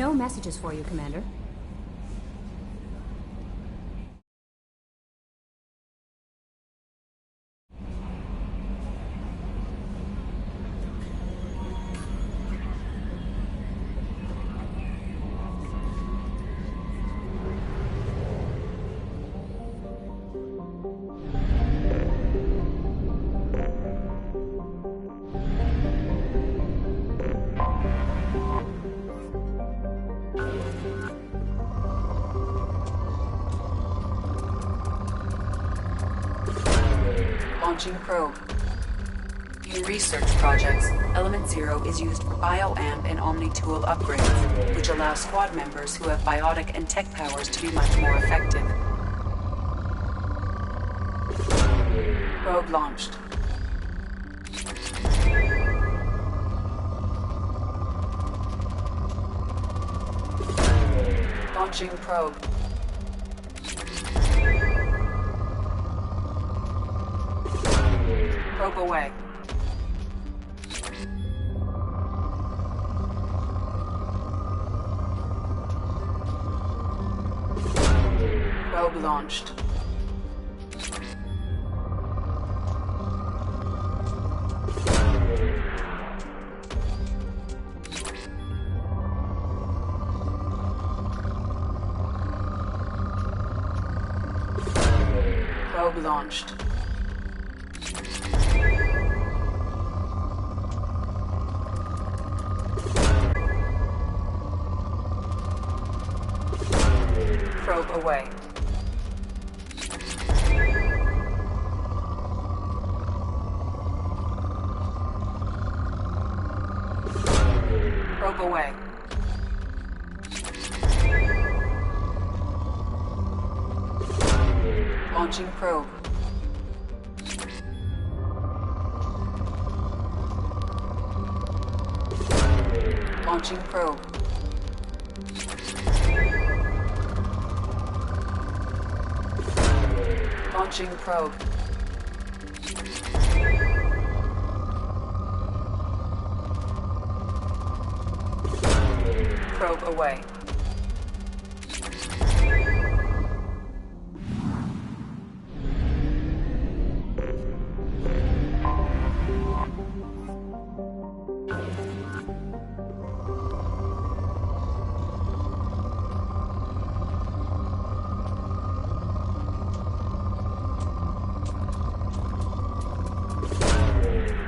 No messages for you, Commander. Launching probe. In research projects, Element Zero is used for BioAmp and Omni-tool upgrades, which allow squad members who have biotic and tech powers to be much more effective. Probe launched. Launching probe. Probe away. Probe launched. Probe launched. Probe away. Probe away. Launching probe. Launching probe. Launching probe. Probe away.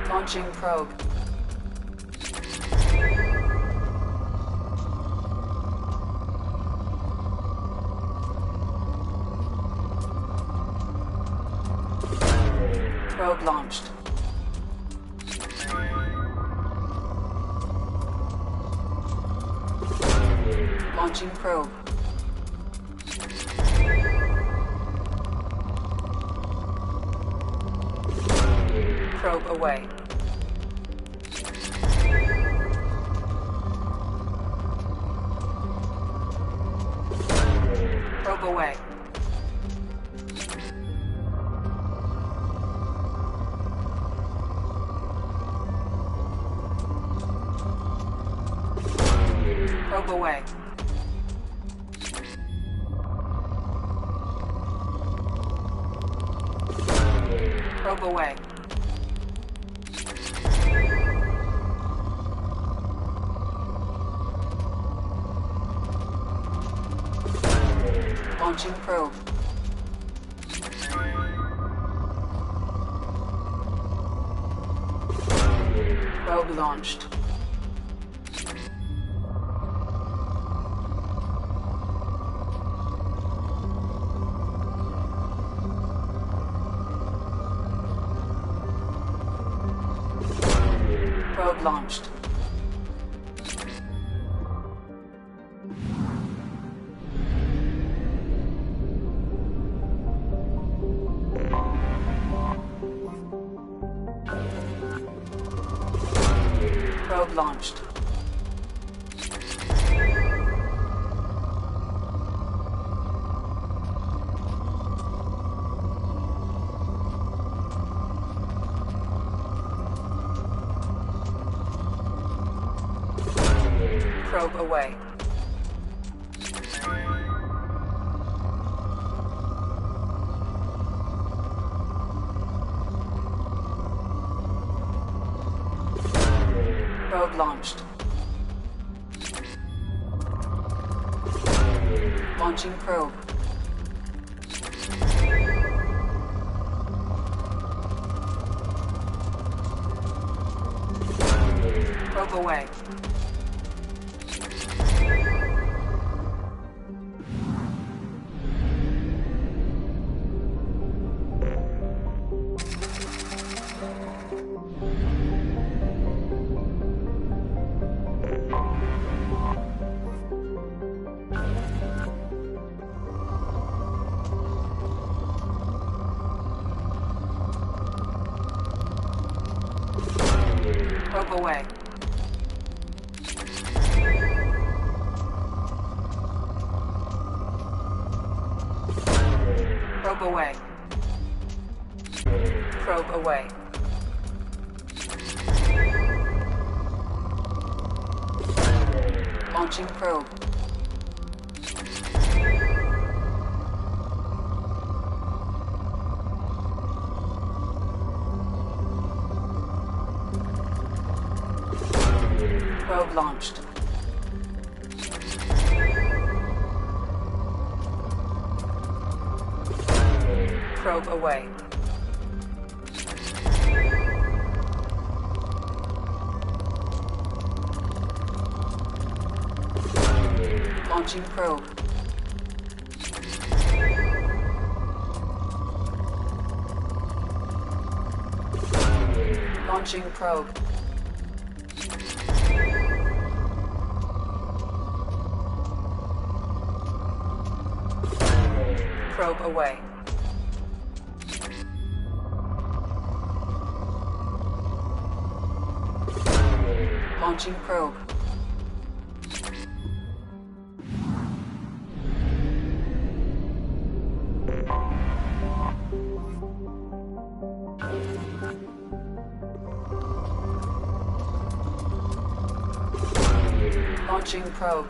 Launching probe. Probe launched. Launching probe. Probe away. Probe away. Probe away. Probe away. Launching probe. Probe launched. Probe launched. Probe launched. Probe away. Probe launched. Launching probe. Probe away. Probe away. Probe away. Probe away. Launching probe. Probe launched. Probe away. Launching probe. Launching probe. Probe away. Launching probe. Launching probe.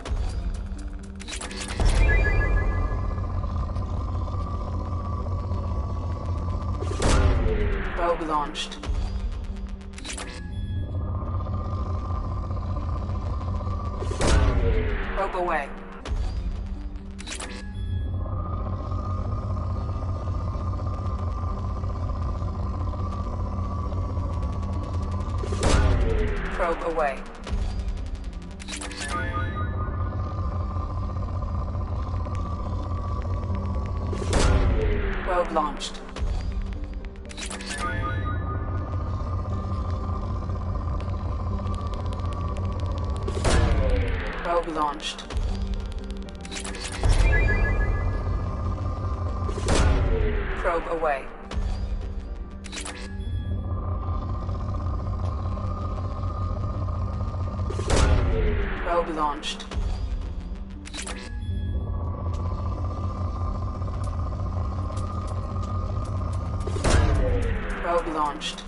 Probe launched. Probe away. Probe away. Probe launched. Probe launched. Probe away. Probe launched. Probe launched.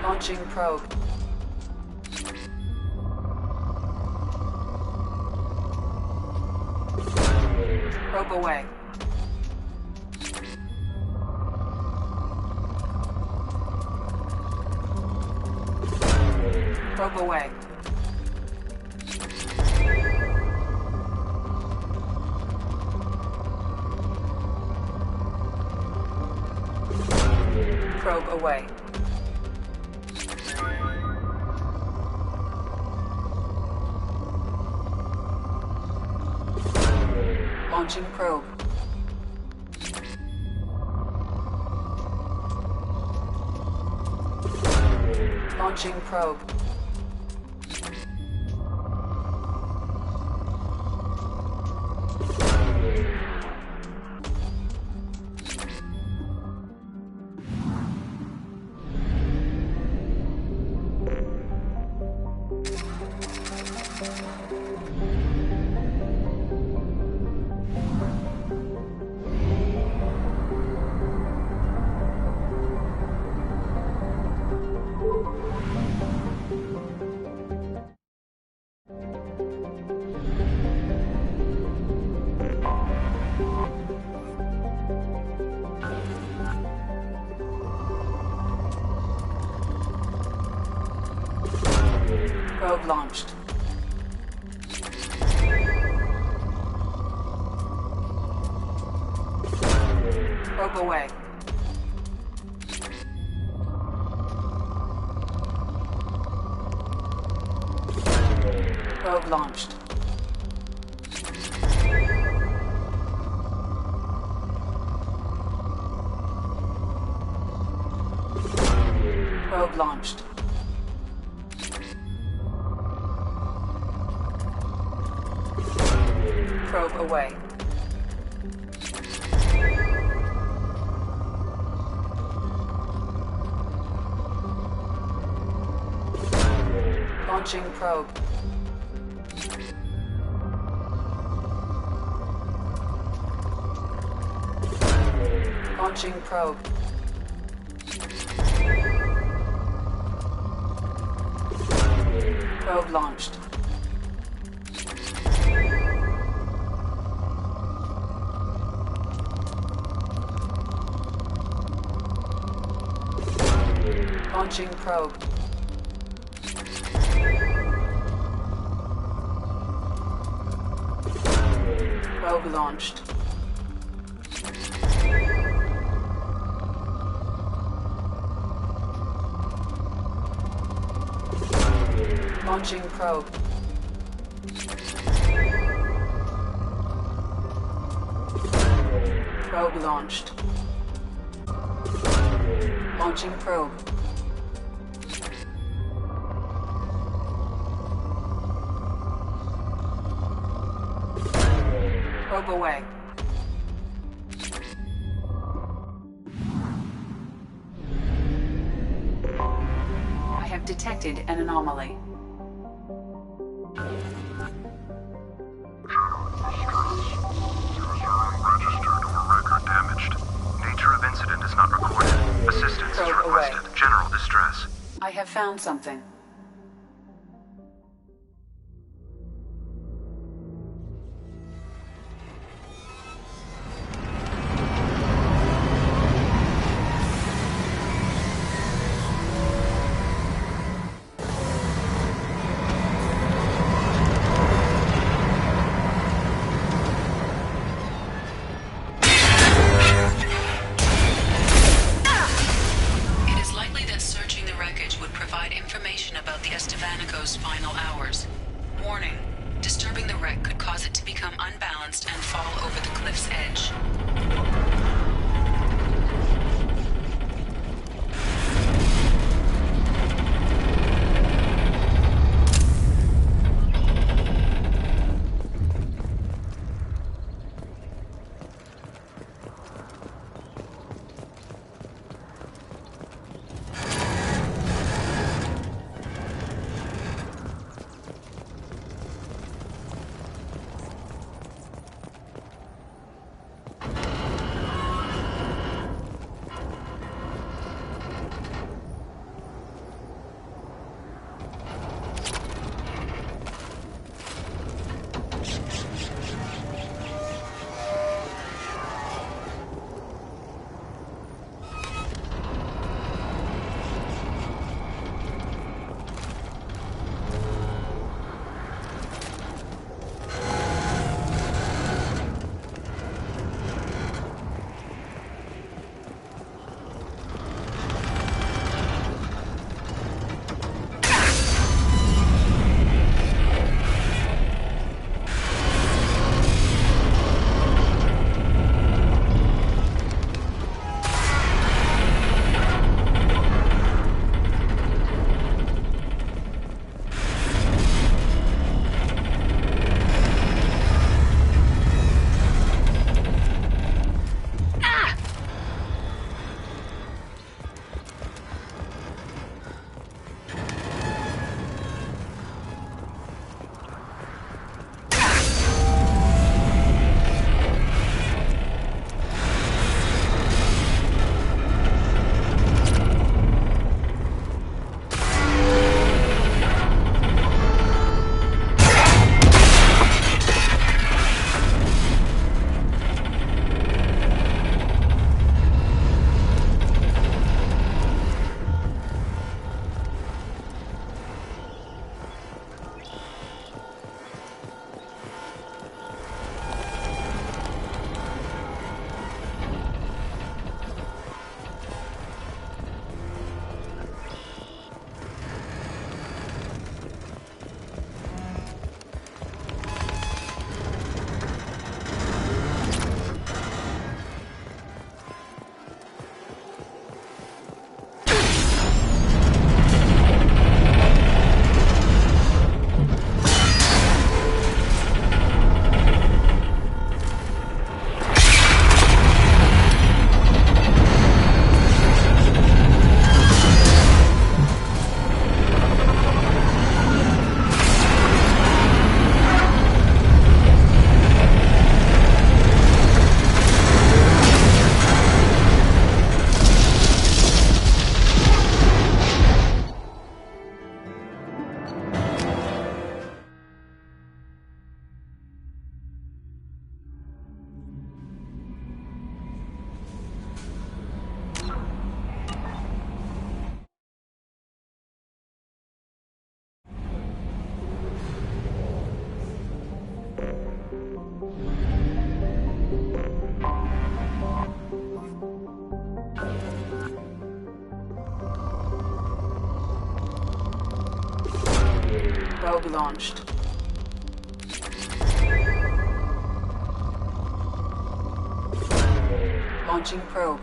Launching probe. Probe away. Probe away. Probe away. Launching probe. Launching probe. Probe launched. Probe away. Probe launched. Probe launched. Probe away. Launching probe. Launching probe. Probe launched. Launching probe. Probe launched. Launching probe. Probe launched. Launching probe. Probe away. I have detected an anomaly. Registered or record damaged. Nature of incident is not recorded. Assistance is requested. General distress. I have found something. Final hours. Warning. Disturbing the wreck could cause it to become unbalanced and fall over the cliff's edge. Probe launched. Launching probe.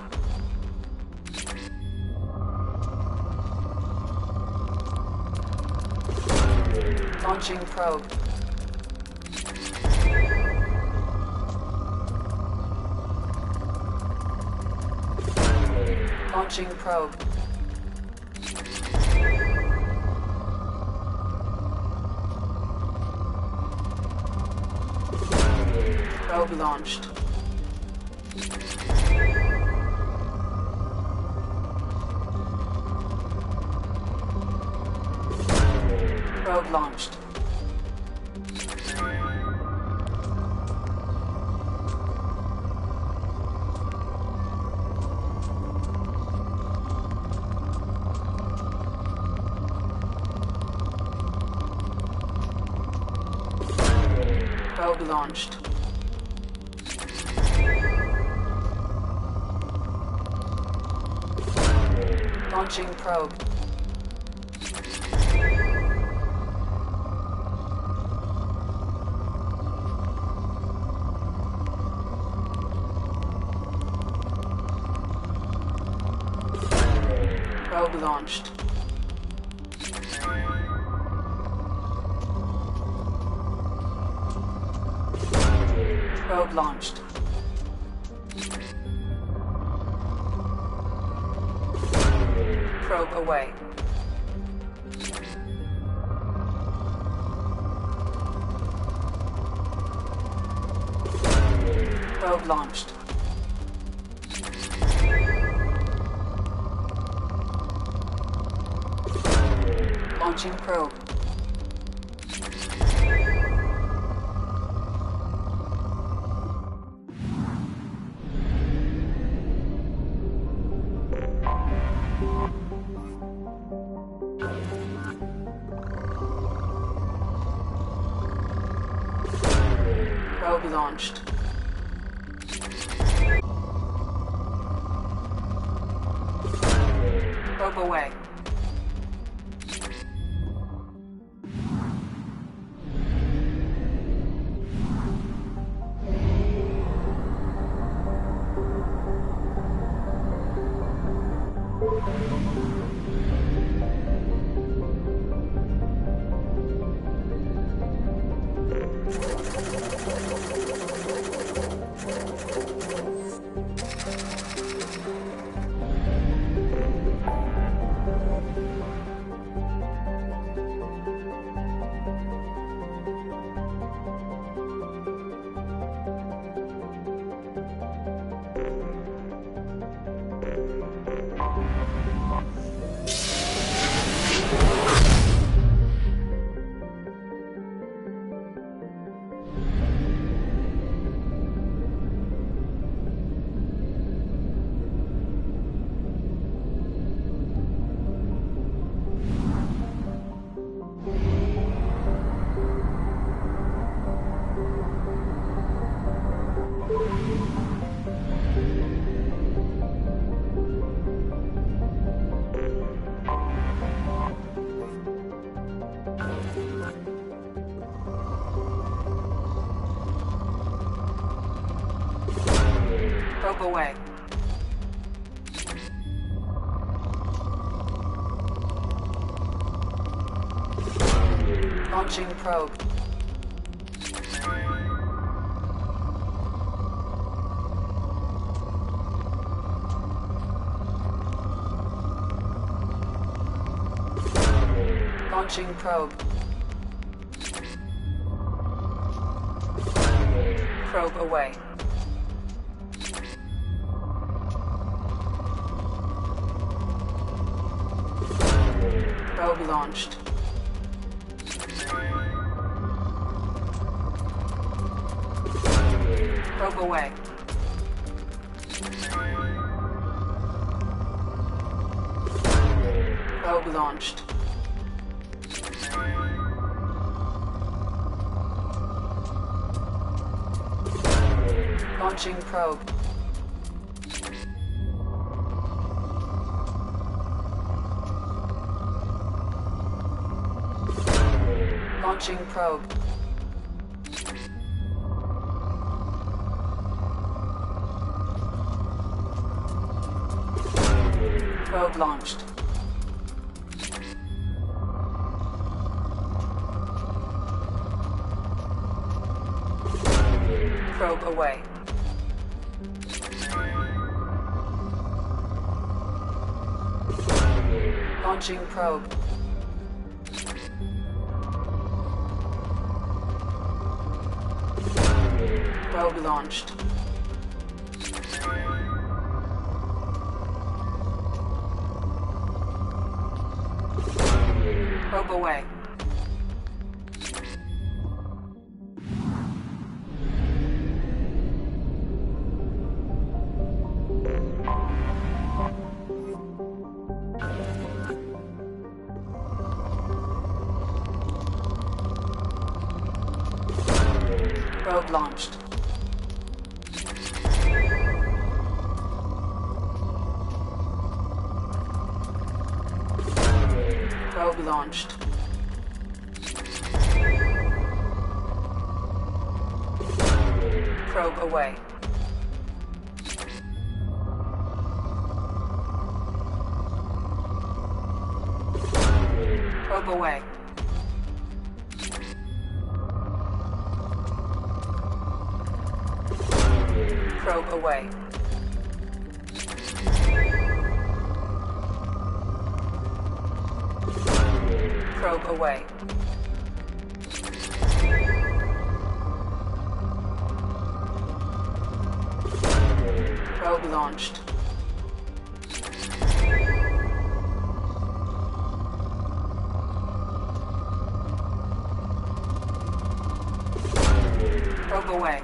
Launching probe. Launching probe. Probe launched. Probe launched. Probe launched. Launching probe. Probe launched. Probe launched. Probe away. Probe launched. Launching probe. Probe launched. Probe away. Probe away. Launching probe. Launching probe. Probe away. Probe launched. Probe away. Probe launched. Launching probe. Launching probe. Probe launched. Probe away. Launching probe. Probe launched. Probe away. Probe launched. Probe launched. Probe away. Probe away. Probe away. Probe away. Probe launched. Probe away.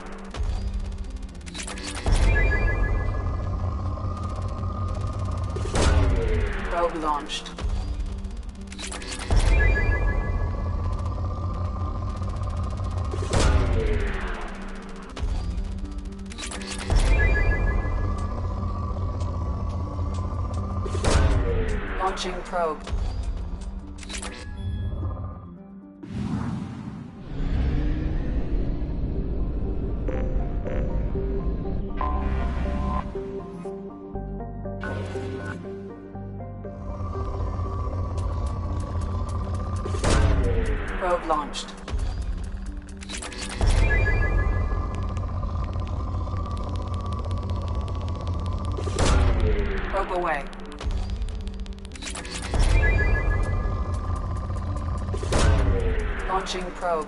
Probe launched. Launching probe. Probe launched. Probe away. Launching probe.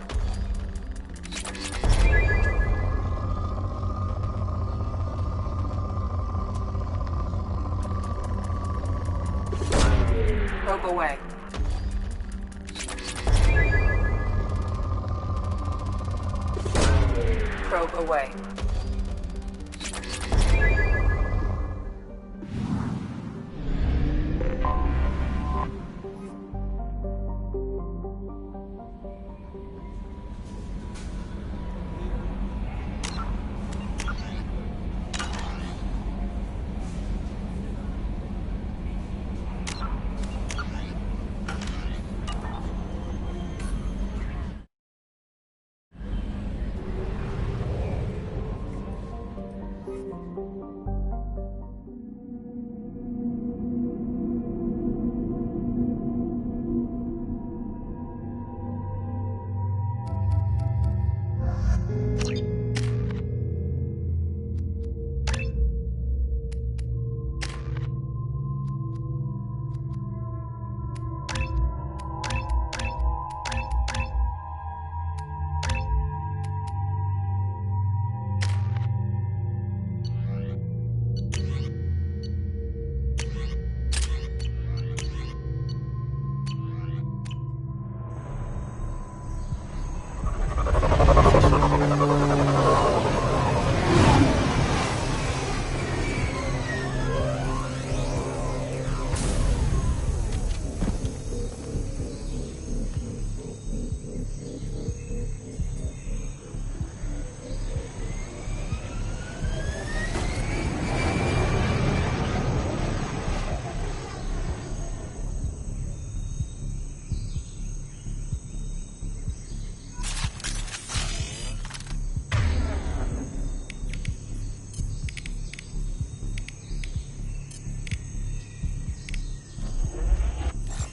Probe away. Probe away.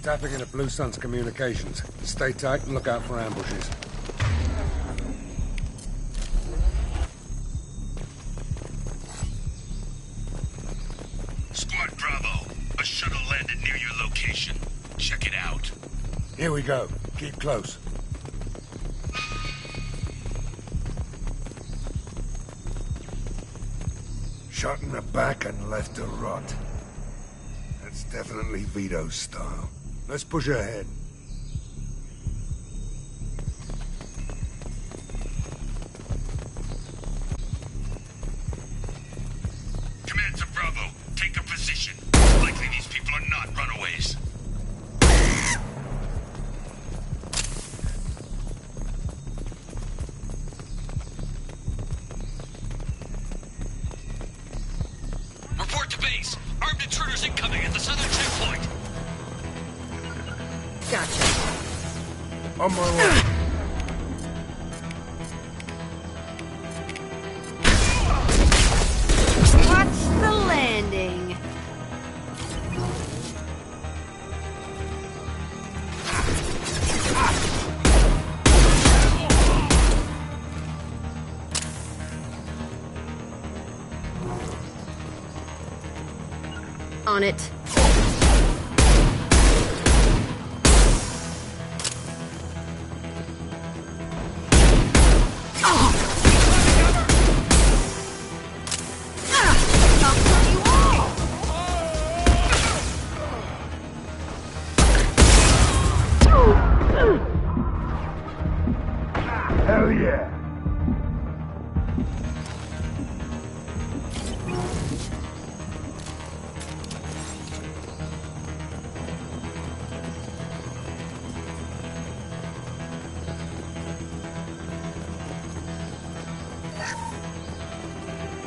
Tapping into Blue Sun's communications. Stay tight and look out for ambushes. Squad Bravo, a shuttle landed near your location. Check it out. Here we go. Keep close. Shot in the back and left to rot. That's definitely Vito's style. Let's push ahead. Command to Bravo, take a position. Likely these people are not runaways. Report to base. Armed intruders incoming at the southern checkpoint. Gotcha. On my way. Watch the landing. On it. Hell yeah.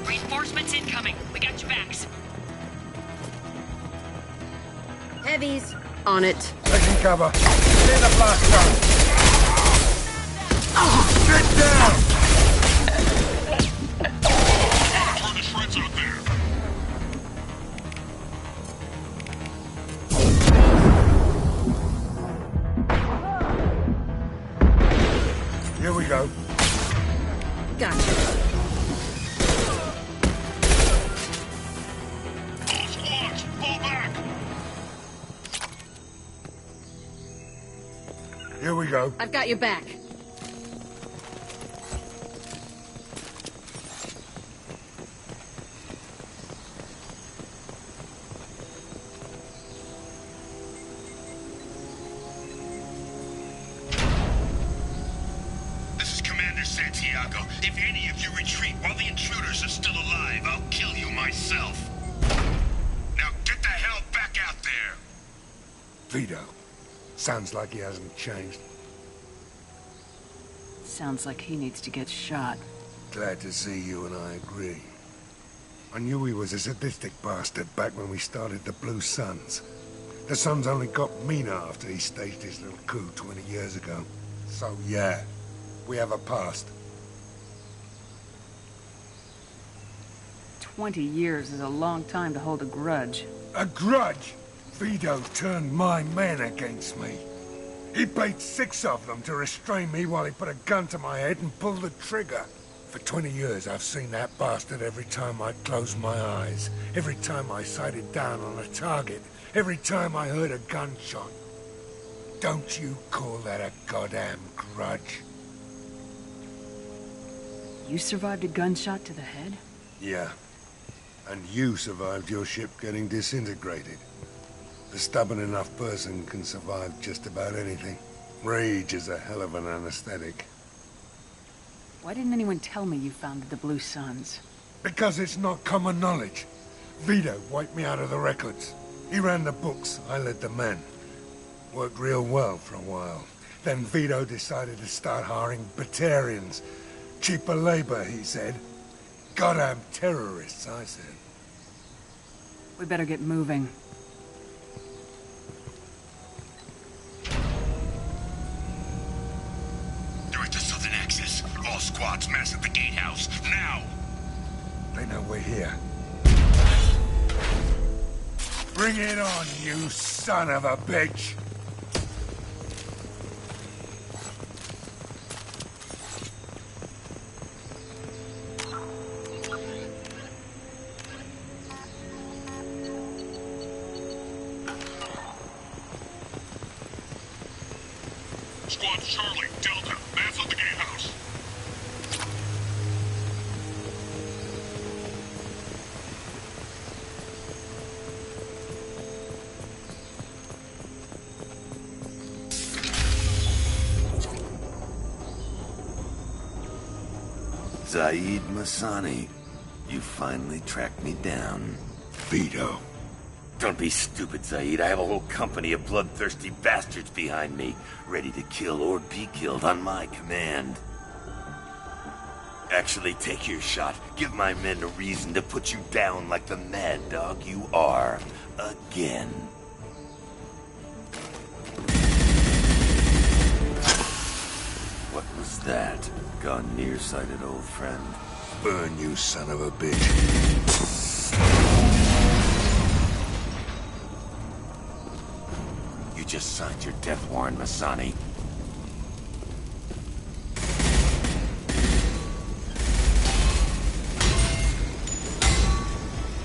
Reinforcements incoming. We got your backs. Heavies. On it. Taking cover. Clear the blast zone. Get down! Turn the shreds out there. Here we go. Gotcha. All squads, fall back. Here we go. I've got your back. This is Commander Santiago. If any of you retreat while the intruders are still alive, I'll kill you myself. Now get the hell back out there. Vito. Sounds like he hasn't changed. Sounds like he needs to get shot. Glad to see you and I agree. I knew he was a sadistic bastard back when we started the Blue Suns. The Suns only got meaner after he staged his little coup 20 years ago. So yeah, we have a past. 20 years is a long time to hold a grudge. A grudge? Vito turned my men against me. He paid 6 of them to restrain me while he put a gun to my head and pulled the trigger. For 20 years, I've seen that bastard every time I closed my eyes, every time I sighted down on a target, every time I heard a gunshot. Don't you call that a goddamn grudge? You survived a gunshot to the head? Yeah. And you survived your ship getting disintegrated. A stubborn enough person can survive just about anything. Rage is a hell of an anesthetic. Why didn't anyone tell me you founded the Blue Suns? Because it's not common knowledge. Vito wiped me out of the records. He ran the books, I led the men. Worked real well for a while. Then Vito decided to start hiring Batarians. Cheaper labor, he said. Goddamn terrorists, I said. We better get moving. They're at the southern axis. All squads mass at the gatehouse, now! They know we're here. Bring it on, you son of a bitch! Squad Charlie, Delta, mass at the gatehouse. Zaid Masani, you finally tracked me down. Vito. Don't be stupid, Zaid. I have a whole company of bloodthirsty bastards behind me, ready to kill or be killed on my command. Actually, take your shot. Give my men a reason to put you down like the mad dog you are. Again. What was that? Gone nearsighted, old friend. Burn, you son of a bitch. You just signed your death warrant, Masani.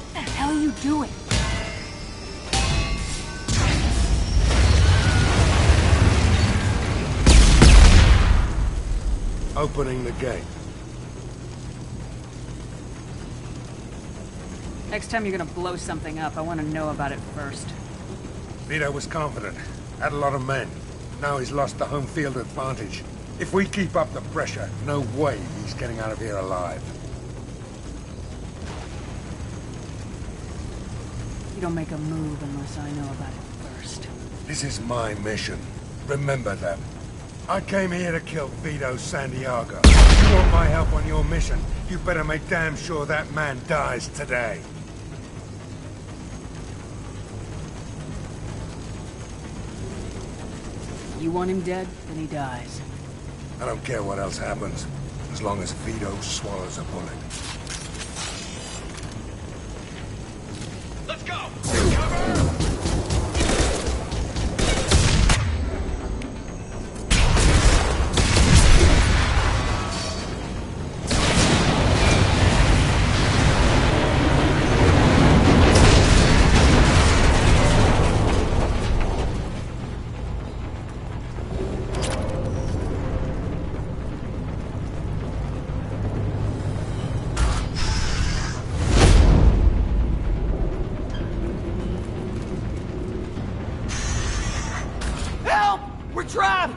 What the hell are you doing? Opening the gate. Next time you're gonna blow something up, I want to know about it first. Vito was confident. Had a lot of men. Now he's lost the home field advantage. If we keep up the pressure, no way he's getting out of here alive. You don't make a move unless I know about it first. This is my mission. Remember that. I came here to kill Vito Santiago. You want my help on your mission, you better make damn sure that man dies today. You want him dead, then he dies. I don't care what else happens, as long as Vito swallows a bullet. Let's go! We're trapped!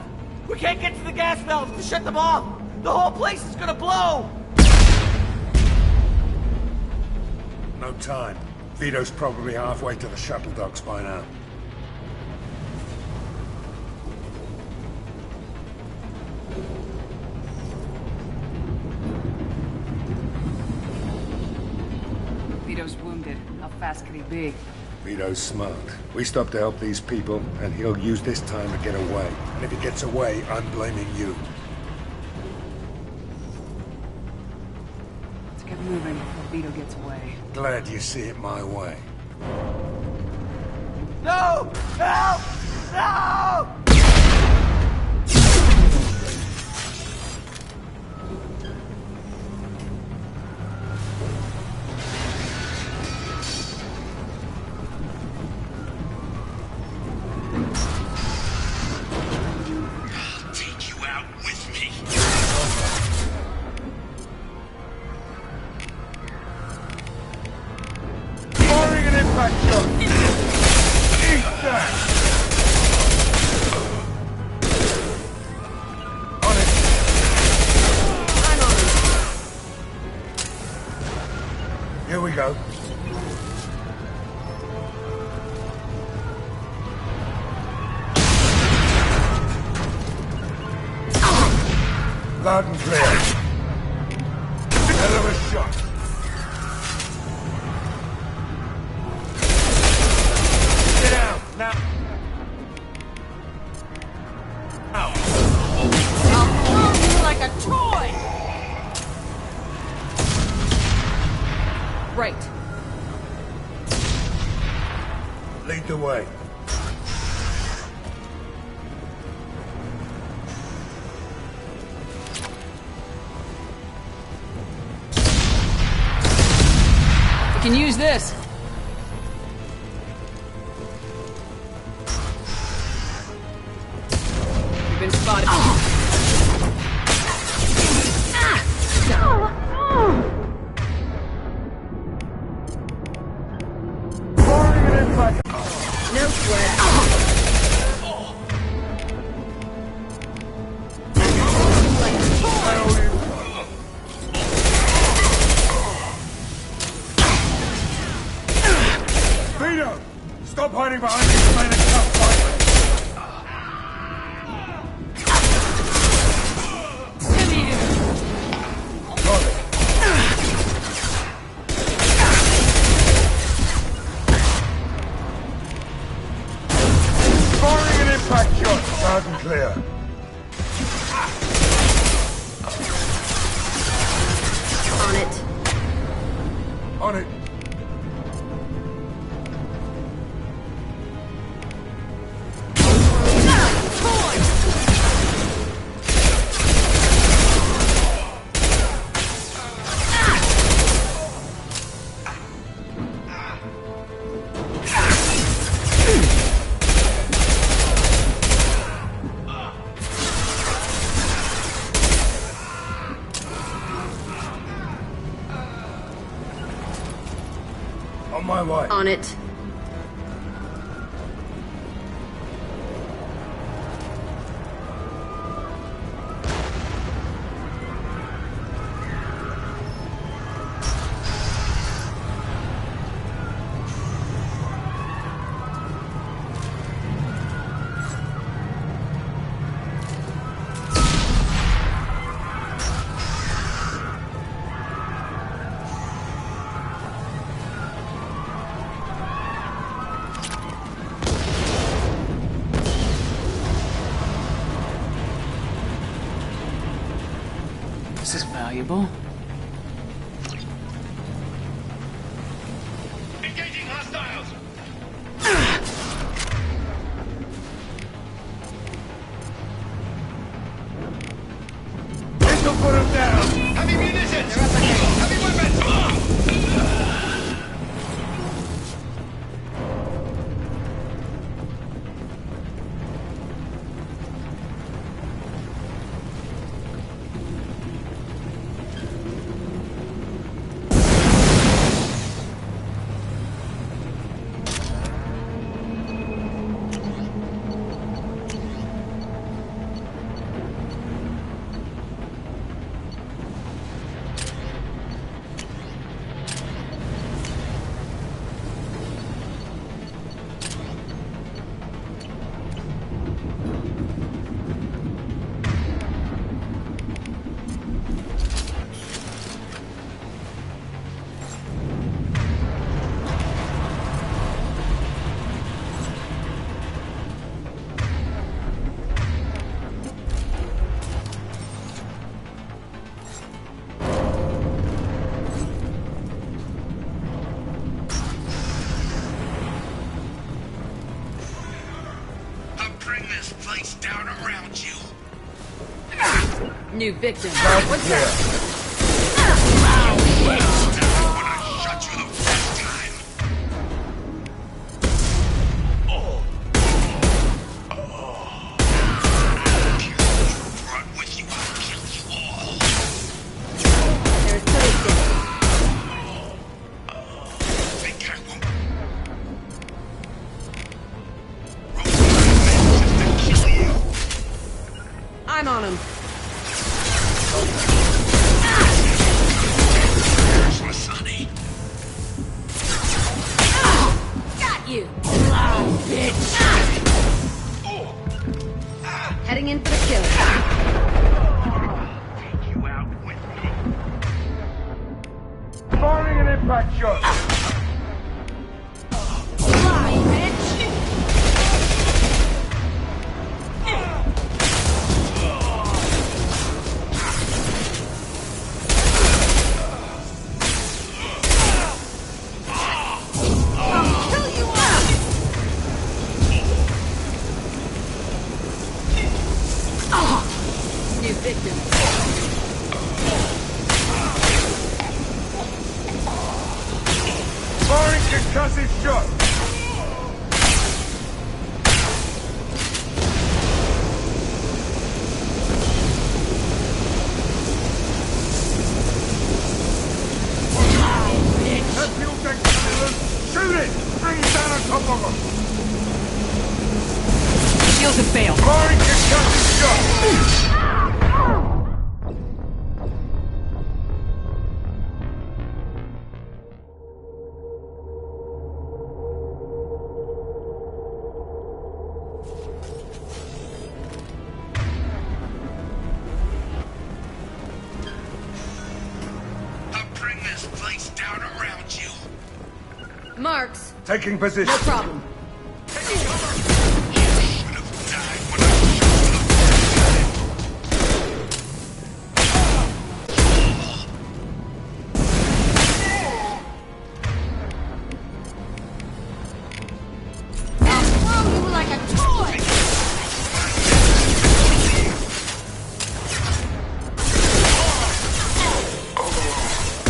We can't get to the gas valves to shut them off! The whole place is gonna blow! No time. Vito's probably halfway to the shuttle docks by now. Vito's wounded. How fast can he be? Vito's smart. We stop to help these people, and he'll use this time to get away. And if he gets away, I'm blaming you. Let's get moving before Vito gets away. Glad you see it my way. No! Help! No! I'll take you out with me. Firing an impact shot! Eat that! On it! Here we go. Loud and clear. Hell of a shot. Get out, now. Now. I'll throw you like a toy! Right. Lead the way. Can use this. You've been spotted. No sweat. Vito! Stop hiding behind these men and come fight me! Got it. Firing an impact shot, loud and clear. On it. On it. On my way. On it. This is valuable. Engaging hostiles! This'll put him down. Heavy munitions! Heavy weapons! This place down around you. New victim. What's that? When I shot you the first time. Brought with you, I'll kill you all. There's Thursday. Think I won't? I'm on him. There's my sonny. Got you. Bitch. Heading in for the kill. Take you out with me. Firing an impact shot. Fly, bitch. New victim. concussive shot! That fuel tank's coming loose! Shoot it! Bring it down on top of him! Shields have failed. Firing concussive shot! I'll bring this place down around you. Marks. Taking position. No problem. Should have died when I I'll throw you like a toy!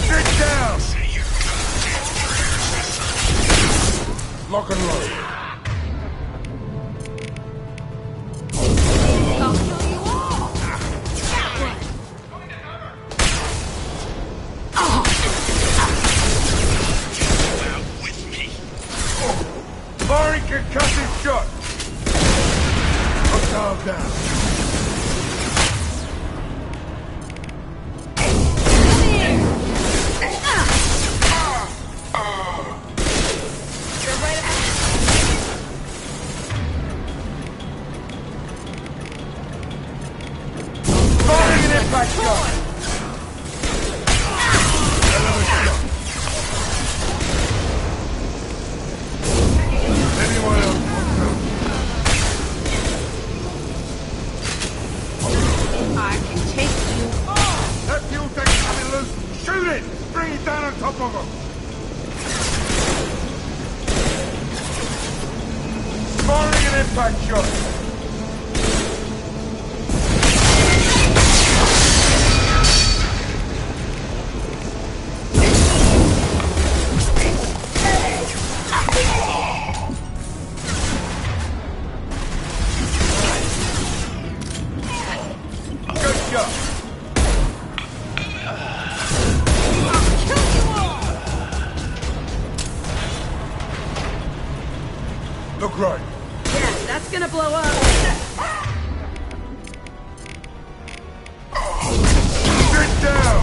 Sit down! say your goddamn prayers. Lock and load. I'll kill you all! That one! Out with me. Firing concussive shot! Hostile down. You're right at Firing an impact shot! Another shot. Anyone else want some? I can take you all! That fuel tank's coming loose! Shoot it! Bring it down on top of him! Firing an impact shot! Good shot! Kill you all! Look right. Yeah, that's gonna blow up. Sit down!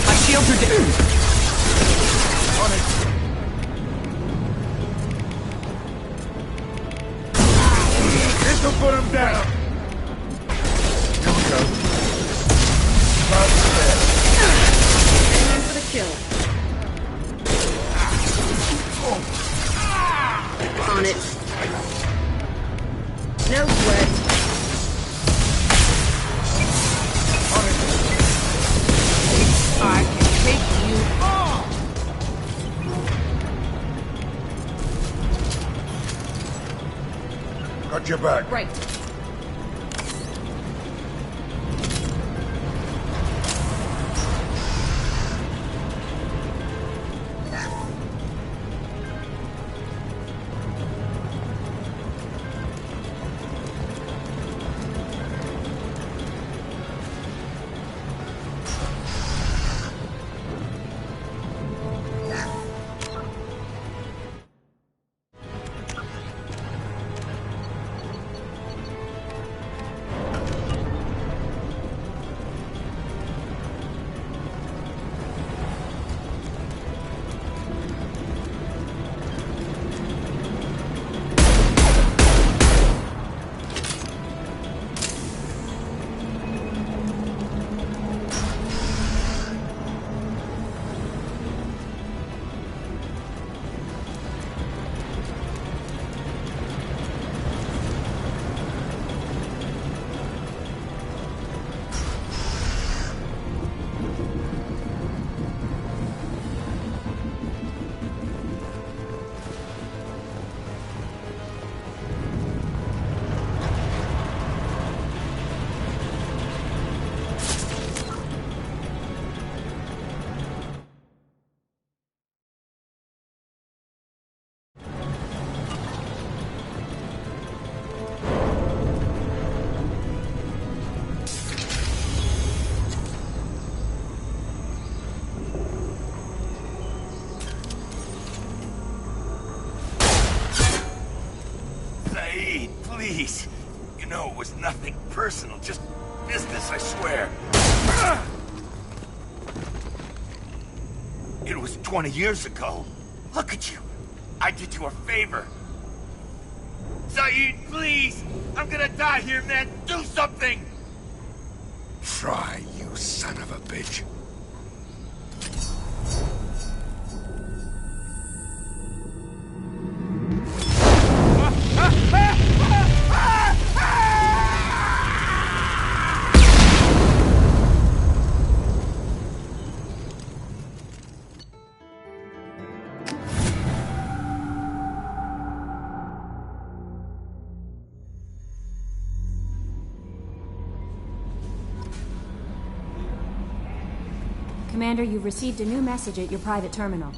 My shields are down. On it. This'll put him down. Here we go. About there. Heading in for the kill. On it. No sweat. On it. I can take you all! Got your back. Right. Saeed, please. You know, it was nothing personal, just business, I swear. It was 20 years ago. Look at you. I did you a favor. Saeed, please! I'm gonna die here, man! Do something! Try, you son of a bitch. Commander, you've received a new message at your private terminal.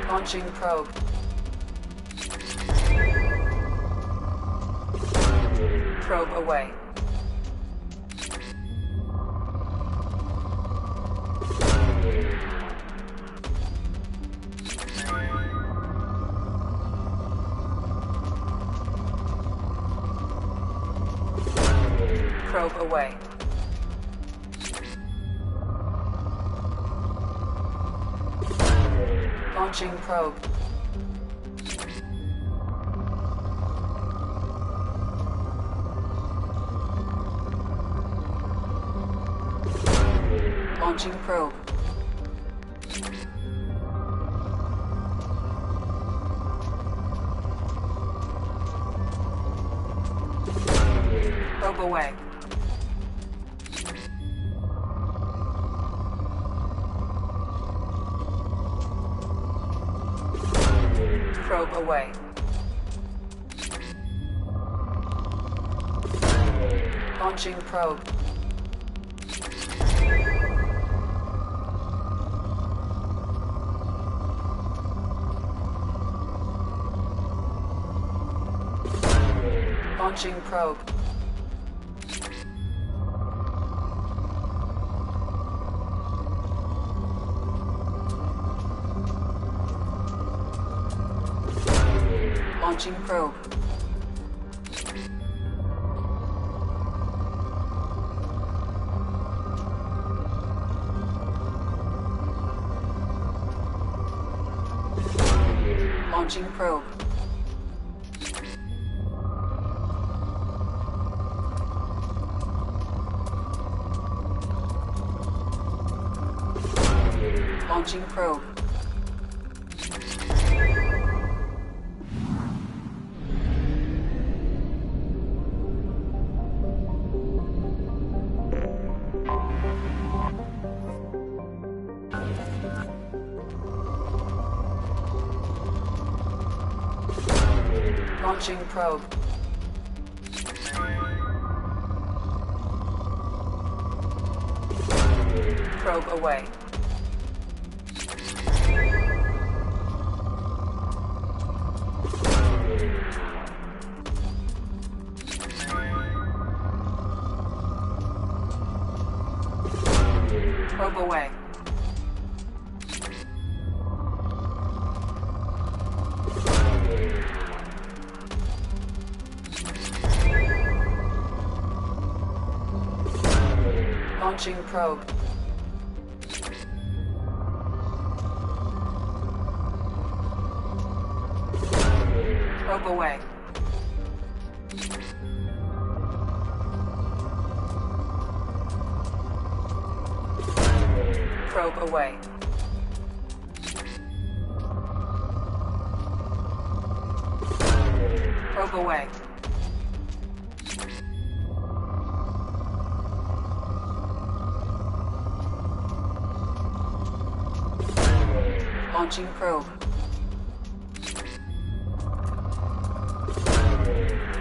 Launching probe. Probe away. Probe away. Launching probe. Launching probe. Probe away. Probe away. Launching probe. Launching probe. Launching probe. Launching probe. Launching probe. Launching probe. Probe away. Probe away. Launching probe. Probe away. Probe away. Probe away. Launching probe.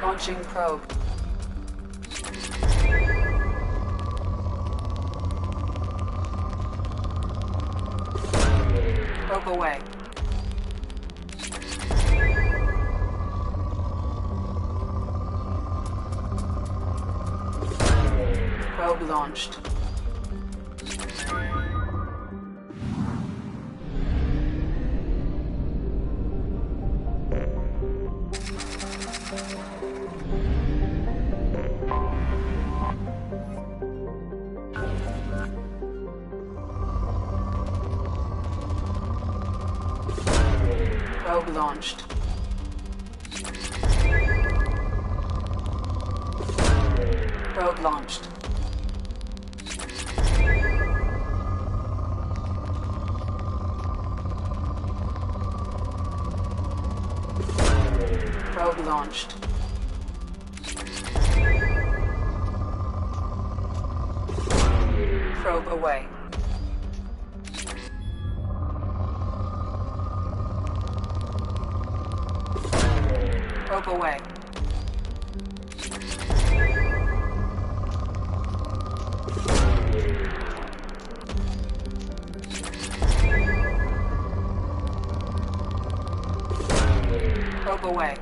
Launching probe. Probe away. Probe launched. Probe launched. Probe launched. Probe launched. Probe away. Probe away. Probe away.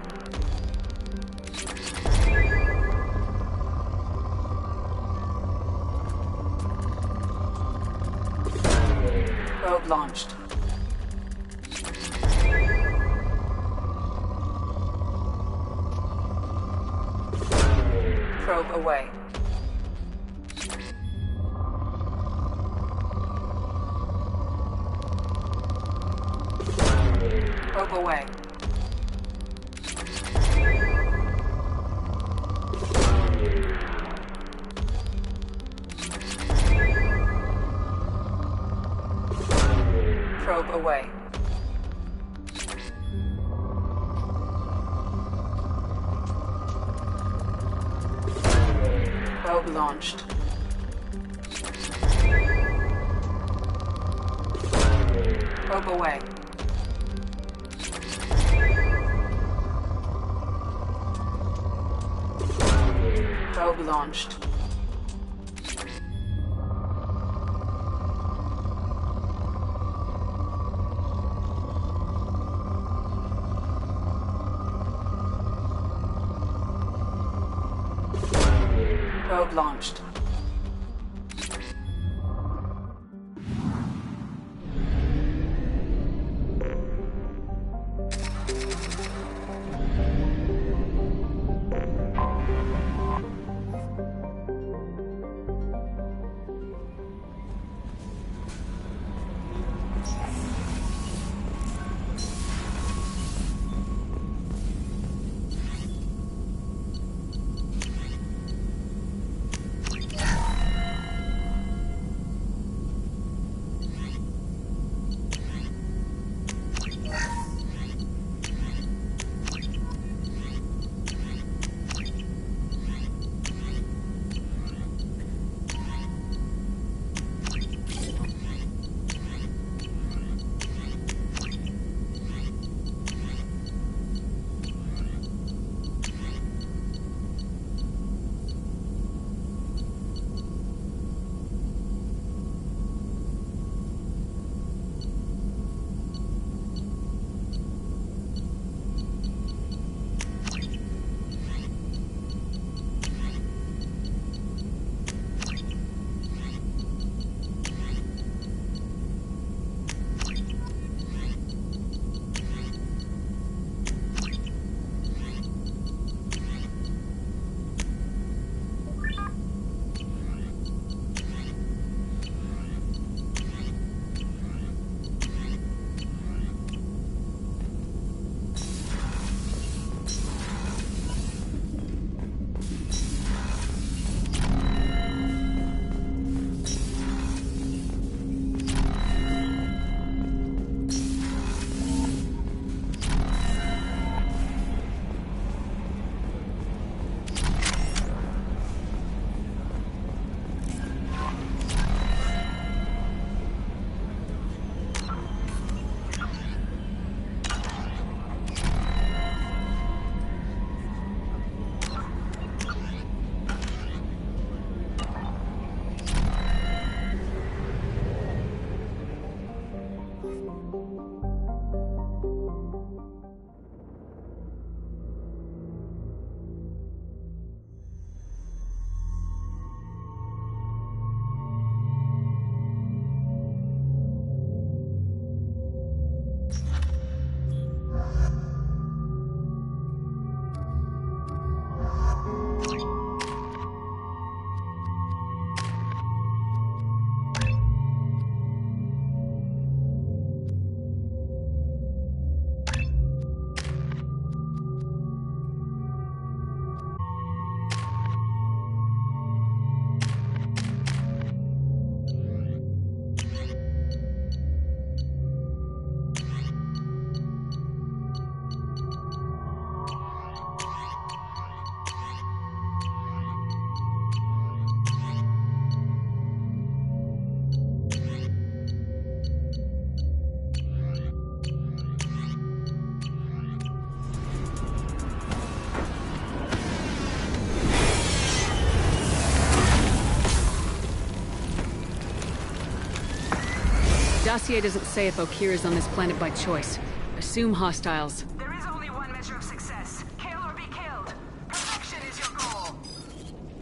Probe launched. Probe away. Probe away. Probe away. Probe launched. Probe away. Probe launched. payload launched. Dossier doesn't say if Okir is on this planet by choice. Assume hostiles. There is only one measure of success. Kill or be killed. Perfection is your goal.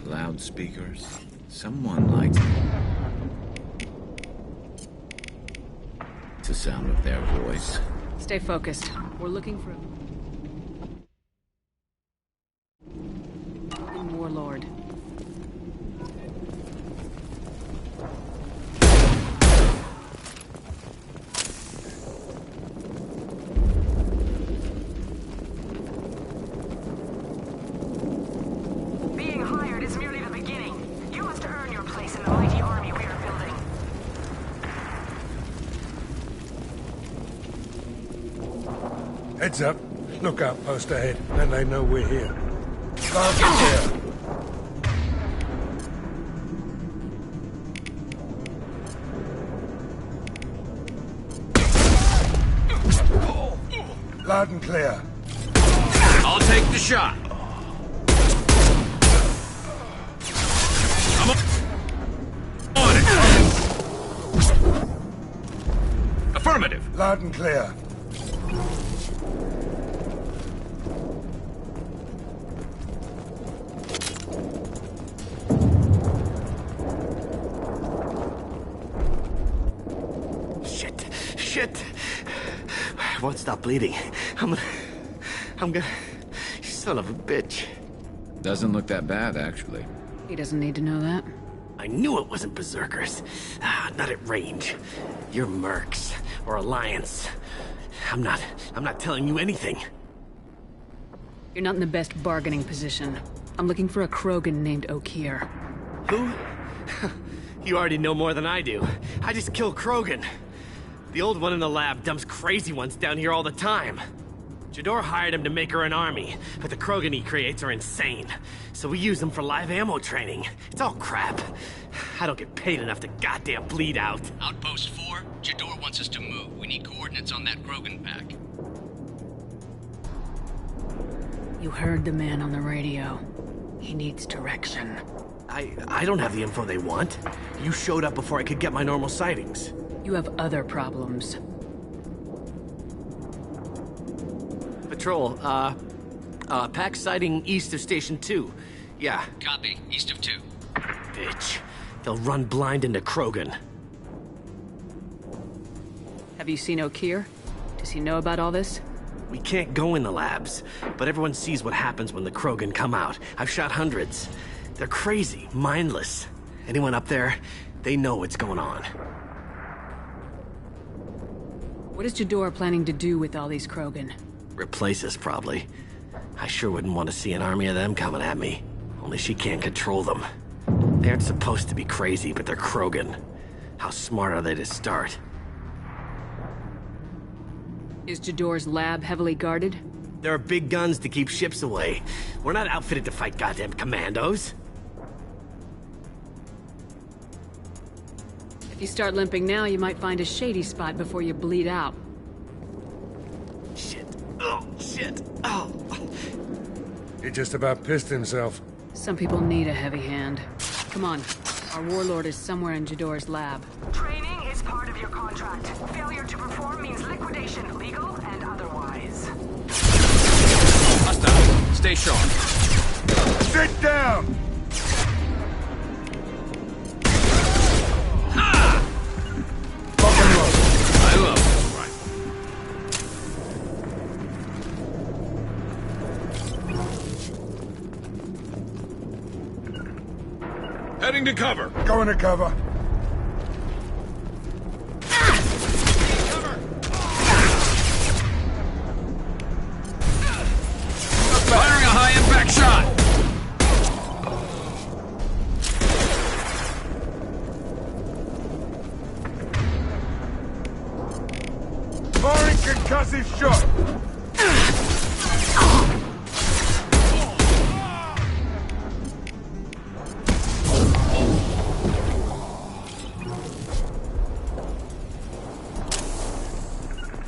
Loudspeakers. Someone likes the sound of their voice. Stay focused. We're looking for a warlord. Being hired is merely the beginning. You must earn your place in the mighty army we are building. Heads up. Look outpost ahead. Then they know we're here. Start here. Loud and clear. I'll take the shot. I'm on it. Affirmative. Loud and clear. shit. I won't stop bleeding. I'm gonna... You son of a bitch. Doesn't look that bad, actually. He doesn't need to know that. I knew it wasn't Berserkers. Not at range. You're Mercs. Or Alliance. I'm not telling you anything. You're not in the best bargaining position. I'm looking for a Krogan named Okier. Who? You already know more than I do. I just kill Krogan. The old one in the lab dumps crazy ones down here all the time. Jador hired him to make her an army, but the Krogan he creates are insane. So we use them for live ammo training. It's all crap. I don't get paid enough to goddamn bleed out. Outpost 4, Jador wants us to move. We need coordinates on that Krogan pack. You heard the man on the radio. He needs direction. I don't have the info they want. You showed up before I could get my normal sightings. You have other problems. Patrol, pack sighting east of Station 2. Yeah. Copy. East of 2. Bitch. They'll run blind into Krogan. Have you seen Okier? Does he know about all this? We can't go in the labs, but everyone sees what happens when the Krogan come out. I've shot hundreds. They're crazy, mindless. Anyone up there, they know what's going on. What is Jador planning to do with all these Krogan? Replace us, probably. I sure wouldn't want to see an army of them coming at me. Only she can't control them. They aren't supposed to be crazy, but they're Krogan. How smart are they to start? Is Jador's lab heavily guarded? There are big guns to keep ships away. We're not outfitted to fight goddamn commandos. If you start limping now, you might find a shady spot before you bleed out. Shit. Oh, shit. Oh. He just about pissed himself. Some people need a heavy hand. Come on. Our warlord is somewhere in Jador's lab. Training is part of your contract. Failure to perform means liquidation, legal and otherwise. Hostile. Stay sharp. Sit down! I love it. Heading to cover. Going to cover. Firing a high-impact shot! Firing concussive shot!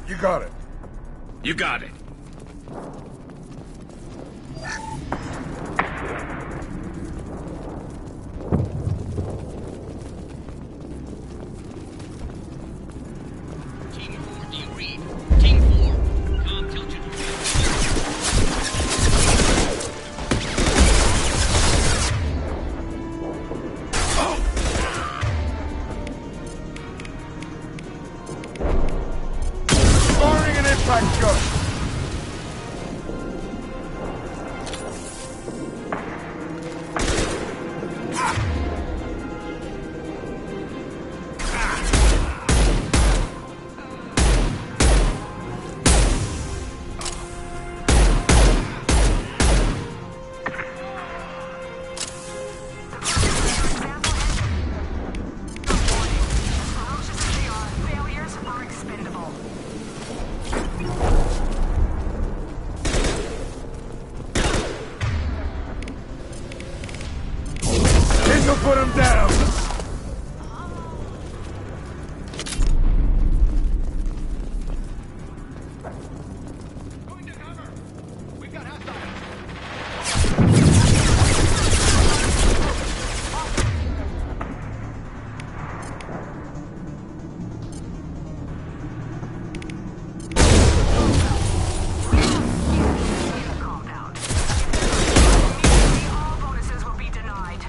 You got it. You got it. Team 4, do you read? Team 4, com, tell Jador. Firing an impact shot! Failures are expendable. This'll put him down! All bonuses will be denied.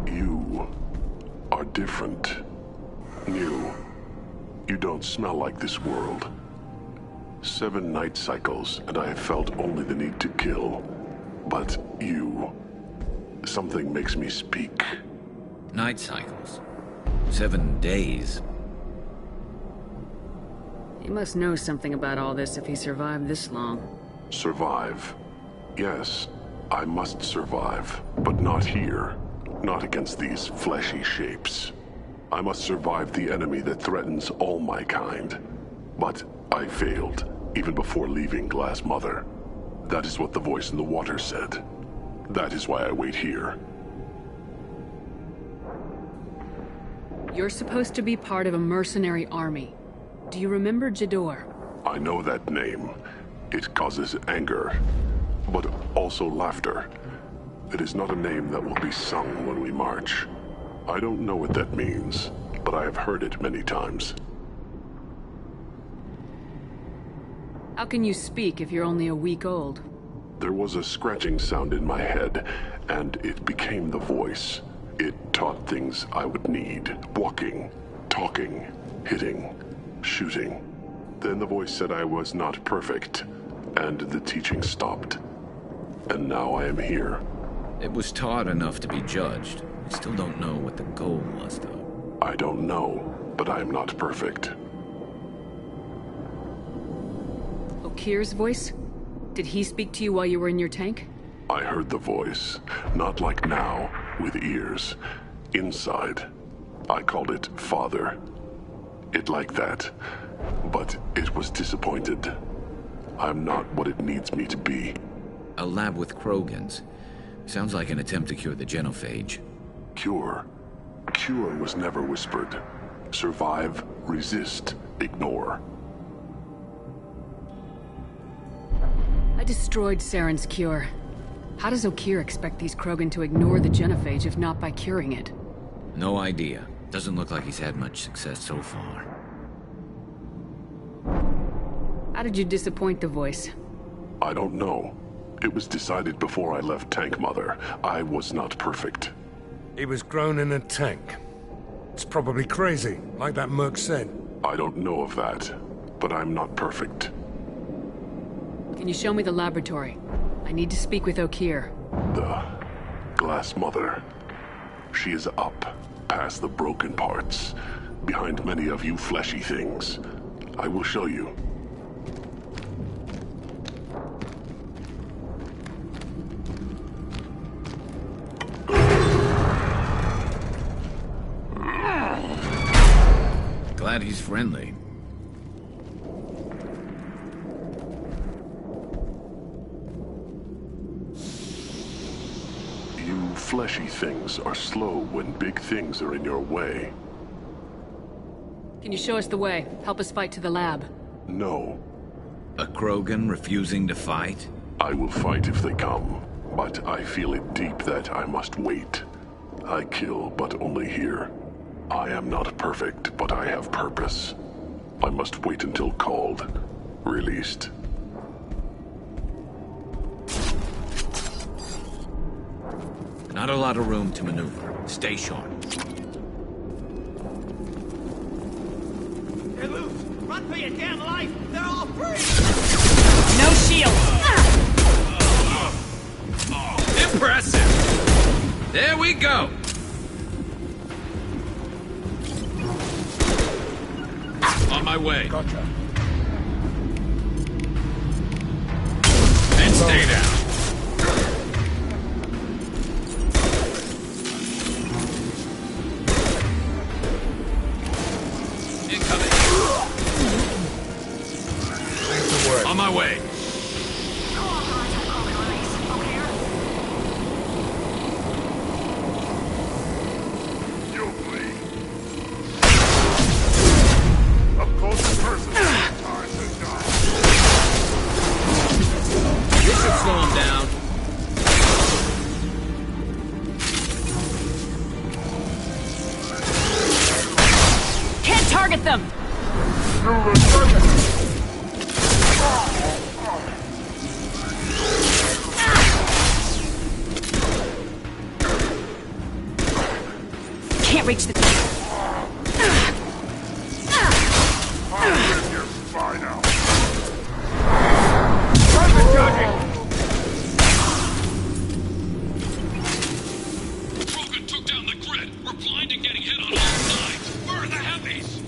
You are different. New. You don't smell like this world. 7 night cycles, and I have felt only the need to kill. But you... something makes me speak. Night cycles. 7 days. He must know something about all this if he survived this long. Survive. Yes, I must survive, but not here. Not against these fleshy shapes. I must survive the enemy that threatens all my kind. But I failed, even before leaving Glass Mother. That is what the voice in the water said. That is why I wait here. You're supposed to be part of a mercenary army. Do you remember Jador? I know that name. It causes anger, but also laughter. It is not a name that will be sung when we march. I don't know what that means, but I have heard it many times. How can you speak if you're only a week old? There was a scratching sound in my head, and it became the voice. It taught things I would need. Walking, talking, hitting, shooting. Then the voice said I was not perfect, and the teaching stopped. And now I am here. It was taught enough to be judged. We still don't know what the goal was, though. I don't know, but I am not perfect. Okir's voice? Did he speak to you while you were in your tank? I heard the voice. Not like now, with ears. Inside. I called it Father. It like that. But it was disappointed. I'm not what it needs me to be. A lab with Krogans. Sounds like an attempt to cure the genophage. Cure? Cure was never whispered. Survive, resist, ignore. I destroyed Saren's cure. How does Okir expect these Krogan to ignore the genophage if not by curing it? No idea. Doesn't look like he's had much success so far. How did you disappoint the voice? I don't know. It was decided before I left Tank Mother. I was not perfect. He was grown in a tank. It's probably crazy, like that merc said. I don't know of that, but I'm not perfect. Can you show me the laboratory? I need to speak with Okir. The Glass Mother. She is up, past the broken parts, behind many of you fleshy things. I will show you. Glad he's friendly. You fleshy things are slow when big things are in your way. Can you show us the way? Help us fight to the lab. No. A Krogan refusing to fight? I will fight if they come, but I feel it deep that I must wait. I kill, but only here. I am not perfect, but I have purpose. I must wait until called, released. Not a lot of room to maneuver. Stay sharp. They're loose! Run for your damn life! They're all free! No shield! Impressive! There we go! On my way. Gotcha. And stay down. Incoming. On my way. Slow him down. Can't target them! can't reach the... I'll rip your spine out. Private charging! Krogan took down the grid. We're blind and getting hit on all sides. Where are the heavies?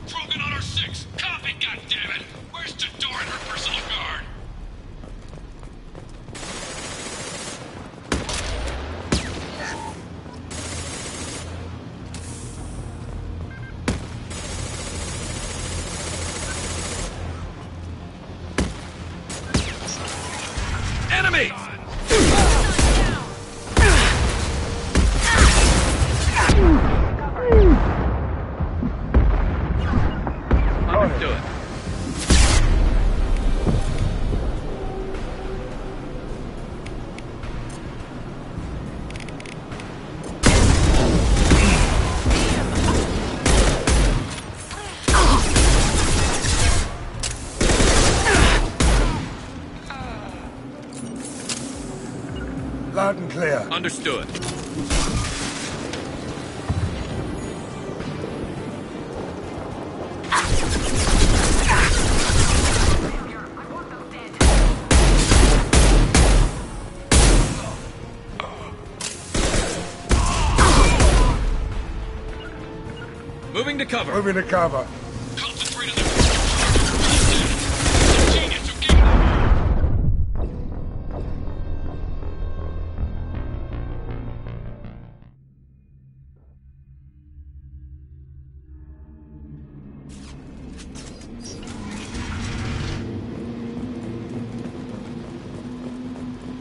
Krogan on our 6. Copy, goddammit! Where's Jador and her personal guard? Enemy! Understood. Loud and clear. Understood. Moving to cover. Moving to cover. Concentrate on the genius who gave them.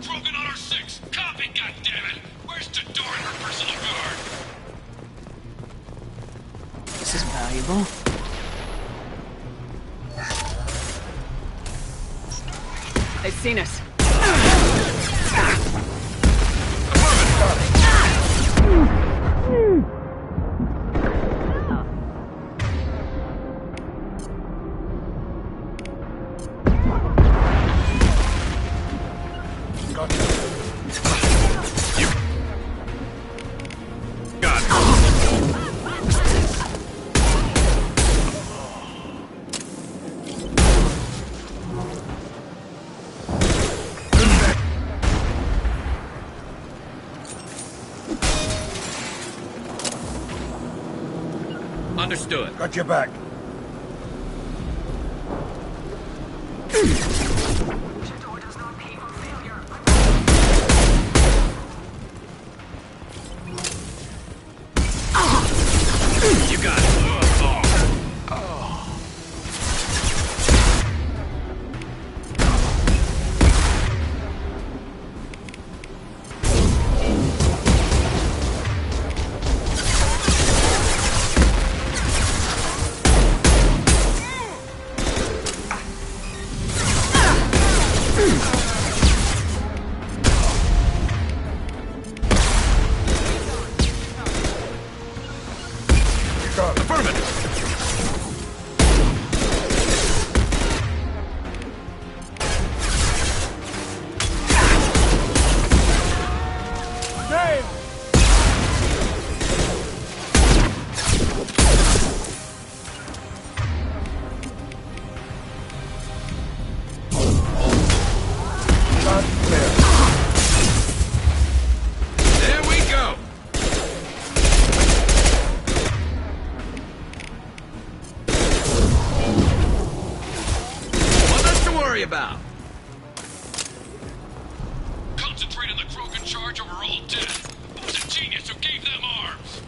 Krogan on our 6. Copy, goddammit! Where's Jador and her personal guard? This is valuable. They've seen us. Understood. Got your back. Jador does not pay for failure. You got it. charge or we're all dead. Who's a genius who gave them arms?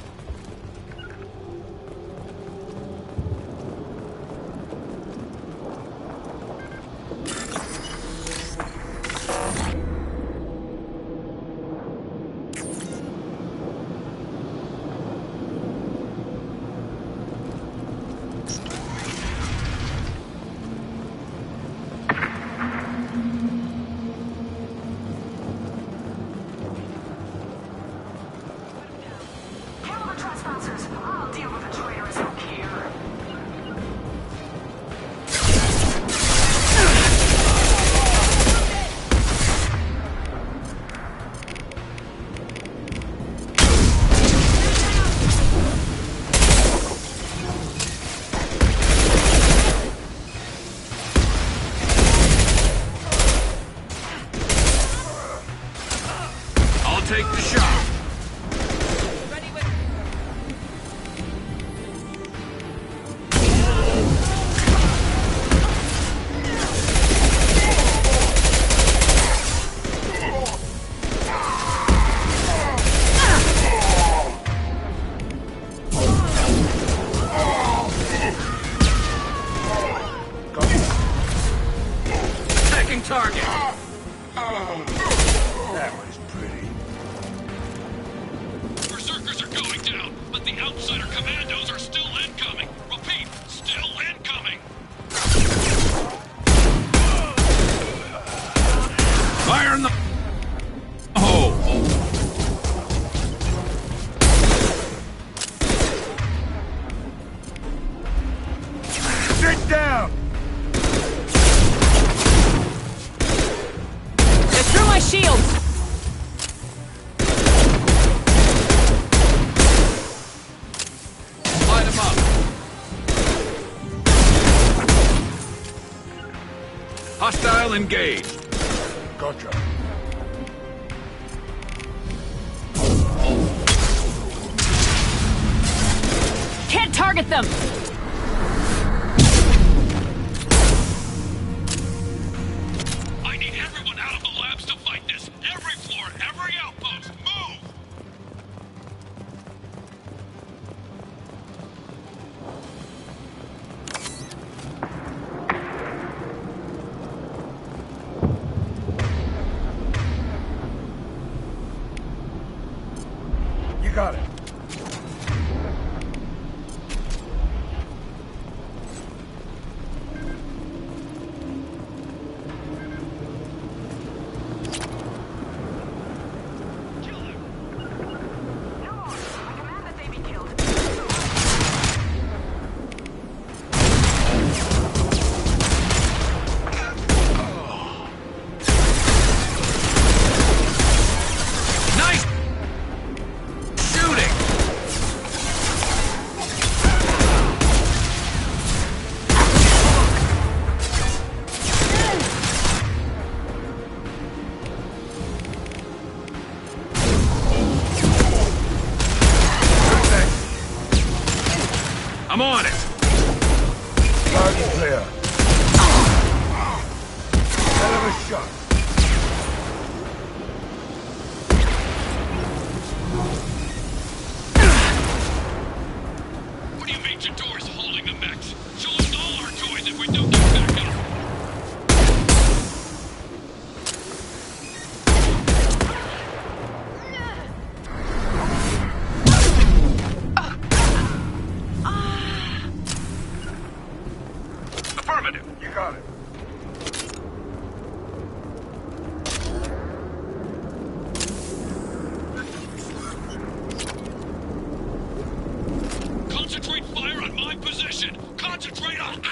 Kill the trespassers. I'll deal with the traitors out here. I'll take the shot. Taking target. That was pretty. Berserkers are going down, but the outsider commandos are still incoming. Repeat, still incoming. Fire in the hole. Sit down! They're through my shields! Light him up. Hostile engaged. Gotcha. Can't target them! I need everyone out of the labs to fight this. Every floor, every outpost, move! You got it. No, I command that they be killed. Nice shooting. I'm on it. Target clear. Hell of a shot. What do you mean Jador's holding the mechs? She'll lose all our toys if we don't get back up. Affirmative. You got it. Concentrate fire on my position! Concentrate on...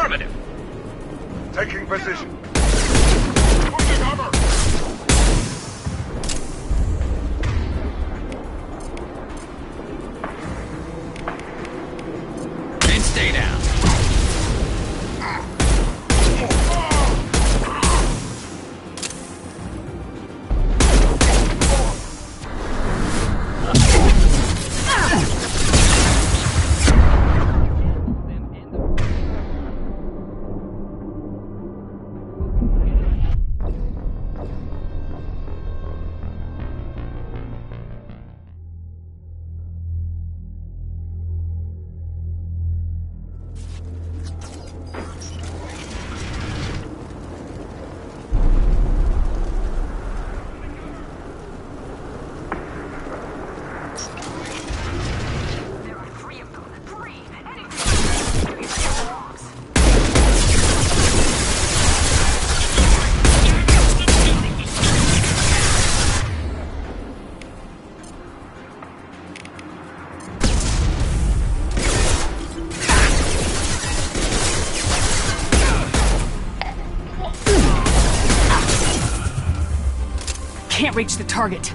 Affirmative. Taking position. Pushing cover. And stay down. Can't reach the target.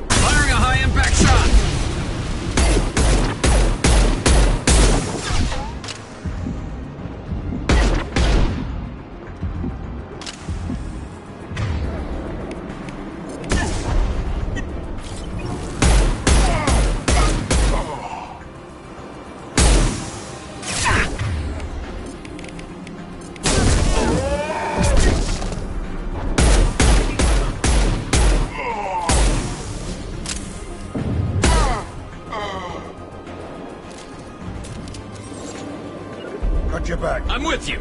Firing a high-impact shot! Got your back. I'm with you.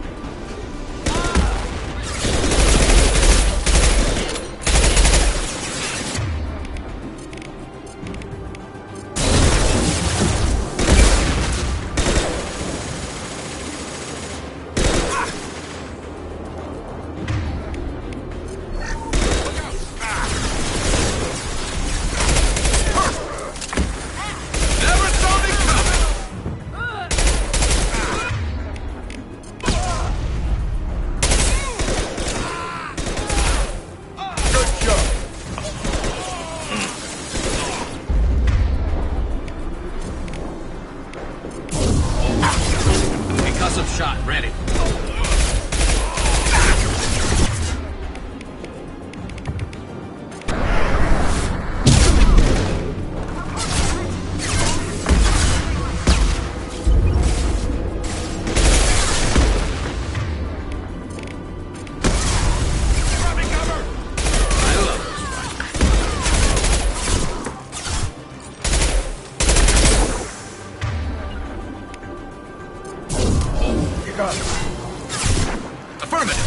Never saw me coming. Good job. Concussive shot ready. You got it. Affirmative.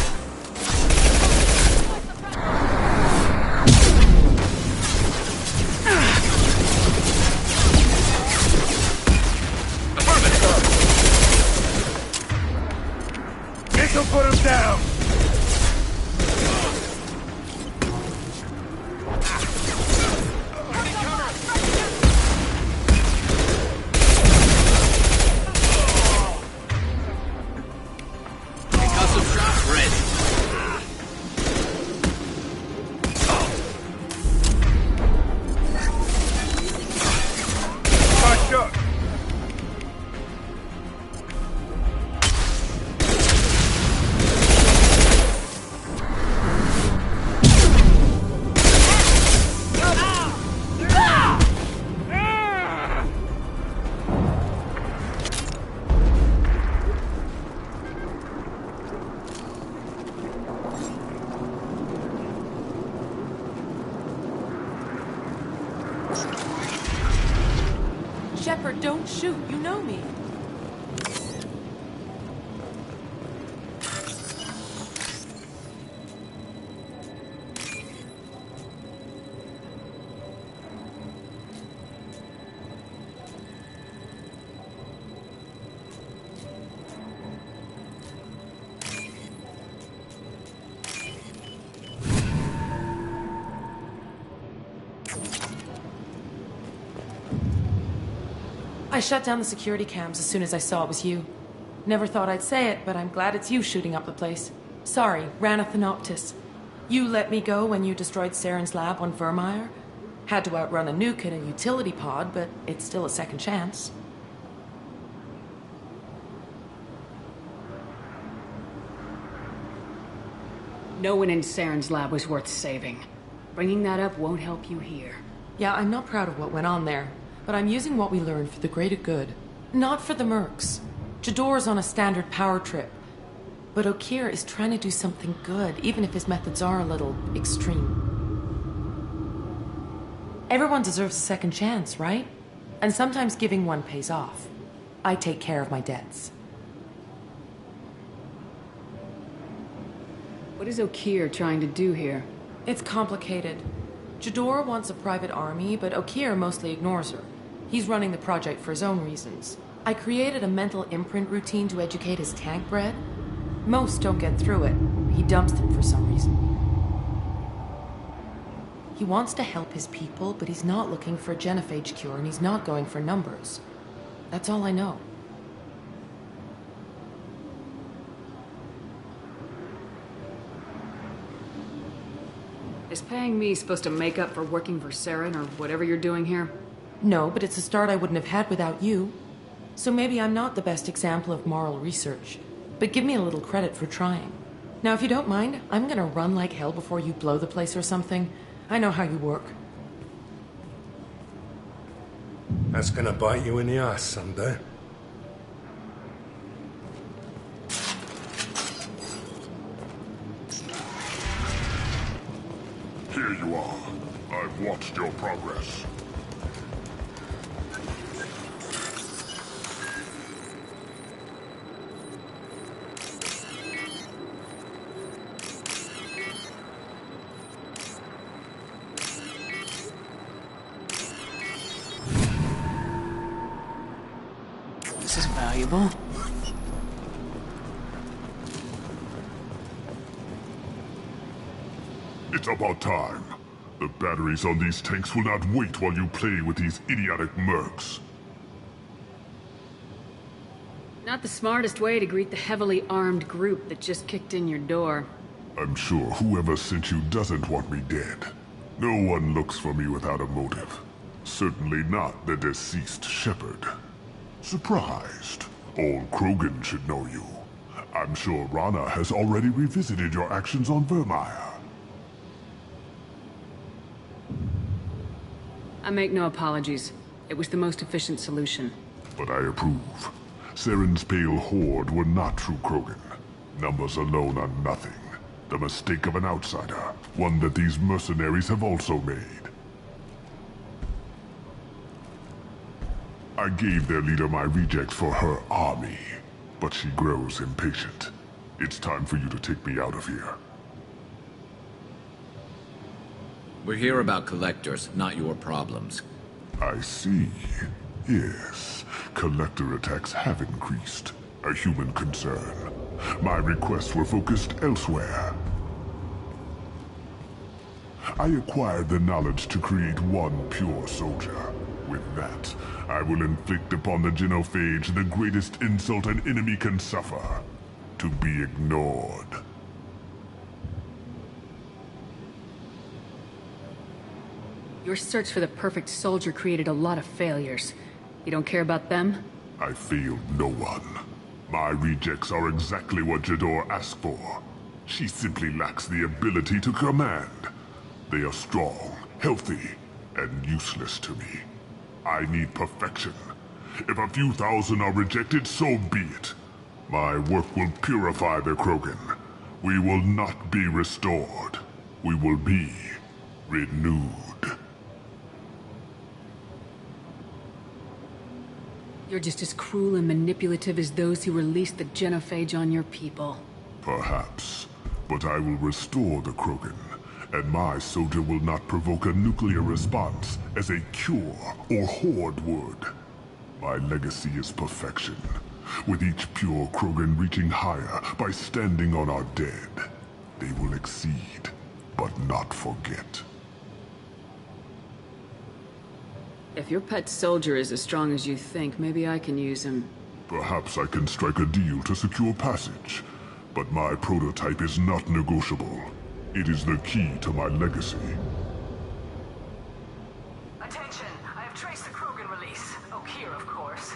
This'll put him down. Concussive shot ready. Nice shot. Shepard, don't shoot. You know me. I shut down the security cams as soon as I saw it was you. Never thought I'd say it, but I'm glad it's you shooting up the place. Sorry, Ranathanoptis. You let me go when you destroyed Saren's lab on Vermeer. Had to outrun a nuke in a utility pod, but it's still a second chance. No one in Saren's lab was worth saving. Bringing that up won't help you here. Yeah, I'm not proud of what went on there, but I'm using what we learned for the greater good. Not for the mercs. Jador's on a standard power trip. But Okeer is trying to do something good, even if his methods are a little extreme. Everyone deserves a second chance, right? And sometimes giving one pays off. I take care of my debts. What is Okeer trying to do here? It's complicated. Jador wants a private army, but Okeer mostly ignores her. He's running the project for his own reasons. I created a mental imprint routine to educate his tank bred. Most don't get through it. He dumps them for some reason. He wants to help his people, but he's not looking for a genophage cure, and he's not going for numbers. That's all I know. Is paying me supposed to make up for working for Saren or whatever you're doing here? No, but it's a start I wouldn't have had without you. So maybe I'm not the best example of moral research, but give me a little credit for trying. Now, if you don't mind, I'm gonna run like hell before you blow the place or something. I know how you work. That's gonna bite you in the ass someday. Here you are. I've watched your progress. This is valuable. It's about time. The batteries on these tanks will not wait while you play with these idiotic mercs. Not the smartest way to greet the heavily armed group that just kicked in your door. I'm sure whoever sent you doesn't want me dead. No one looks for me without a motive. Certainly not the deceased Shepherd. Surprised. Old Krogan should know you. I'm sure Rana has already revisited your actions on Vermeer. I make no apologies. It was the most efficient solution. But I approve. Saren's pale horde were not true Krogan. Numbers alone are nothing. The mistake of an outsider. One that these mercenaries have also made. I gave their leader my rejects for her army, but she grows impatient. It's time for you to take me out of here. We're here about collectors, not your problems. I see. Yes, collector attacks have increased. A human concern. My requests were focused elsewhere. I acquired the knowledge to create one pure soldier. With that, I will inflict upon the genophage the greatest insult an enemy can suffer. To be ignored. Your search for the perfect soldier created a lot of failures. You don't care about them? I failed no one. My rejects are exactly what Jador asked for. She simply lacks the ability to command. They are strong, healthy, and useless to me. I need perfection. If a few thousand are rejected, so be it. My work will purify the Krogan. We will not be restored. We will be renewed. You're just as cruel and manipulative as those who released the genophage on your people. Perhaps. But I will restore the Krogan. And my soldier will not provoke a nuclear response as a cure or horde would. My legacy is perfection, with each pure Krogan reaching higher by standing on our dead. They will exceed, but not forget. If your pet soldier is as strong as you think, maybe I can use him. Perhaps I can strike a deal to secure passage. But my prototype is not negotiable. It is the key to my legacy. Attention, I have traced the Krogan release. Okeer, of course.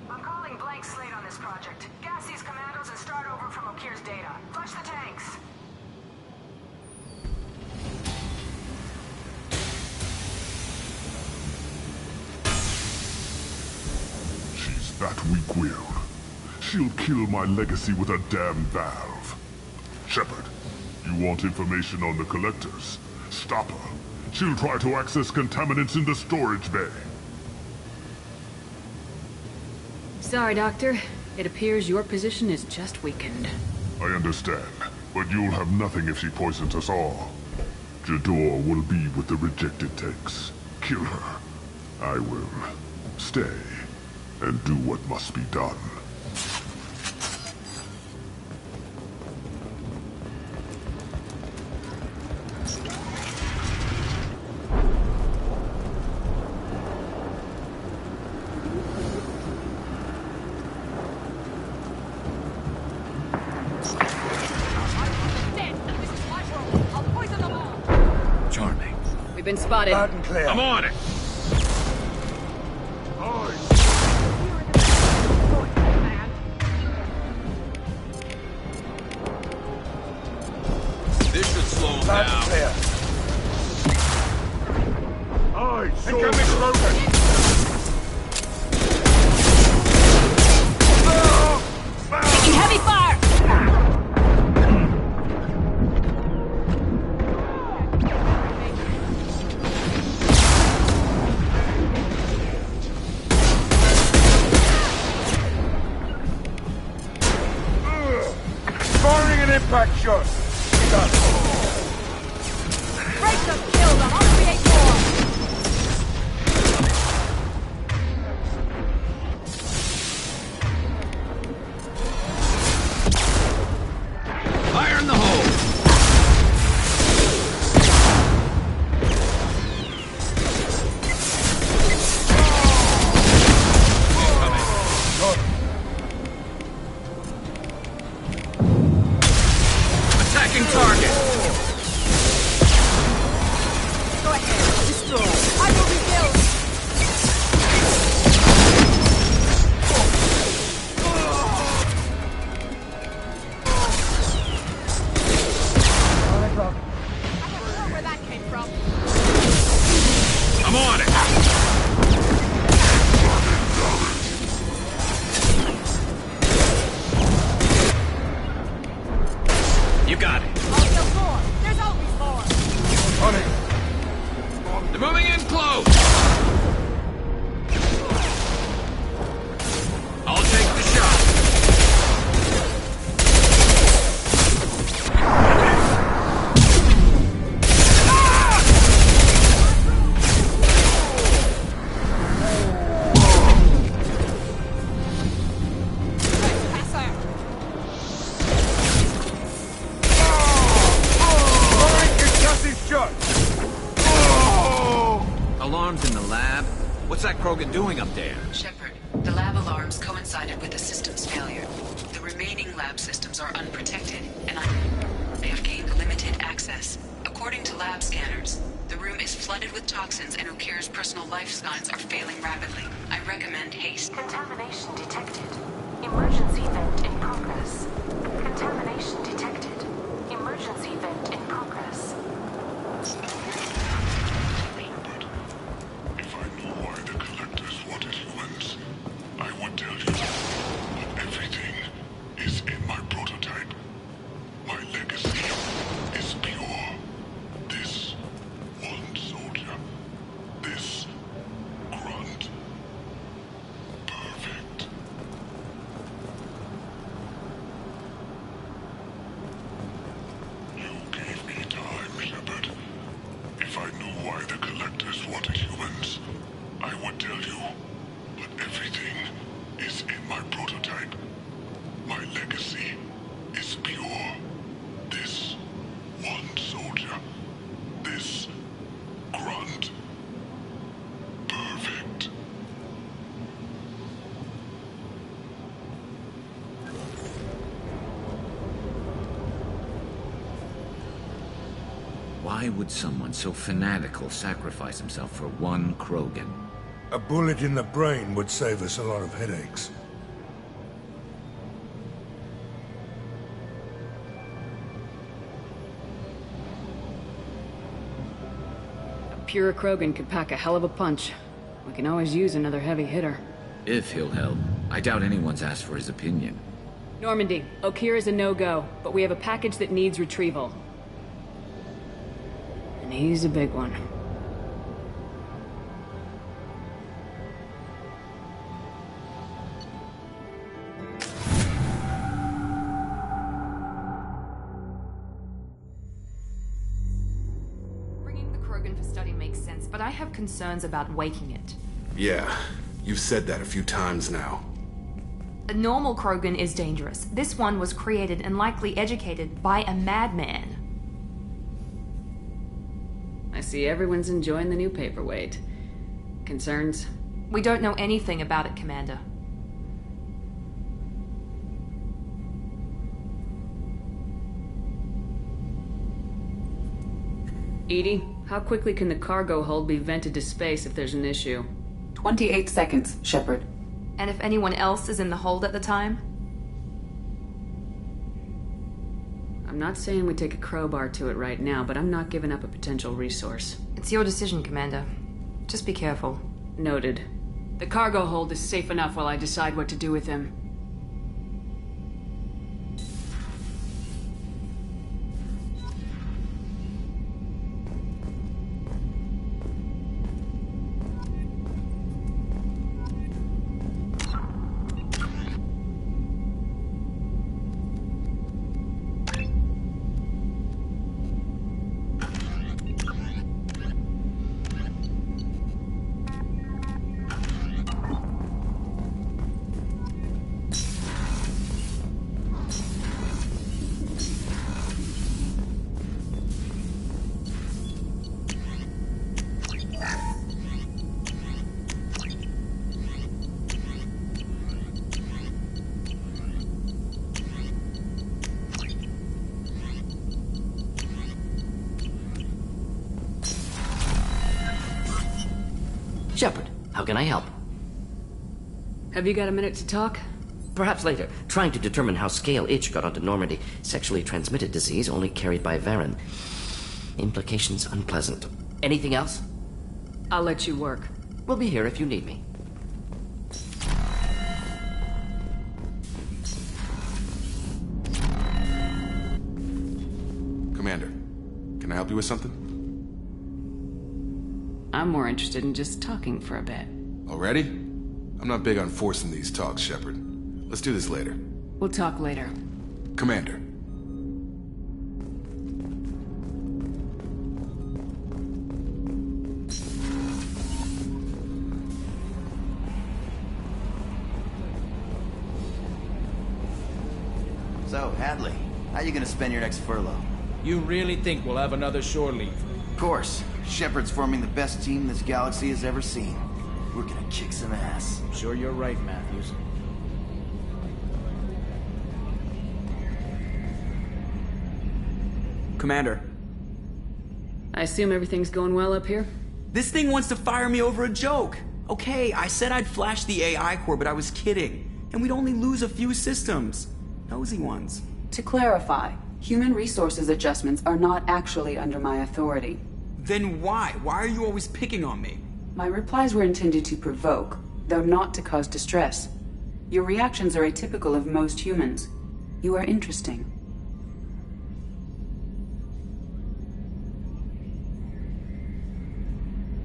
I'm calling blank slate on this project. Gas these commandos and start over from Okeer's data. Flush the tanks. She's that weak-willed. She'll kill my legacy with a damn valve. Shepard, you want information on the Collectors? Stop her. She'll try to access contaminants in the storage bay. Sorry, Doctor. It appears your position is just weakened. I understand, but you'll have nothing if she poisons us all. Jador will be with the rejected tanks. Kill her. I will stay and do what must be done. Charming. We've been spotted. Loud and clear. I'm on it. This should slow him Loud down. and clear. Aye, Incoming Krogan. Taking heavy fire! Firing an impact shot. Done. Break them, kill them, I'll create more! Fire in the hole. Attacking target. Go ahead, destroy. I will rebuild! I don't know where that came from. I'm on it. You got it. I'll build more. There's always more. On it. They're moving in close. I'll take the shot. Firing concussive shot. Alarms in the lab. What's that Krogan doing up there? Shepard, the lab alarms coincided with the system's failure. The remaining lab systems are unprotected, and I have gained limited access. According to lab scanners, the room is flooded with toxins and Okeer's personal life signs are failing rapidly. I recommend haste. Contamination detected. Emergency vent in progress. Contamination detected. Emergency vent in progress. If I knew why the Collectors wanted humans, I would tell you. But everything is in my prototype. My legacy is pure. This one soldier. This grunt. Perfect. You gave me time, Shepard. If I knew why the Collectors wanted humans, I would tell you. But everything is in my prototype. My legacy is pure. This one soldier. This Why would someone so fanatical sacrifice himself for one Krogan? A bullet in the brain would save us a lot of headaches. A pure Krogan could pack a hell of a punch. We can always use another heavy hitter. If he'll help. I doubt anyone's asked for his opinion. Normandy, Okeer is a no-go, but we have a package that needs retrieval. And he's a big one. Bringing the Krogan for study makes sense, but I have concerns about waking it. Yeah, you've said that a few times now. A normal Krogan is dangerous. This one was created and likely educated by a madman. I see everyone's enjoying the new paperweight. Concerns? We don't know anything about it, Commander. Edie, how quickly can the cargo hold be vented to space if there's an issue? 28 seconds, Shepard. And if anyone else is in the hold at the time? I'm not saying we take a crowbar to it right now, but I'm not giving up a potential resource. It's your decision, Commander. Just be careful. Noted. The cargo hold is safe enough while I decide what to do with him. Shepard, how can I help? Have you got a minute to talk? Perhaps later. Trying to determine how scale itch got onto Normandy. Sexually transmitted disease only carried by Varen. Implications unpleasant. Anything else? I'll let you work. We'll be here if you need me. Commander, can I help you with something? I'm more interested in just talking for a bit. Already? I'm not big on forcing these talks, Shepard. Let's do this later. We'll talk later. Commander. So, Hadley, how you gonna spend your next furlough? You really think we'll have another shore leave? Of course. Shepard's forming the best team this galaxy has ever seen. We're gonna kick some ass. Sure you're right, Matthews. Commander. I assume everything's going well up here? This thing wants to fire me over a joke. Okay, I said I'd flash the AI core, but I was kidding. And we'd only lose a few systems. Nosy ones. To clarify, human resources adjustments are not actually under my authority. Then why? Why are you always picking on me? My replies were intended to provoke, though not to cause distress. Your reactions are atypical of most humans. You are interesting.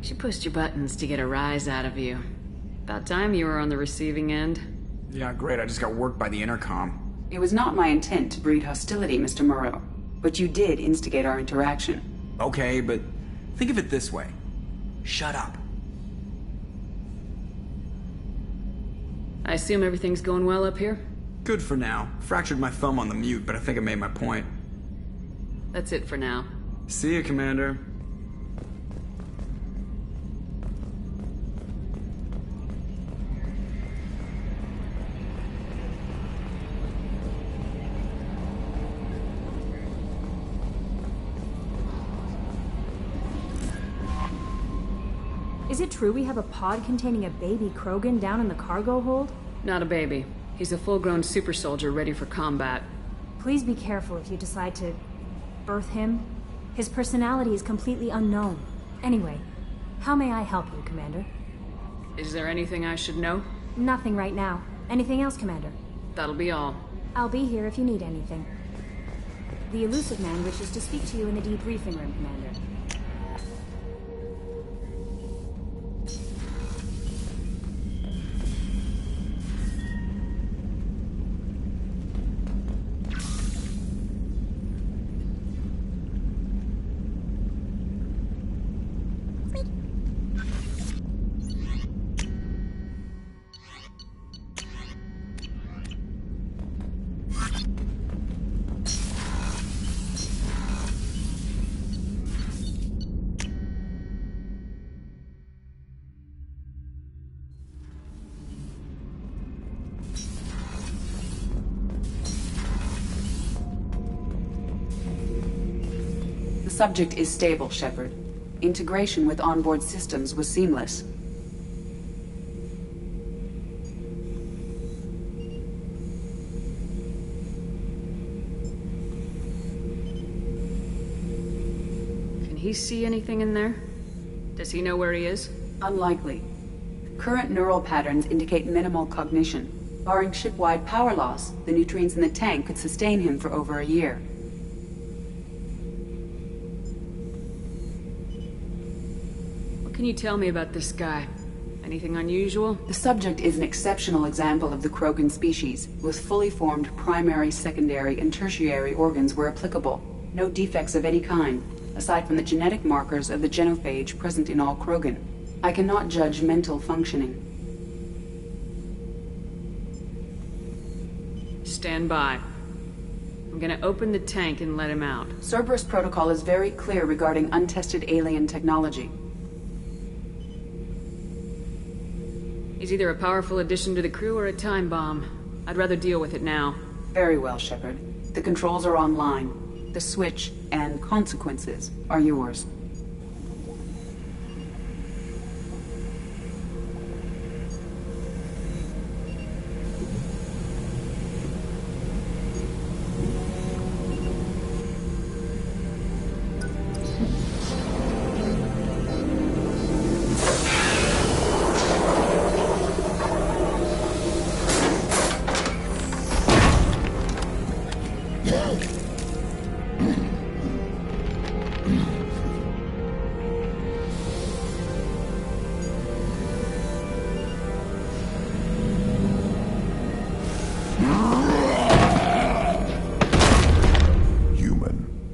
She pushed your buttons to get a rise out of you. About time you were on the receiving end. Yeah, great. I just got worked by the intercom. It was not my intent to breed hostility, Mr. Moreau, but you did instigate our interaction. Okay, but think of it this way. Shut up. I assume everything's going well up here? Good for now. Fractured my thumb on the mute, but I think I made my point. That's it for now. See you, Commander. Is it true we have a pod containing a baby Krogan down in the cargo hold? Not a baby. He's a full-grown super soldier ready for combat. Please be careful if you decide to birth him. His personality is completely unknown. Anyway, how may I help you, Commander? Is there anything I should know? Nothing right now. Anything else, Commander? That'll be all. I'll be here if you need anything. The Elusive Man wishes to speak to you in the debriefing room, Commander. The subject is stable, Shepard. Integration with onboard systems was seamless. Can he see anything in there? Does he know where he is? Unlikely. Current neural patterns indicate minimal cognition. Barring ship-wide power loss, the nutrients in the tank could sustain him for over a year. What can you tell me about this guy? Anything unusual? The subject is an exceptional example of the Krogan species, with fully formed primary, secondary, and tertiary organs where applicable. No defects of any kind, aside from the genetic markers of the genophage present in all Krogan. I cannot judge mental functioning. Stand by. I'm gonna open the tank and let him out. Cerberus protocol is very clear regarding untested alien technology. He's either a powerful addition to the crew or a time bomb. I'd rather deal with it now. Very well, Shepard. The controls are online. The switch and consequences are yours.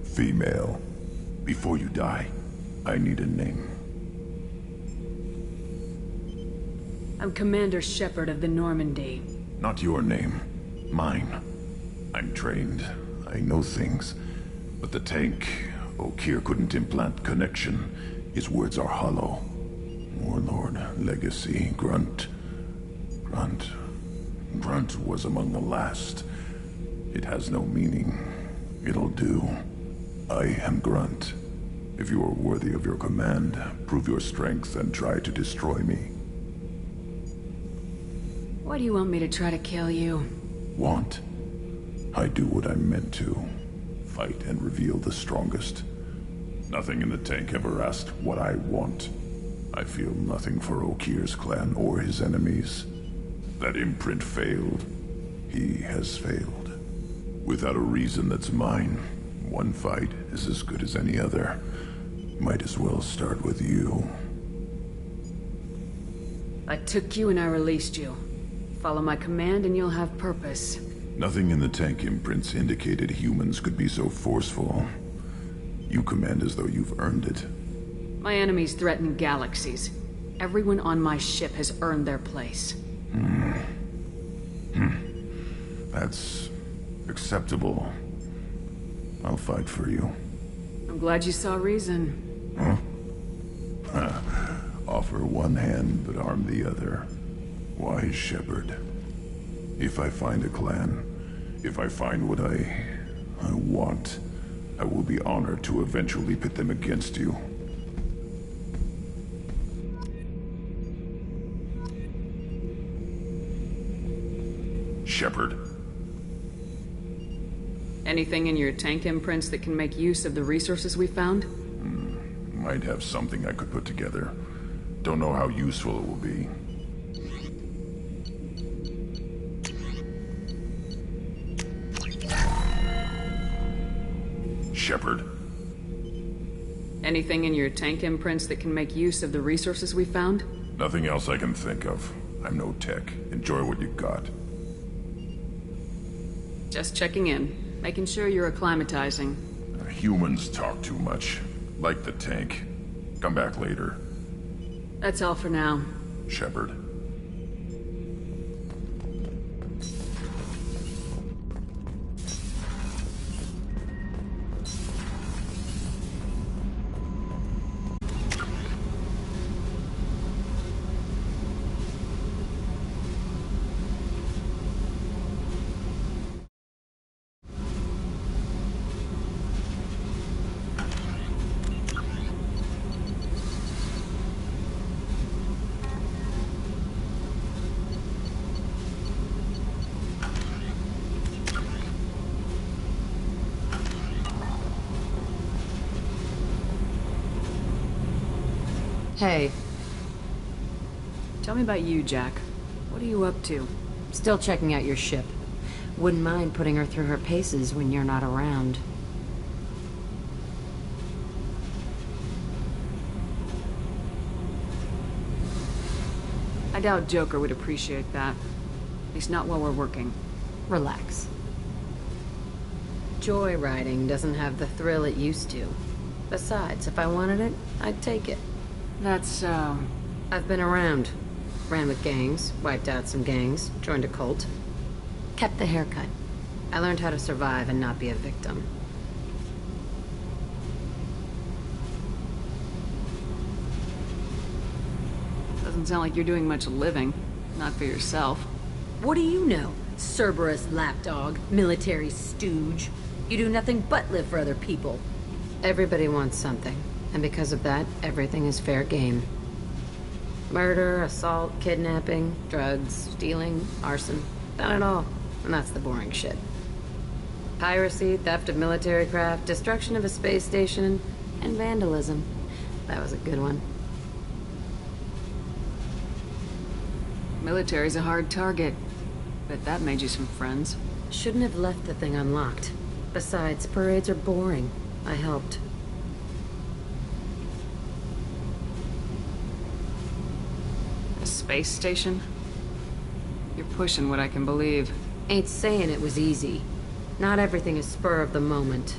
Female. Before you die, I need a name. I'm Commander Shepard of the Normandy. Not your name. Mine. I'm trained. I know things. But the tank, O'Kear couldn't implant connection. His words are hollow. Warlord, Legacy, Grunt. Grunt was among the last. It has no meaning. It'll do. I am Grunt. If you are worthy of your command, prove your strength and try to destroy me. Why do you want me to try to kill you? Want? I do what I'm meant to. Fight and reveal the strongest. Nothing in the tank ever asked what I want. I feel nothing for O'Kear's clan or his enemies. That imprint failed. He has failed. Without a reason that's mine. One fight is as good as any other. Might as well start with you. I took you and I released you. Follow my command and you'll have purpose. Nothing in the tank imprints indicated humans could be so forceful. You command as though you've earned it. My enemies threaten galaxies. Everyone on my ship has earned their place. That's acceptable. I'll fight for you. I'm glad you saw reason. Offer one hand, but arm the other. Wise Shepard. If I find a clan, if I find what I want, I will be honored to eventually pit them against you. Shepard. Anything in your tank imprints that can make use of the resources we found? Might have something I could put together. Don't know how useful it will be. Shepard. Anything in your tank imprints that can make use of the resources we found? Nothing else I can think of. I'm no tech. Enjoy what you got. Just checking in. Making sure you're acclimatizing. Humans talk too much. Like the tank. Come back later. That's all for now. Shepard. Hey. Tell me about you, Jack. What are you up to? Still checking out your ship. Wouldn't mind putting her through her paces when you're not around. I doubt Joker would appreciate that. At least not while we're working. Relax. Joyriding doesn't have the thrill it used to. Besides, if I wanted it, I'd take it. That's so... I've been around. Ran with gangs, wiped out some gangs, joined a cult. Kept the haircut. I learned how to survive and not be a victim. Doesn't sound like you're doing much living. Not for yourself. What do you know? Cerberus lapdog, military stooge. You do nothing but live for other people. Everybody wants something. And because of that, everything is fair game. Murder, assault, kidnapping, drugs, stealing, arson. Done it all. And that's the boring shit. Piracy, theft of military craft, destruction of a space station, and vandalism. That was a good one. Military's a hard target. Bet that made you some friends. Shouldn't have left the thing unlocked. Besides, parades are boring. I helped. Space station? You're pushing what I can believe. Ain't saying it was easy. Not everything is spur of the moment.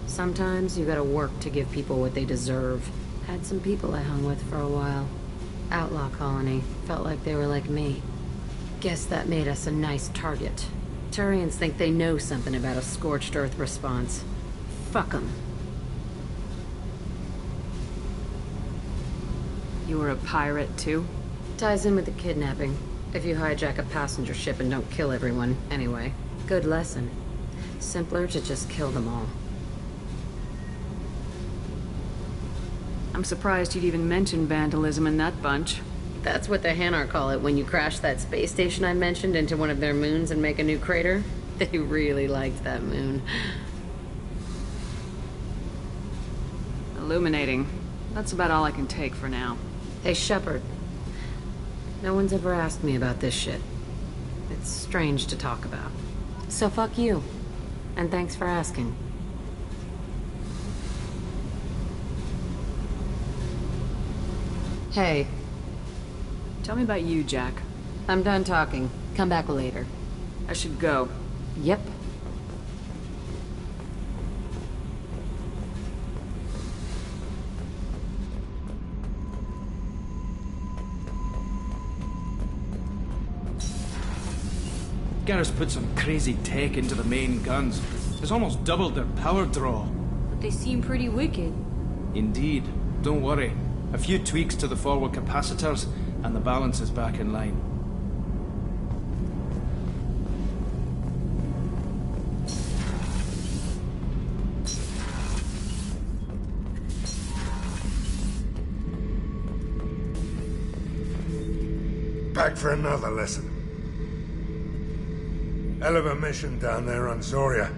Sometimes you gotta work to give people what they deserve. Had some people I hung with for a while. Outlaw colony. Felt like they were like me. Guess that made us a nice target. Turians think they know something about a scorched earth response. Fuck 'em. You were a pirate, too? Ties in with the kidnapping. If you hijack a passenger ship and don't kill everyone, anyway. Good lesson. Simpler to just kill them all. I'm surprised you'd even mention vandalism in that bunch. That's what the Hanar call it when you crash that space station I mentioned into one of their moons and make a new crater. They really liked that moon. Illuminating. That's about all I can take for now. Hey, Shepard. No one's ever asked me about this shit. It's strange to talk about. So fuck you. And thanks for asking. Hey. Tell me about you, Jack. I'm done talking. Come back later. I should go. Yep. Garrus put some crazy tech into the main guns. It's almost doubled their power draw. But they seem pretty wicked. Indeed. Don't worry. A few tweaks to the forward capacitors, and the balance is back in line. Back for another lesson. Hell of a mission down there on Zoria.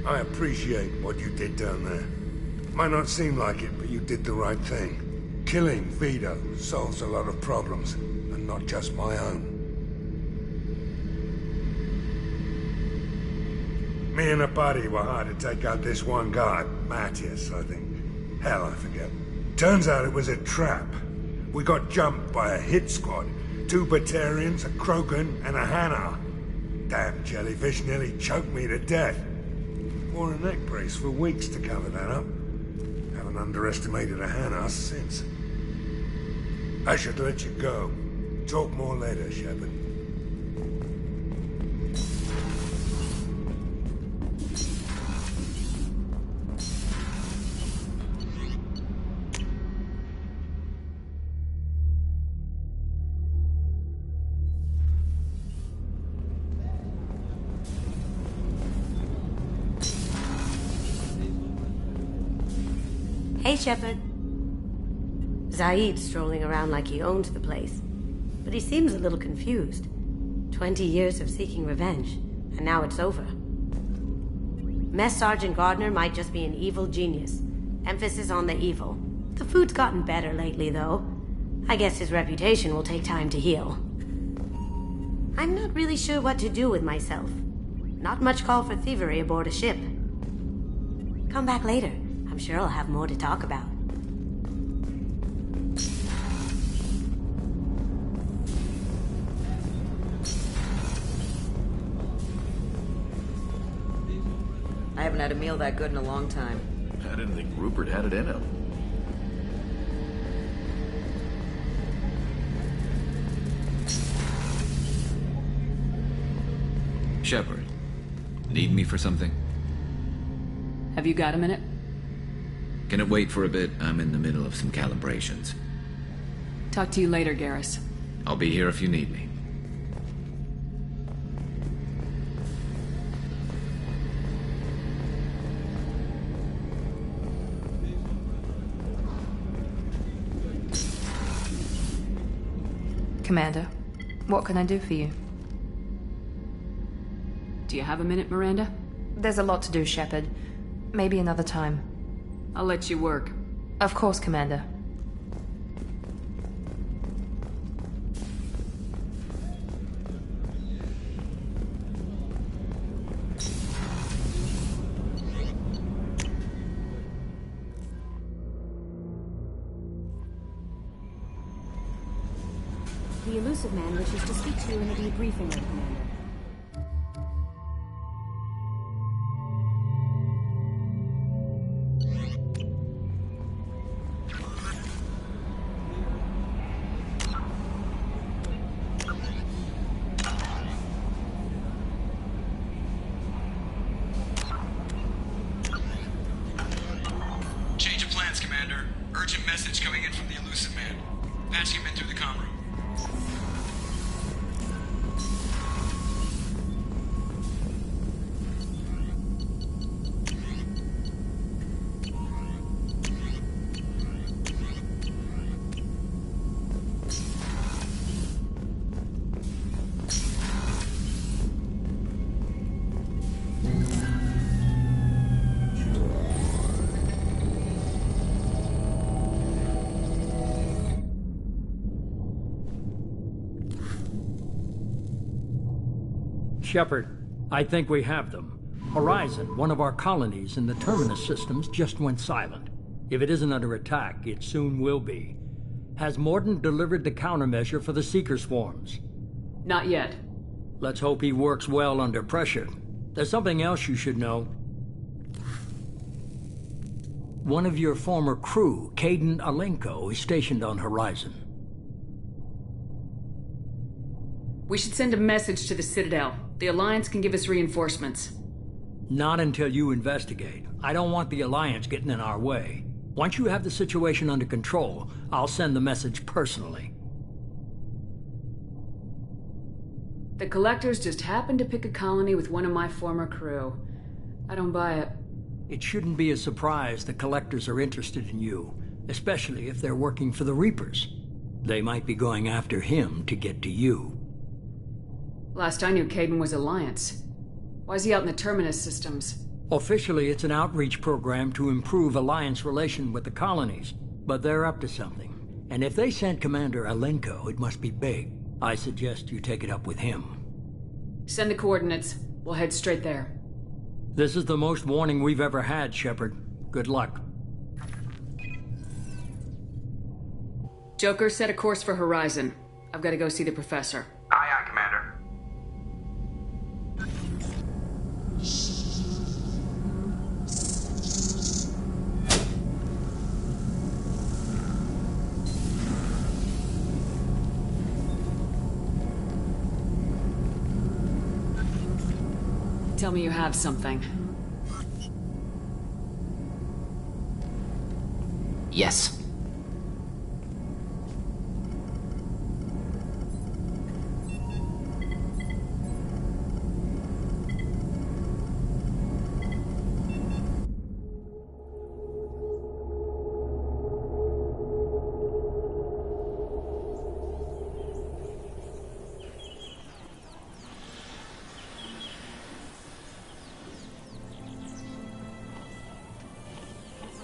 I appreciate what you did down there. Might not seem like it, but you did the right thing. Killing Vito solves a lot of problems, and not just my own. Me and a buddy were hired to take out this one guy, Matthias, I think. Hell, I forget. Turns out it was a trap. We got jumped by a hit squad. 2 Batarians, a Krogan, and a Hanar. Damn jellyfish nearly choked me to death. Wore a neck brace for weeks to cover that up. Haven't underestimated a Hanar since. I should let you go. Talk more later, Shepard. Hey, Shepard. Zaid's strolling around like he owns the place, but he seems a little confused. 20 years of seeking revenge, and now it's over. Mess Sergeant Gardner might just be an evil genius. Emphasis on the evil. The food's gotten better lately, though. I guess his reputation will take time to heal. I'm not really sure what to do with myself. Not much call for thievery aboard a ship. Come back later. I'm sure I'll have more to talk about. I haven't had a meal that good in a long time. I didn't think Rupert had it in him. Shepard, need me for something? Have you got a minute? Can it wait for a bit? I'm in the middle of some calibrations. Talk to you later, Garrus. I'll be here if you need me. Commander, what can I do for you? Do you have a minute, Miranda? There's a lot to do, Shepard. Maybe another time. I'll let you work. Of course, Commander. The Elusive Man wishes to speak to you in a debriefing room, Commander. Change of plans, Commander. Urgent message coming in from the Elusive Man. Patching him in through the comm room. Shepard, I think we have them. Horizon, one of our colonies in the Terminus systems, just went silent. If it isn't under attack, it soon will be. Has Mordin delivered the countermeasure for the Seeker swarms? Not yet. Let's hope he works well under pressure. There's something else you should know. One of your former crew, Caden Alenko, is stationed on Horizon. We should send a message to the Citadel. The Alliance can give us reinforcements. Not until you investigate. I don't want the Alliance getting in our way. Once you have the situation under control, I'll send the message personally. The Collectors just happened to pick a colony with one of my former crew. I don't buy it. It shouldn't be a surprise the Collectors are interested in you, especially if they're working for the Reapers. They might be going after him to get to you. Last I knew, Caden was Alliance. Why is he out in the Terminus systems? Officially, it's an outreach program to improve Alliance relation with the colonies, but they're up to something. And if they sent Commander Alenko, it must be big. I suggest you take it up with him. Send the coordinates. We'll head straight there. This is the most warning we've ever had, Shepard. Good luck. Joker, set a course for Horizon. I've got to go see the professor. Aye, aye, Commander. Tell me you have something. Yes.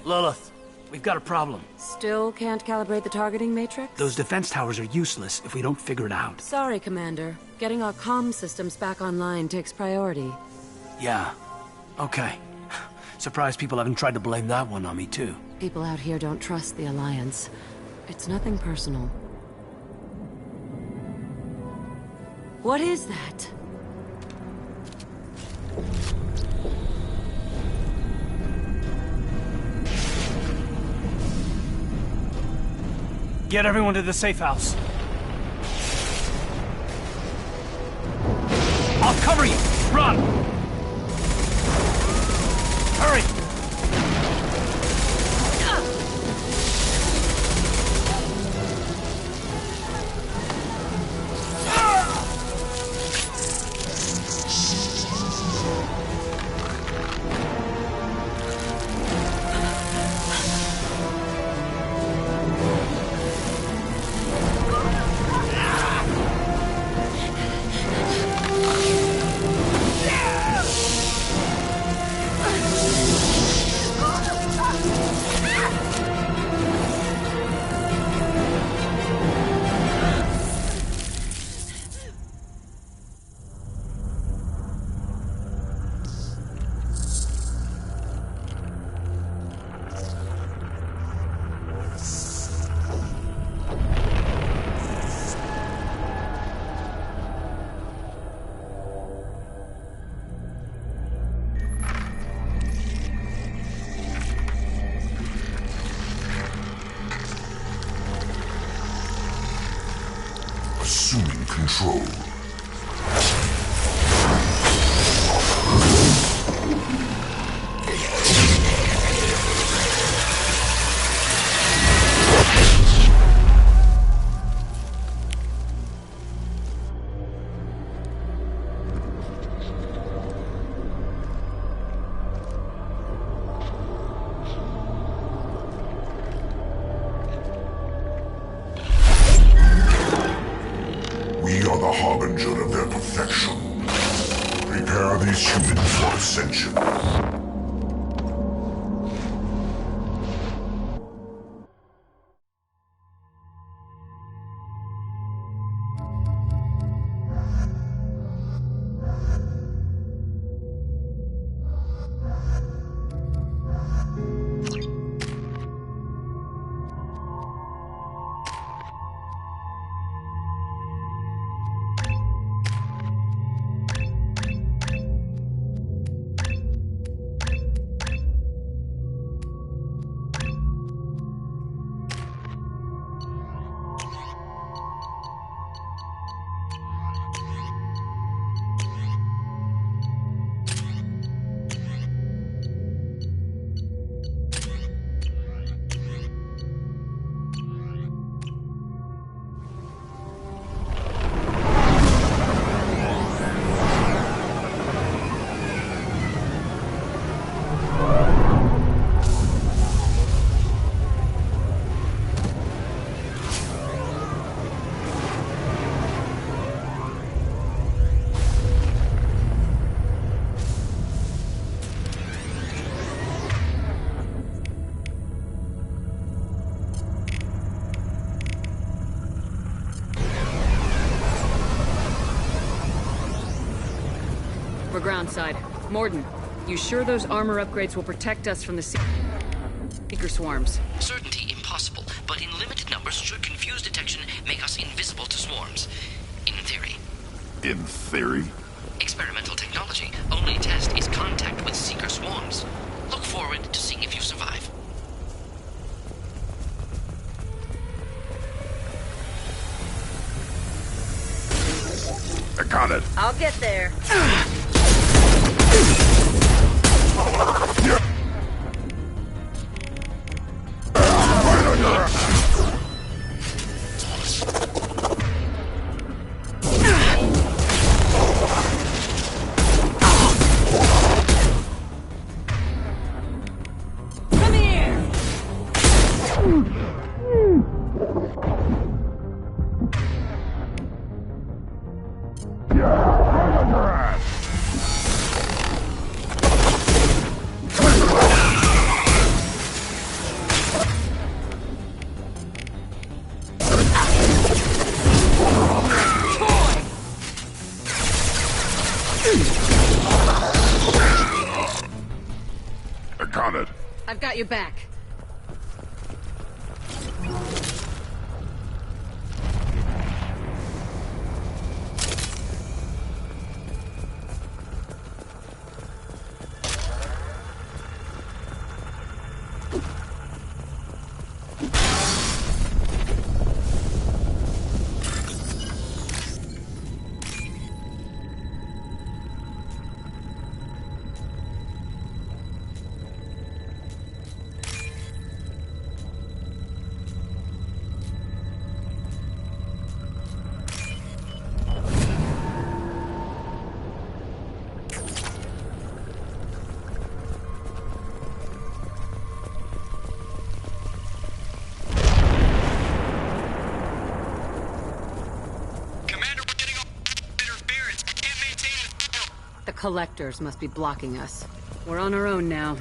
Lilith, we've got a problem. Still can't calibrate the targeting matrix? Those defense towers are useless if we don't figure it out. Sorry, Commander. Getting our comm systems back online takes priority. Yeah. Okay. Surprised people haven't tried to blame that one on me, too. People out here don't trust the Alliance. It's nothing personal. What is that? Get everyone to the safe house. I'll cover you! Run! Hurry! Assuming control. We are the harbinger of their perfection. Prepare these humans for ascension. ground side. Morden, you sure those armor upgrades will protect us from the seeker swarms? Certainty impossible, but in limited numbers should confuse detection make us invisible to swarms. In theory. In theory? Experimental technology. Only test is contact with seeker swarms. Look forward to seeing if you survive. I got it. I'll get there. I've got your back. The collectors must be blocking us. We're on our own now.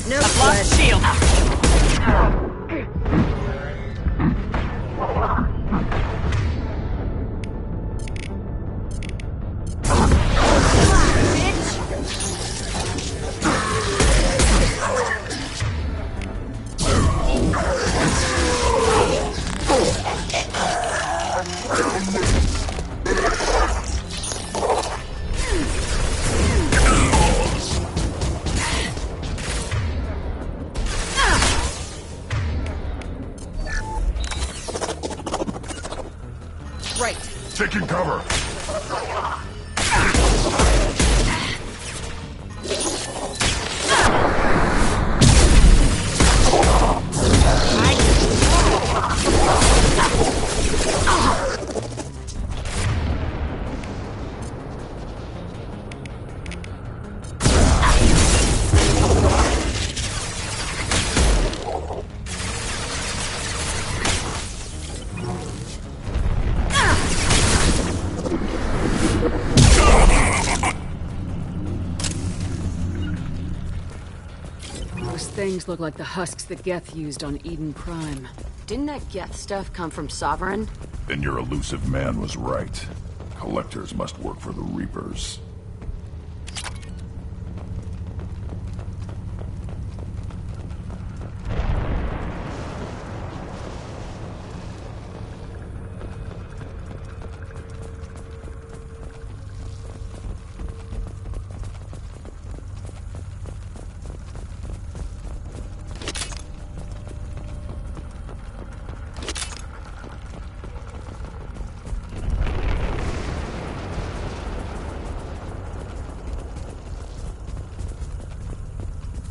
No I've lost shield. Right. Taking cover. Those things look like the husks that Geth used on Eden Prime. Didn't that Geth stuff come from Sovereign? Then your elusive man was right. Collectors must work for the Reapers.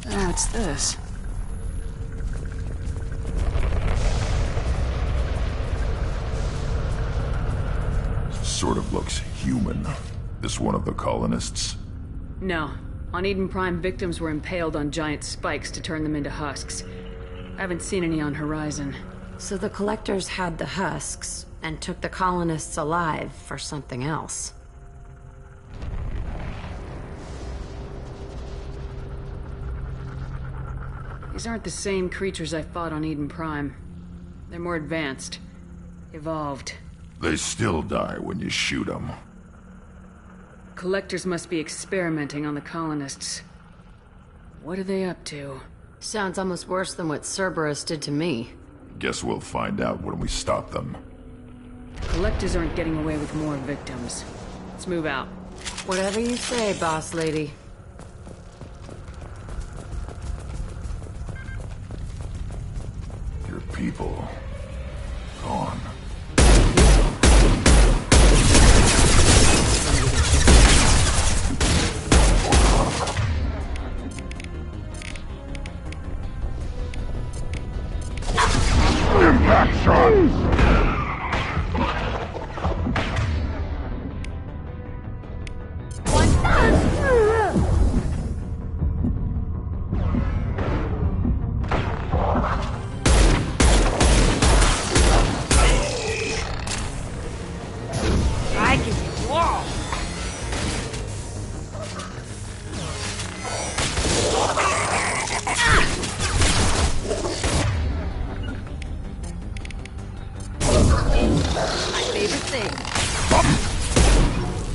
What's this? Sort of looks human. This one of the colonists? No. On Eden Prime, victims were impaled on giant spikes to turn them into husks. I haven't seen any on Horizon. So the collectors had the husks and took the colonists alive for something else. These aren't the same creatures I fought on Eden Prime. They're more advanced. Evolved. They still die when you shoot them. Collectors must be experimenting on the colonists. What are they up to? Sounds almost worse than what Cerberus did to me. Guess we'll find out when we stop them. Collectors aren't getting away with more victims. Let's move out. Whatever you say, boss lady. Your people... gone. Impact shots!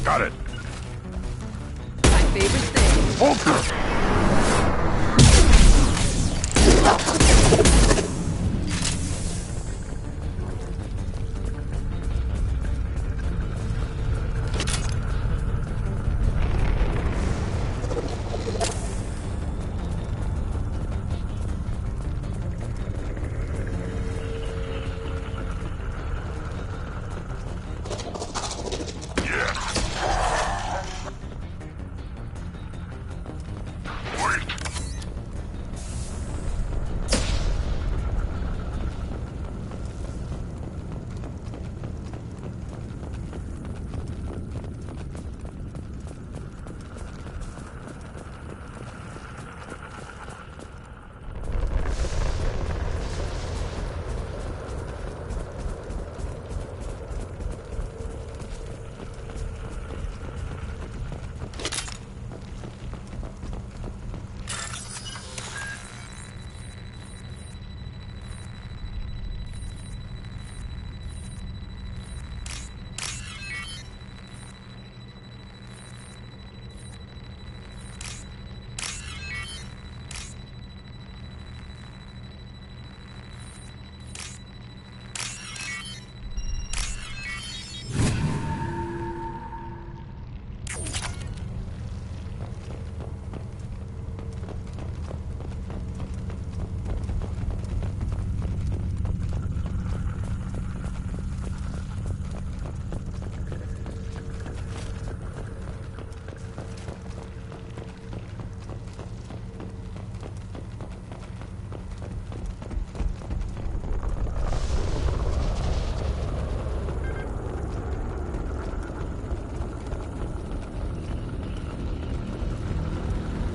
Got it. My favorite thing.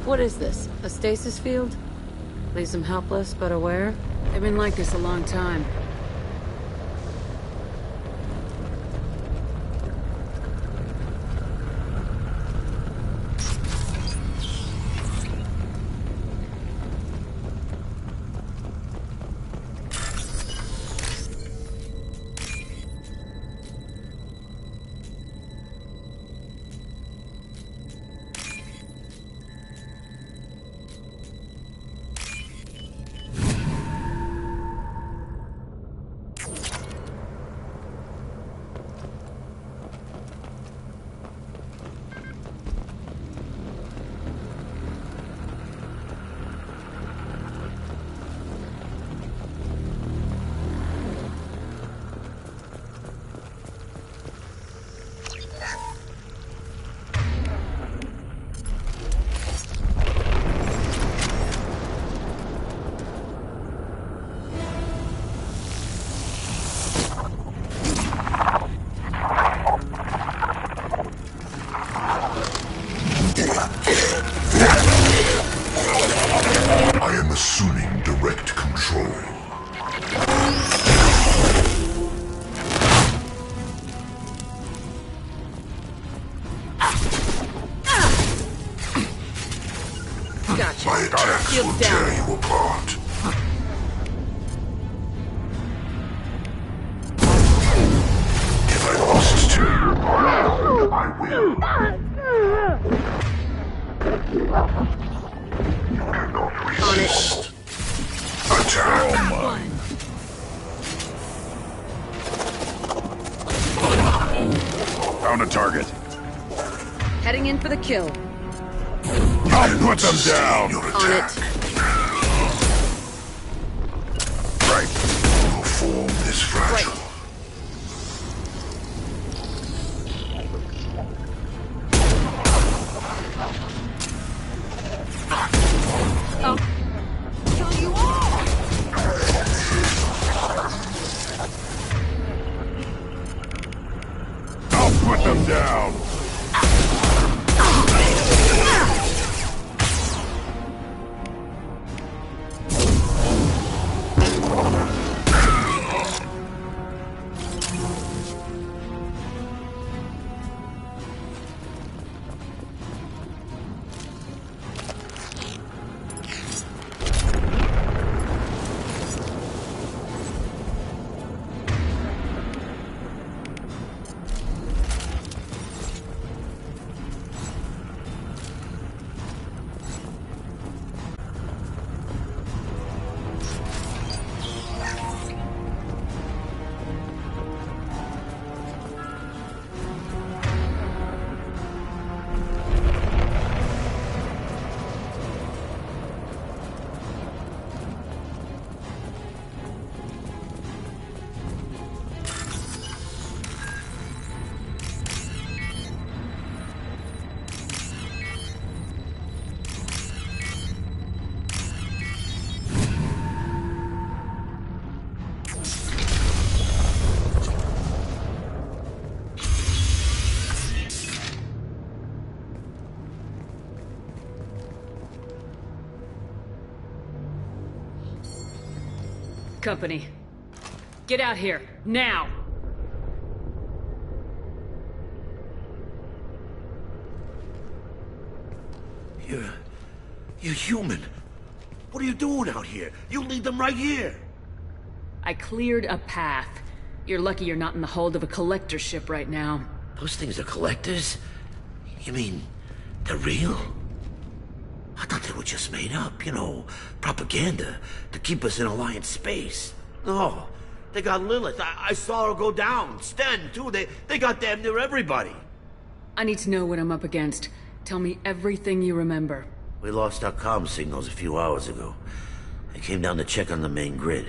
What is this? A stasis field? Leaves them helpless but aware? They've been like this a long time. I am assuming direct control. Gotcha. My attacks will tear you apart. If I must, I will. You cannot resist. Attack. All mine. Found a target. Heading in for the kill. I'll put them down. On it. Right. Your form is fragile. I'll kill you all! I'll put them down. Company. Get out here, now! You're human. What are you doing out here? You lead them right here. I cleared a path. You're lucky you're not in the hold of a collector ship right now. Those things are collectors? You mean, they're real? I thought they were just made up, you know, propaganda to keep us in Alliance space. No, they got Lilith. I saw her go down. Sten, too. They got damn near everybody. I need to know what I'm up against. Tell me everything you remember. We lost our comm signals a few hours ago. I came down to check on the main grid.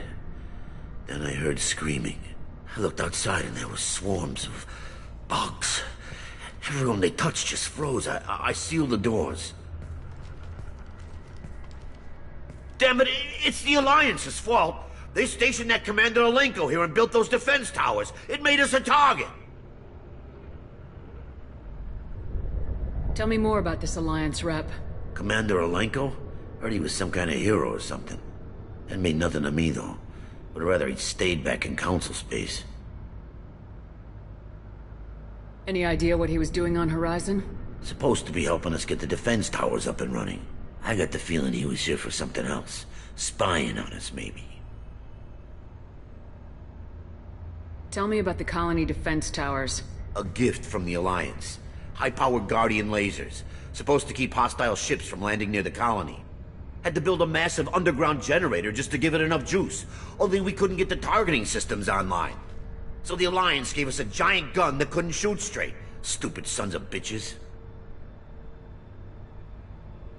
Then I heard screaming. I looked outside and there were swarms of bugs. Everyone they touched just froze. I sealed the doors. Damn it, it's the Alliance's fault. They stationed that Commander Alenko here and built those defense towers. It made us a target. Tell me more about this Alliance rep. Commander Alenko? Heard he was some kind of hero or something. That mean nothing to me, though. Would rather he'd stayed back in Council space. Any idea what he was doing on Horizon? Supposed to be helping us get the defense towers up and running. I got the feeling he was here for something else. Spying on us, maybe. Tell me about the colony defense towers. A gift from the Alliance. High-powered Guardian lasers. Supposed to keep hostile ships from landing near the colony. Had to build a massive underground generator just to give it enough juice. Only we couldn't get the targeting systems online. So the Alliance gave us a giant gun that couldn't shoot straight. Stupid sons of bitches.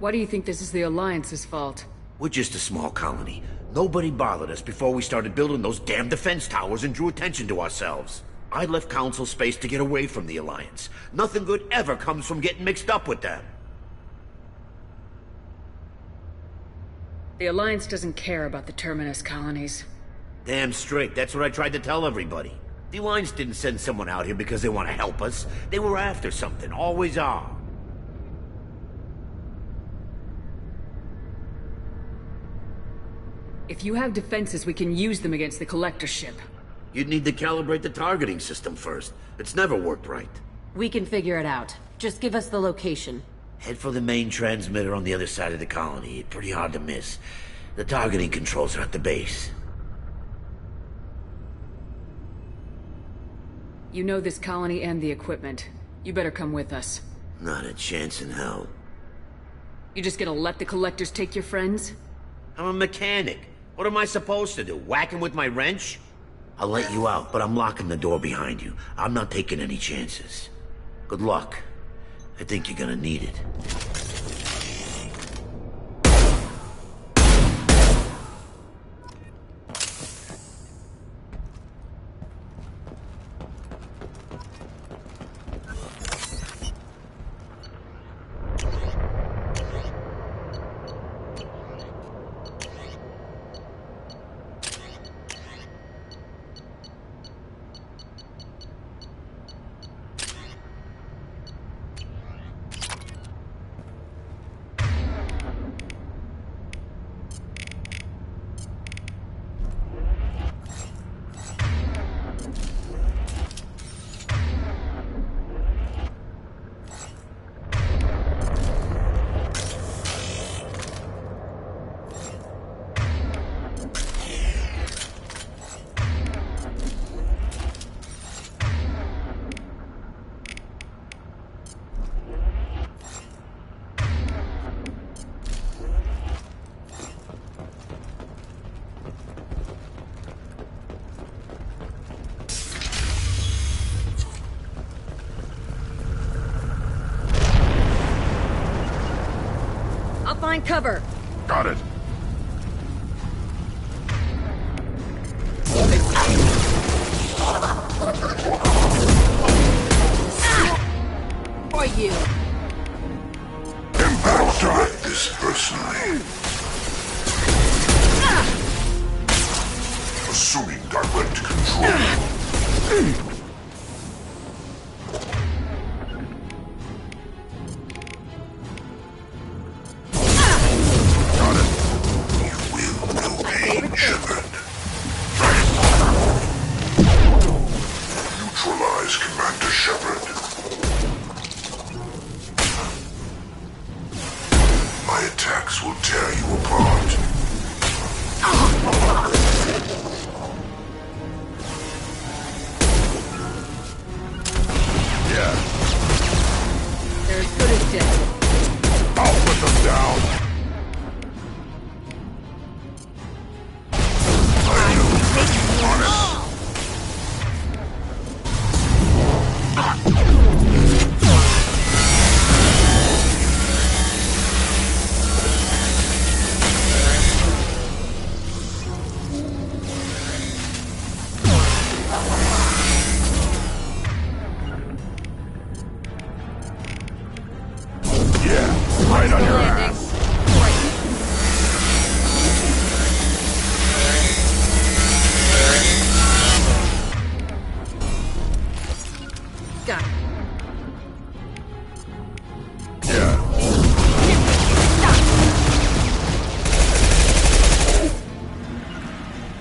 Why do you think this is the Alliance's fault? We're just a small colony. Nobody bothered us before we started building those damn defense towers and drew attention to ourselves. I left Council space to get away from the Alliance. Nothing good ever comes from getting mixed up with them. The Alliance doesn't care about the Terminus colonies. Damn straight, that's what I tried to tell everybody. The Alliance didn't send someone out here because they want to help us. They were after something, always are. If you have defenses, we can use them against the Collector ship. You'd need to calibrate the targeting system first. It's never worked right. We can figure it out. Just give us the location. Head for the main transmitter on the other side of the colony. Pretty hard to miss. The targeting controls are at the base. You know this colony and the equipment. You better come with us. Not a chance in hell. You just gonna let the collectors take your friends? I'm a mechanic. What am I supposed to do? Whack him with my wrench? I'll let you out, but I'm locking the door behind you. I'm not taking any chances. Good luck. I think you're gonna need it. Find cover. Got it. For you. Impact shot this personally. Assuming direct control.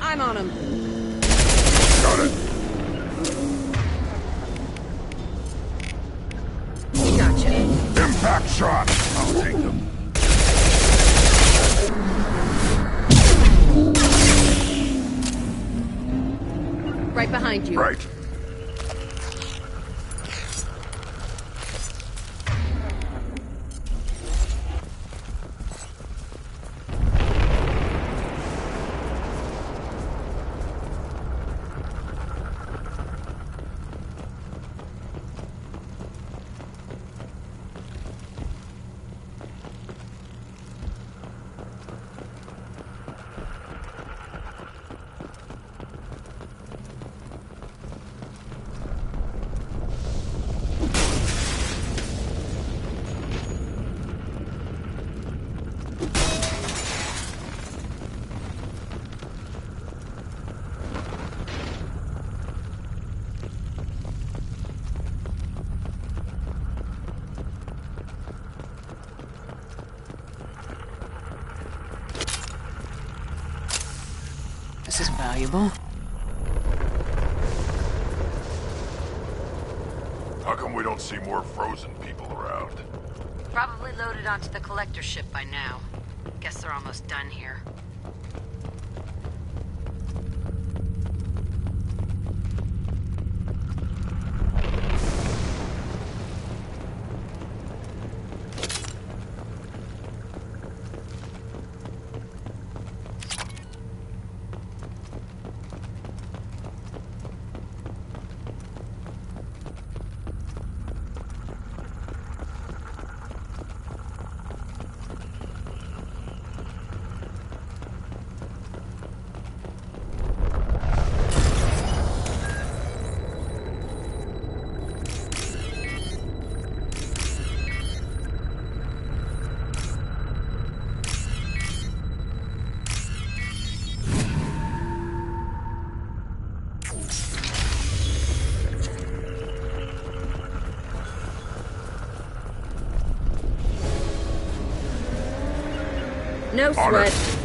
I'm on him. Got it. Gotcha. Impact shot. I'll take them. Right behind you. Right. This is valuable. How come we don't see more frozen people around? Probably loaded onto the collector ship by now. Guess they're almost done here. No sweat.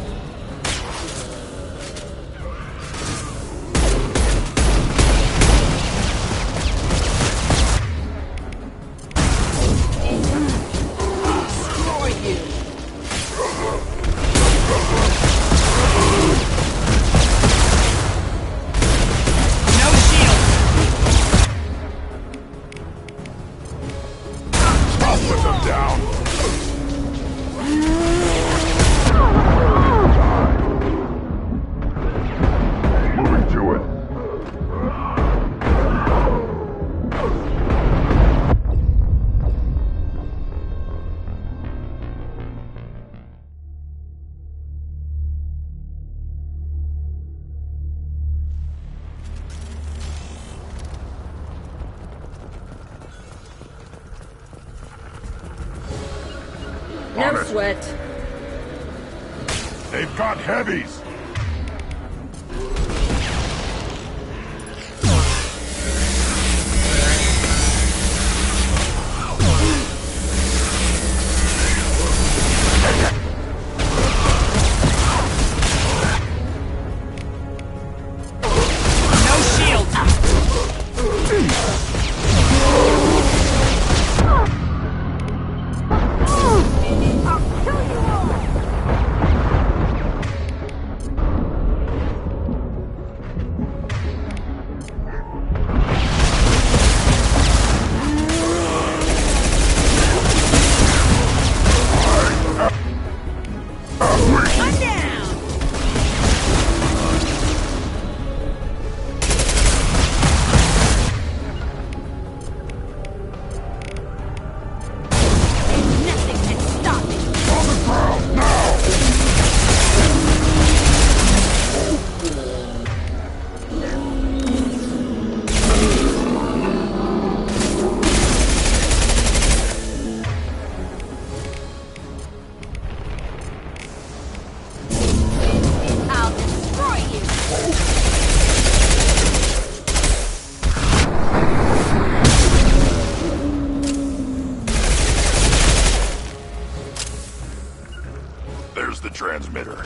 No sweat. They've got heavies. There's the transmitter.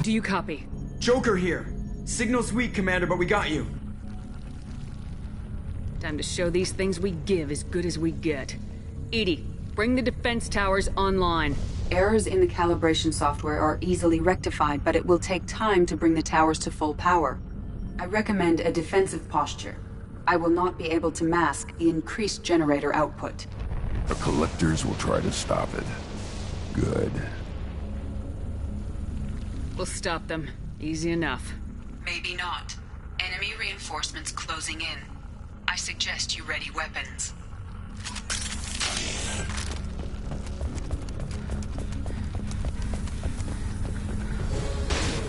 Do you copy? Joker here. Signal's weak, Commander, but we got you. Time to show these things we give as good as we get. Edie, bring the defense towers online. Errors in the calibration software are easily rectified, but it will take time to bring the towers to full power. I recommend a defensive posture. I will not be able to mask the increased generator output. The collectors will try to stop it. Good. We'll stop them. Easy enough. Maybe not. Enemy reinforcements closing in. I suggest you ready weapons.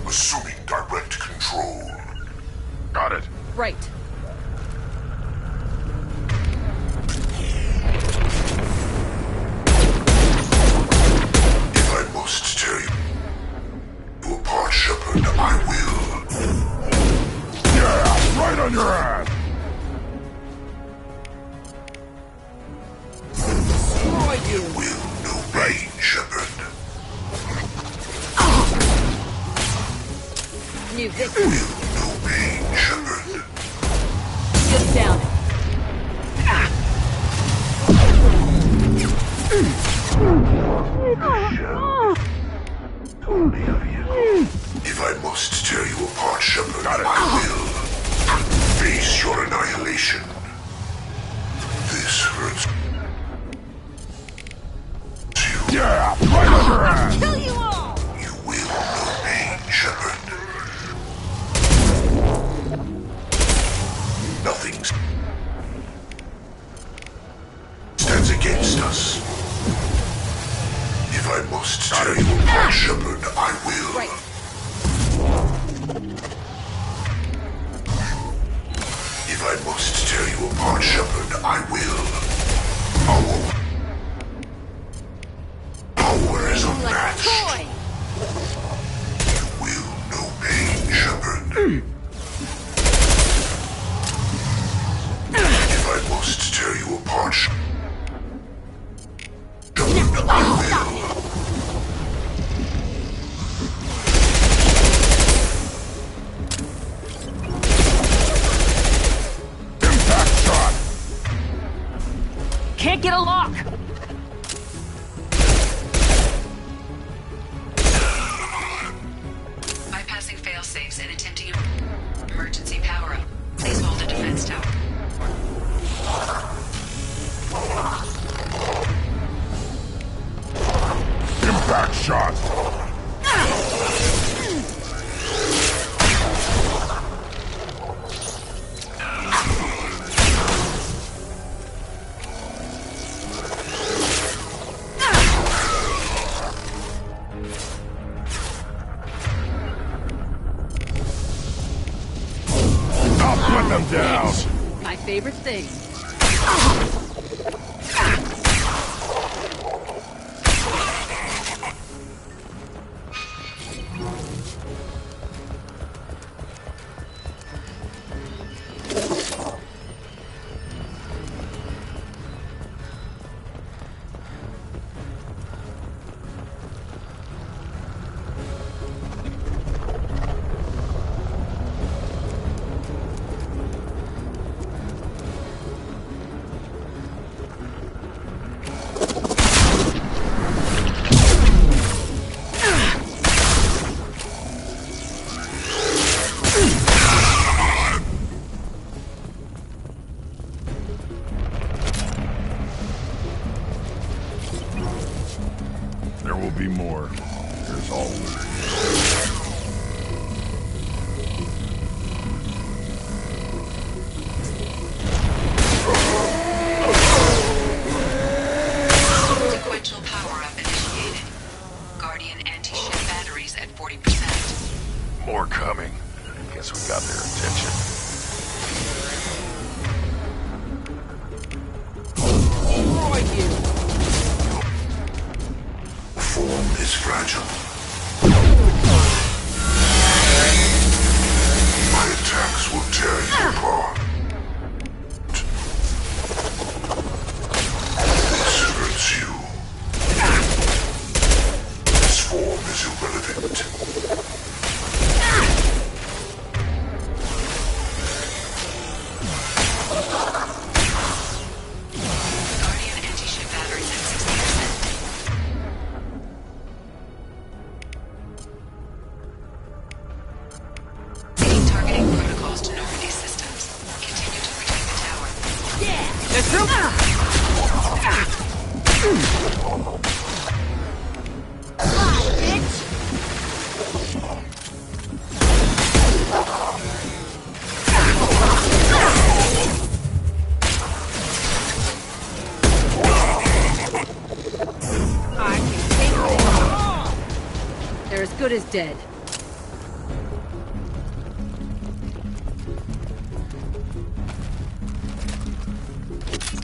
Assuming direct control. Got it. Right. resist. No pain, Shepard. Shields down. Only of you. If I must tear you apart, Shepard, I will. Face your annihilation. This hurts. Yeah, right on your ass! Kill you all! You will know pain, Shepard. Nothing stands against us. If I must tear you apart, Shepard, I will. Right. If I must tear you apart, Shepard, I will. Our power is unmatched. You will know pain, Shepard. If I must tear you apart, Shepard, I will. Impact shot! Can't get a lock! Bypassing fail-safes and attempting emergency power-up. Please hold a defense tower. Impact shot! I'll put them down! My favorite thing. There will be more. There's always. Sequential power-up initiated. Guardian anti-ship batteries at 40%. More coming. Guess we got their attention. Destroy you! Form is fragile. My attacks will tear you apart. This hurts you. This form is irrelevant. Guardian anti-ship batteries at 60%. Setting targeting protocols to Normandy systems. Continue to protect the tower. Yeah! Let's go! Fly, bitch! I can take them all! They're as good as dead.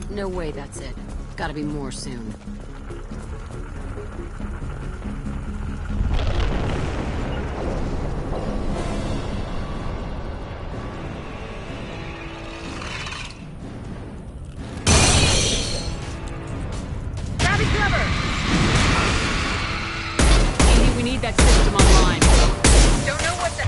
No way that's it. Gotta be more soon. Grabbing cover! Andy, we need that system online. Don't know what the...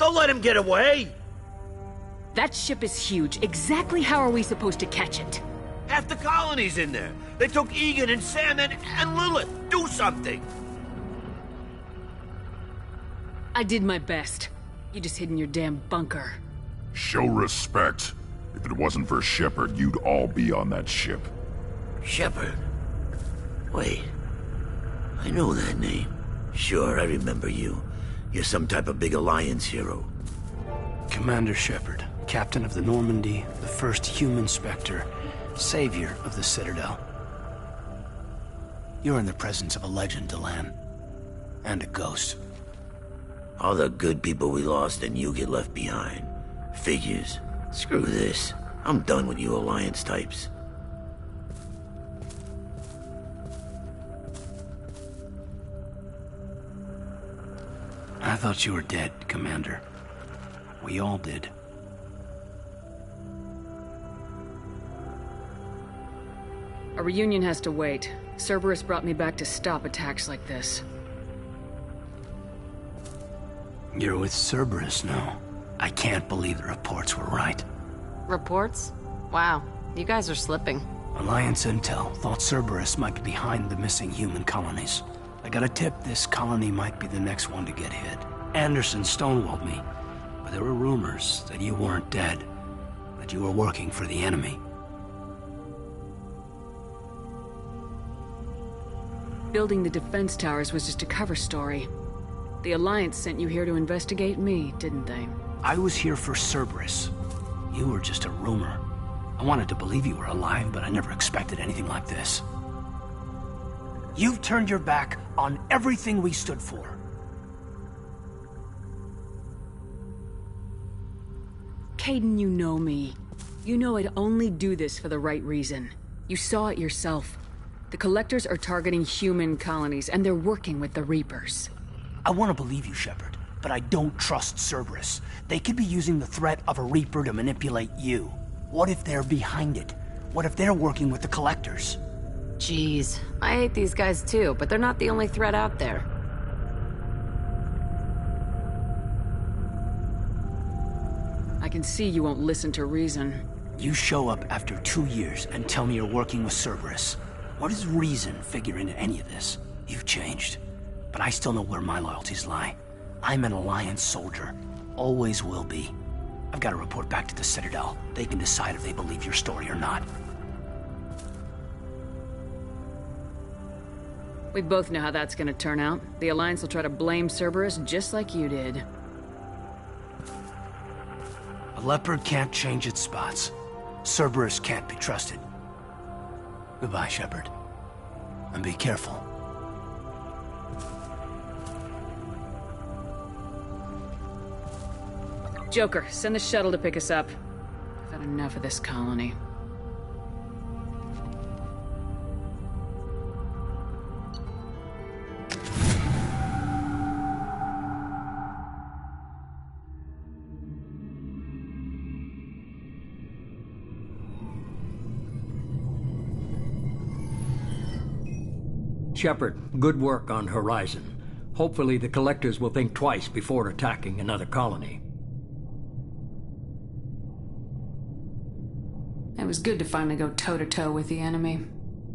Don't let him get away! That ship is huge. Exactly how are we supposed to catch it? Half the colony's in there. They took Egan and Sam and Lilith. Do something! I did my best. You just hid in your damn bunker. Show respect. If it wasn't for Shepard, you'd all be on that ship. Shepard? Wait. I know that name. Sure, I remember you. You're some type of big Alliance hero. Commander Shepard, captain of the Normandy, the first human Spectre, savior of the Citadel. You're in the presence of a legend, Delan. And a ghost. All the good people we lost and you get left behind. Figures. Screw this. I'm done with you Alliance types. I thought you were dead, Commander. We all did. A reunion has to wait. Cerberus brought me back to stop attacks like this. You're with Cerberus now. I can't believe the reports were right. Reports? Wow, you guys are slipping. Alliance intel thought Cerberus might be behind the missing human colonies. I got a tip this colony might be the next one to get hit. Anderson stonewalled me, but there were rumors that you weren't dead, that you were working for the enemy. Building the defense towers was just a cover story. The Alliance sent you here to investigate me, didn't they? I was here for Cerberus. You were just a rumor. I wanted to believe you were alive, but I never expected anything like this. You've turned your back on everything we stood for. Kaidan, you know me. You know I'd only do this for the right reason. You saw it yourself. The Collectors are targeting human colonies, and they're working with the Reapers. I want to believe you, Shepard, but I don't trust Cerberus. They could be using the threat of a Reaper to manipulate you. What if they're behind it? What if they're working with the Collectors? Jeez, I hate these guys too, but they're not the only threat out there. I can see you won't listen to reason. You show up after 2 years and tell me you're working with Cerberus. What does reason figure into any of this? You've changed. But I still know where my loyalties lie. I'm an Alliance soldier. Always will be. I've got to report back to the Citadel. They can decide if they believe your story or not. We both know how that's gonna turn out. The Alliance will try to blame Cerberus just like you did. A leopard can't change its spots. Cerberus can't be trusted. Goodbye, Shepard. And be careful. Joker, send the shuttle to pick us up. I've had enough of this colony. Shepard, good work on Horizon. Hopefully the Collectors will think twice before attacking another colony. It was good to finally go toe-to-toe with the enemy.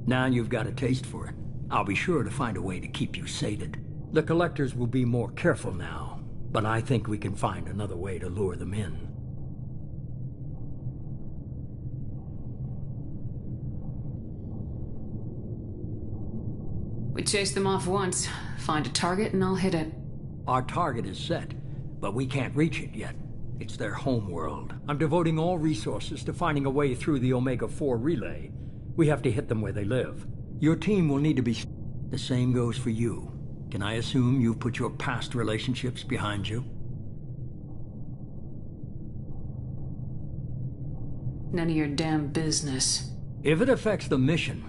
Now you've got a taste for it. I'll be sure to find a way to keep you sated. The Collectors will be more careful now, but I think we can find another way to lure them in. We chase them off once, find a target and I'll hit it. Our target is set, but we can't reach it yet. It's their home world. I'm devoting all resources to finding a way through the Omega-4 relay. We have to hit them where they live. Your team will need to be... The same goes for you. Can I assume you've put your past relationships behind you? None of your damn business. If it affects the mission,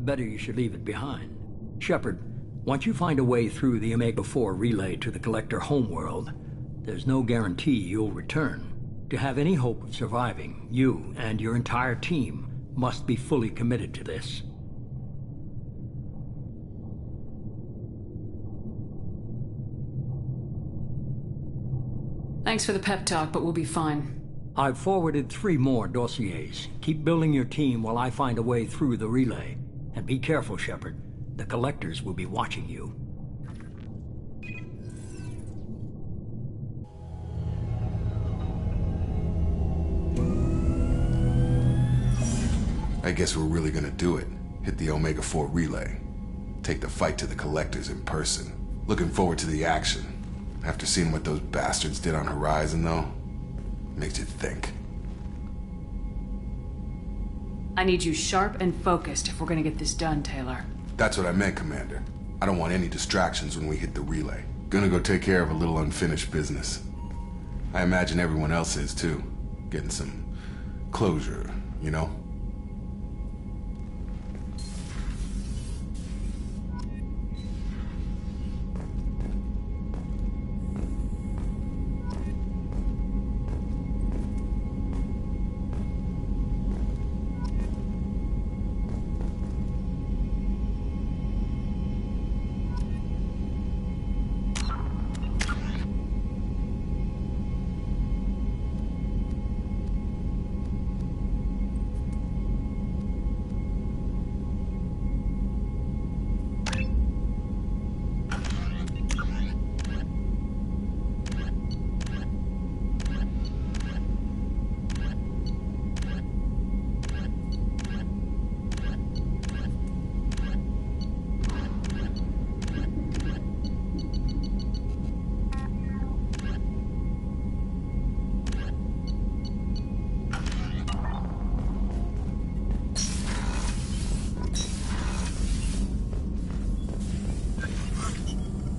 better you should leave it behind. Shepard, once you find a way through the Omega-4 relay to the Collector homeworld, there's no guarantee you'll return. To have any hope of surviving, you and your entire team must be fully committed to this. Thanks for the pep talk, but we'll be fine. I've forwarded 3 more dossiers. Keep building your team while I find a way through the relay. And be careful, Shepard. The collectors will be watching you. I guess we're really gonna do it. Hit the Omega-4 relay. Take the fight to the collectors in person. Looking forward to the action. After seeing what those bastards did on Horizon, though, makes you think. I need you sharp and focused if we're gonna get this done, Taylor. That's what I meant, Commander. I don't want any distractions when we hit the relay. Gonna go take care of a little unfinished business. I imagine everyone else is, too. Getting some closure, you know?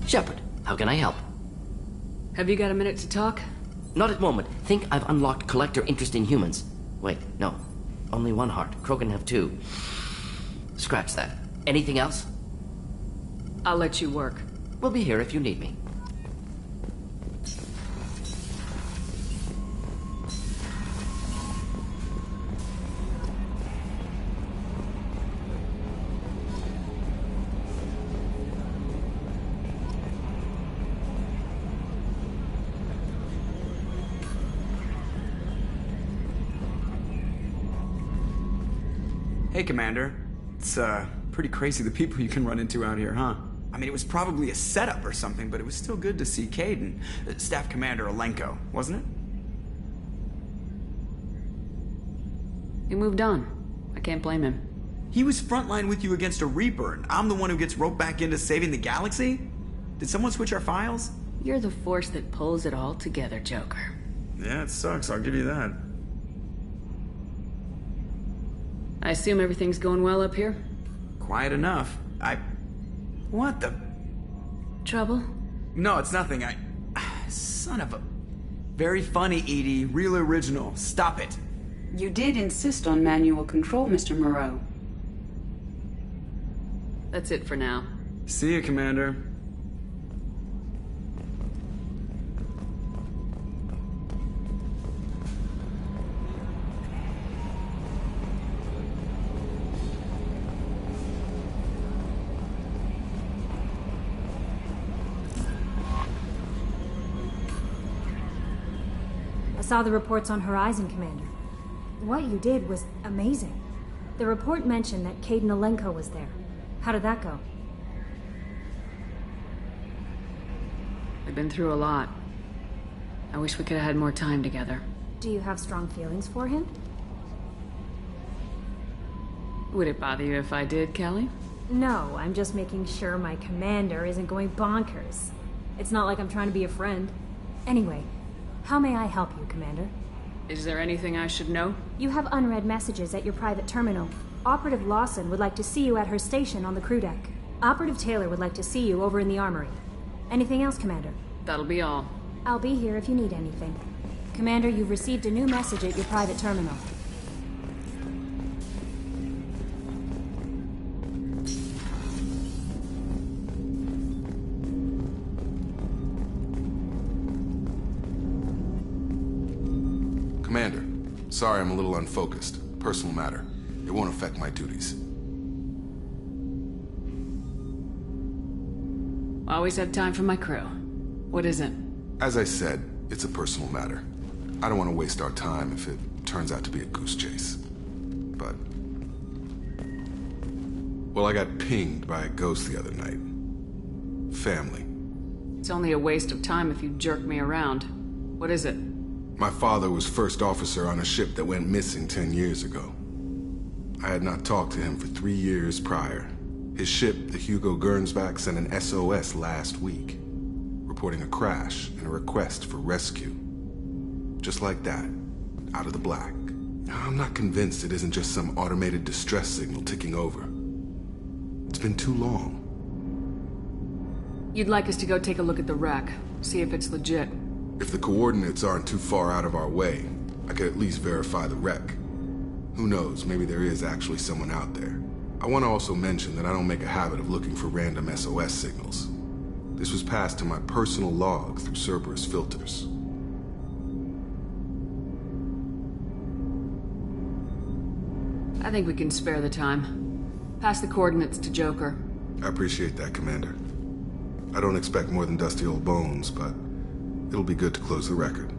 Shepard, how can I help? Have you got a minute to talk? Not at the moment. Think I've unlocked collector interest in humans. Wait, no. Only 1 heart. Krogan have 2. Scratch that. Anything else? I'll let you work. We'll be here if you need me. Hey, Commander. It's, pretty crazy the people you can run into out here, huh? I mean, it was probably a setup or something, but it was still good to see Caden. Staff Commander Alenko, wasn't it? He moved on. I can't blame him. He was frontline with you against a Reaper, and I'm the one who gets roped back into saving the galaxy? Did someone switch our files? You're the force that pulls it all together, Joker. Yeah, it sucks, I'll give you that. I assume everything's going well up here? Quiet enough. What the... Trouble? No, it's nothing. Son of a... Very funny, Edie. Real original. Stop it. You did insist on manual control, Mr. Moreau. That's it for now. See you, Commander. I saw the reports on Horizon, Commander. What you did was amazing. The report mentioned that Caden Alenko was there. How did that go? We've been through a lot. I wish we could have had more time together. Do you have strong feelings for him? Would it bother you if I did, Kelly? No, I'm just making sure my commander isn't going bonkers. It's not like I'm trying to be a friend. Anyway, how may I help you, Commander? Is there anything I should know? You have unread messages at your private terminal. Operative Lawson would like to see you at her station on the crew deck. Operative Taylor would like to see you over in the armory. Anything else, Commander? That'll be all. I'll be here if you need anything. Commander, you've received a new message at your private terminal. Commander, sorry I'm a little unfocused. Personal matter. It won't affect my duties. Always have time for my crew. What is it? As I said, It's a personal matter. I don't want to waste our time if it turns out to be a goose chase. But... well, I got pinged by a ghost the other night. Family. It's only a waste of time if you jerk me around. What is it? My father was first officer on a ship that went missing 10 years ago. I had not talked to him for 3 years prior. His ship, the Hugo Gernsback, sent an SOS last week, reporting a crash and a request for rescue. Just like that, out of the black. I'm not convinced it isn't just some automated distress signal ticking over. It's been too long. You'd like us to go take a look at the wreck, see if it's legit. If the coordinates aren't too far out of our way, I could at least verify the wreck. Who knows, maybe there is actually someone out there. I want to also mention that I don't make a habit of looking for random SOS signals. This was passed to my personal log through Cerberus filters. I think we can spare the time. Pass the coordinates to Joker. I appreciate that, Commander. I don't expect more than dusty old bones, but it'll be good to close the record.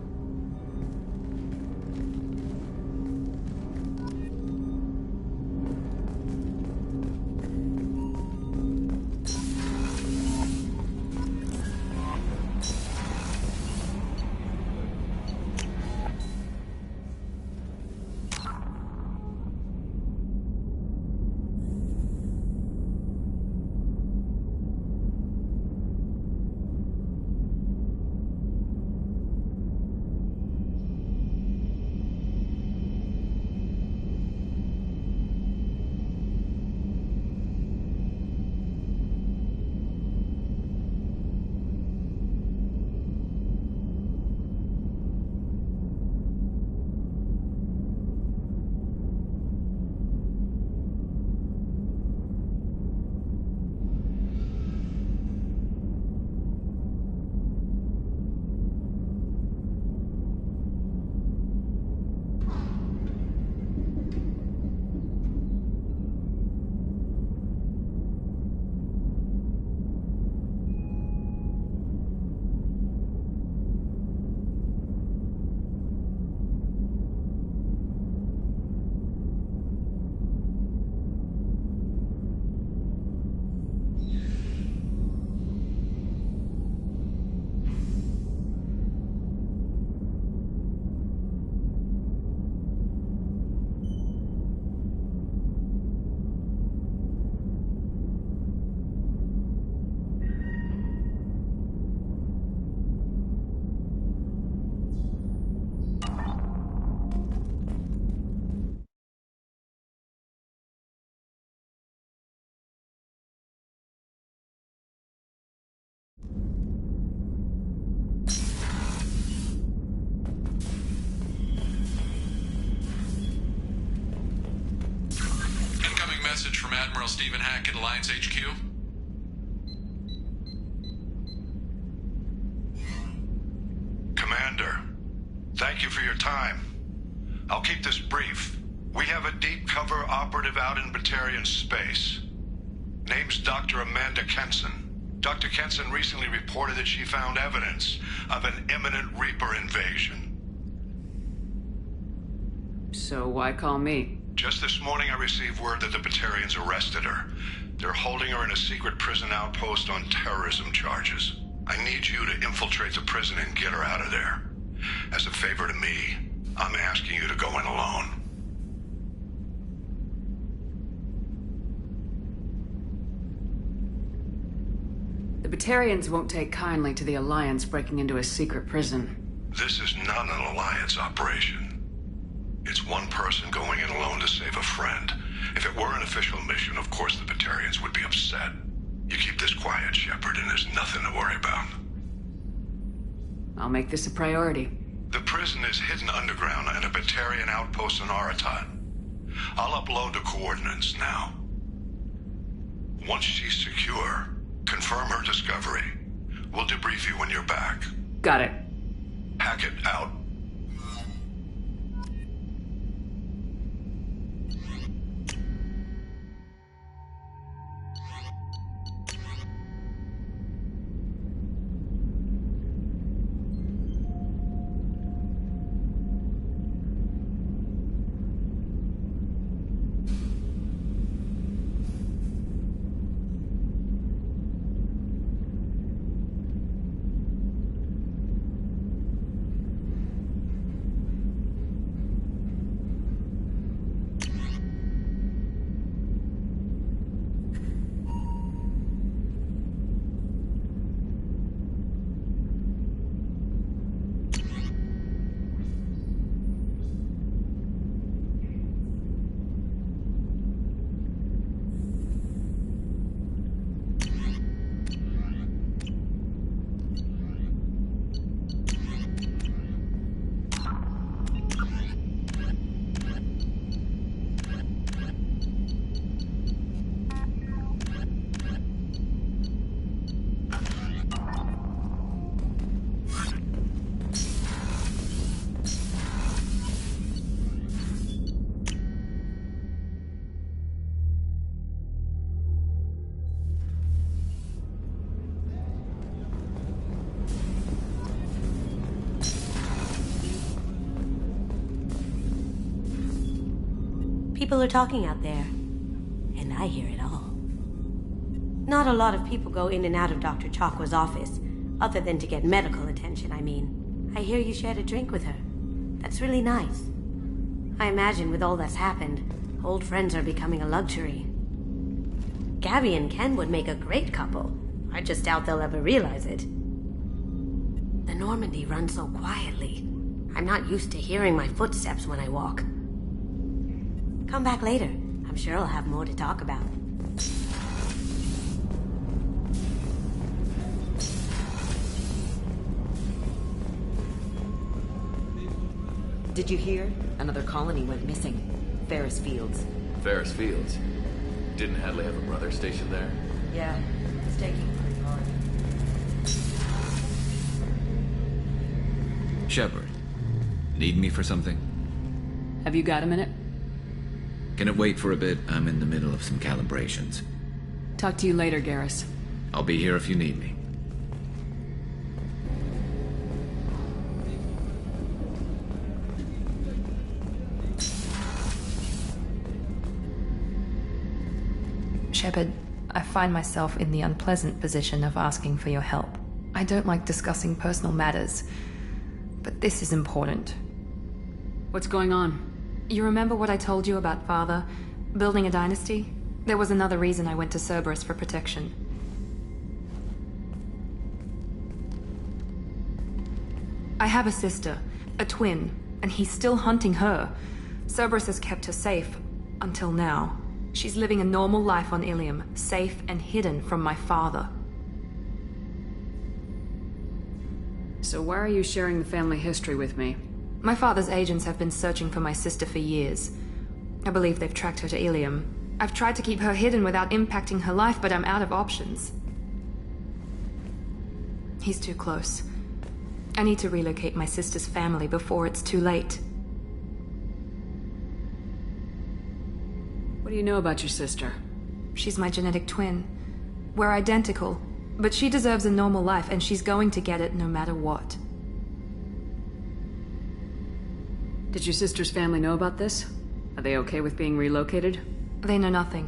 Message from Admiral Stephen Hackett, Alliance HQ. Commander, thank you for your time. I'll keep this brief. We have a deep cover operative out in Batarian space. Name's Dr. Amanda Kenson. Dr. Kenson recently reported that she found evidence of an imminent Reaper invasion. So why call me? Just this morning I received word that the Batarians arrested her. They're holding her in a secret prison outpost on terrorism charges. I need you to infiltrate the prison and get her out of there. As a favor to me, I'm asking you to go in alone. The Batarians won't take kindly to the Alliance breaking into a secret prison. This is not an Alliance operation. It's one person going in alone to save a friend. If it were an official mission, of course the Batarians would be upset. You keep this quiet, Shepard, and there's nothing to worry about. I'll make this a priority. The prison is hidden underground in a Batarian outpost in Aratat. I'll upload the coordinates now. Once she's secure, confirm her discovery. We'll debrief you when you're back. Got it. Hackett out. People are talking out there, and I hear it all. Not a lot of people go in and out of Dr. Chakwa's office, other than to get medical attention, I mean. I hear you shared a drink with her. That's really nice. I imagine with all that's happened, old friends are becoming a luxury. Gabby and Ken would make a great couple. I just doubt they'll ever realize it. The Normandy runs so quietly. I'm not used to hearing my footsteps when I walk. Come back later. I'm sure I'll have more to talk about. Did you hear? Another colony went missing. Ferris Fields. Ferris Fields? Didn't Hadley have a brother stationed there? Yeah, it's taking pretty hard. Shepard, need me for something? Have you got a minute? Can it wait for a bit? I'm in the middle of some calibrations. Talk to you later, Garrus. I'll be here if you need me. Shepard, I find myself in the unpleasant position of asking for your help. I don't like discussing personal matters, but this is important. What's going on? You remember what I told you about Father? Building a dynasty? There was another reason I went to Cerberus for protection. I have a sister, a twin, and he's still hunting her. Cerberus has kept her safe, until now. She's living a normal life on Ilium, safe and hidden from my father. So why are you sharing the family history with me? My father's agents have been searching for my sister for years. I believe they've tracked her to Ilium. I've tried to keep her hidden without impacting her life, but I'm out of options. He's too close. I need to relocate my sister's family before it's too late. What do you know about your sister? She's my genetic twin. We're identical, but she deserves a normal life, and she's going to get it no matter what. Did your sister's family know about this? Are they okay with being relocated? They know nothing.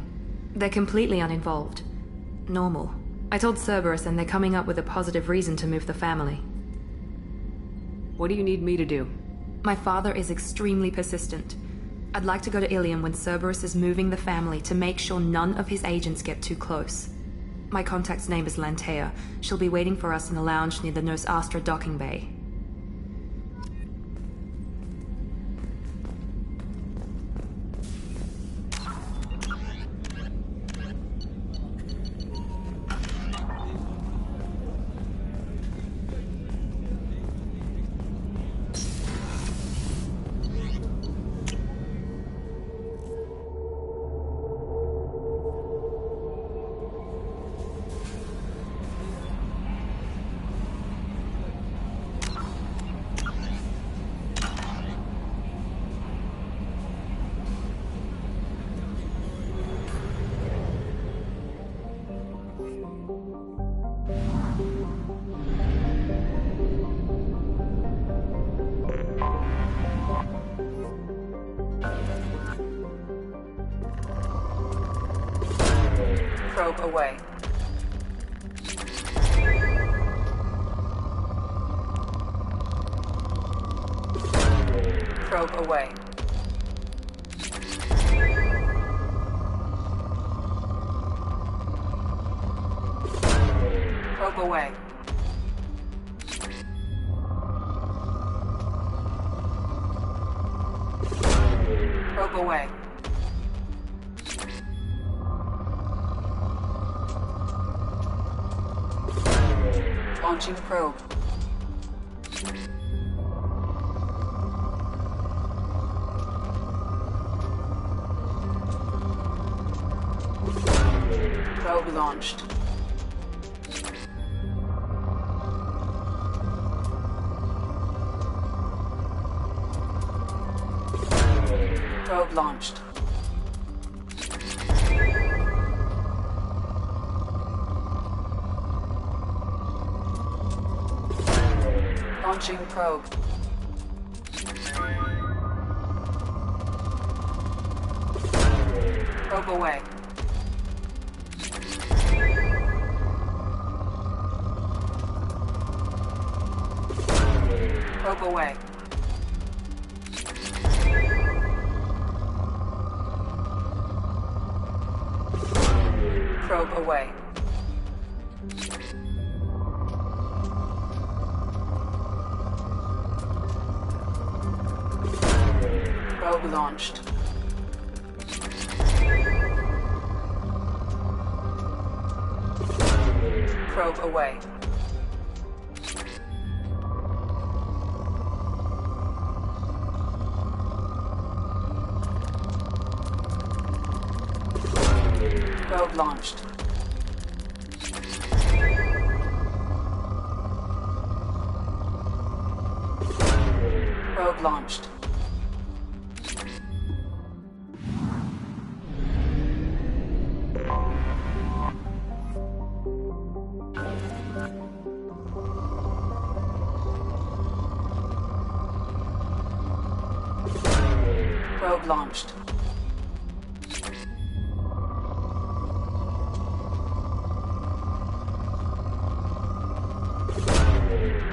They're completely uninvolved. Normal. I told Cerberus, and they're coming up with a positive reason to move the family. What do you need me to do? My father is extremely persistent. I'd like to go to Ilium when Cerberus is moving the family to make sure none of his agents get too close. My contact's name is Lantea. She'll be waiting for us in the lounge near the Nos Astra docking bay. Probe away. Probe away. Probe away. Probe away. Launching probe. Probe launched. Probe launched. Launching probe. Probe away. Probe away. Probe away. Probe launched. Probe away. Probe launched. Probe launched. Probe launched.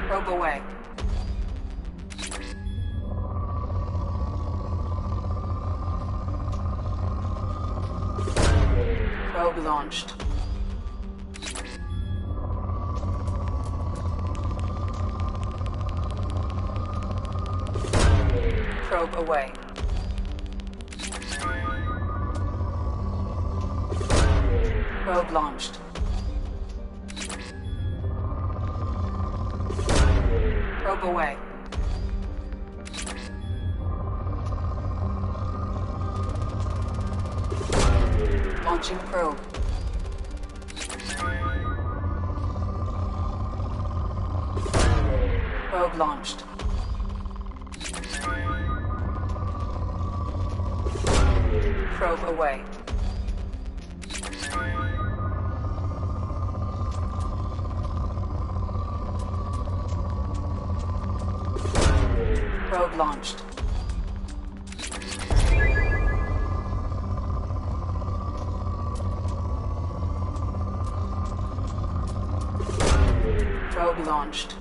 Probe away. Probe launched. Probe away. Probe launched. Probe away. Launching probe. Probe launched. Probe away. Probe launched. Probe launched.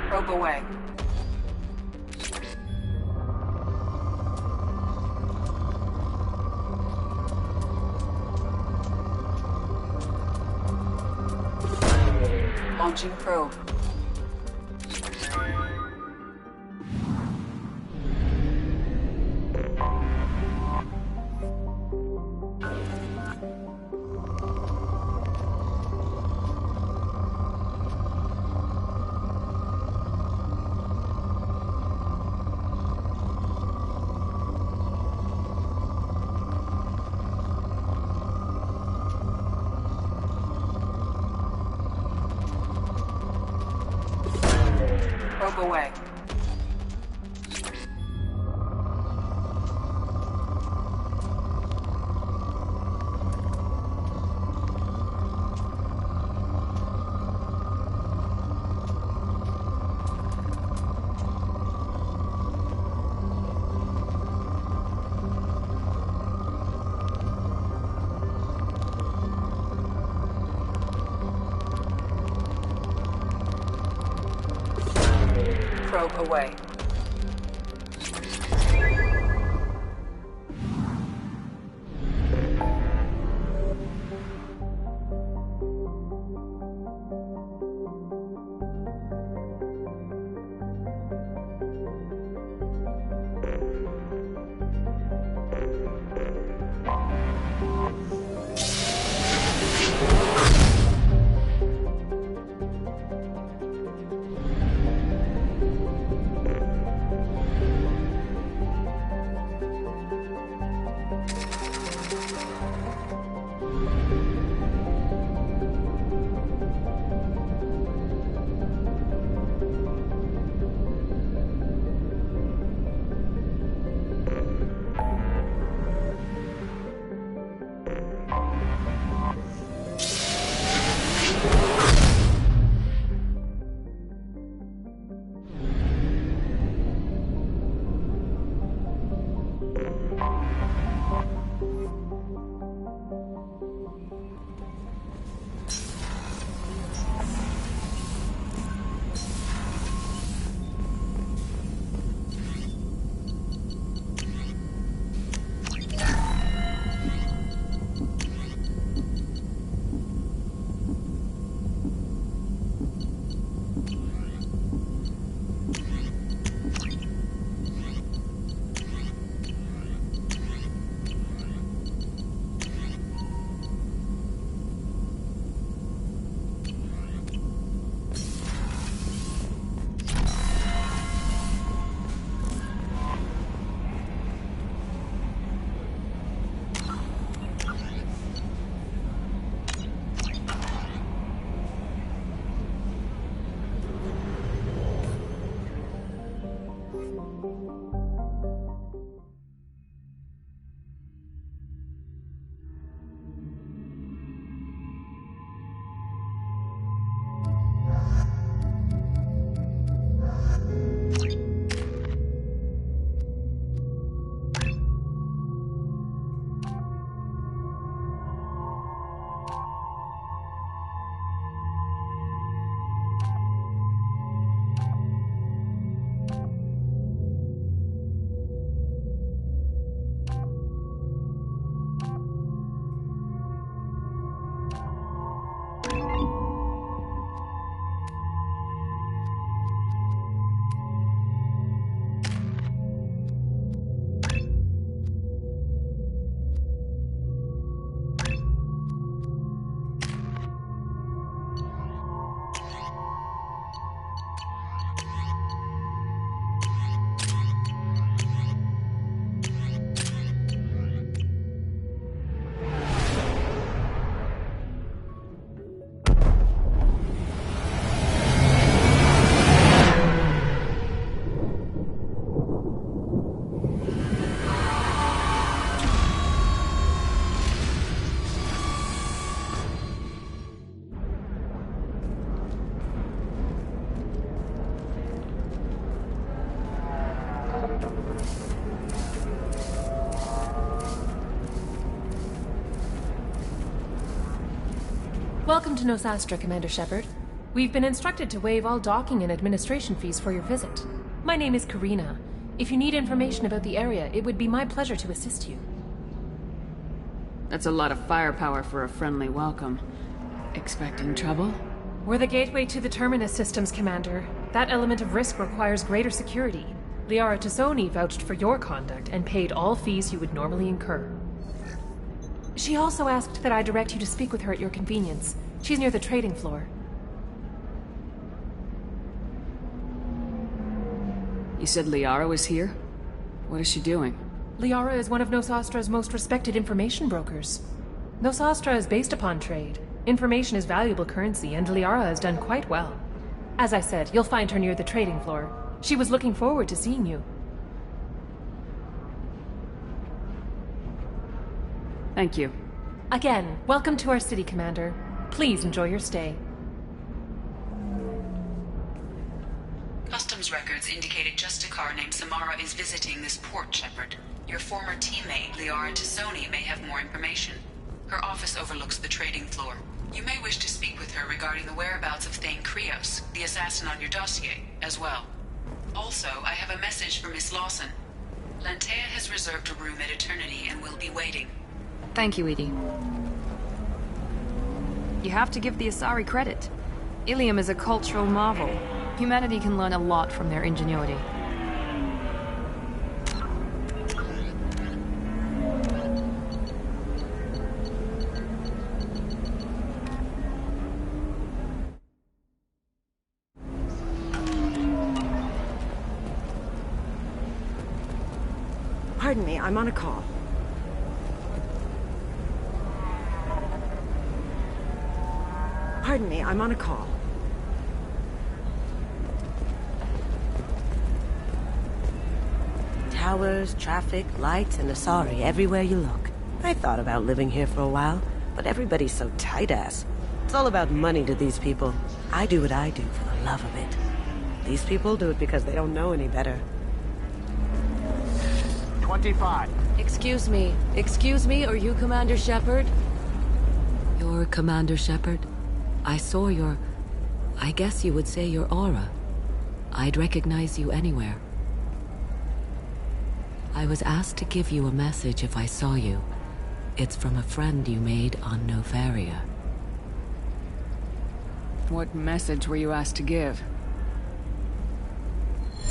Probe away. Launching probe. Probe away. Probe away. Welcome to Nosastra, Commander Shepard. We've been instructed to waive all docking and administration fees for your visit. My name is Karina. If you need information about the area, it would be my pleasure to assist you. That's a lot of firepower for a friendly welcome. Expecting trouble? We're the gateway to the Terminus systems, Commander. That element of risk requires greater security. Liara Tassoni vouched for your conduct and paid all fees you would normally incur. She also asked that I direct you to speak with her at your convenience. She's near the trading floor. You said Liara was here? What is she doing? Liara is one of Nosastra's most respected information brokers. Nosastra is based upon trade. Information is valuable currency, and Liara has done quite well. As I said, you'll find her near the trading floor. She was looking forward to seeing you. Thank you. Again, welcome to our city, Commander. Please enjoy your stay. Customs records indicate a Justicar named Samara is visiting this port, Shepard. Your former teammate, Liara Tassoni, may have more information. Her office overlooks the trading floor. You may wish to speak with her regarding the whereabouts of Thane Krios, the assassin on your dossier, as well. Also, I have a message for Miss Lawson. Lantea has reserved a room at Eternity and will be waiting. Thank you, Edie. You have to give the Asari credit. Ilium is a cultural marvel. Humanity can learn a lot from their ingenuity. Pardon me, I'm on a call. Pardon me, I'm on a call. Towers, traffic, lights, and Asari everywhere you look. I thought about living here for a while, but everybody's so tight-ass. It's all about money to these people. I do what I do for the love of it. These people do it because they don't know any better. 25. Excuse me, are you Commander Shepard? You're Commander Shepard? I saw your... I guess you would say your aura. I'd recognize you anywhere. I was asked to give you a message if I saw you. It's from a friend you made on Novaria. What message were you asked to give?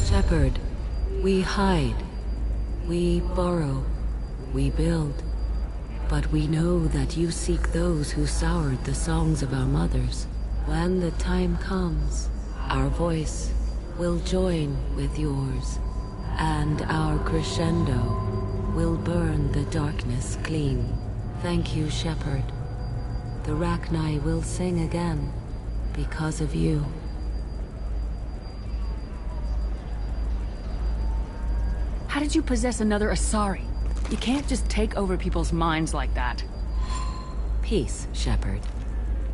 Shepard, we hide. We borrow. We build. But we know that you seek those who soured the songs of our mothers. When the time comes, our voice will join with yours, and our crescendo will burn the darkness clean. Thank you, Shepard. The Rachni will sing again because of you. How did you possess another Asari? You can't just take over people's minds like that. Peace, Shepard.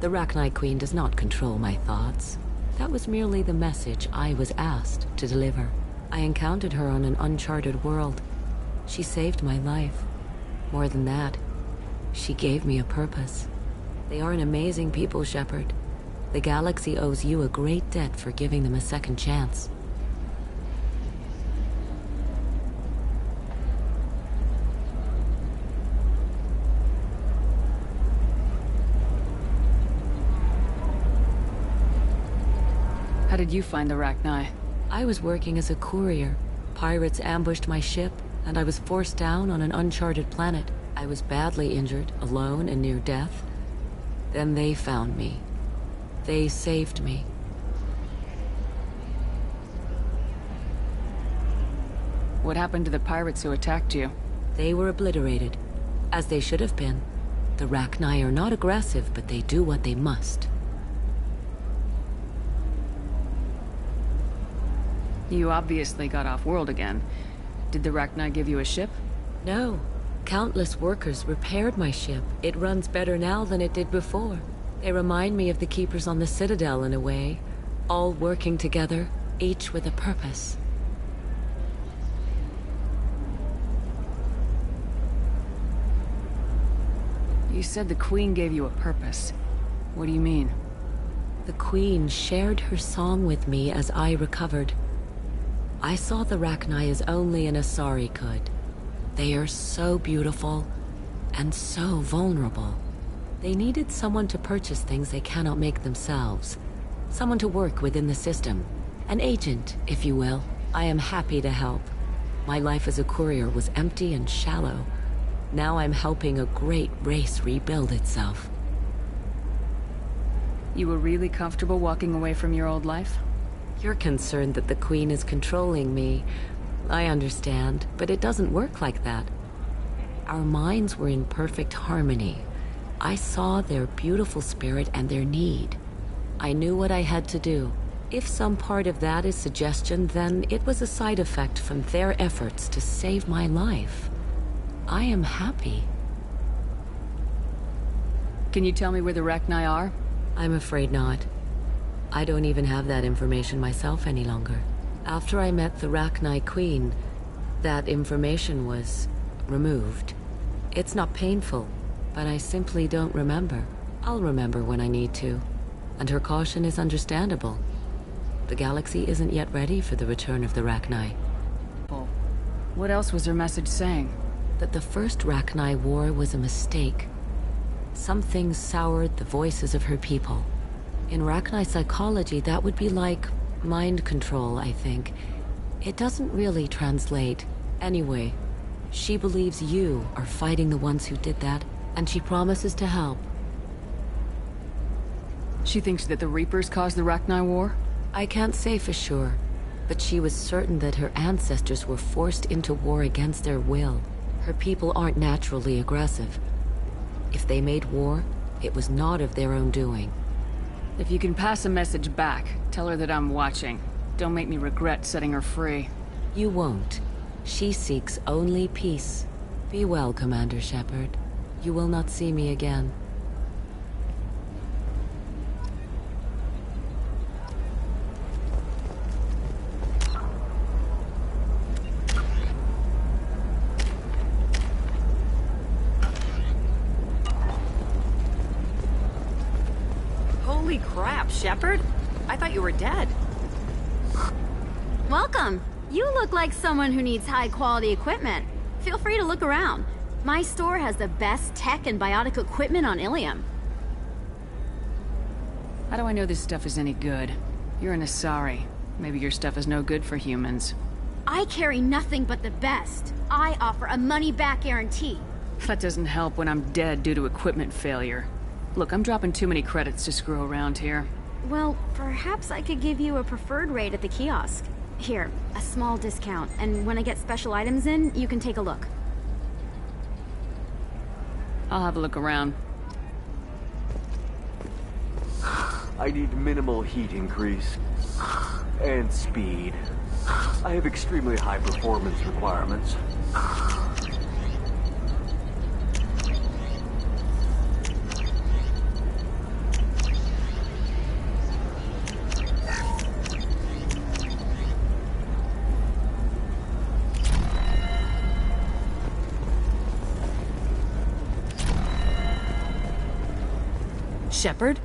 The Rachni Queen does not control my thoughts. That was merely the message I was asked to deliver. I encountered her on an uncharted world. She saved my life. More than that, she gave me a purpose. They are an amazing people, Shepard. The galaxy owes you a great debt for giving them a second chance. How did you find the Rachni? I was working as a courier. Pirates ambushed my ship, and I was forced down on an uncharted planet. I was badly injured, alone and near death. Then they found me. They saved me. What happened to the pirates who attacked you? They were obliterated, as they should have been. The Rachni are not aggressive, but they do what they must. You obviously got off-world again. Did the Rachni give you a ship? No. Countless workers repaired my ship. It runs better now than it did before. They remind me of the Keepers on the Citadel in a way. All working together, each with a purpose. You said the Queen gave you a purpose. What do you mean? The Queen shared her song with me as I recovered. I saw the Rachni as only an Asari could. They are so beautiful and so vulnerable. They needed someone to purchase things they cannot make themselves. Someone to work within the system. An agent, if you will. I am happy to help. My life as a courier was empty and shallow. Now I'm helping a great race rebuild itself. You were really comfortable walking away from your old life? You're concerned that the Queen is controlling me. I understand, but it doesn't work like that. Our minds were in perfect harmony. I saw their beautiful spirit and their need. I knew what I had to do. If some part of that is suggestion, then it was a side effect from their efforts to save my life. I am happy. Can you tell me where the Rachni are? I'm afraid not. I don't even have that information myself any longer. After I met the Rachni Queen, that information was removed. It's not painful, but I simply don't remember. I'll remember when I need to. And her caution is understandable. The galaxy isn't yet ready for the return of the Rachni. What else was her message saying? That the first Rachni war was a mistake. Something soured the voices of her people. In Rachni psychology, that would be like mind control, I think. It doesn't really translate. Anyway, she believes you are fighting the ones who did that, and she promises to help. She thinks that the Reapers caused the Rachni war? I can't say for sure, but she was certain that her ancestors were forced into war against their will. Her people aren't naturally aggressive. If they made war, it was not of their own doing. If you can pass a message back, tell her that I'm watching. Don't make me regret setting her free. You won't. She seeks only peace. Be well, Commander Shepard. You will not see me again. Holy crap, Shepard! I thought you were dead. Welcome. You look like someone who needs high-quality equipment. Feel free to look around. My store has the best tech and biotic equipment on Ilium. How do I know this stuff is any good? You're an Asari. Maybe your stuff is no good for humans. I carry nothing but the best. I offer a money-back guarantee. That doesn't help when I'm dead due to equipment failure. Look, I'm dropping too many credits to screw around here. Well, perhaps I could give you a preferred rate at the kiosk. Here, a small discount, and when I get special items in, you can take a look. I'll have a look around. I need minimal heat increase. And speed. I have extremely high performance requirements. Shepard?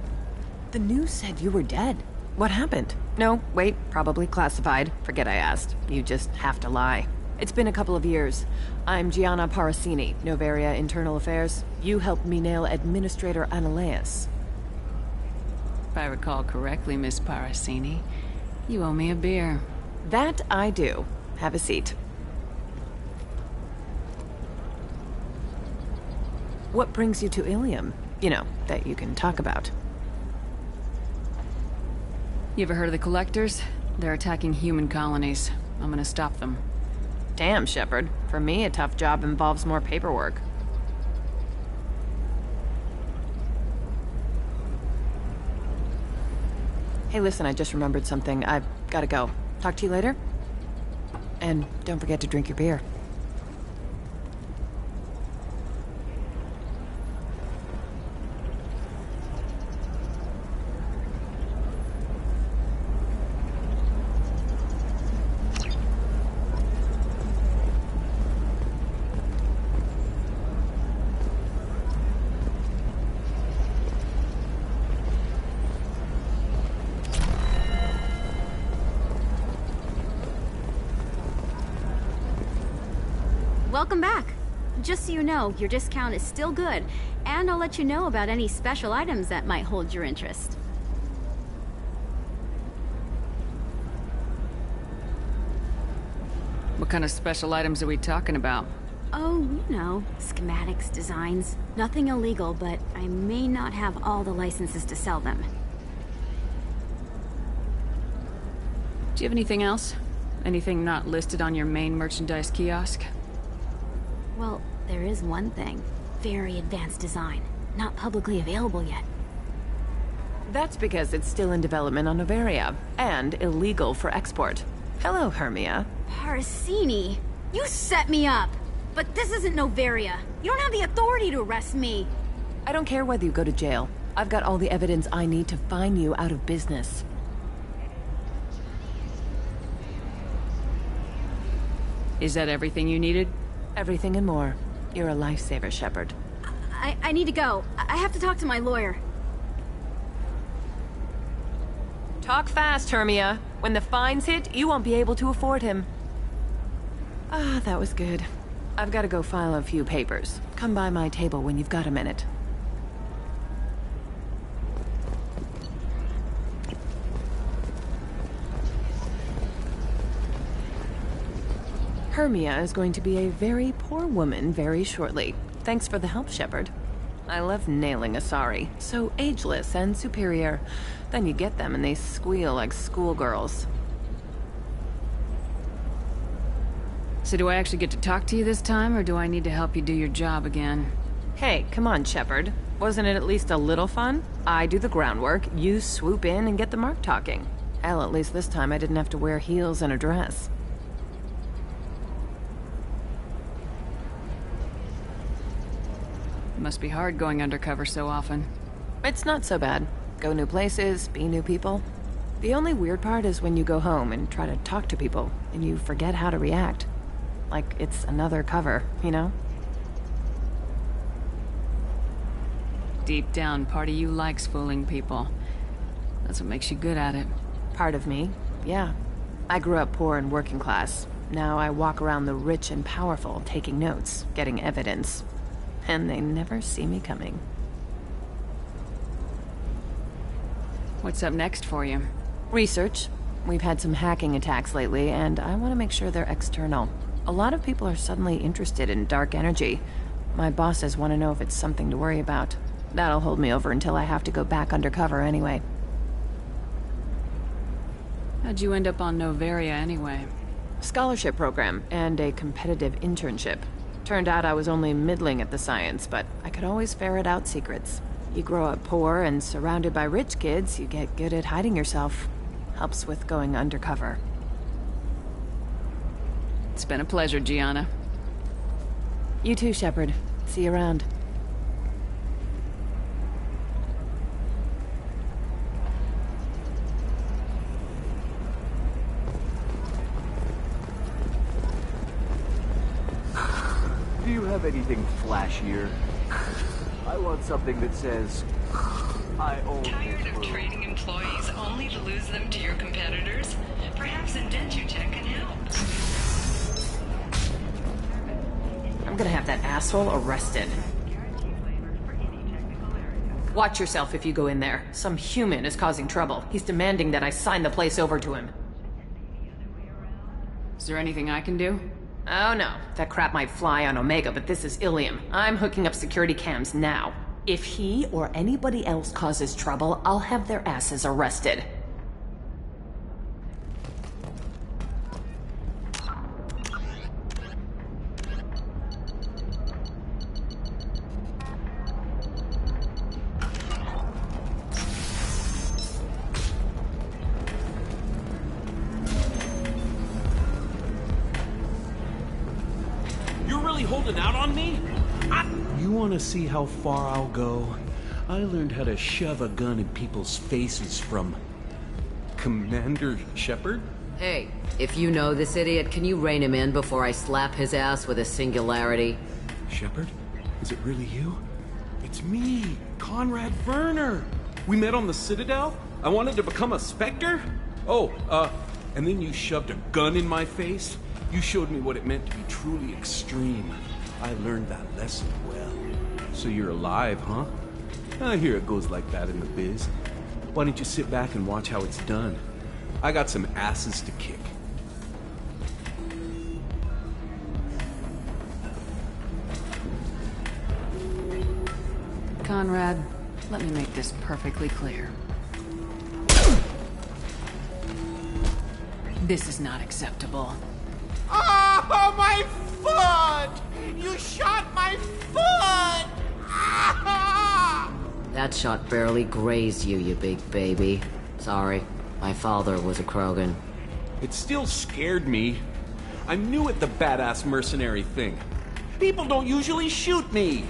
The news said you were dead. What happened? No, wait, probably classified. Forget I asked. You just have to lie. It's been a couple of years. I'm Gianna Parasini, Novaria Internal Affairs. You helped me nail Administrator Analeus. If I recall correctly, Miss Parasini, you owe me a beer. That I do. Have a seat. What brings you to Ilium? You know, that you can talk about. You ever heard of the Collectors? They're attacking human colonies. I'm gonna stop them. Damn, Shepard. For me, a tough job involves more paperwork. Hey, listen, I just remembered something. I've gotta go. Talk to you later? And don't forget to drink your beer. welcome back. Just so you know, your discount is still good, and I'll let you know about any special items that might hold your interest. What kind of special items are we talking about? Oh, you know, schematics, designs. Nothing illegal, but I may not have all the licenses to sell them. Do you have anything else? Anything not listed on your main merchandise kiosk? Well, there is one thing. Very advanced design. Not publicly available yet. That's because it's still in development on Noveria, and illegal for export. Hello, Hermia. Parsini, you set me up! But this isn't Noveria. You don't have the authority to arrest me. I don't care whether you go to jail. I've got all the evidence I need to fine you out of business. Is that everything you needed? Everything and more. You're a lifesaver, Shepard. I need to go. I have to talk to my lawyer. Talk fast, Hermia. When the fines hit, you won't be able to afford him. Ah, that was good. I've got to go file a few papers. Come by my table when you've got a minute. Hermia is going to be a very poor woman very shortly. Thanks for the help, Shepard. I love nailing Asari. So ageless and superior. Then you get them and they squeal like schoolgirls. So do I actually get to talk to you this time, or do I need to help you do your job again? Hey, come on, Shepard. Wasn't it at least a little fun? I do the groundwork, you swoop in and get the mark talking. Hell, at least this time I didn't have to wear heels and a dress. Must be hard going undercover so often. It's not so bad. Go new places, be new people. The only weird part is when you go home and try to talk to people, and you forget how to react. Like it's another cover, you know? Deep down, part of you likes fooling people. That's what makes you good at it. Part of me, yeah. I grew up poor and working class. Now I walk around the rich and powerful, taking notes, getting evidence. And they never see me coming. What's up next for you? Research. We've had some hacking attacks lately, and I want to make sure they're external. A lot of people are suddenly interested in dark energy. My bosses want to know if it's something to worry about. That'll hold me over until I have to go back undercover anyway. How'd you end up on Noveria anyway? Scholarship program and a competitive internship. Turned out I was only middling at the science, but I could always ferret out secrets. You grow up poor and surrounded by rich kids, you get good at hiding yourself. Helps with going undercover. It's been a pleasure, Gianna. You too, Shepard. See you around. Do you have anything flashier? I want something that says, I own Tired of trading employees only to lose them to your competitors? Perhaps Indentutech can help. I'm gonna have that asshole arrested. Watch yourself if you go in there. Some human is causing trouble. He's demanding that I sign the place over to him. Is there anything I can do? Oh no, that crap might fly on Omega, but this is Ilium. I'm hooking up security cams now. If he or anybody else causes trouble, I'll have their asses arrested. Holding out on me? You want to see how far I'll go? I learned how to shove a gun in people's faces from Commander Shepard. Hey, if you know this idiot, can you rein him in before I slap his ass with a singularity? Shepard? Is it really you? It's me, Conrad Werner. We met on the Citadel. I wanted to become a Spectre. Oh, and then you shoved a gun in my face. You showed me what it meant to be truly extreme. I learned that lesson well. So you're alive, huh? I hear it goes like that in the biz. Why don't you sit back and watch how it's done? I got some asses to kick. Conrad, let me make this perfectly clear. This is not acceptable. Oh, my foot! You shot my foot! Ah! That shot barely grazed you, you big baby. Sorry, my father was a Krogan. It still scared me. I'm new at the badass mercenary thing. People don't usually shoot me.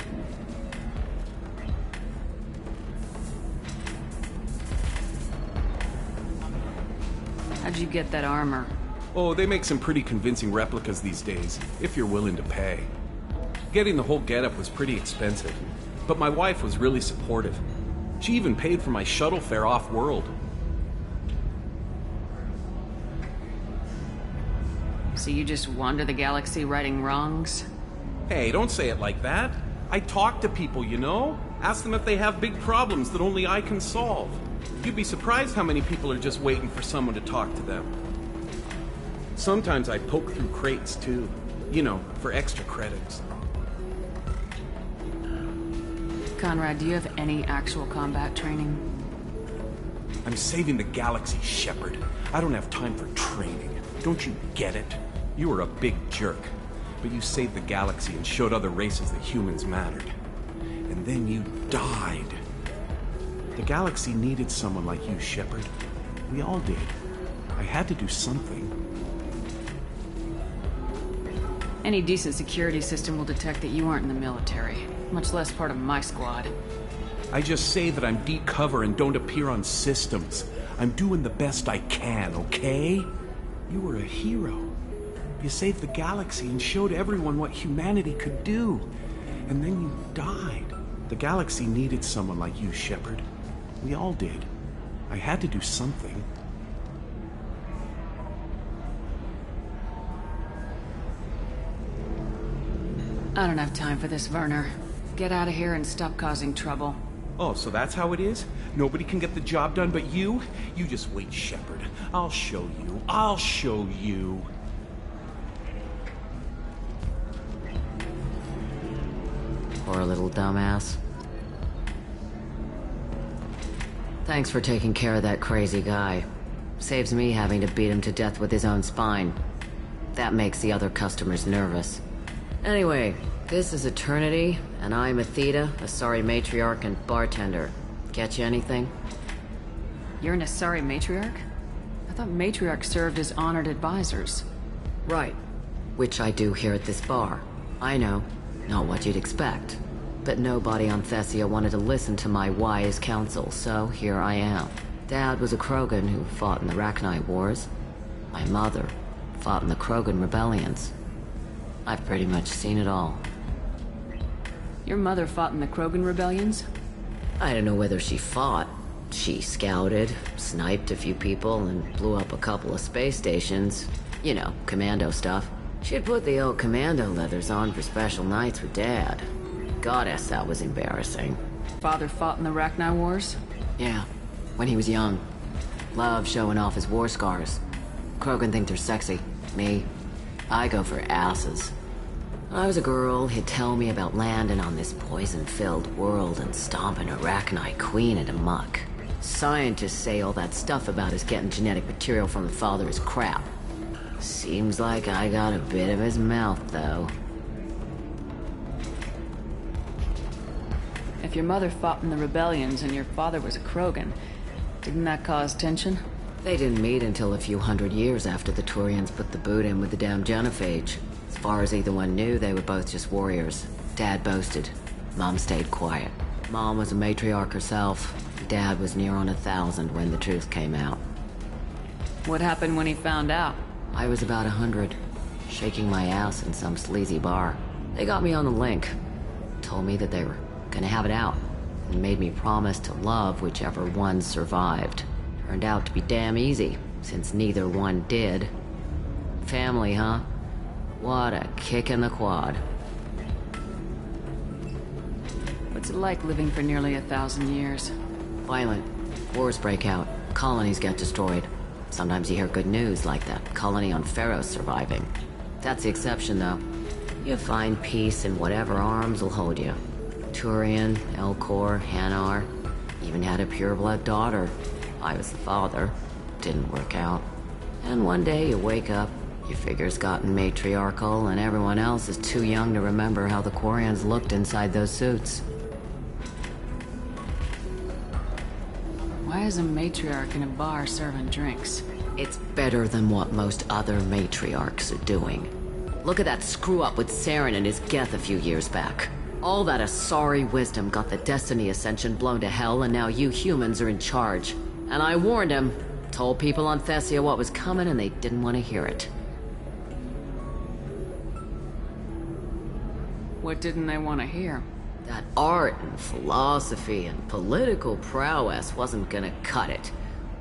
How'd you get that armor? Oh, they make some pretty convincing replicas these days, if you're willing to pay. Getting the whole getup was pretty expensive, but my wife was really supportive. She even paid for my shuttle fare off-world. So you just wander the galaxy righting wrongs? Hey, don't say it like that. I talk to people, you know? Ask them if they have big problems that only I can solve. You'd be surprised how many people are just waiting for someone to talk to them. Sometimes I poke through crates, too. You know, for extra credits. Conrad, do you have any actual combat training? I'm saving the galaxy, Shepard. I don't have time for training. Don't you get it? You were a big jerk, but you saved the galaxy and showed other races that humans mattered. And then you died. The galaxy needed someone like you, Shepard. We all did. I had to do something. Any decent security system will detect that you aren't in the military, much less part of my squad. I just say that I'm deep cover and don't appear on systems. I'm doing the best I can, okay? You were a hero. You saved the galaxy and showed everyone what humanity could do. And then you died. The galaxy needed someone like you, Shepard. We all did. I had to do something. I don't have time for this, Werner. Get out of here and stop causing trouble. Oh, so that's how it is? Nobody can get the job done but you? You just wait, Shepard. I'll show you. I'll show you. Poor little dumbass. Thanks for taking care of that crazy guy. Saves me having to beat him to death with his own spine. That makes the other customers nervous. Anyway, this is Eternity, and I'm Athena, a sorry matriarch and bartender. Get you anything? You're an Asari matriarch? I thought matriarchs served as honored advisors. Right. Which I do here at this bar. I know. Not what you'd expect. But nobody on Thessia wanted to listen to my wise counsel, so here I am. Dad was a Krogan who fought in the Rachni Wars. My mother fought in the Krogan rebellions. I've pretty much seen it all. Your mother fought in the Krogan rebellions? I don't know whether she fought. She scouted, sniped a few people, and blew up a couple of space stations. You know, commando stuff. She'd put the old commando leathers on for special nights with Dad. Goddess, that was embarrassing. Father fought in the Rachni Wars? Yeah, when he was young. Loved showing off his war scars. Krogan think they're sexy. Me, I go for asses. When I was a girl, he'd tell me about landing on this poison-filled world and stomping a Rachni queen into muck. Scientists say all that stuff about us getting genetic material from the father is crap. Seems like I got a bit of his mouth, though. If your mother fought in the rebellions and your father was a Krogan, didn't that cause tension? They didn't meet until a few hundred years after the Turians put the boot in with the damn genophage. As far as either one knew, they were both just warriors. Dad boasted. Mom stayed quiet. Mom was a matriarch herself. Dad was near on 1,000 when the truth came out. What happened when he found out? I was about 100, shaking my ass in some sleazy bar. They got me on the link. Told me that they were gonna have it out, and made me promise to love whichever one survived. Turned out to be damn easy, since neither one did. Family, huh? What a kick in the quad. What's it like living for nearly 1,000 years? Violent. Wars break out. Colonies get destroyed. Sometimes you hear good news, like that colony on Pharaoh surviving. That's the exception, though. You find peace in whatever arms will hold you. Turian, Elcor, Hanar. Even had a pureblood daughter. I was the father. Didn't work out. And one day you wake up, your figure's gotten matriarchal, and everyone else is too young to remember how the Quarians looked inside those suits. Why is a matriarch in a bar serving drinks? It's better than what most other matriarchs are doing. Look at that screw-up with Saren and his Geth a few years back. All that Asari wisdom got the Destiny Ascension blown to hell, and now you humans are in charge. And I warned him. Told people on Thessia what was coming, and they didn't want to hear it. What didn't they want to hear? That art and philosophy and political prowess wasn't gonna cut it.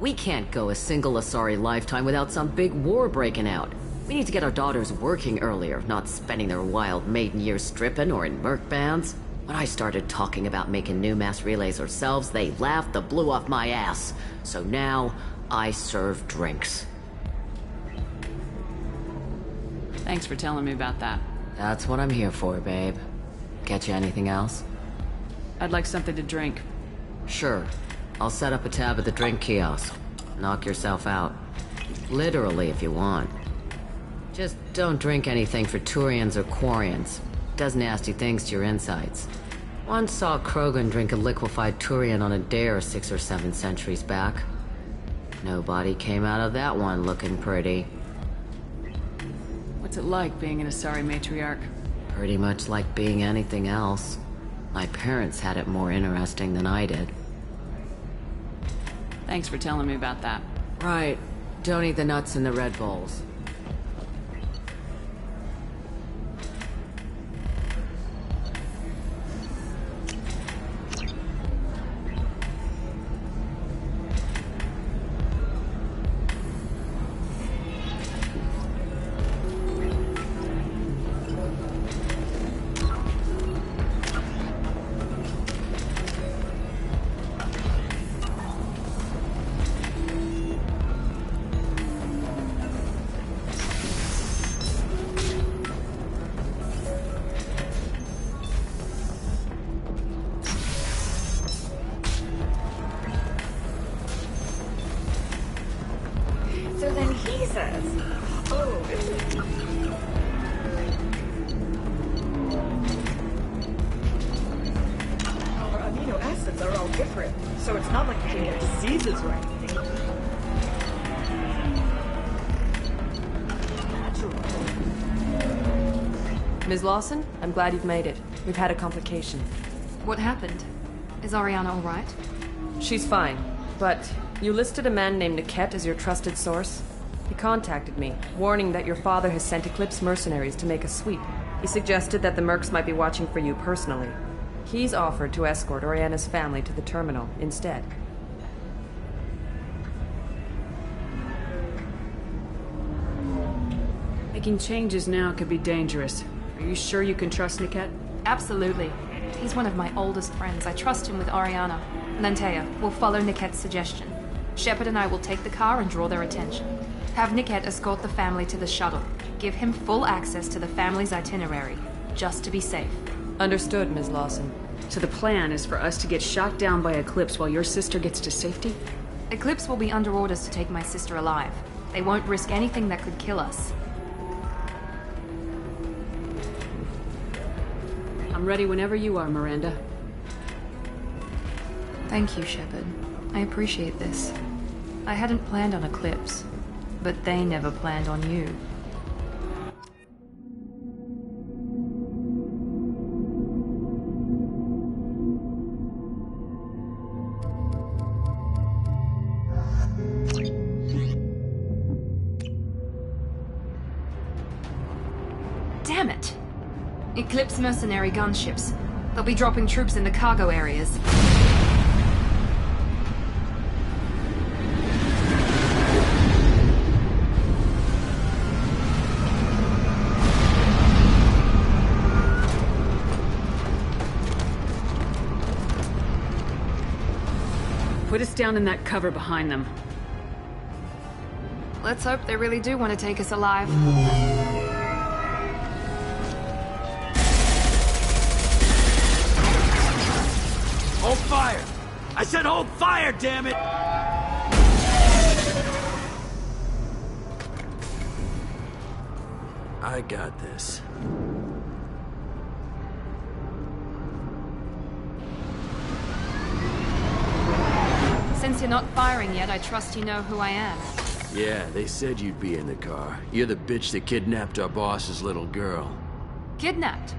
We can't go a single Asari lifetime without some big war breaking out. We need to get our daughters working earlier, not spending their wild maiden years stripping or in merc bands. When I started talking about making new mass relays ourselves, they laughed the blue off my ass. So now, I serve drinks. Thanks for telling me about that. That's what I'm here for, babe. Get you anything else? I'd like something to drink. Sure. I'll set up a tab at the drink kiosk. Knock yourself out. Literally, if you want. Just don't drink anything for Turians or Quarians. Does nasty things to your insides. Once saw Krogan drink a liquefied Turian on a dare 6 or 7 centuries back. Nobody came out of that one looking pretty. What's it like being an Asari matriarch? Pretty much like being anything else. My parents had it more interesting than I did. Thanks for telling me about that. Right. Don't eat the nuts in the Red Bulls. So then he says, oh, it's... Our amino acids are all different, so it's not like you can get diseases or anything. Ms. Lawson, I'm glad you've made it. We've had a complication. What happened? Is Ariana all right? She's fine, but you listed a man named Niket as your trusted source. He contacted me, warning that your father has sent Eclipse mercenaries to make a sweep. He suggested that the mercs might be watching for you personally. He's offered to escort Oriana's family to the terminal instead. Making changes now could be dangerous. Are you sure you can trust Niket? Absolutely. He's one of my oldest friends. I trust him with Ariana. Lantea, we'll follow Niket's suggestion. Shepard and I will take the car and draw their attention. Have Niket escort the family to the shuttle. Give him full access to the family's itinerary, just to be safe. Understood, Ms. Lawson. So the plan is for us to get shot down by Eclipse while your sister gets to safety? Eclipse will be under orders to take my sister alive. They won't risk anything that could kill us. I'm ready whenever you are, Miranda. Thank you, Shepard. I appreciate this. I hadn't planned on Eclipse, but they never planned on you. Damn it! Eclipse mercenary gunships. They'll be dropping troops in the cargo areas. Put us down in that cover behind them. Let's hope they really do want to take us alive. Hold fire! I said hold fire, damn it! I got this. Since you're not firing yet, I trust you know who I am. Yeah, they said you'd be in the car. You're the bitch that kidnapped our boss's little girl. Kidnapped?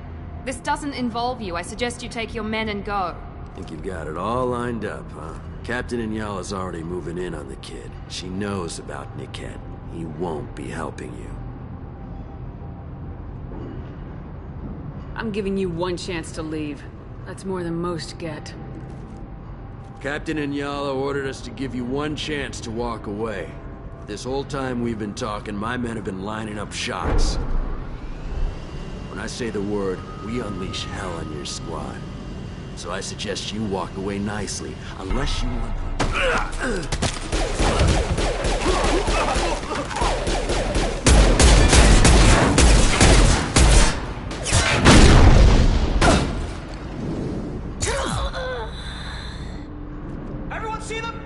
This doesn't involve you. I suggest you take your men and go. Think you've got it all lined up, huh? Captain Inyala's already moving in on the kid. She knows about Niket. He won't be helping you. I'm giving you one chance to leave. That's more than most get. Captain Inyala ordered us to give you one chance to walk away. This whole time we've been talking, my men have been lining up shots. When I say the word, we unleash hell on your squad. So I suggest you walk away nicely, unless you want... Everyone see them?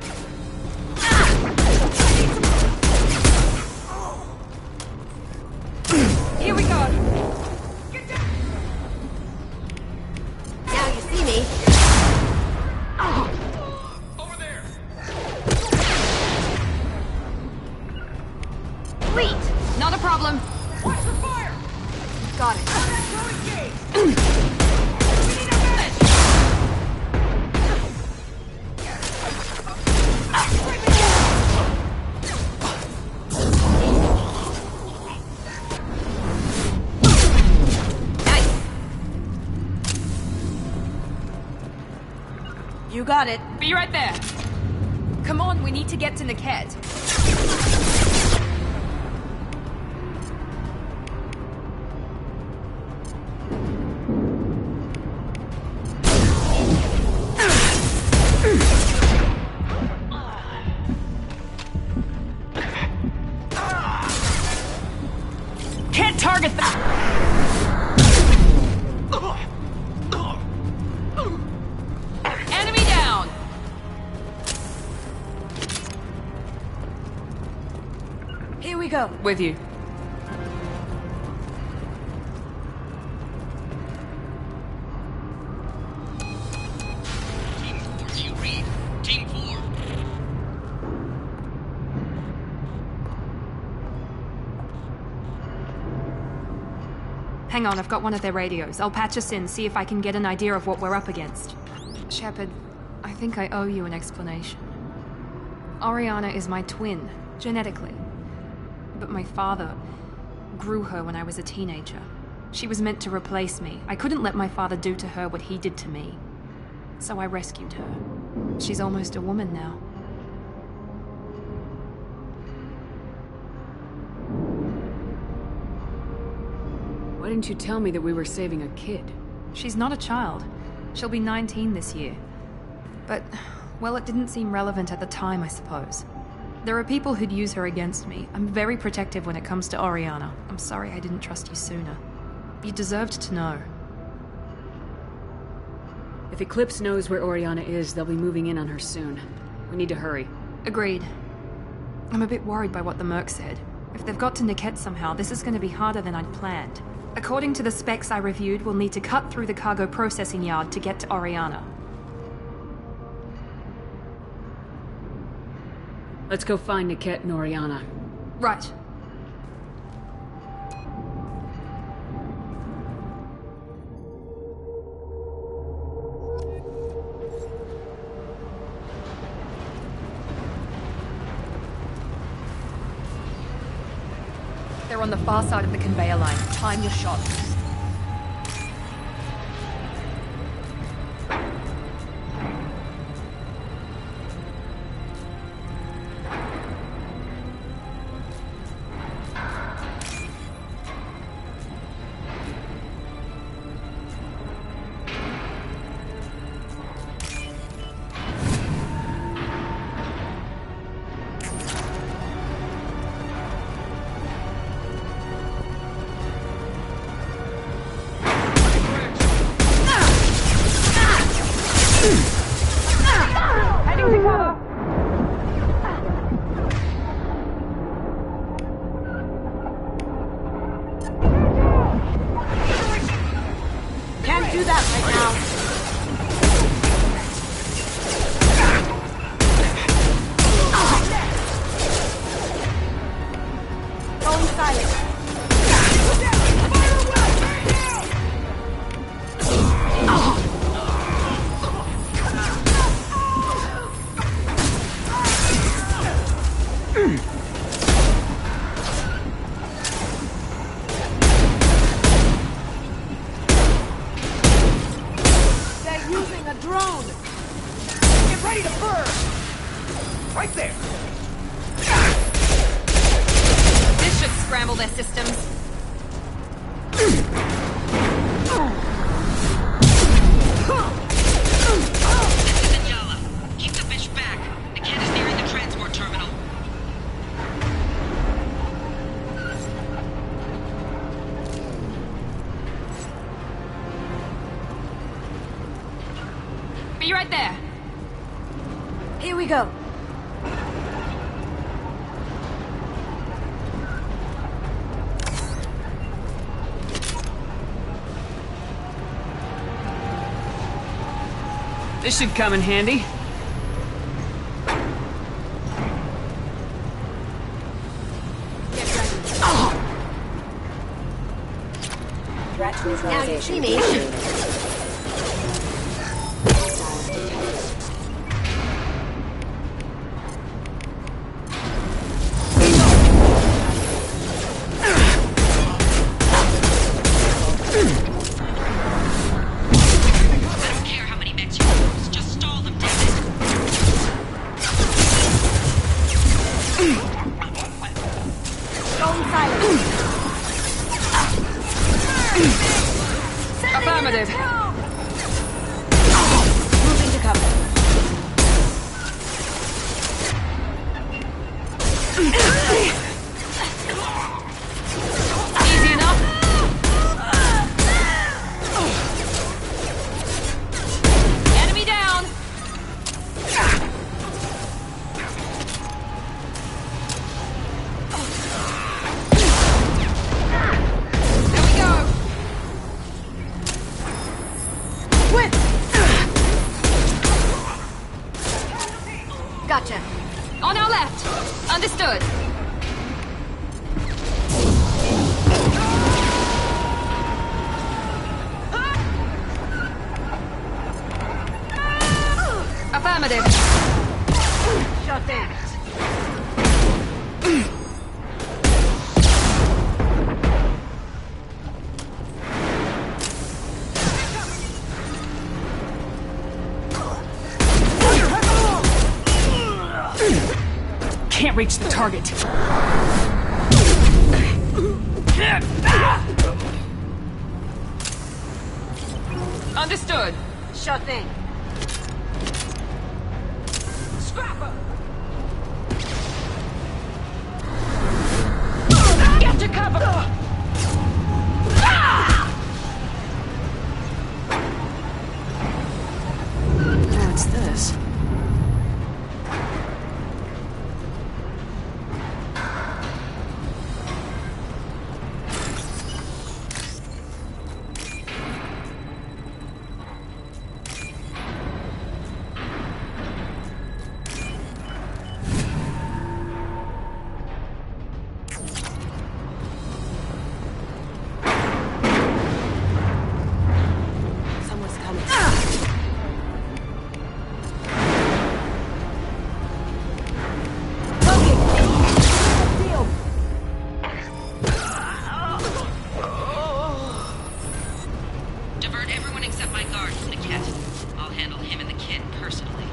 Here we go. Now you see me. Over there. Sweet. Not a problem. Watch for fire. Got it. You got it. Be right there. Come on, we need to get to Niket. Can't target that. Enemy down. Here we go. With you. Team 4, do you read? Team 4. Hang on, I've got one of their radios. I'll patch us in, see if I can get an idea of what we're up against. Shepard, I think I owe you an explanation. Oriana is my twin, genetically. But my father grew her when I was a teenager. She was meant to replace me. I couldn't let my father do to her what he did to me. So I rescued her. She's almost a woman now. Why didn't you tell me that we were saving a kid? She's not a child. She'll be 19 this year. But, well, it didn't seem relevant at the time, I suppose. There are people who'd use her against me. I'm very protective when it comes to Oriana. I'm sorry I didn't trust you sooner. You deserved to know. If Eclipse knows where Oriana is, they'll be moving in on her soon. We need to hurry. Agreed. I'm a bit worried by what the Merc said. If they've got to Niket somehow, this is going to be harder than I'd planned. According to the specs I reviewed, we'll need to cut through the cargo processing yard to get to Oriana. Let's go find Niket and Oriana. Right. They're on the far side of the conveyor line. Time your shot. Right there! This should scramble their systems. Keep the fish back. The cat is nearing the transport terminal. Be right there. Here we go. This should come in handy. Now you see me. Affirmative. Moving to cover. Easy enough. Enemy down. There we go. Gotcha. On our left. Understood. Affirmative. Shot down. Can't reach the target. Understood. Shot thing. Scrapper. Get to cover. What's this? Someone's coming. Divert everyone except my guard from the cat. I'll handle him and the kid personally.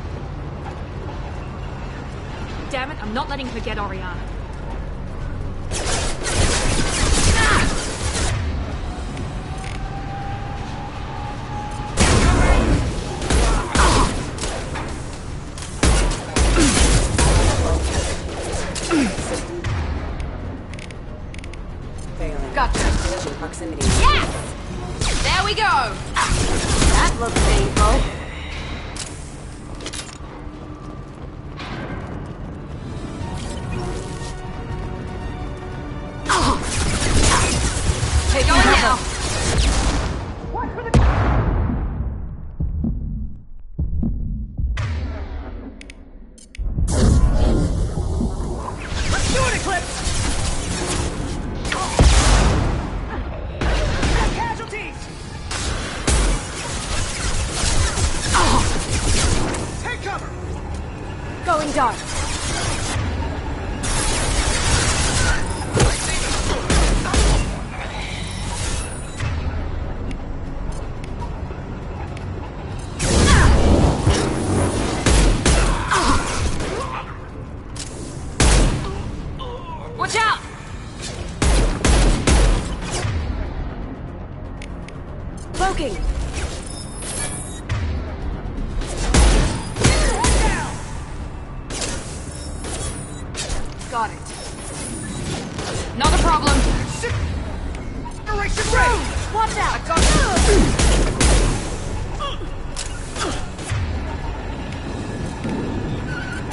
Damn it, I'm not letting her get Oriana. Gotcha. Proximity. Yes! There we go. That looks painful. Take on now. Let's do it, Eclipse! Casualties! Take cover! Going dark. got it. Not a problem. Generation ready! Watch out! I got it!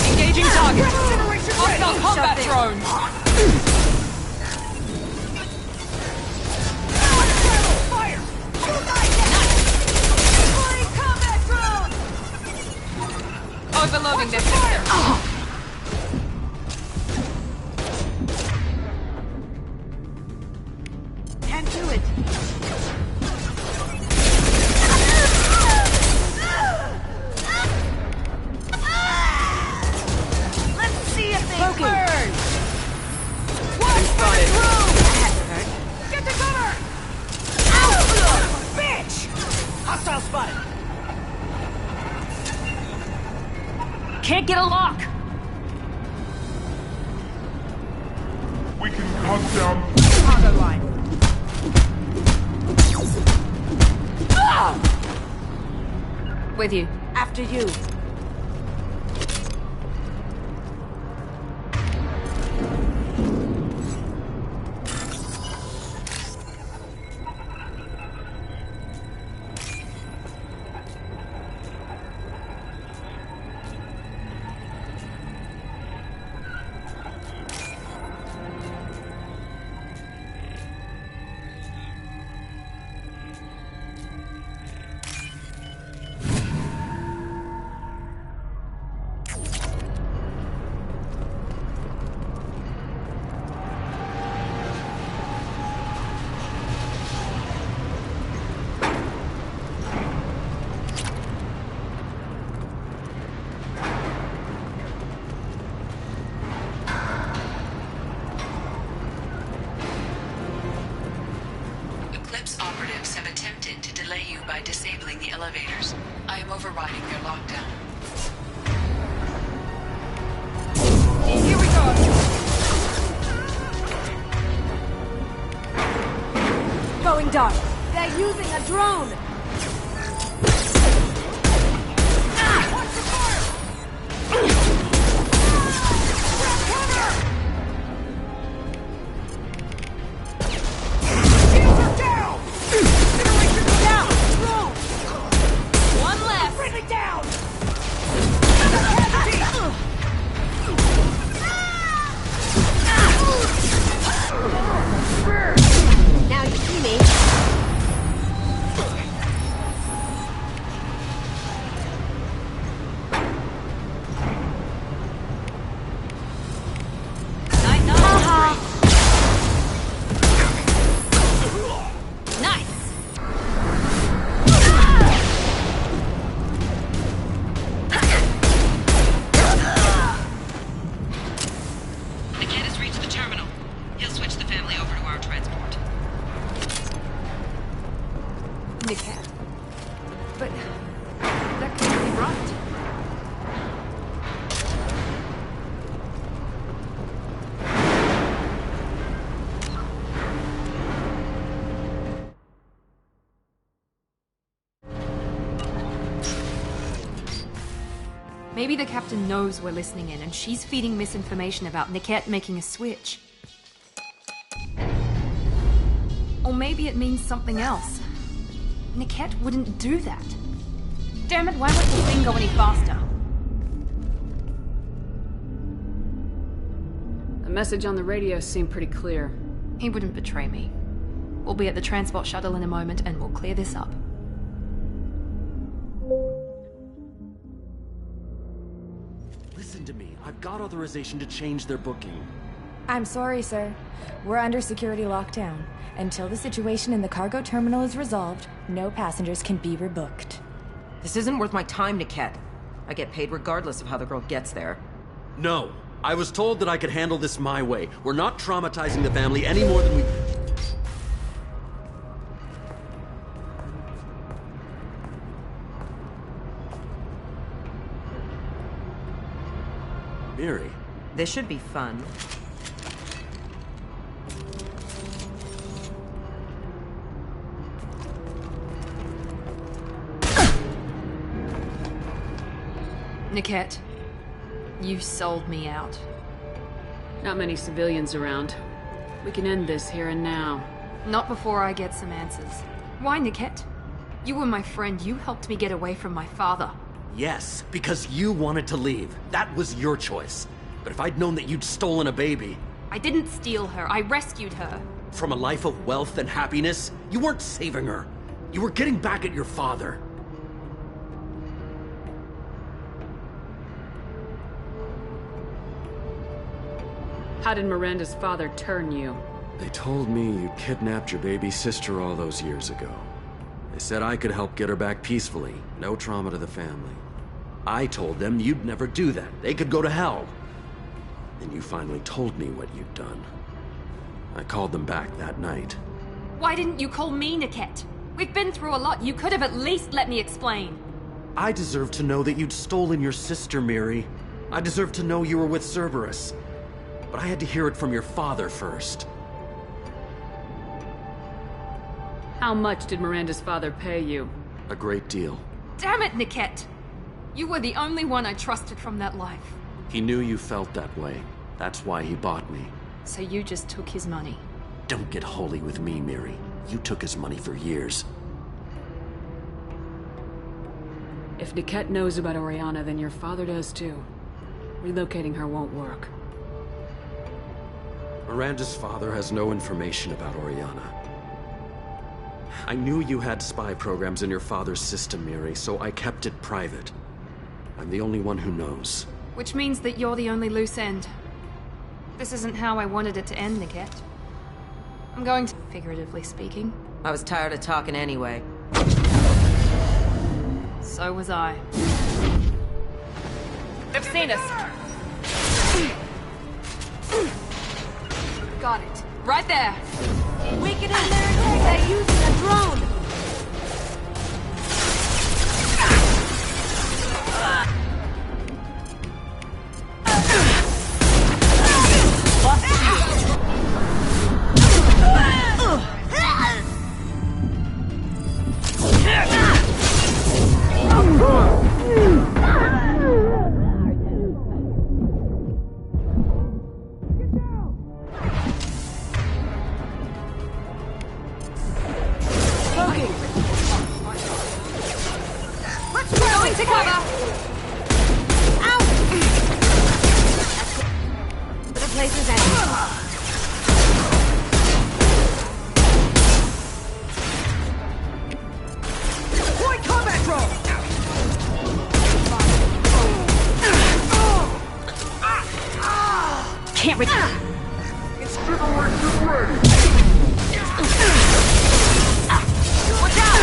Engaging target. Generation ready! Hostile combat drone. Fire! Flying combat drone! Overloading their system. Can't do it! Let's see if they burn! Watch for the drone! That had to hurt. Get the cover! Ow! Bitch! Hostile spotted! Can't get a lock. We can cut down. Cargo line. With you. After you. Eclipse operatives have attempted to delay you by disabling the elevators. I am overriding their lockdown. Here we go! Going dark. They're using a drone. Watch the fire! Grab cover! Shields are down! Generation's down! Drone! One left. Friendly down! Now you see me. The kid has reached the terminal. He'll switch the family over to our transport. Niket. But that can't be right. Maybe the captain knows we're listening in and she's feeding misinformation about Niket making a switch. Or maybe it means something else. Niket wouldn't do that. Damn it, why won't the thing go any faster? The message on the radio seemed pretty clear. He wouldn't betray me. We'll be at the transport shuttle in a moment and we'll clear this up. Listen to me. I've got authorization to change their booking. I'm sorry, sir. We're under security lockdown. Until the situation in the cargo terminal is resolved, no passengers can be rebooked. This isn't worth my time, Niket. I get paid regardless of how the girl gets there. No. I was told that I could handle this my way. We're not traumatizing the family any more than we... Miri. This should be fun. Niket, you've sold me out. Not many civilians around. We can end this here and now. Not before I get some answers. Why, Niket? You were my friend. You helped me get away from my father. Yes, because you wanted to leave. That was your choice. But if I'd known that you'd stolen a baby... I didn't steal her. I rescued her. From a life of wealth and happiness, you weren't saving her. You were getting back at your father. How did Miranda's father turn you? They told me you kidnapped your baby sister all those years ago. They said I could help get her back peacefully. No trauma to the family. I told them you'd never do that. They could go to hell. Then you finally told me what you'd done. I called them back that night. Why didn't you call me, Niket? We've been through a lot. You could have at least let me explain. I deserve to know that you'd stolen your sister, Miri. I deserve to know you were with Cerberus. But I had to hear it from your father first. How much did Miranda's father pay you? A great deal. Damn it, Niket! You were the only one I trusted from that life. He knew you felt that way. That's why he bought me. So you just took his money? Don't get holy with me, Miri. You took his money for years. If Niket knows about Oriana, then your father does too. Relocating her won't work. Miranda's father has no information about Oriana. I knew you had spy programs in your father's system, Miri, so I kept it private. I'm the only one who knows. Which means that you're the only loose end. This isn't how I wanted it to end, Niket. I'm going to... figuratively speaking. I was tired of talking anyway. So was I. They've seen us! Got it. Right there! Wicked and Renegade, they're using a drone! Going to cover! Ow! The place is empty. Point combat drone! Can't reach. It's generation ready! Watch out!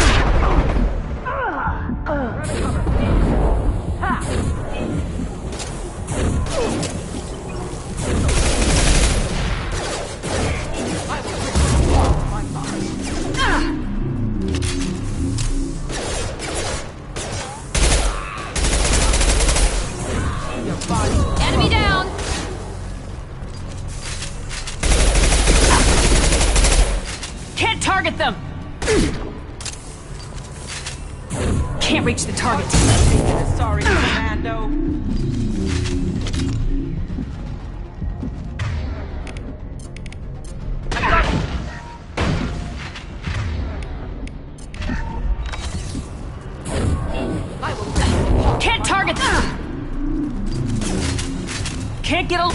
Enemy down! Can't target them! Can't reach the target. Sorry, Commando. Can't target them! Can't get a...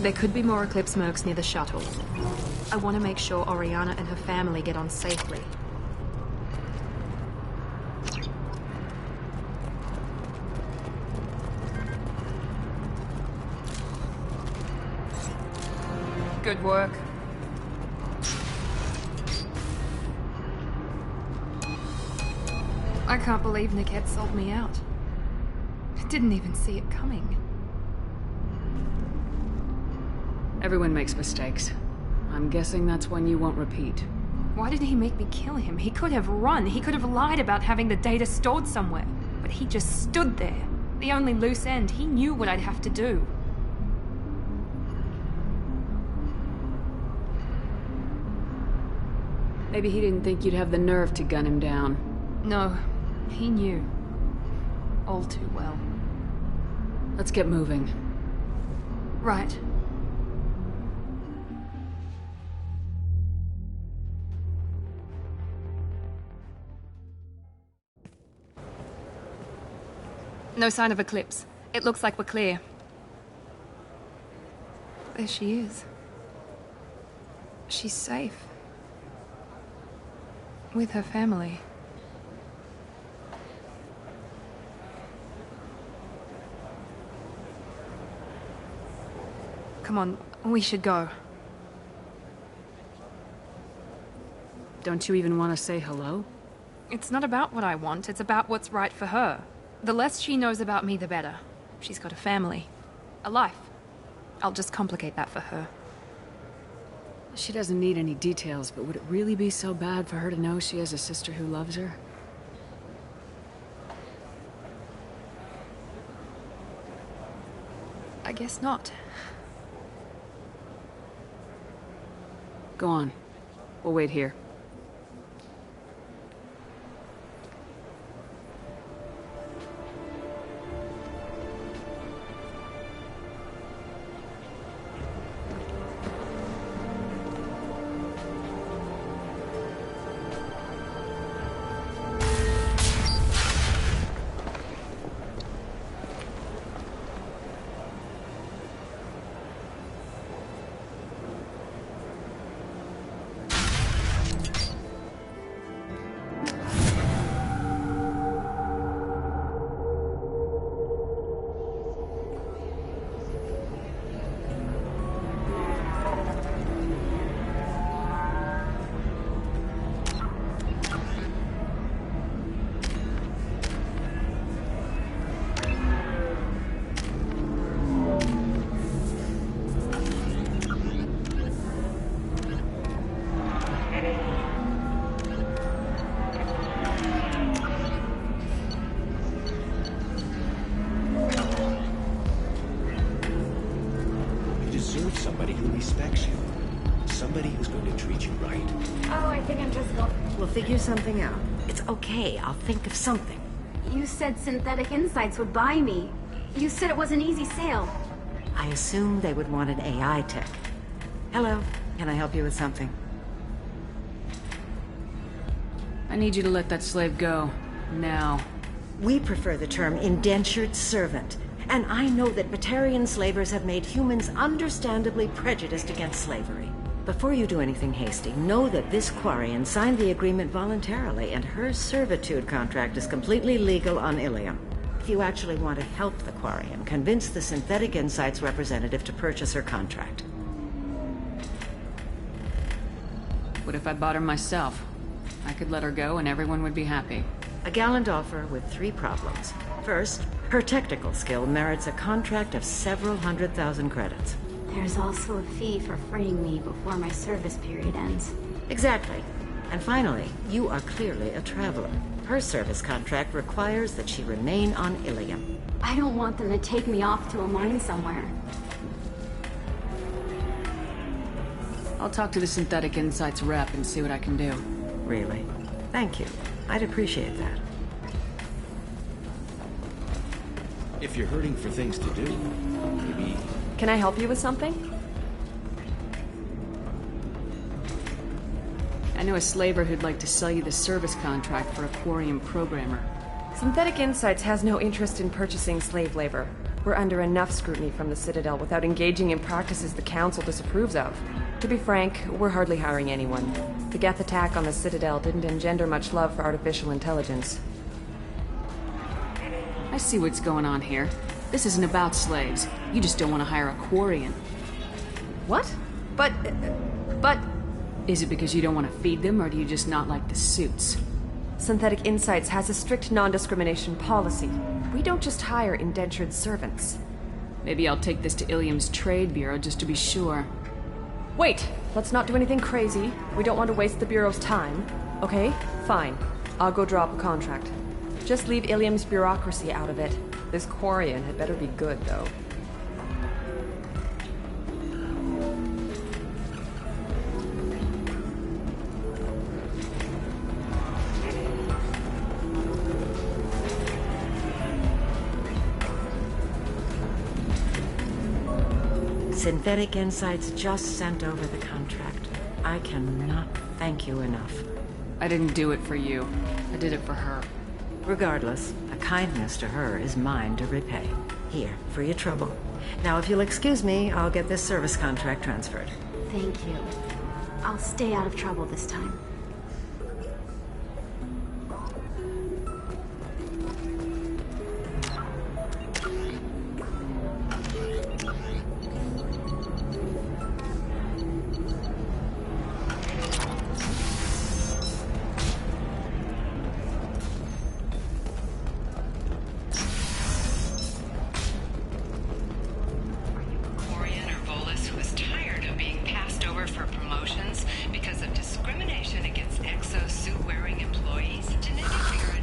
There could be more Eclipse mercs near the shuttle. I want to make sure Oriana and her family get on safely. Good work. I can't believe Niket sold me out. I didn't even see it coming. Everyone makes mistakes. I'm guessing that's one you won't repeat. Why did he make me kill him? He could have run. He could have lied about having the data stored somewhere. But he just stood there. The only loose end. He knew what I'd have to do. Maybe he didn't think you'd have the nerve to gun him down. No, he knew. All too well. Let's get moving. Right. No sign of Eclipse. It looks like we're clear. There she is. She's safe. With her family. Come on, we should go. Don't you even want to say hello? It's not about what I want, it's about what's right for her. The less she knows about me, the better. She's got a family. A life. I'll just complicate that for her. She doesn't need any details, but would it really be so bad for her to know she has a sister who loves her? I guess not. Go on. We'll wait here. Somebody who respects you. Somebody who's going to treat you right. Oh, I think I'm just going... We'll figure something out. It's okay. I'll think of something. You said Synthetic Insights would buy me. You said it was an easy sale. I assumed they would want an AI tech. Hello. Can I help you with something? I need you to let that slave go. Now. We prefer the term indentured servant. And I know that Batarian slavers have made humans understandably prejudiced against slavery. Before you do anything hasty, know that this Quarian signed the agreement voluntarily, and her servitude contract is completely legal on Ilium. If you actually want to help the Quarian, convince the Synthetic Insights representative to purchase her contract. What if I bought her myself? I could let her go and everyone would be happy. A gallant offer with 3 problems. First, her technical skill merits a contract of several 100,000 credits. There's also a fee for freeing me before my service period ends. Exactly. And finally, you are clearly a traveler. Her service contract requires that she remain on Ilium. I don't want them to take me off to a mine somewhere. I'll talk to the Synthetic Insights rep and see what I can do. Really? Thank you. I'd appreciate that. If you're hurting for things to do, maybe... Can I help you with something? I know a slaver who'd like to sell you the service contract for a Quarian programmer. Synthetic Insights has no interest in purchasing slave labor. We're under enough scrutiny from the Citadel without engaging in practices the Council disapproves of. To be frank, we're hardly hiring anyone. The Geth attack on the Citadel didn't engender much love for artificial intelligence. I see what's going on here. This isn't about slaves. You just don't want to hire a Quarian. What? But... Is it because you don't want to feed them, or do you just not like the suits? Synthetic Insights has a strict non-discrimination policy. We don't just hire indentured servants. Maybe I'll take this to Ilium's trade bureau just to be sure. Wait! Let's not do anything crazy. We don't want to waste the Bureau's time. Okay? Fine. I'll go draw up a contract. Just leave Ilium's bureaucracy out of it. This Quarian had better be good, though. Synthetic Insights just sent over the contract. I cannot thank you enough. I didn't do it for you. I did it for her. Regardless, a kindness to her is mine to repay. Here, for your trouble. Now, if you'll excuse me, I'll get this service contract transferred. Thank you. I'll stay out of trouble this time.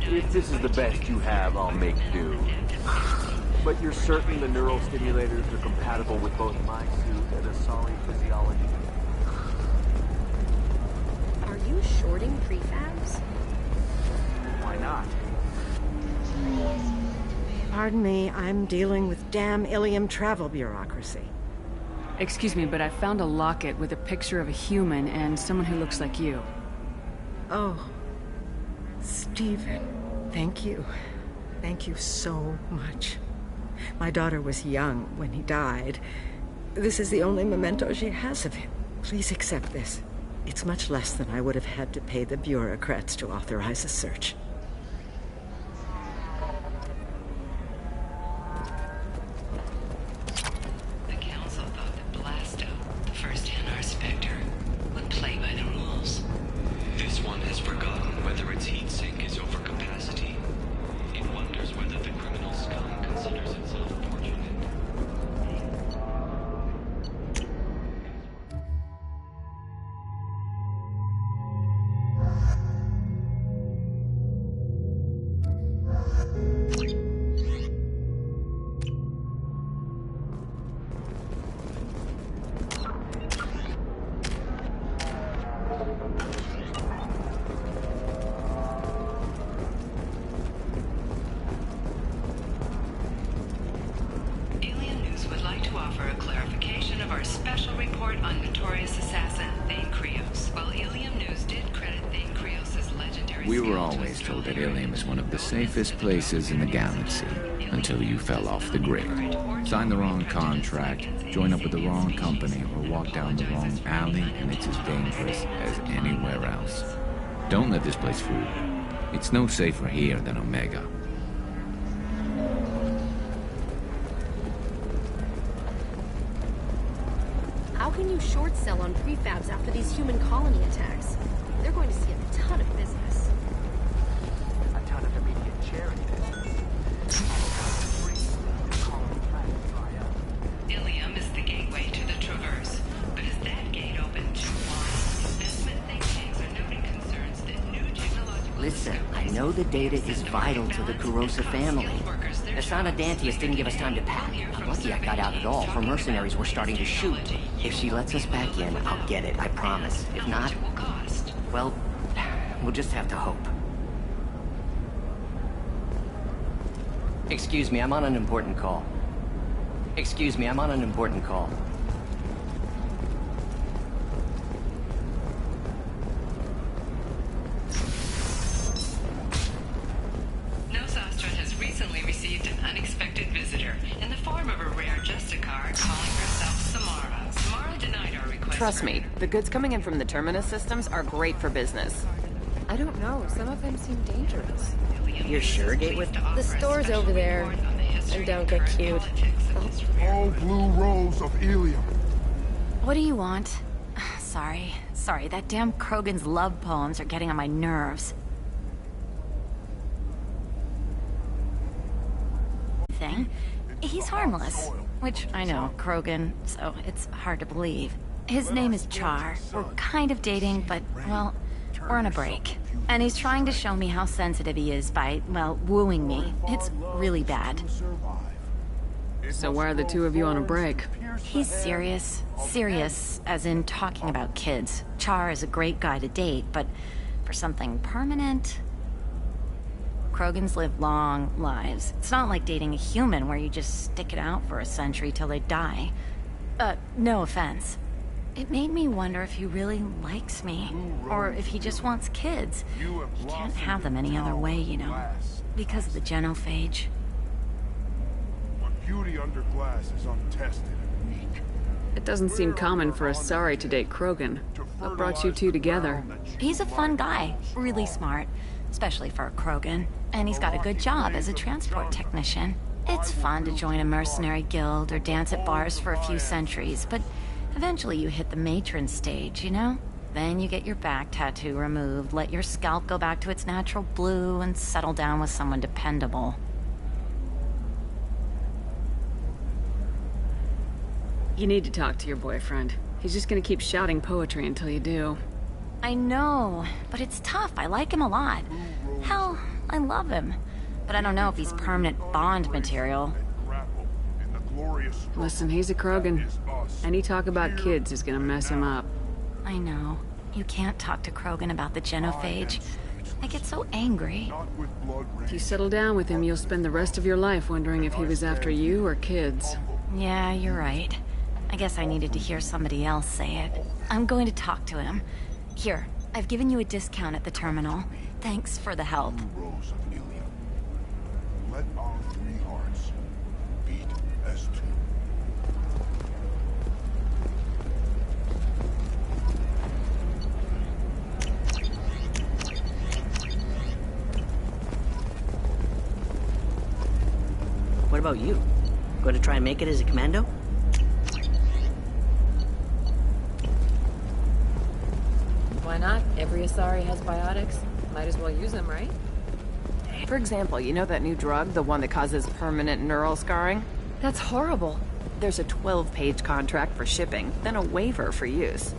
If this is the best you have, I'll make do. But you're certain the neural stimulators are compatible with both my suit and a solid physiology? Are you shorting prefabs? Why not? Pardon me, I'm dealing with damn Ilium travel bureaucracy. Excuse me, but I found a locket with a picture of a human and someone who looks like you. Oh, Stephen, thank you. Thank you so much. My daughter was young when he died. This is the only memento she has of him. Please accept this. It's much less than I would have had to pay the bureaucrats to authorize a search. The Council thought that Blasto, the first NR Spectre, would play by the rules. This one has forgotten whether its heat sink is over capacity. It wonders whether the criminal scum considers itself fortunate. Alien News would like to offer a clarification of our special report on notorious assassin Thane Krios. While Alien News did credit Thane Krios' legendary We were always told that Ilium is one of the safest places in the galaxy, until you fell off the grid. Sign the wrong contract, join up with the wrong company, or walk down the wrong alley, and it's as dangerous as anywhere else. Don't let this place fool you. It's no safer here than Omega. How can you short sell on prefabs after these human colony attacks? They're going to see a ton of business. A ton of immediate charity business. Ilium is the gateway to the Traverse, but is that gate open too wide? Investment think tanks are noting concerns that new technological... Listen, I know the data is vital to the Kurosa family. Asana Dantius didn't give us time to pack. I'm lucky I got out at all, for mercenaries were starting to shoot. If she lets us back in, I'll get it, I promise. If not, well, we'll just have to hope. Excuse me, I'm on an important call. Excuse me, I'm on an important call. Nosastra has recently received an unexpected visitor in the form of a rare Justicar calling herself Samara. Samara denied our request. Trust me, the goods coming in from the Terminus systems are great for business. I don't know. Some of them seem dangerous. You're sure Gateway? The store's over there. And don't get cute. All blue rose of Ilium. What do you want? Sorry, that damn Krogan's love poems are getting on my nerves. anything. He's harmless. Which, I know, Krogan, so it's hard to believe. His name is Char. We're kind of dating, but, well, we're on a break. And he's trying to show me how sensitive he is by, well, wooing me. It's really bad. So why are the two of you on a break? He's serious. Serious, as in talking about kids. Char is a great guy to date, but for something permanent... Krogans live long lives. It's not like dating a human where you just stick it out for a century till they die. No offense. It made me wonder if he really likes me, or if he just wants kids. You can't have them any other way, you know, because of the genophage. But beauty under glass is untested and weak. It doesn't seem common for Asari to date Krogan. What brought you two together? He's a fun guy, really smart, especially for a Krogan. And he's got a good job as a transport technician. It's fun to join a mercenary guild or dance at bars for a few centuries, but eventually you hit the matron stage, you know? Then you get your back tattoo removed, let your scalp go back to its natural blue, and settle down with someone dependable. You need to talk to your boyfriend. He's just gonna keep shouting poetry until you do. I know, but it's tough. I like him a lot. Hell, I love him. But I don't know if he's permanent Bond material. Listen, he's a Krogan. Any talk about kids is gonna mess him up. I know. You can't talk to Krogan about the genophage. I get so angry. If you settle down with him, you'll spend the rest of your life wondering if he was after you or kids. Yeah, you're right. I guess I needed to hear somebody else say it. I'm going to talk to him. Here, I've given you a discount at the terminal. Thanks for the help. Rose of Ilium. Let our three hearts beat as two. What about you? Going to try and make it as a commando? Why not? Every Asari has biotics. Might as well use them, right? For example, you know that new drug, the one that causes permanent neural scarring? That's horrible. There's a 12-page contract for shipping, then a waiver for use.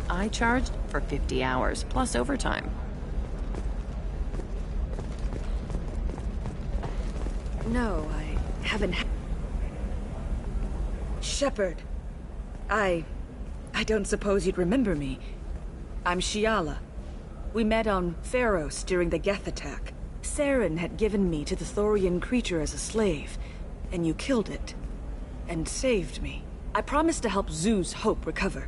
I charged for 50 hours, plus overtime. No, I haven't. Shepard. I don't suppose you'd remember me. I'm Shiala. We met on Pharos during the Geth attack. Saren had given me to the Thorian creature as a slave, and you killed it. And saved me. I promised to help Zoo's Hope recover.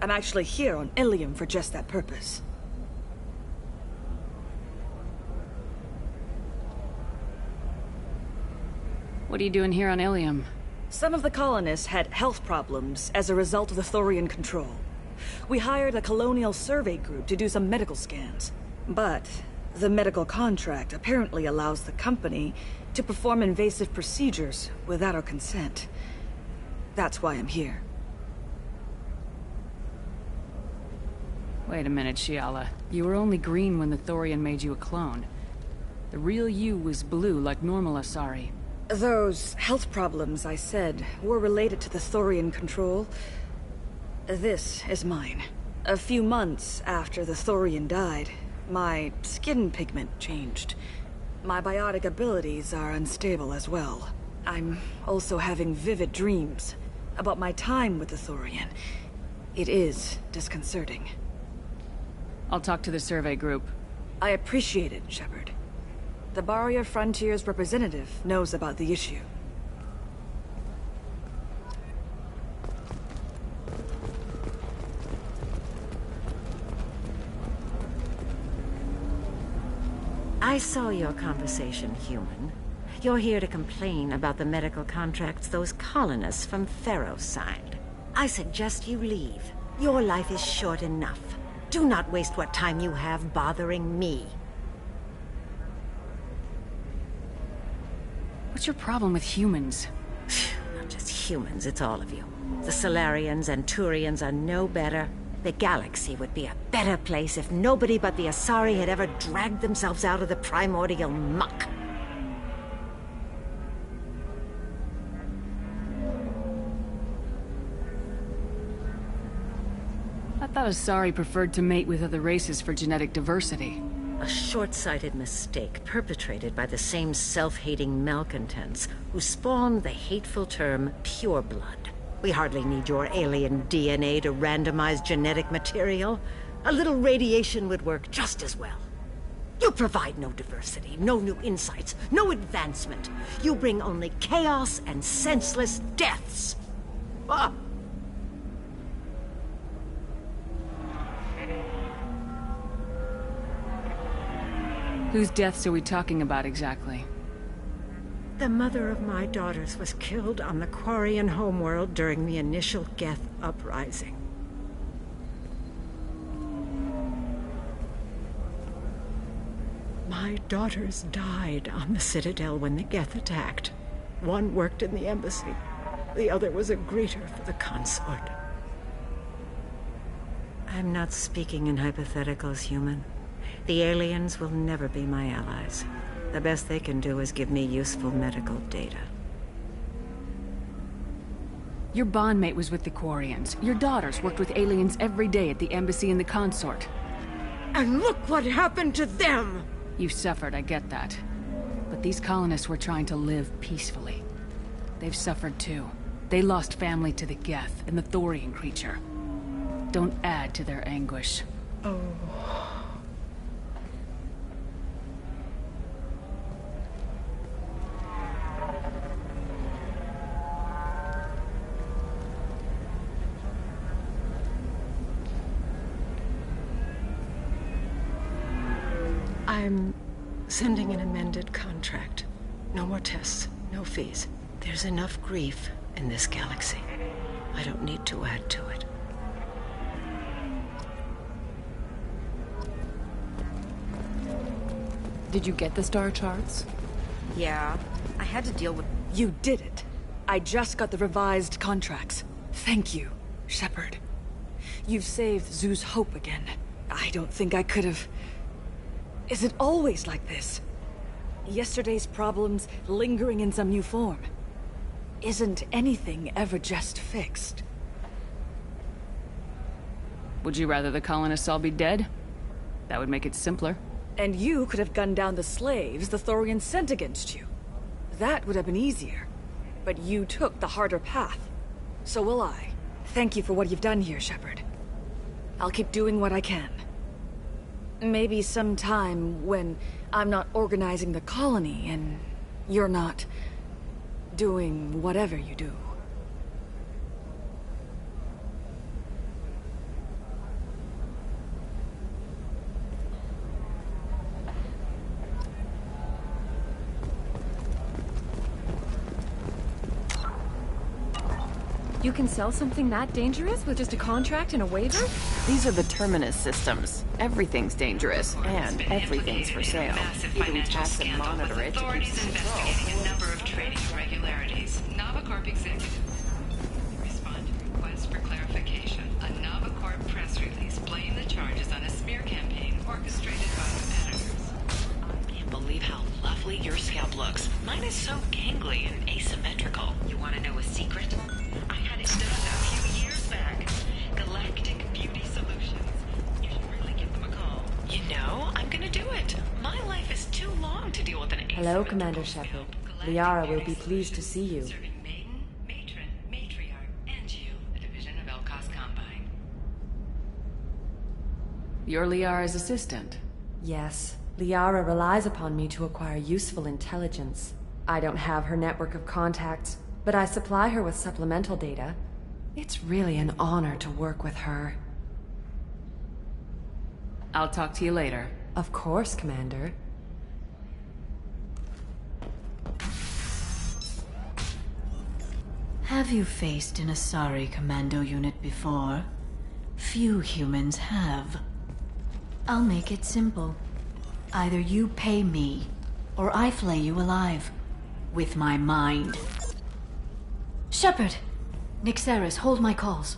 I'm actually here on Ilium for just that purpose. What are you doing here on Ilium? Some of the colonists had health problems as a result of the Thorian control. We hired a colonial survey group to do some medical scans. But the medical contract apparently allows the company to perform invasive procedures without our consent. That's why I'm here. Wait a minute, Shiala. You were only green when the Thorian made you a clone. The real you was blue like normal Asari. Those health problems I said were related to the Thorian control. This is mine. A few months after the Thorian died, my skin pigment changed. My biotic abilities are unstable as well. I'm also having vivid dreams about my time with the Thorian. It is disconcerting. I'll talk to the survey group. I appreciate it, Shepard. The Barrier Frontiers representative knows about the issue. I saw your conversation, human. You're here to complain about the medical contracts those colonists from Pharos signed. I suggest you leave. Your life is short enough. Do not waste what time you have bothering me. What's your problem with humans? Not just humans, it's all of you. The Solarians and Turians are no better. The galaxy would be a better place if nobody but the Asari had ever dragged themselves out of the primordial muck. thought Asari preferred to mate with other races for genetic diversity. A short-sighted mistake perpetrated by the same self-hating malcontents who spawned the hateful term pureblood. We hardly need your alien DNA to randomize genetic material. A little radiation would work just as well. You provide no diversity, no new insights, no advancement. You bring only chaos and senseless deaths. Ah! Whose deaths are we talking about exactly? The mother of my daughters was killed on the Quarian homeworld during the initial Geth uprising. My daughters died on the Citadel when the Geth attacked. One worked in the embassy. The other was a greeter for the consort. I'm not speaking in hypotheticals, human. The aliens will never be my allies. The best they can do is give me useful medical data. Your bondmate was with the Quarians. Your daughters worked with aliens every day at the embassy and the consort. And look what happened to them! You suffered, I get that. But these colonists were trying to live peacefully. They've suffered too. They lost family to the Geth and the Thorian creature. Don't add to their anguish. Oh. I'm sending an amended contract. No more tests, no fees. There's enough grief in this galaxy. I don't need to add to it. Did you get the star charts? Yeah, I had to deal with... You did it. I just got the revised contracts. Thank you, Shepard. You've saved Zoo's hope again. I don't think I could have... Is it always like this? Yesterday's problems lingering in some new form. Isn't anything ever just fixed? Would you rather the colonists all be dead? That would make it simpler. And you could have gunned down the slaves the Thorians sent against you. That would have been easier. But you took the harder path. So will I. Thank you for what you've done here, Shepard. I'll keep doing what I can. Maybe sometime when I'm not organizing the colony and you're not doing whatever you do. You can sell something that dangerous with just a contract and a waiver? These are the Terminus systems. Everything's dangerous, and everything's for sale. Either we tax and monitor it to keep Authorities investigating a number of trading irregularities. Novacorp executive respond to requests for clarification. A Novacorp press release blaming the charges on a smear campaign orchestrated by competitors. I can't believe how lovely your scalp looks. Mine is so gangly and asymmetrical. You want to know a secret? I had it done a few years back. Galactic Beauty Solutions. You should really give them a call. You know, I'm gonna do it. My life is too long to deal with an Hello, Commander Shepard. Liara will be pleased to see you. Serving maiden, matron, matriarch, and you, a division of Elcos Combine. You're Liara's assistant. Yes, Liara relies upon me to acquire useful intelligence. I don't have her network of contacts, but I supply her with supplemental data. It's really an honor to work with her. I'll talk to you later. Of course, Commander. Have you faced an Asari commando unit before? Few humans have. I'll make it simple. Either you pay me, or I flay you alive. With my mind. Shepard! Nixeris, hold my calls.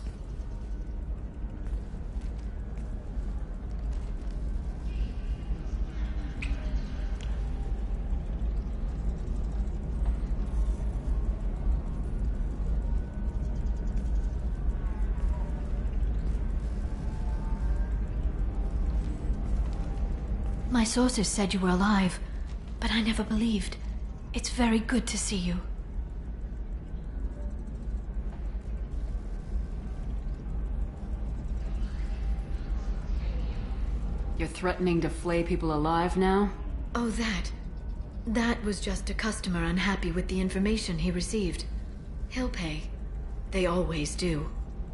My sources said you were alive, but I never believed. It's very good to see you. You're threatening to flay people alive now? Oh, that. That was just a customer unhappy with the information he received. He'll pay. They always do.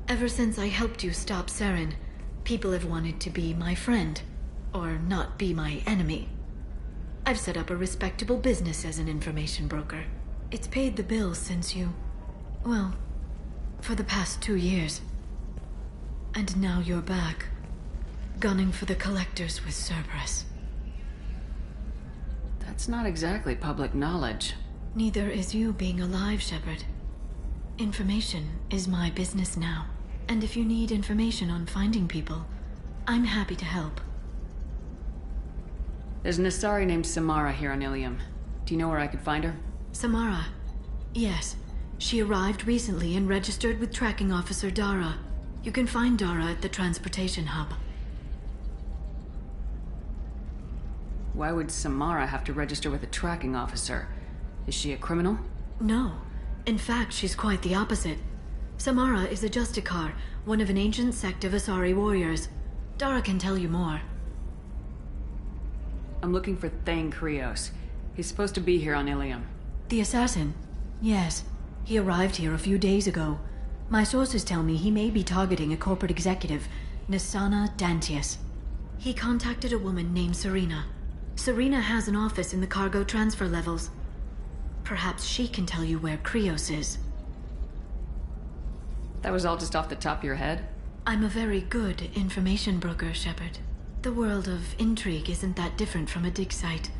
Ever since I helped you stop Saren, people have wanted to be my friend, or not be my enemy. I've set up a respectable business as an information broker. It's paid the bills since you... well, for the past 2 years. And now you're back, gunning for the collectors with Cerberus. That's not exactly public knowledge. Neither is you being alive, Shepard. Information is my business now. And if you need information on finding people, I'm happy to help. There's an Asari named Samara here on Ilium. Do you know where I could find her? Samara? Yes. She arrived recently and registered with Tracking Officer Dara. You can find Dara at the transportation hub. Why would Samara have to register with a tracking officer? Is she a criminal? No. In fact, she's quite the opposite. Samara is a Justicar, one of an ancient sect of Asari warriors. Dara can tell you more. I'm looking for Thane Krios. He's supposed to be here on Ilium. The assassin? Yes. He arrived here a few days ago. My sources tell me he may be targeting a corporate executive, Nisana Dantius. He contacted a woman named Serena. Serena has an office in the cargo transfer levels. Perhaps she can tell you where Krios is. That was all just off the top of your head? I'm a very good information broker, Shepard. The world of intrigue isn't that different from a dig site,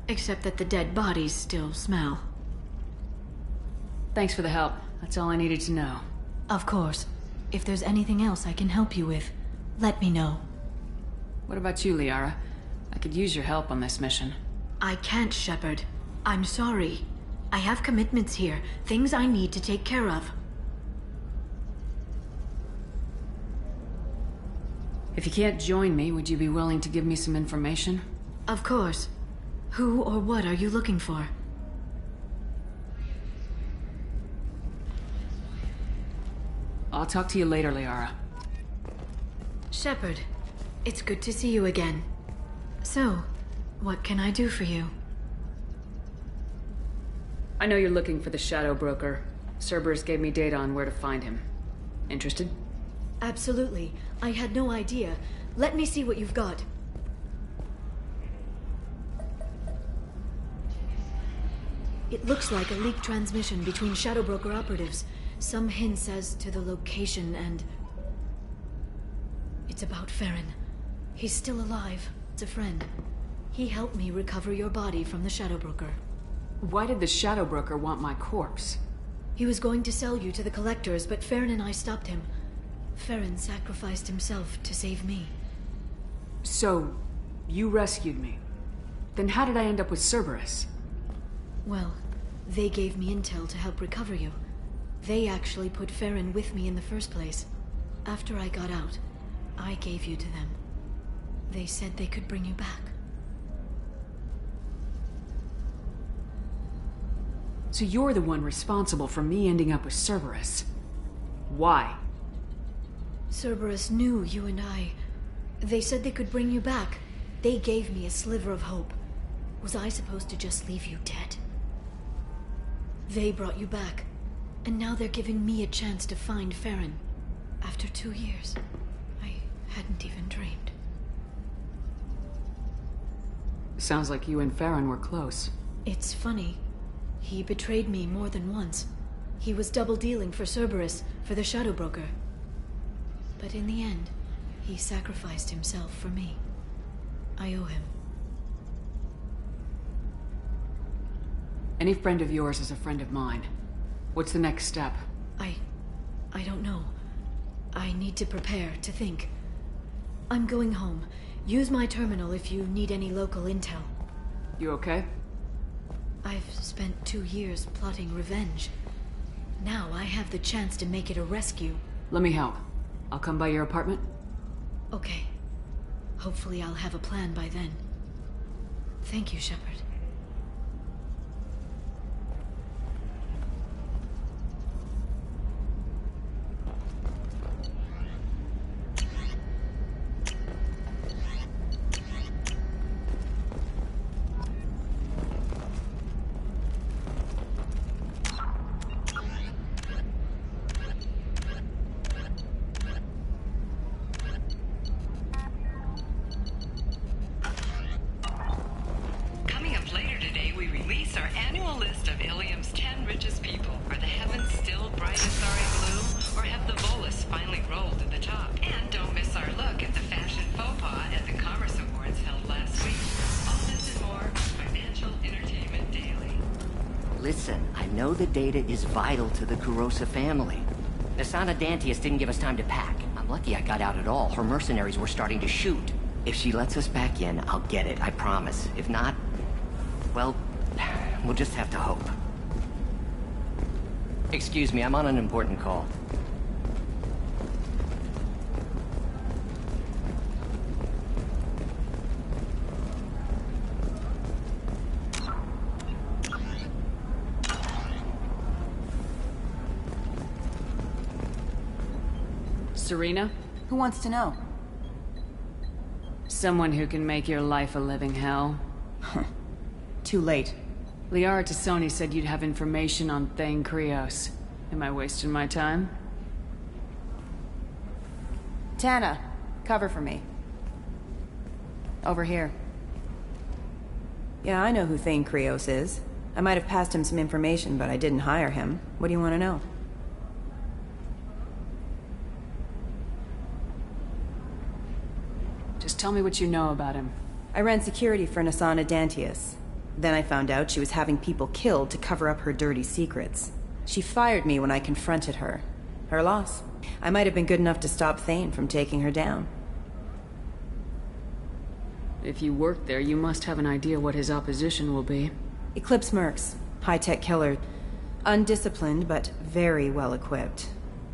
except that the dead bodies still smell. Thanks for the help. That's all I needed to know. Of course. If there's anything else I can help you with, let me know. What about you, Liara? I could use your help on this mission. I can't, Shepard. I'm sorry. I have commitments here, things I need to take care of. If you can't join me, would you be willing to give me some information? Of course. Who or what are you looking for? I'll talk to you later, Liara. Shepard, it's good to see you again. So, what can I do for you? I know you're looking for the Shadow Broker. Cerberus gave me data on where to find him. Interested? Absolutely. I had no idea. Let me see what you've got. It looks like a leaked transmission between Shadow Broker operatives. Some hints as to the location and... It's about Farron. He's still alive. It's a friend. He helped me recover your body from the Shadow Broker. Why did the Shadow Broker want my corpse? He was going to sell you to the collectors, but Farron and I stopped him. Farron sacrificed himself to save me. So, you rescued me. Then how did I end up with Cerberus? Well, they gave me intel to help recover you. They actually put Farron with me in the first place. After I got out, I gave you to them. They said they could bring you back. So you're the one responsible for me ending up with Cerberus. Why? Cerberus knew you and I. They said they could bring you back. They gave me a sliver of hope. Was I supposed to just leave you dead? They brought you back, and now they're giving me a chance to find Farron. After 2 years, I hadn't even dreamed. Sounds like you and Farron were close. It's funny. He betrayed me more than once. He was double-dealing for Cerberus, for the Shadow Broker. But in the end, he sacrificed himself for me. I owe him. Any friend of yours is a friend of mine. What's the next step? I don't know. I need to prepare, to think. I'm going home. Use my terminal if you need any local intel. You okay? I've spent 2 years plotting revenge. Now I have the chance to make it a rescue. Let me help. I'll come by your apartment. Okay. Hopefully I'll have a plan by then. Thank you, Shepard. Coming up later today, we release our annual list of Ilium's 10 richest people. Are the heavens still bright Asari blue, or have the Volus finally rolled to the top? And don't miss our look at the fashion faux pas at the Commerce Awards held last week. All this and more, Financial Entertainment Daily. Listen, I know the data is vital to the Kurosa family. Asana Dantius didn't give us time to pack. I'm lucky I got out at all. Her mercenaries were starting to shoot. If she lets us back in, I'll get it, I promise. If not, well, we'll just have to hope. Excuse me, I'm on an important call. Serena? Who wants to know? Someone who can make your life a living hell. Too late. Liara Tassoni said you'd have information on Thane Krios. Am I wasting my time? Tana, cover for me. Over here. Yeah, I know who Thane Krios is. I might have passed him some information, but I didn't hire him. What do you want to know? Just tell me what you know about him. I ran security for Asana Dantius. Then I found out she was having people killed to cover up her dirty secrets. She fired me when I confronted her. Her loss. I might have been good enough to stop Thane from taking her down. If you work there, you must have an idea what his opposition will be. Eclipse Mercs. High-tech killer. Undisciplined, but very well equipped.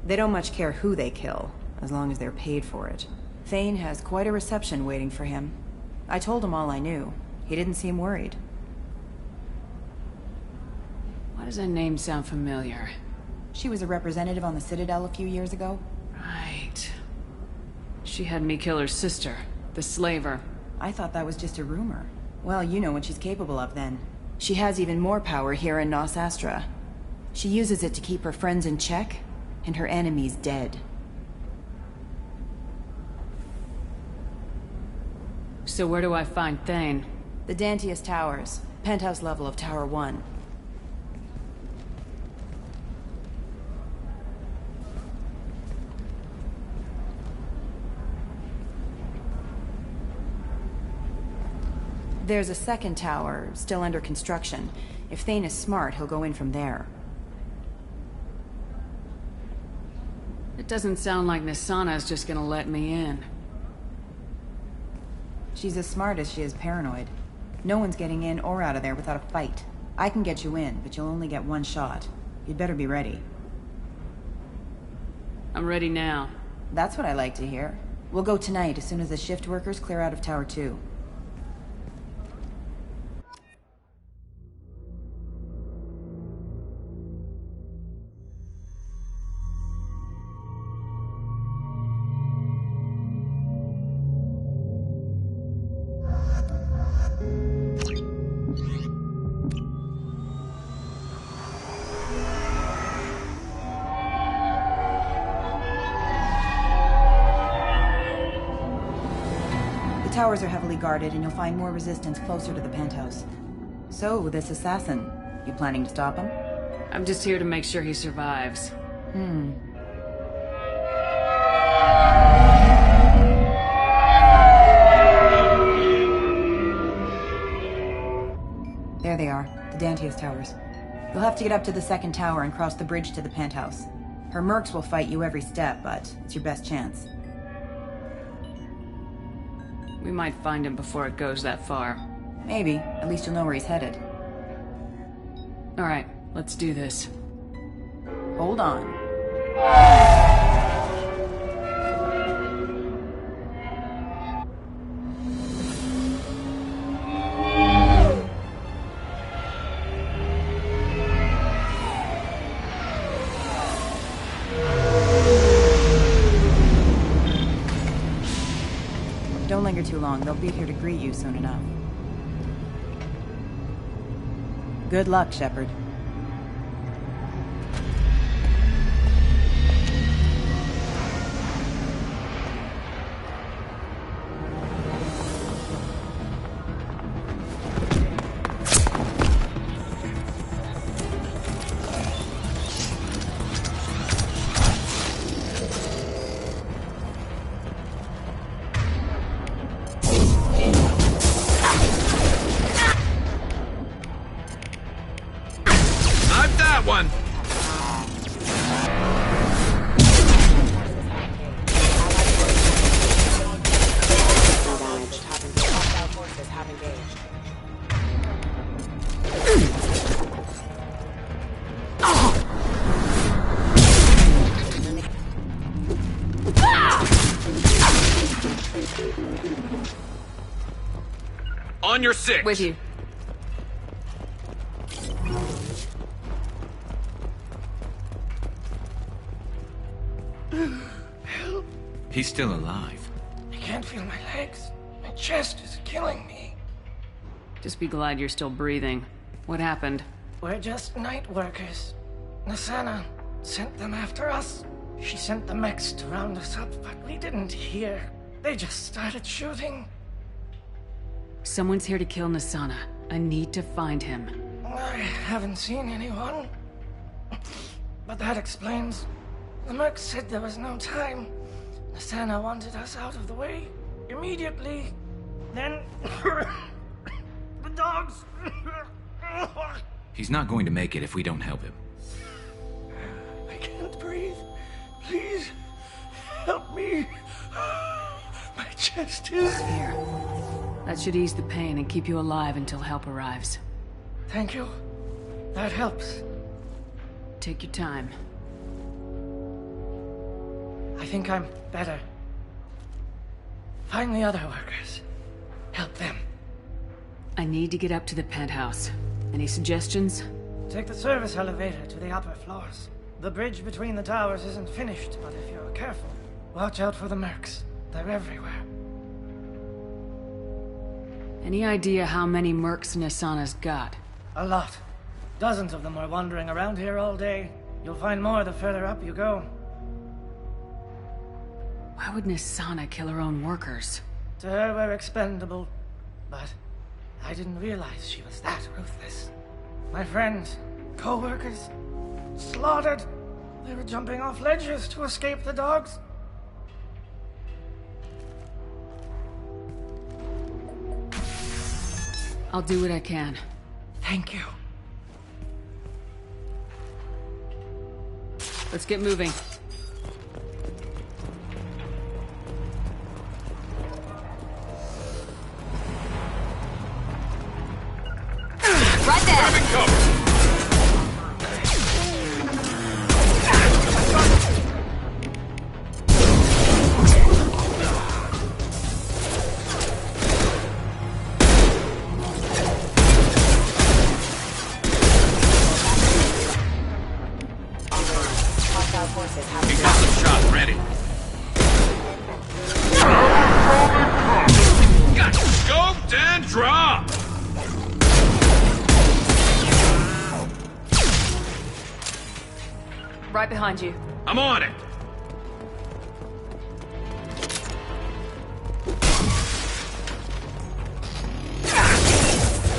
They don't much care who they kill, as long as they're paid for it. Thane has quite a reception waiting for him. I told him all I knew. He didn't seem worried. Why does that name sound familiar? She was a representative on the Citadel a few years ago. Right. She had me kill her sister, the slaver. I thought that was just a rumor. Well, you know what she's capable of then. She has even more power here in Nos Astra. She uses it to keep her friends in check, and her enemies dead. So where do I find Thane? The Dantius Towers. Penthouse level of Tower 1. There's a second tower, still under construction. If Thane is smart, he'll go in from there. It doesn't sound like Nisana's just gonna let me in. She's as smart as she is paranoid. No one's getting in or out of there without a fight. I can get you in, but you'll only get one shot. You'd better be ready. I'm ready now. That's what I like to hear. We'll go tonight as soon as the shift workers clear out of Tower 2. The towers are heavily guarded, and you'll find more resistance closer to the penthouse. So, this assassin, you planning to stop him? I'm just here to make sure he survives. There they are, the Dantius Towers. You'll have to get up to the second tower and cross the bridge to the penthouse. Her mercs will fight you every step, but it's your best chance. We might find him before it goes that far. Maybe. At least you'll know where he's headed. All right, let's do this. Hold on. long. They'll be here to greet you soon enough. Good luck, Shepard. One. On your six. With you. He's still alive. I can't feel my legs. My chest is killing me. Just be glad you're still breathing. What happened? We're just night workers. Nasana sent them after us. She sent the mechs to round us up, but we didn't hear. They just started shooting. Someone's here to kill Nasana. I need to find him. I haven't seen anyone. But that explains. The merc said there was no time. Nasana wanted us out of the way immediately. Then the dogs. He's not going to make it if we don't help him. I can't breathe. Please help me. My chest is here. That should ease the pain and keep you alive until help arrives. Thank you. That helps. Take your time. I think I'm better. Find the other workers. Help them. I need to get up to the penthouse. Any suggestions? Take the service elevator to the upper floors. The bridge between the towers isn't finished, but if you're careful, watch out for the mercs. They're everywhere. Any idea how many mercs Nasana's got? A lot. Dozens of them are wandering around here all day. You'll find more the further up you go. Why would Nasana kill her own workers? To her, we're expendable. But I didn't realize she was that ruthless. My friends, co-workers, slaughtered. They were jumping off ledges to escape the dogs. I'll do what I can. Thank you. Let's get moving. Right there. Grabbing cover. You got some shots ready. Got scoped and dropped. Right behind you. I'm on it.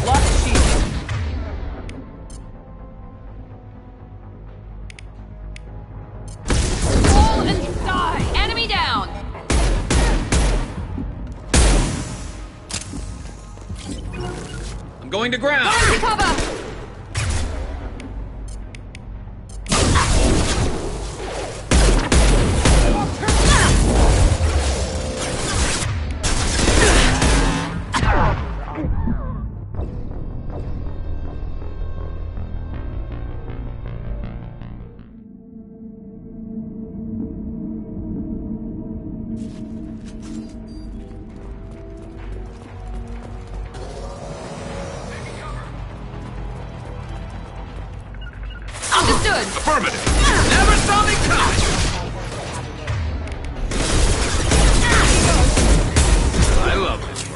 Lock the shield. Fall and die. Enemy down. I'm going to ground. Cover. Understood. Affirmative. Never saw me coming. I love it.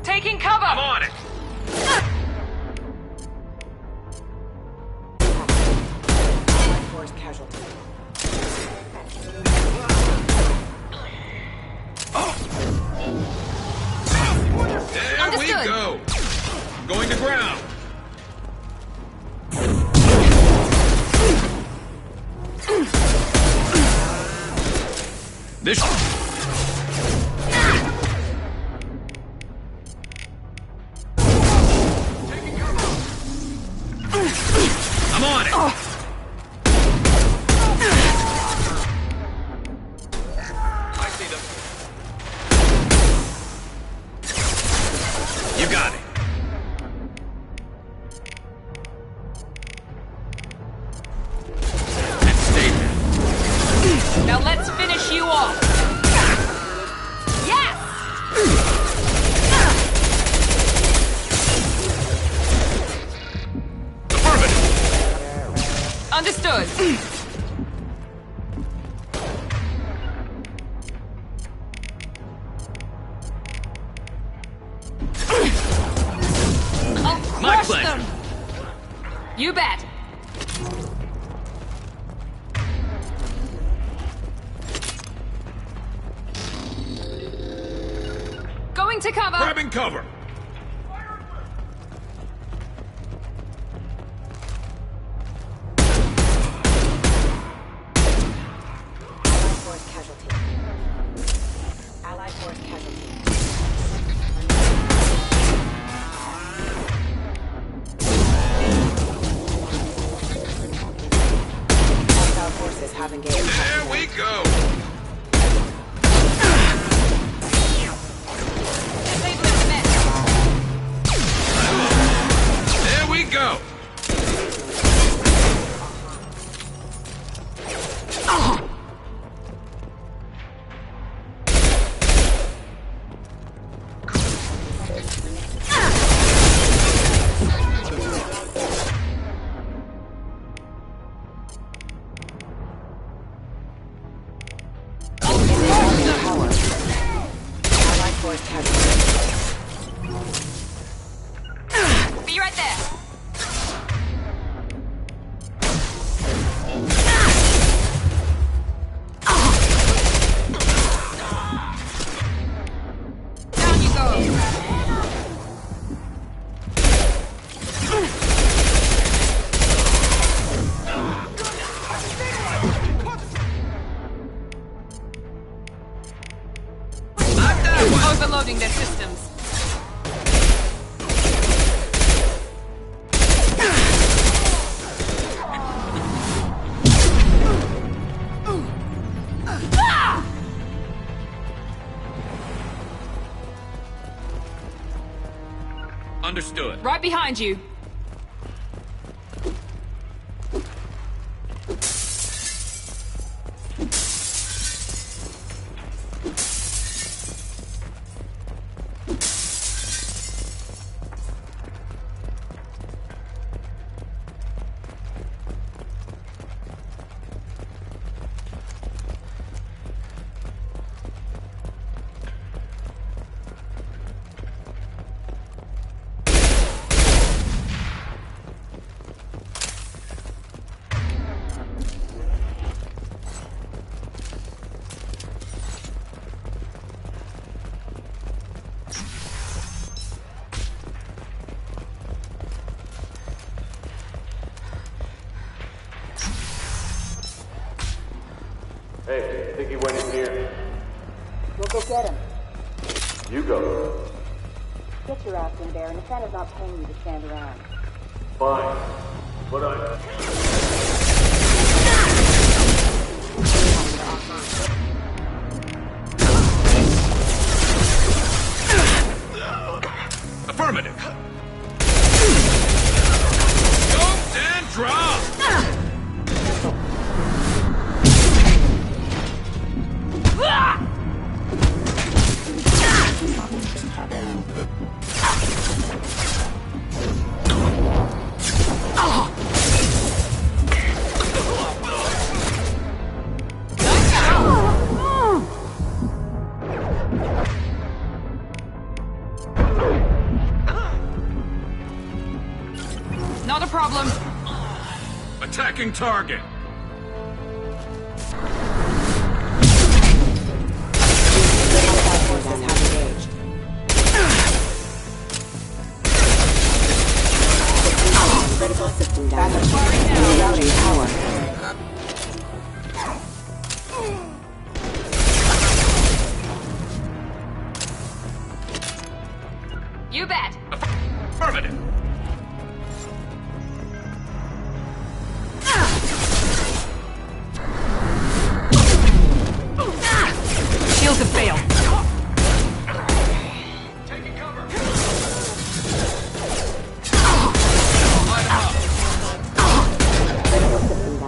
Taking cover! I'm on it! Force casualty. There Understood. we go! Going to ground! This... I'm on it! I see them. You got it. And stay there. Now let's finish you off! Yes! Affirmative. Understood. I'll My crush pleasure. them! You bet. Going to cover. Grabbing cover. Allied force casualty. Allied force casualty. Hostile forces have engaged. There we go. There we go. Allied force casualty. Be right there. Down you go. Overloading their systems. Understood. Right behind you. Hey, think he went in here? We'll go get him. You go. Get your ass in there, and Nathana's not paying you to stand around. Fine. But Affirmative. Don't and drop. Attacking target! Critical system down. Routing power. You bet. Affirmative. Shields have failed. Taking cover.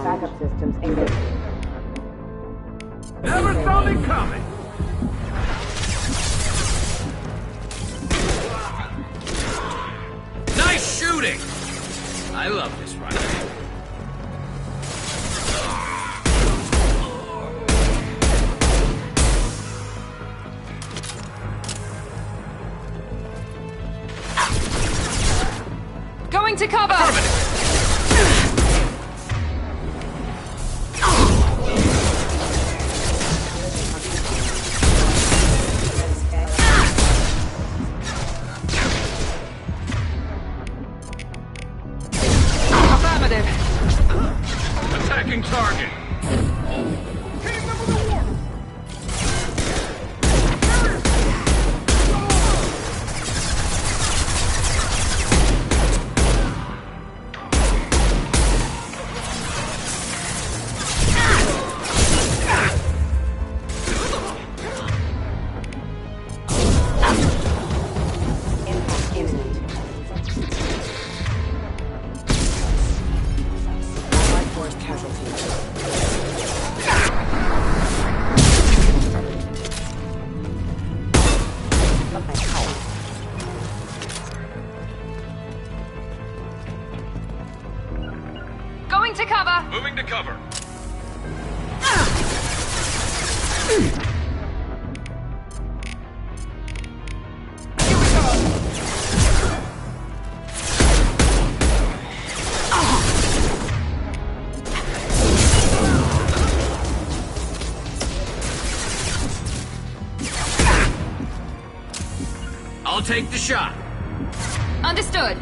Backup systems engaged. Never saw me coming. Nice shooting. I love this run. Going to cover! Affirmative. Attacking target. Hitting them with a warp. Impact imminent. Allied force casualties. Going to cover. Moving to cover. I'll take the shot. Understood.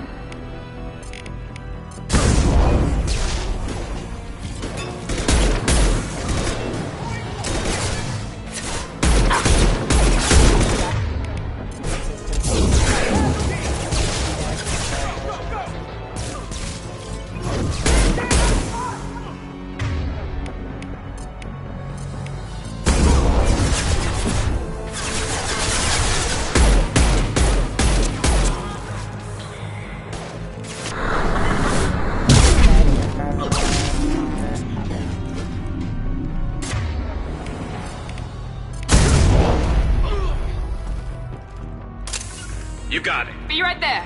You got it. Be right there.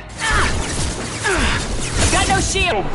Got no shield.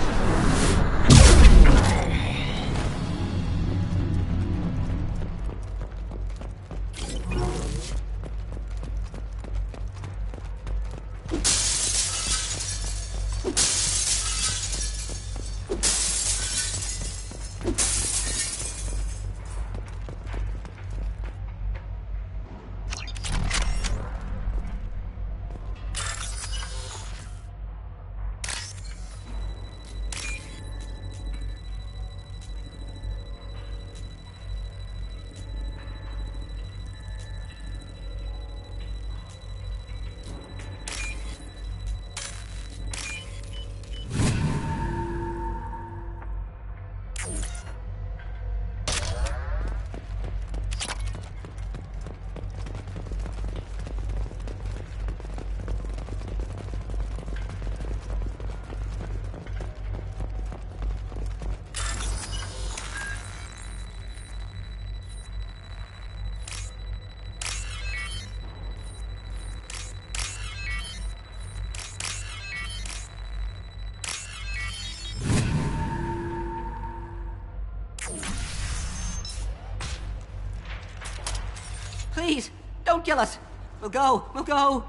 Please, don't kill us. We'll go.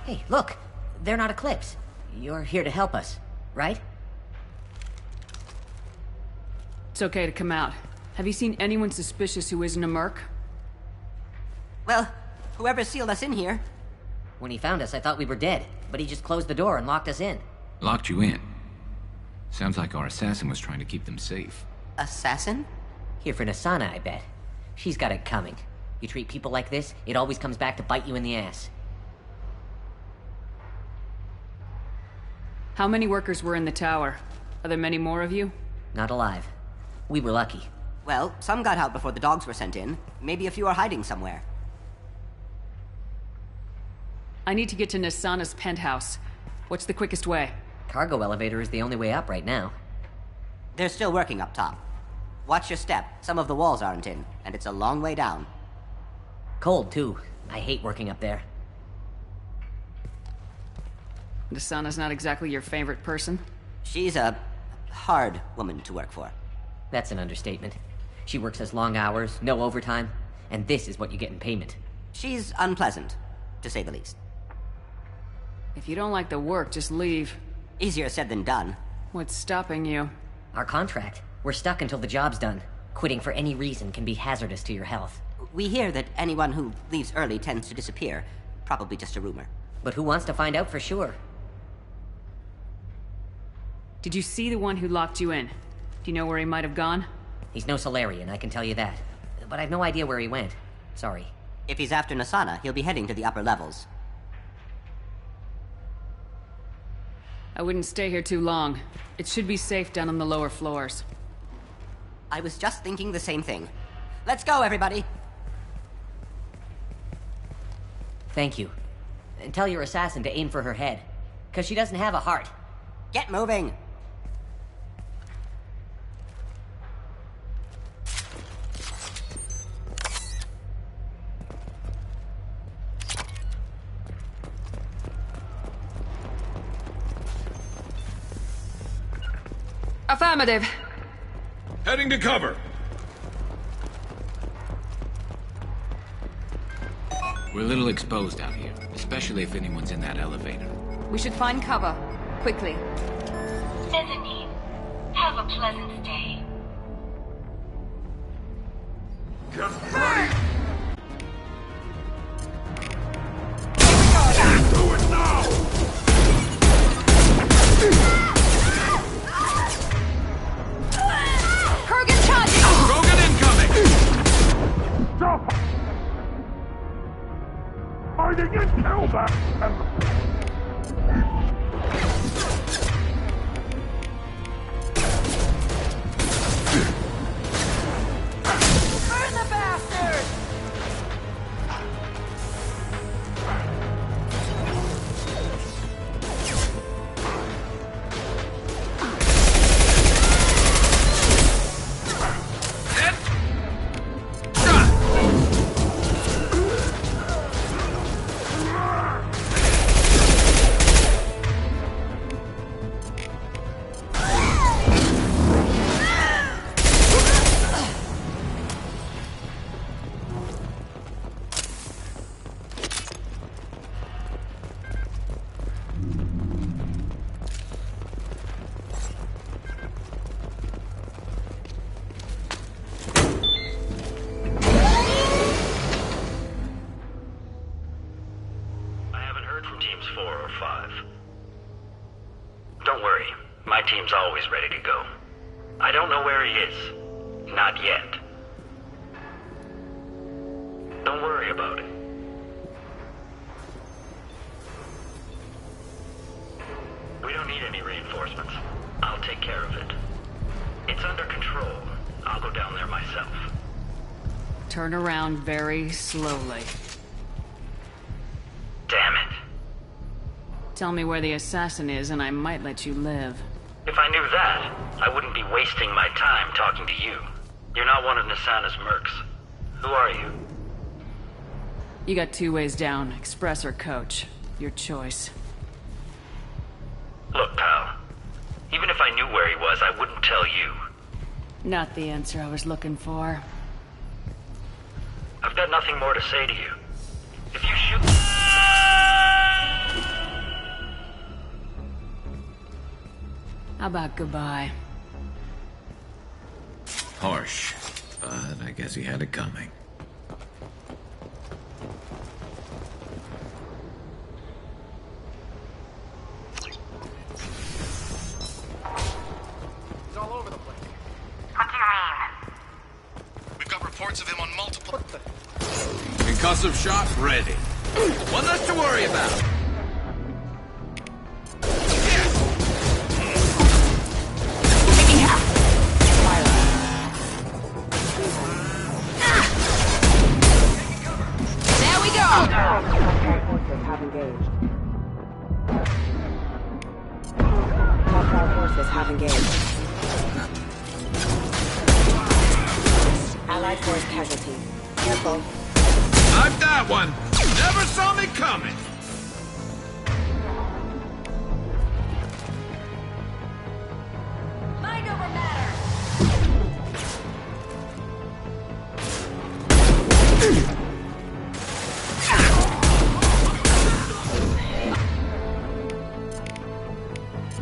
Hey, look. They're not Eclipse. You're here to help us, right? It's okay to come out. Have you seen anyone suspicious who isn't a merc? Well, whoever sealed us in here. When he found us, I thought we were dead, but he just closed the door and locked us in. Locked you in? Sounds like our assassin was trying to keep them safe. Assassin? Here for Nasana, I bet. She's got it coming. You treat people like this, it always comes back to bite you in the ass. How many workers were in the tower? Are there many more of you? Not alive. We were lucky. Well, some got out before the dogs were sent in. Maybe a few are hiding somewhere. I need to get to Nasana's penthouse. What's the quickest way? Cargo elevator is the only way up right now. They're still working up top. Watch your step. Some of the walls aren't in, and it's a long way down. Cold, too. I hate working up there. Nasana's not exactly your favorite person? She's a hard woman to work for. That's an understatement. She works as long hours, no overtime, and this is what you get in payment. She's unpleasant, to say the least. If you don't like the work, just leave. Easier said than done. What's stopping you? Our contract. We're stuck until the job's done. Quitting for any reason can be hazardous to your health. We hear that anyone who leaves early tends to disappear. Probably just a rumor. But who wants to find out for sure? Did you see the one who locked you in? Do you know where he might have gone? He's no Solarian, I can tell you that. But I've no idea where he went. Sorry. If he's after Nasana, he'll be heading to the upper levels. I wouldn't stay here too long. It should be safe down on the lower floors. I was just thinking the same thing. Let's go, everybody! Thank you. And tell your assassin to aim for her head. 'Cause she doesn't have a heart. Get moving! Affirmative. Heading to cover. We're a little exposed out here, especially if anyone's in that elevator. We should find cover. Quickly. Mezzanine. Have a pleasant stay. Get ready! Do it now! Krogan charging! Krogan incoming! Stop! Hiding in tailback! Burn the bastard! Teams 4 or 5. Don't worry, my team's always ready to go. I don't know where he is. Not yet. Don't worry about it. We don't need any reinforcements. I'll take care of it. It's under control. I'll go down there myself. Turn around very slowly. Damn it. Tell me where the assassin is and I might let you live. If I knew that, I wouldn't be wasting my time talking to you. You're not one of Nasana's mercs. Who are you? You got 2 ways down, express or coach. Your choice. Look, pal. Even if I knew where he was, I wouldn't tell you. Not the answer I was looking for. I've got nothing more to say to you. If you shoot... How about goodbye? Harsh, but I guess he had it coming. He's all over the place. What do you mean? We've got reports of him on multiple... Concussive shot ready. One less to worry about. There we go! Hostile forces have engaged. Hostile forces have engaged. Allied force casualty. Careful. Not that one. Never saw me coming. Mind over matter!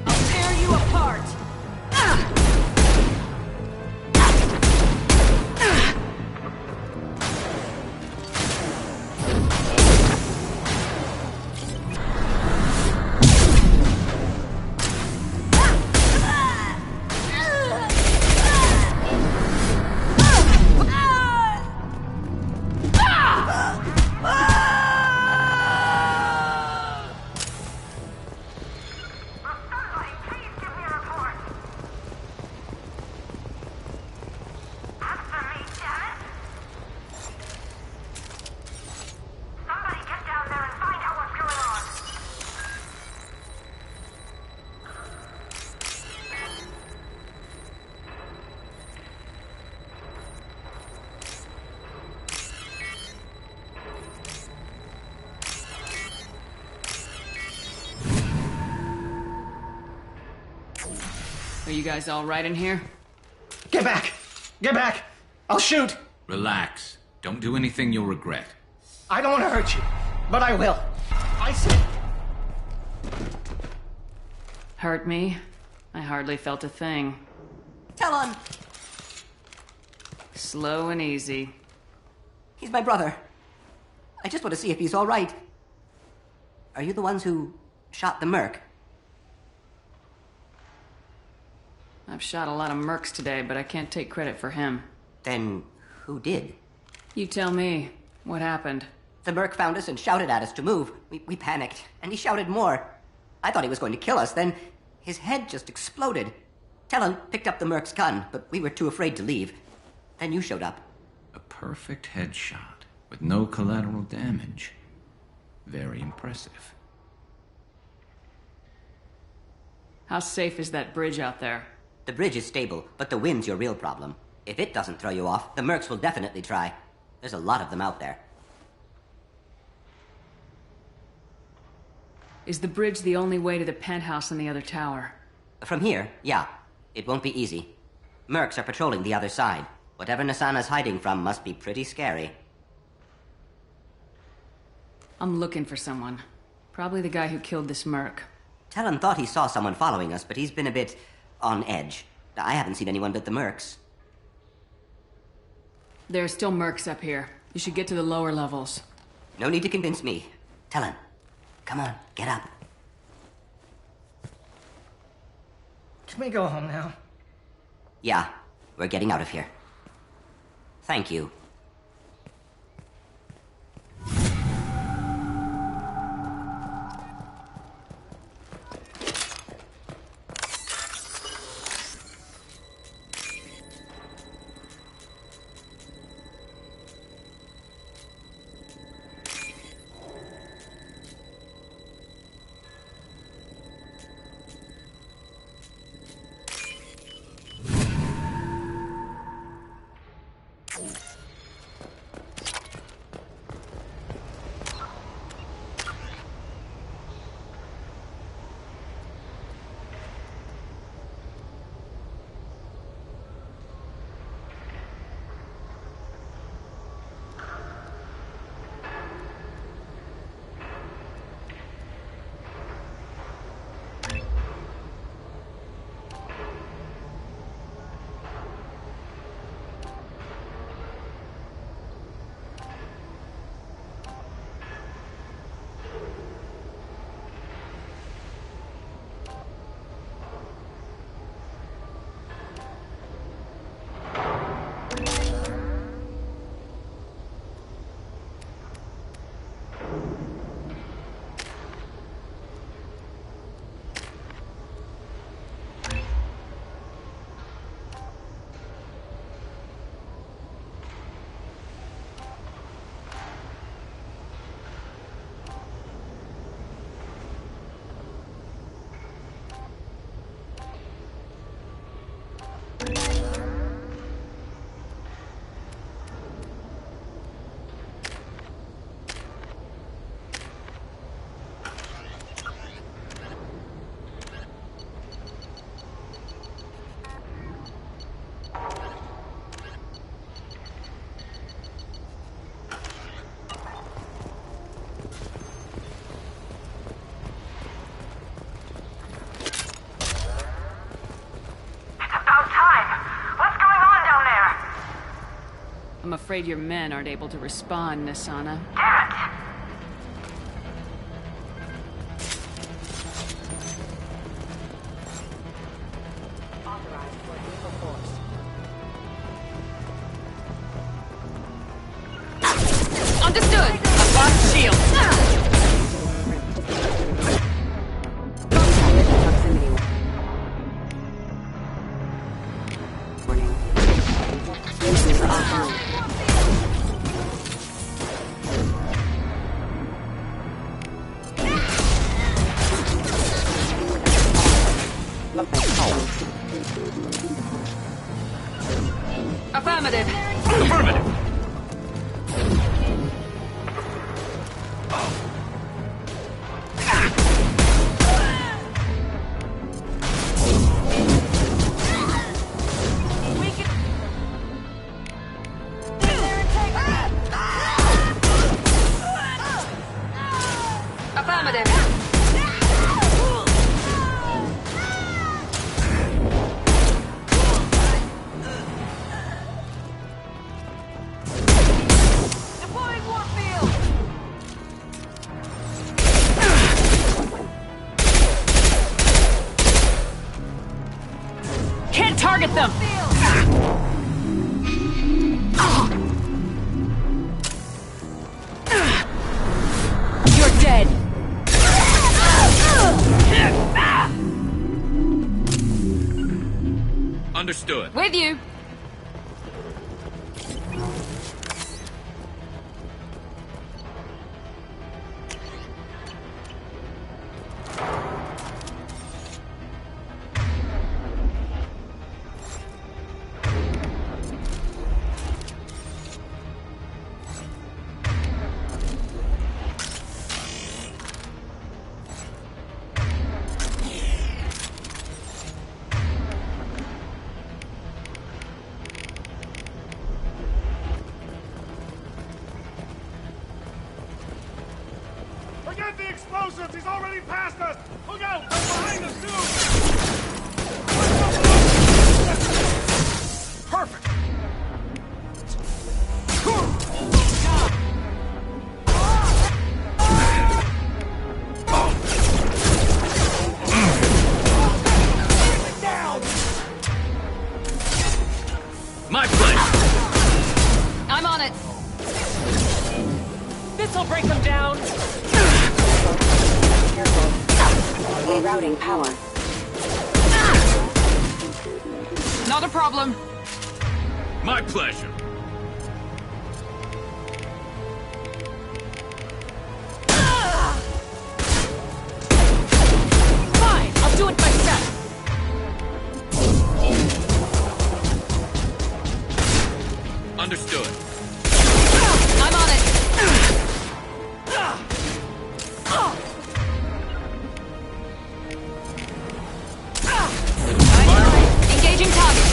I'll tear you apart! Are you guys all right in here? Get back! Get back! I'll shoot! Relax. Don't do anything you'll regret. I don't want to hurt you, but I will. I said... Hurt me? I hardly felt a thing. Talon! Slow and easy. He's my brother. I just want to see if he's all right. Are you the ones who shot the merc? I've shot a lot of mercs today, but I can't take credit for him. Then who did? You tell me. What happened? The merc found us and shouted at us to move. We panicked, and he shouted more. I thought he was going to kill us, then his head just exploded. Talon picked up the merc's gun, but we were too afraid to leave. Then you showed up. A perfect headshot with no collateral damage. Very impressive. How safe is that bridge out there? The bridge is stable, but the wind's your real problem. If it doesn't throw you off, the mercs will definitely try. There's a lot of them out there. Is the bridge the only way to the penthouse in the other tower? From here, yeah. It won't be easy. Mercs are patrolling the other side. Whatever Nasana's hiding from must be pretty scary. I'm looking for someone. Probably the guy who killed this merc. Talon thought he saw someone following us, but he's been a bit on edge. I haven't seen anyone but the mercs. There are still mercs up here. You should get to the lower levels. No need to convince me. Talon, come on, get up. Can we go home now? Yeah, we're getting out of here. Thank you. I'm afraid your men aren't able to respond, Nasana. Understood! I've lost shield! Affirmative. Affirmative. Affirmative. Deploying warp field. Can't target them! You're dead! Understood. With you! Forget the explosives! He's already past us! Look out! They're behind us, too! Perfect! My pleasure. I'm on it! This'll break them down! Rerouting power. Not a problem. My pleasure. Fine, I'll do it myself. Understood. I'm on it. Engaging target.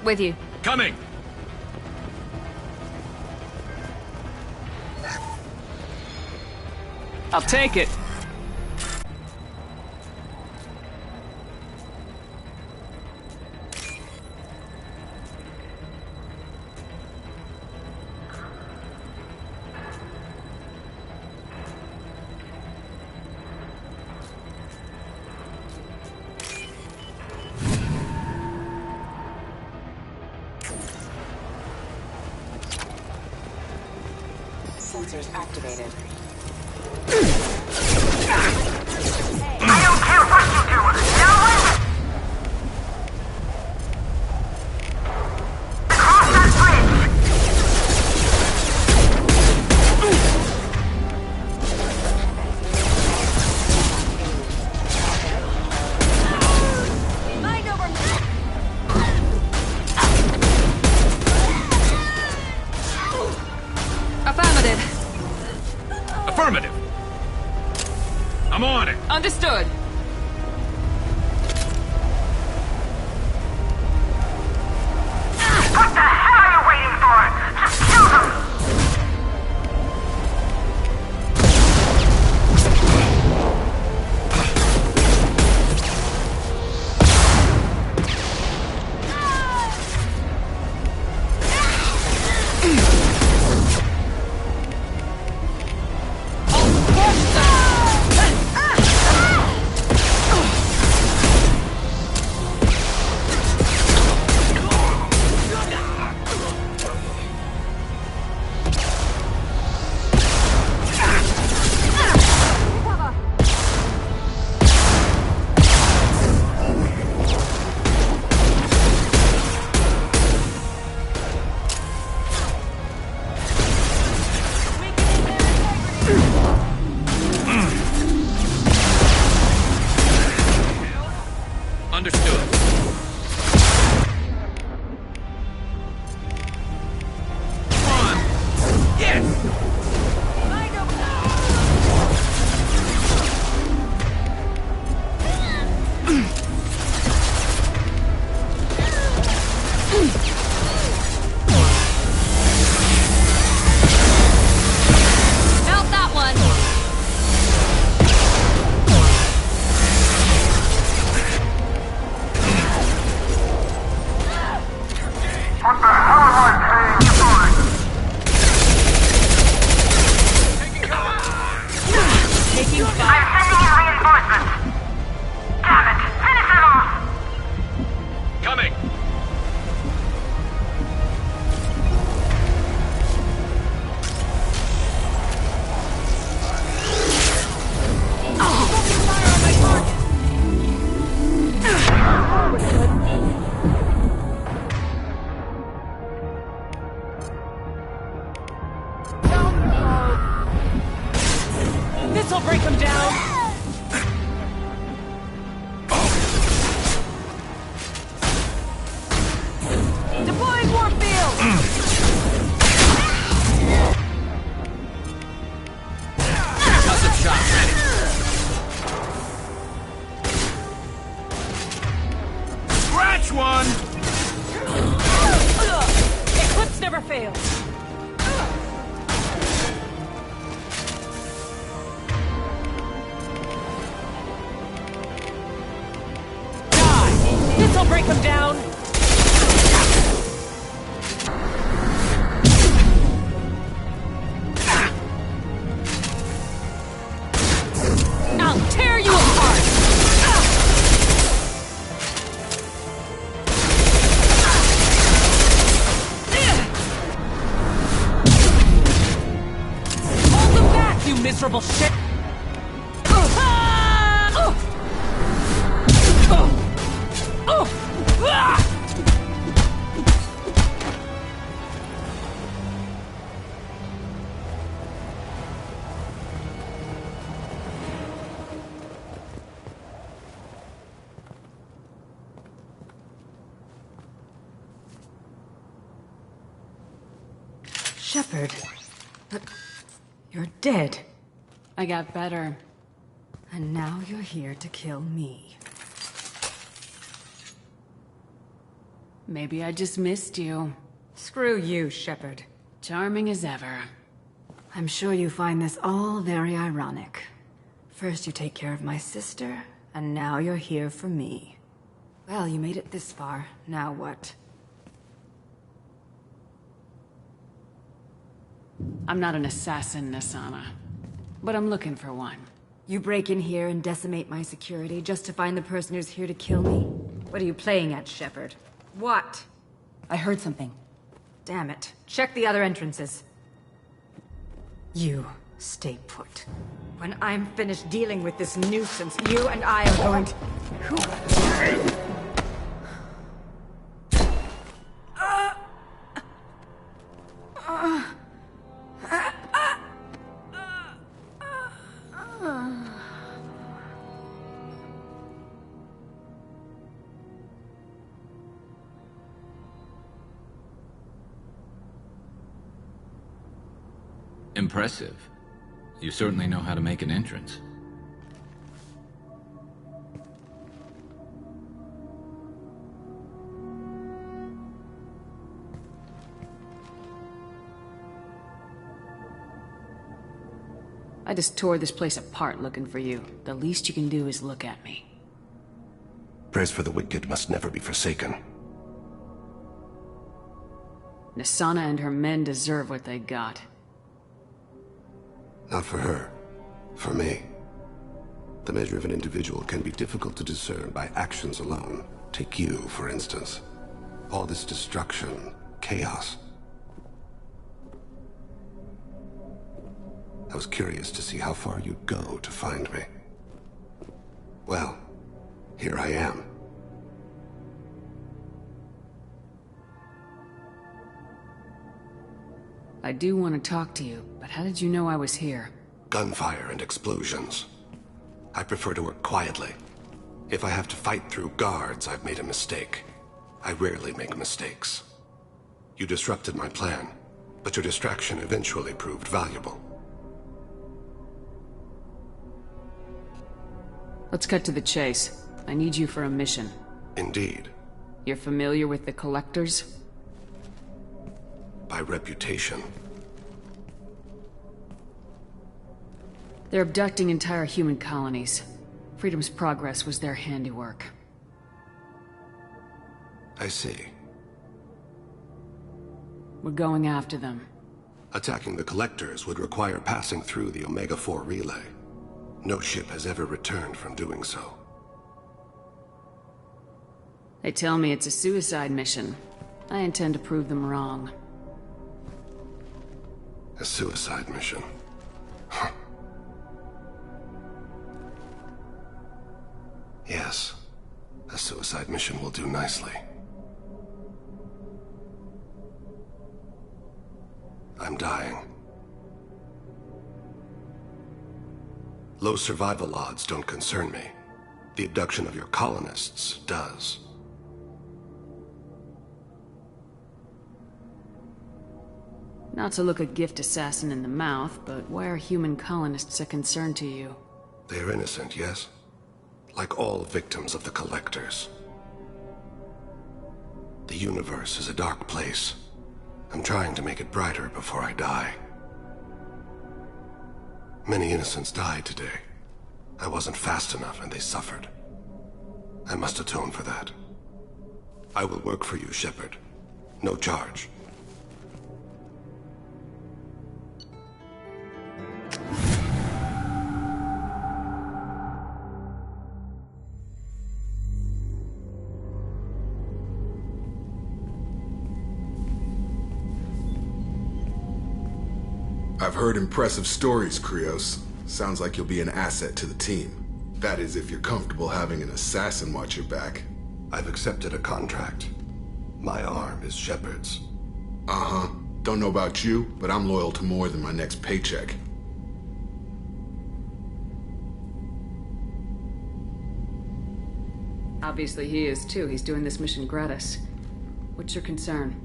With you. Coming. I'll take it. Sensors activated. I don't care what you do! Now listen! Across that Mind over me! Affirmative. I'm on it. Understood. What the hell are you waiting for? Just kill them! Understood. Come on. Yes! Felt that one. What the hell am I paying you for? Taking I'm fire. sending in reinforcements. Damn it! Finish it off! Coming. This'll break him down. Deploying warfield. Concussive shot ready. Scratch one. Eclipse never fails. Die. This'll break him down. I'll tear you apart. Hold them back, you miserable shit! Shepard. But you're dead. I got better. And now you're here to kill me. Maybe I just missed you. Screw you, Shepard. Charming as ever. I'm sure you find this all very ironic. First you take care of my sister, and now you're here for me. Well, you made it this far. Now what? I'm not an assassin, Nasana. But I'm looking for one. You break in here and decimate my security just to find the person who's here to kill me? What are you playing at, Shepard? What? I heard something. Damn it. Check the other entrances. You stay put. When I'm finished dealing with this nuisance, you and I are going to... Impressive. You certainly know how to make an entrance. I just tore this place apart looking for you. The least you can do is look at me. Prayers for the wicked must never be forsaken. Nasana and her men deserve what they got. Not for her. For me. The measure of an individual can be difficult to discern by actions alone. Take you, for instance. All this destruction, chaos. I was curious to see how far you'd go to find me. Well, here I am. I do want to talk to you, but how did you know I was here? Gunfire and explosions. I prefer to work quietly. If I have to fight through guards, I've made a mistake. I rarely make mistakes. You disrupted my plan, but your distraction eventually proved valuable. Let's cut to the chase. I need you for a mission. Indeed. You're familiar with the Collectors? By reputation. They're abducting entire human colonies. Freedom's Progress was their handiwork. I see. We're going after them. Attacking the Collectors would require passing through the Omega-4 relay. No ship has ever returned from doing so. They tell me it's a suicide mission. I intend to prove them wrong. A suicide mission? Yes. A suicide mission will do nicely. I'm dying. Low survival odds don't concern me. The abduction of your colonists does. Not to look a gift assassin in the mouth, but why are human colonists a concern to you? They are innocent, yes? Like all victims of the Collectors. The universe is a dark place. I'm trying to make it brighter before I die. Many innocents died today. I wasn't fast enough and they suffered. I must atone for that. I will work for you, Shepard. No charge. I've heard impressive stories, Krios. Sounds like you'll be an asset to the team. That is, if you're comfortable having an assassin watch your back. I've accepted a contract. My arm is Shepard's. Uh-huh. Don't know about you, but I'm loyal to more than my next paycheck. Obviously he is too. He's doing this mission gratis. What's your concern?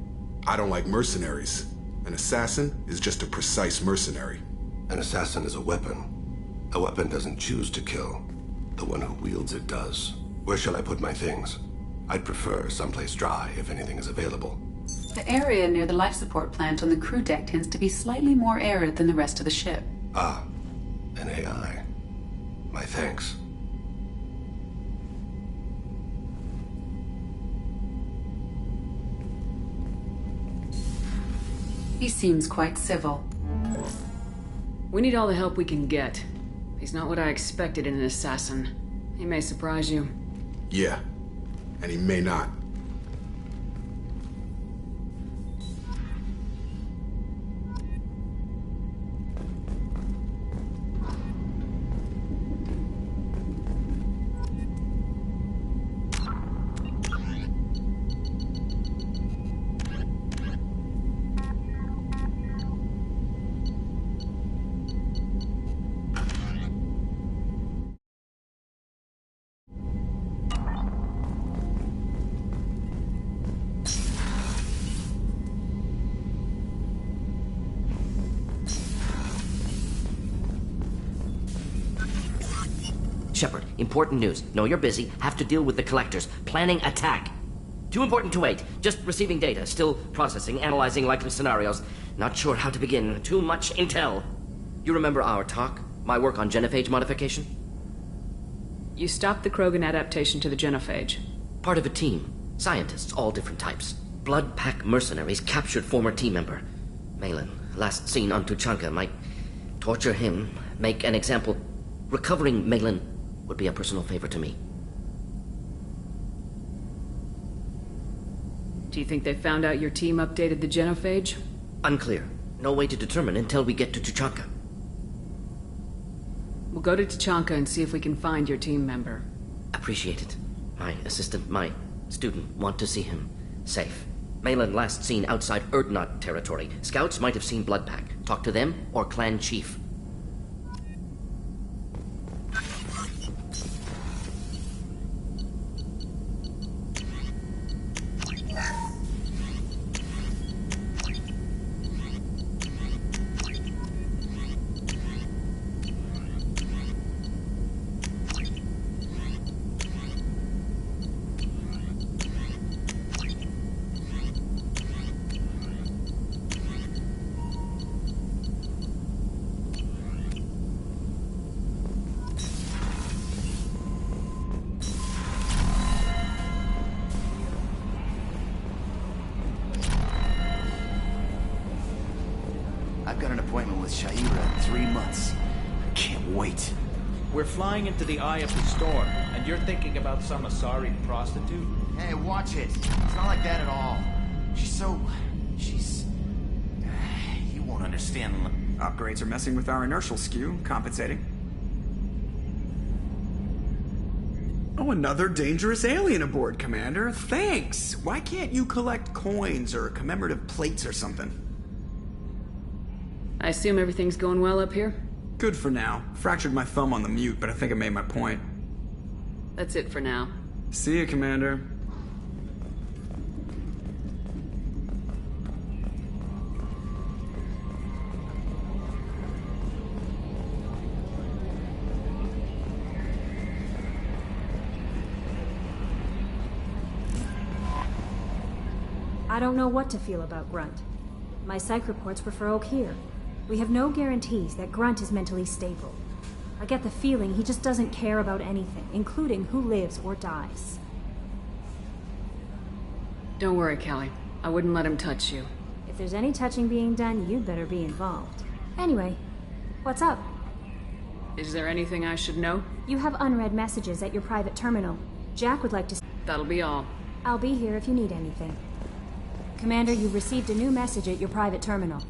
I don't like mercenaries. An assassin is just a precise mercenary. An assassin is a weapon. A weapon doesn't choose to kill. The one who wields it does. Where shall I put my things? I'd prefer someplace dry if anything is available. The area near the life support plant on the crew deck tends to be slightly more arid than the rest of the ship. Ah, an AI. My thanks. He seems quite civil. We need all the help we can get. He's not what I expected in an assassin. He may surprise you. Yeah, and he may not. Shepard, important news. Know you're busy. Have to deal with the collectors. Planning attack. Too important to wait. Just receiving data. Still processing, analyzing likely scenarios. Not sure how to begin. Too much intel. You remember our talk? My work on genophage modification? You stopped the Krogan adaptation to the genophage. Part of a team. Scientists, all different types. Blood Pack mercenaries captured former team member. Malin, last seen on Tuchanka, might torture him, make an example. Recovering Malin would be a personal favor to me. Do you think they found out your team updated the genophage? Unclear. No way to determine until we get to Tuchanka. We'll go to Tuchanka and see if we can find your team member. Appreciate it. My assistant, my student, want to see him safe. Malin last seen outside Erdnot territory. Scouts might have seen Bloodpack. Talk to them or clan chief. I've got an appointment with Shaira in 3 months. I can't wait. We're flying into the eye of the storm, and you're thinking about some Asari prostitute? Hey, watch it. It's not like that at all. She's... You won't understand. Upgrades are messing with our inertial skew, compensating. Oh, another dangerous alien aboard, Commander. Thanks! Why can't you collect coins or commemorative plates or something? I assume everything's going well up here? Good for now. Fractured my thumb on the mute, but I think I made my point. That's it for now. See you, Commander. I don't know what to feel about Grunt. My psych reports were for Oak here. We have no guarantees that Grunt is mentally stable. I get the feeling he just doesn't care about anything, including who lives or dies. Don't worry, Callie. I wouldn't let him touch you. If there's any touching being done, you'd better be involved. Anyway, what's up? Is there anything I should know? You have unread messages at your private terminal. Jack would like to... That'll be all. I'll be here if you need anything. Commander, you've received a new message at your private terminal.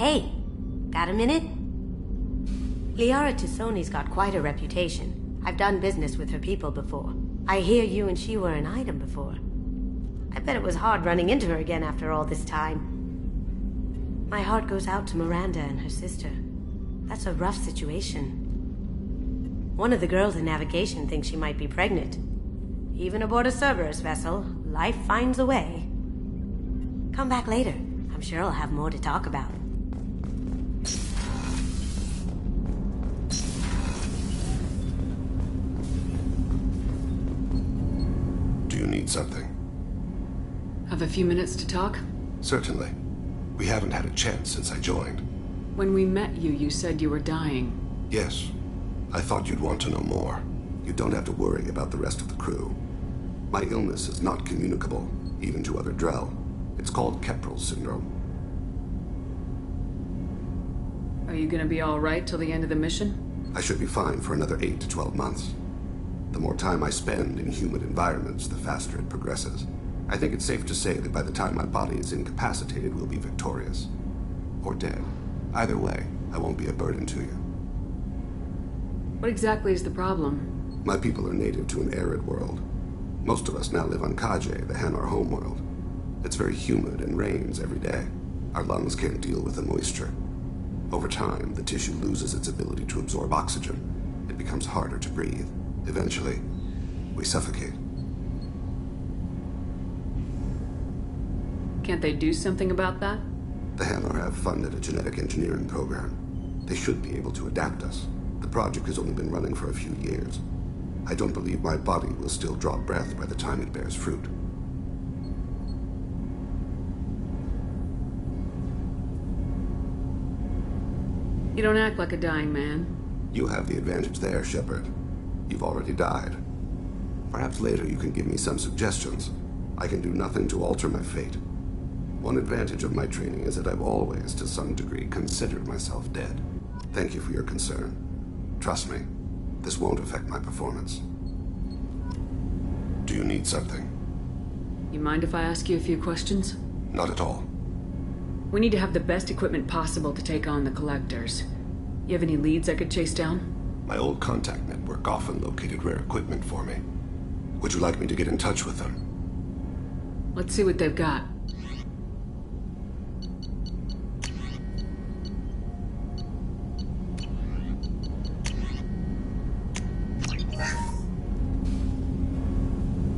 Hey, got a minute? Liara Tusoni's got quite a reputation. I've done business with her people before. I hear you and she were an item before. I bet it was hard running into her again after all this time. My heart goes out to Miranda and her sister. That's a rough situation. One of the girls in navigation thinks she might be pregnant. Even aboard a Cerberus vessel, life finds a way. Come back later. I'm sure I'll have more to talk about. Do you need something? Have a few minutes to talk? Certainly. We haven't had a chance since I joined. When we met you, you said you were dying. Yes. I thought you'd want to know more. You don't have to worry about the rest of the crew. My illness is not communicable, even to other Drell. It's called Kepral's syndrome. Are you gonna be alright till the end of the mission? I should be fine for another 8 to 12 months. The more time I spend in humid environments, the faster it progresses. I think it's safe to say that by the time my body is incapacitated, we'll be victorious. Or dead. Either way, I won't be a burden to you. What exactly is the problem? My people are native to an arid world. Most of us now live on Kaje, the Hanar homeworld. It's very humid and rains every day. Our lungs can't deal with the moisture. Over time, the tissue loses its ability to absorb oxygen. It becomes harder to breathe. Eventually, we suffocate. Can't they do something about that? The Hanar have funded a genetic engineering program. They should be able to adapt us. The project has only been running for a few years. I don't believe my body will still draw breath by the time it bears fruit. You don't act like a dying man. You have the advantage there, Shepard. You've already died. Perhaps later you can give me some suggestions. I can do nothing to alter my fate. One advantage of my training is that I've always, to some degree, considered myself dead. Thank you for your concern. Trust me, this won't affect my performance. Do you need something? You mind if I ask you a few questions? Not at all. We need to have the best equipment possible to take on the Collectors. You have any leads I could chase down? My old contact network often located rare equipment for me. Would you like me to get in touch with them? Let's see what they've got.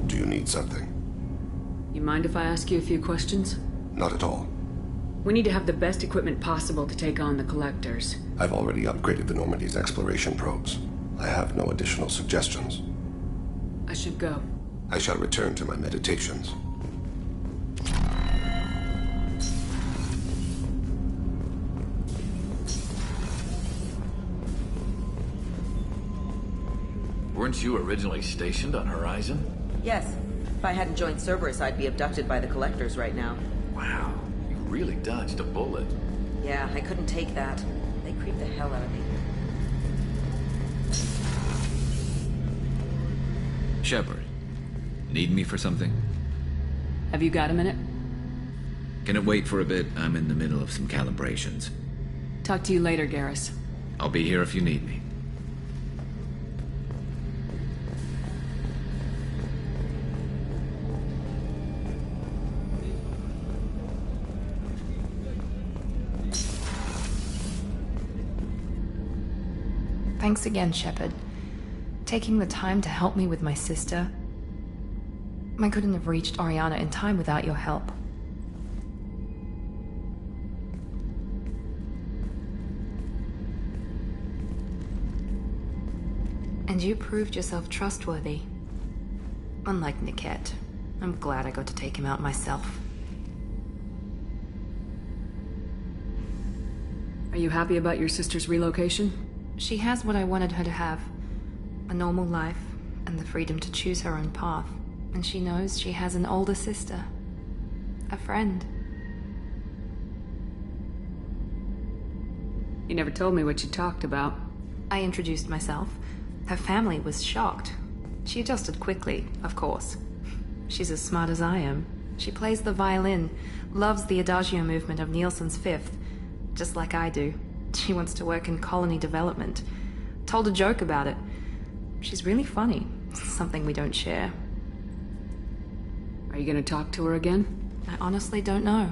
Do you need something? You mind if I ask you a few questions? Not at all. We need to have the best equipment possible to take on the Collectors. I've already upgraded the Normandy's exploration probes. I have no additional suggestions. I should go. I shall return to my meditations. Weren't you originally stationed on Horizon? Yes. If I hadn't joined Cerberus, I'd be abducted by the Collectors right now. Wow, you really dodged a bullet. Yeah, I couldn't take that. They creeped the hell out of me. Shepard, need me for something? Have you got a minute? Can it wait for a bit? I'm in the middle of some calibrations. Talk to you later, Garrus. I'll be here if you need me. Thanks again, Shepard. Taking the time to help me with my sister. I couldn't have reached Oriana in time without your help. And you proved yourself trustworthy. Unlike Niket, I'm glad I got to take him out myself. Are you happy about your sister's relocation? She has what I wanted her to have. A normal life, and the freedom to choose her own path. And she knows she has an older sister. A friend. You never told me what you talked about. I introduced myself. Her family was shocked. She adjusted quickly, of course. She's as smart as I am. She plays the violin, loves the adagio movement of Nielsen's Fifth, just like I do. She wants to work in colony development. Told a joke about it. She's really funny. Something we don't share. Are you gonna talk to her again? I honestly don't know.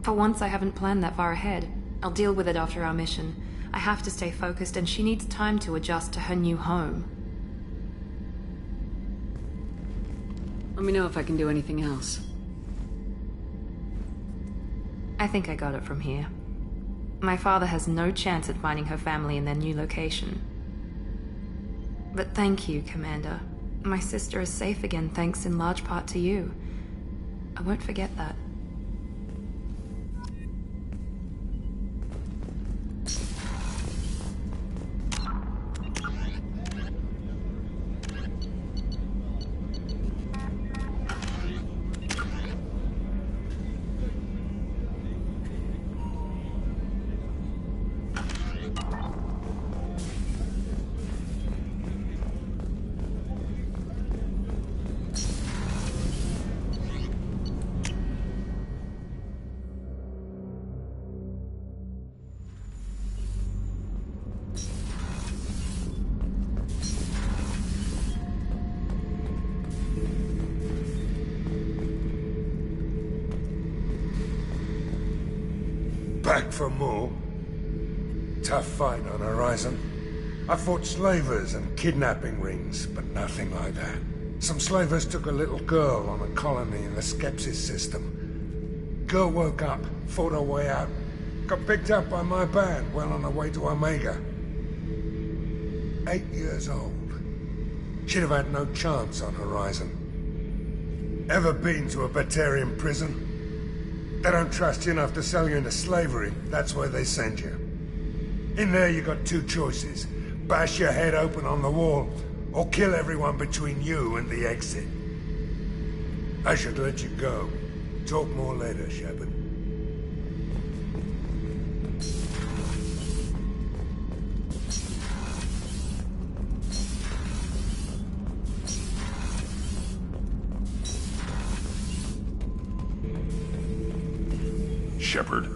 For once, I haven't planned that far ahead. I'll deal with it after our mission. I have to stay focused, and she needs time to adjust to her new home. Let me know if I can do anything else. I think I got it from here. My father has no chance at finding her family in their new location. But thank you, Commander. My sister is safe again thanks in large part to you. I won't forget that. Back for more? Tough fight on Horizon. I fought slavers and kidnapping rings, but nothing like that. Some slavers took a little girl on a colony in the Skepsis system. Girl woke up, fought her way out, got picked up by my band well on her way to Omega. 8 years old. She'd have had no chance on Horizon. Ever been to a Batarian prison? They don't trust you enough to sell you into slavery. That's where they send you. In there you got two choices. Bash your head open on the wall, or kill everyone between you and the exit. I should let you go. Talk more later, Shepard. Shepard.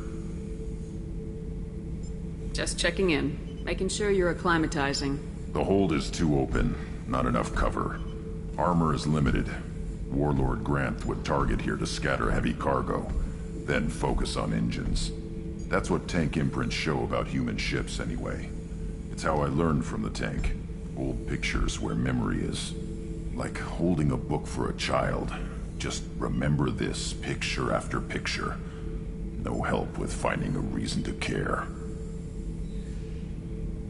Just checking in. Making sure you're acclimatizing. The hold is too open. Not enough cover. Armor is limited. Warlord Grant would target here to scatter heavy cargo, then focus on engines. That's what tank imprints show about human ships, anyway. It's how I learned from the tank. Old pictures where memory is. Like holding a book for a child. Just remember this, picture after picture. No help with finding a reason to care.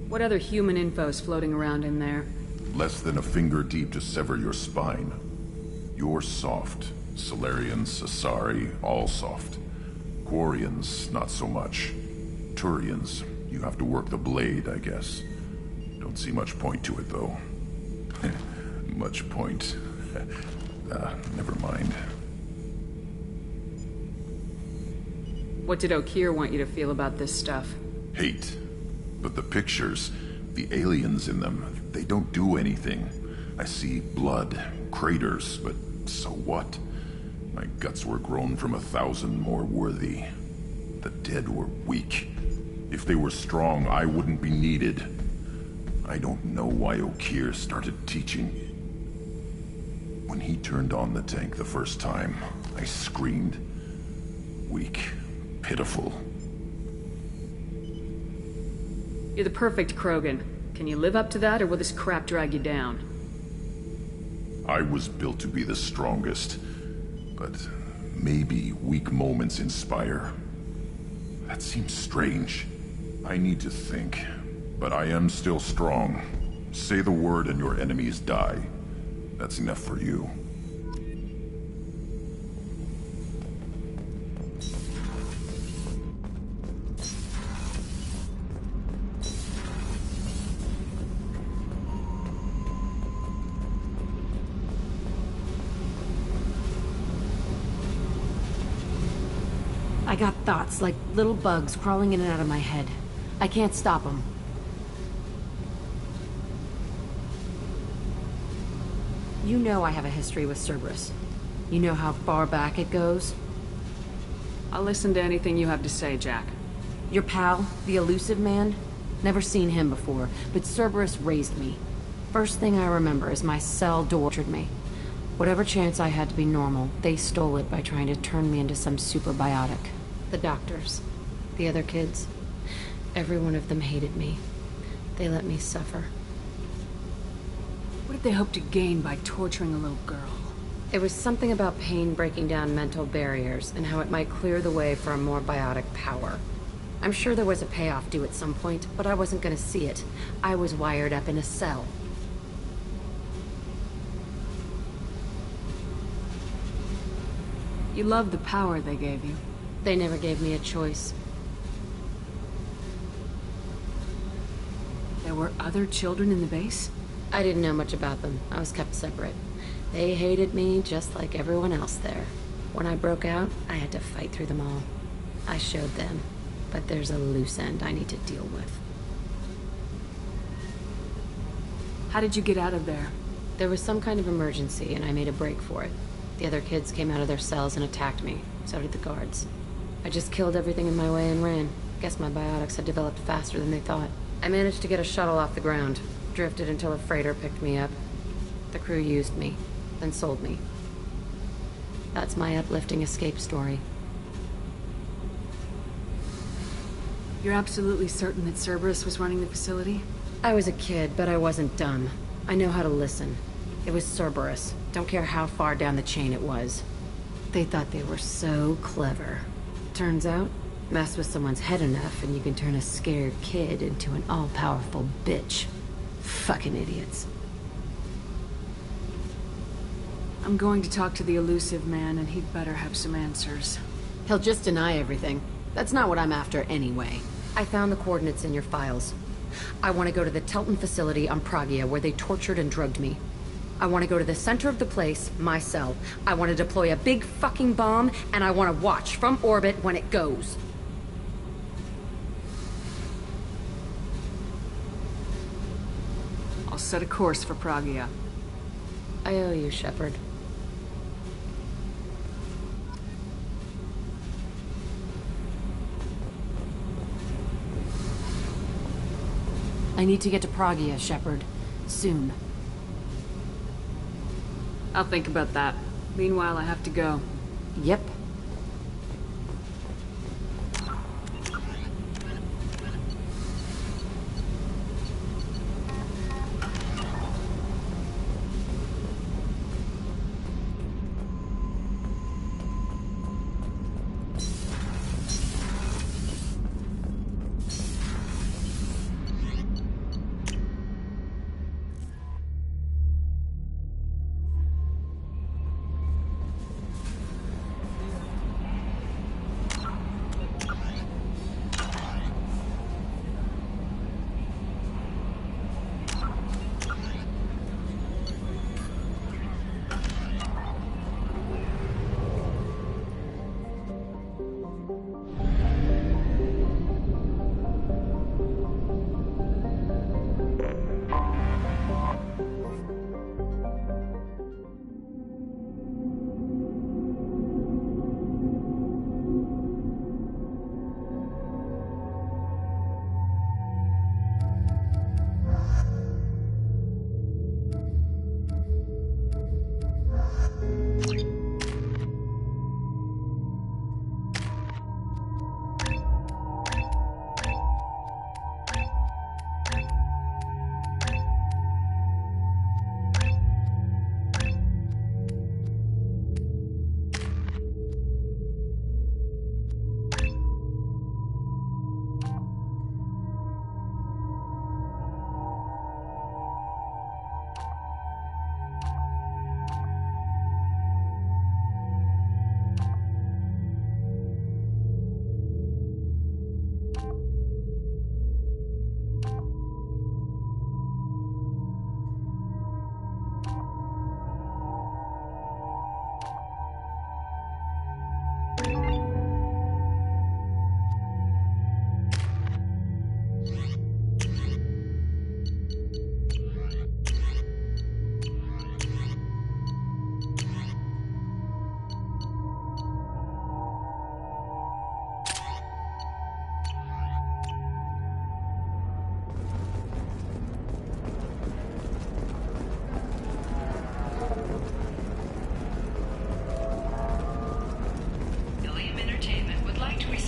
What other human info's floating around in there? Less than a finger deep to sever your spine. You're soft. Solarians, Asari, all soft. Quarians, not so much. Turians, you have to work the blade, I guess. Don't see much point to it, though. Much point. Never mind. What did Okeer want you to feel about this stuff? Hate. But the pictures, the aliens in them, they don't do anything. I see blood, craters, but so what? My guts were grown from 1,000 more worthy. The dead were weak. If they were strong, I wouldn't be needed. I don't know why Okeer started teaching. When he turned on the tank the first time, I screamed. Weak. Pitiful. You're the perfect Krogan. Can you live up to that, or will this crap drag you down? I was built to be the strongest, but maybe weak moments inspire. That seems strange. I need to think, but I am still strong. Say the word and your enemies die. That's enough for you. I got thoughts like little bugs crawling in and out of my head. I can't stop them. You know I have a history with Cerberus. You know how far back it goes? I'll listen to anything you have to say, Jack. Your pal, the elusive man? Never seen him before, but Cerberus raised me. First thing I remember is my cell door tortured me. Whatever chance I had to be normal, they stole it by trying to turn me into some superbiotic. The doctors, the other kids, every one of them hated me. They let me suffer. What did they hope to gain by torturing a little girl? It was something about pain breaking down mental barriers and how it might clear the way for a more biotic power. I'm sure there was a payoff due at some point, but I wasn't gonna see it. I was wired up in a cell. You loved the power they gave you. They never gave me a choice. There were other children in the base? I didn't know much about them. I was kept separate. They hated me just like everyone else there. When I broke out, I had to fight through them all. I showed them, but there's a loose end I need to deal with. How did you get out of there? There was some kind of emergency, and I made a break for it. The other kids came out of their cells and attacked me. So did the guards. I just killed everything in my way and ran. Guess my biotics had developed faster than they thought. I managed to get a shuttle off the ground. Drifted until a freighter picked me up. The crew used me, then sold me. That's my uplifting escape story. You're absolutely certain that Cerberus was running the facility? I was a kid, but I wasn't dumb. I know how to listen. It was Cerberus. Don't care how far down the chain it was. They thought they were so clever. Turns out, mess with someone's head enough and you can turn a scared kid into an all-powerful bitch. Fucking idiots. I'm going to talk to the elusive man, and he'd better have some answers. He'll just deny everything. That's not what I'm after anyway. I found the coordinates in your files. I want to go to the Telton facility on Pragia where they tortured and drugged me. I want to go to the center of the place, my cell. I want to deploy a big fucking bomb, and I want to watch from orbit when it goes. I'll set a course for Pragia. I owe you, Shepard. I need to get to Pragia, Shepard. Soon. I'll think about that. Meanwhile, I have to go. Yep.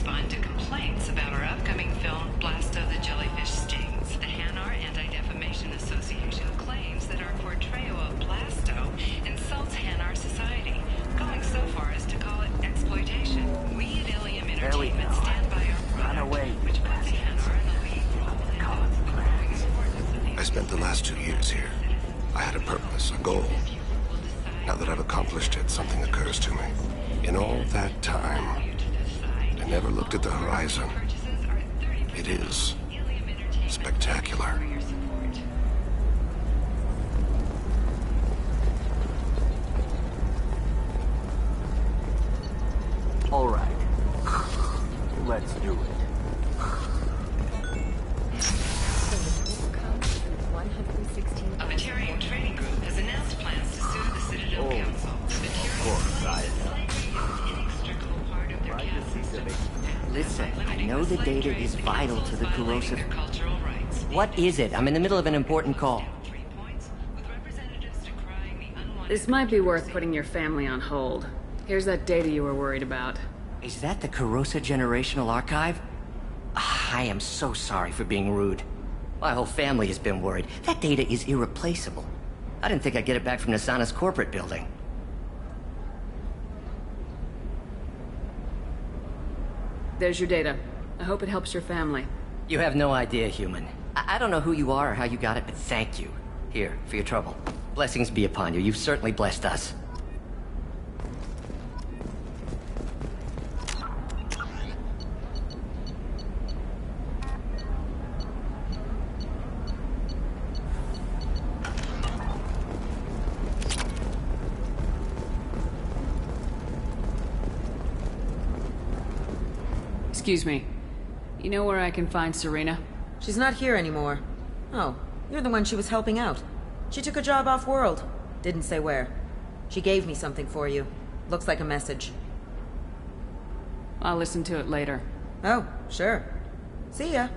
respond to complaints about our upcoming film, Blasto the Jellyfish Stings. The Hanar Anti-Defamation Association claims that our portrayal of Blasto insults Hanar society, going so far as to call it exploitation. We at Ilium Entertainment stand by our product, which puts Hanar in the lead role in I spent the last 2 years here. I had a purpose, a goal. Now that I've accomplished it, something occurs to me. In all that time, I never looked at the horizon. It is spectacular. All right. Let's do it. A Batarian trading group has announced plans to sue the Citadel Council. The Listen, I know the data is vital to the corrosive... What is it? I'm in the middle of an important call. This might be worth putting your family on hold. Here's that data you were worried about. Is that the Corrosa Generational Archive? I am so sorry for being rude. My whole family has been worried. That data is irreplaceable. I didn't think I'd get it back from Nasana's corporate building. There's your data. I hope it helps your family. You have no idea, human. I don't know who you are or how you got it, but thank you. Here, for your trouble. Blessings be upon you. You've certainly blessed us. Excuse me. You know where I can find Serena? She's not here anymore. Oh, you're the one she was helping out. She took a job off-world. Didn't say where. She gave me something for you. Looks like a message. I'll listen to it later. Oh, sure. See ya.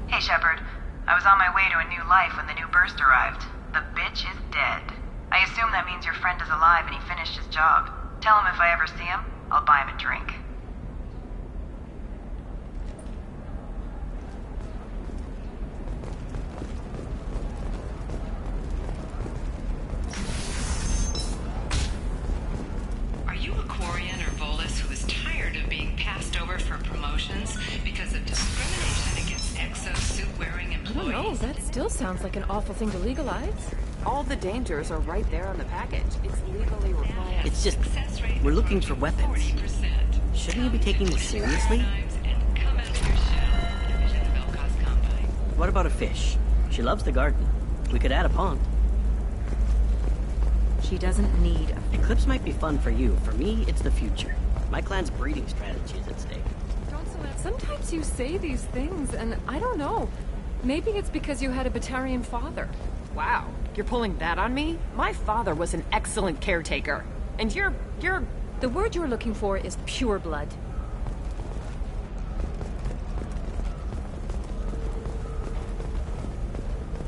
Hey, Shepard. I was on my way to a new life when the new burst arrived. The bitch is dead. I assume that means your friend is alive and he finished his job. Tell him if I ever see him, I'll buy him a drink. Are you a Quarian or Volus who is tired of being passed over for promotions because of discrimination against exo-suit-wearing employees? I don't know, that still sounds like an awful thing to legalize. All the dangers are right there on the package. It's legally required. It's just, we're looking for weapons. Shouldn't you be taking this seriously? What about a fish? She loves the garden. We could add a pond. She doesn't need a... Eclipse might be fun for you. For me, it's the future. My clan's breeding strategy is at stake. Sometimes you say these things, and I don't know. Maybe it's because you had a Batarian father. Wow, you're pulling that on me? My father was an excellent caretaker. And you're... The word you're looking for is pure blood.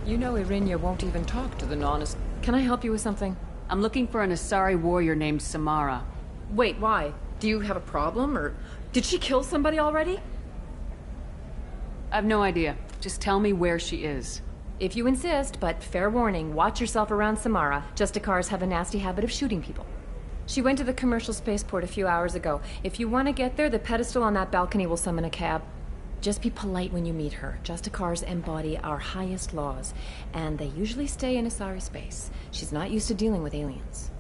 You know Irinya won't even talk to the non-... Can I help you with something? I'm looking for an Asari warrior named Samara. Wait, why? Do you have a problem, or... Did she kill somebody already? I've no idea. Just tell me where she is. If you insist, but fair warning, watch yourself around Samara. Justicars have a nasty habit of shooting people. She went to the commercial spaceport a few hours ago. If you want to get there, the pedestal on that balcony will summon a cab. Just be polite when you meet her. Justicars embody our highest laws, and they usually stay in Asari space. She's not used to dealing with aliens.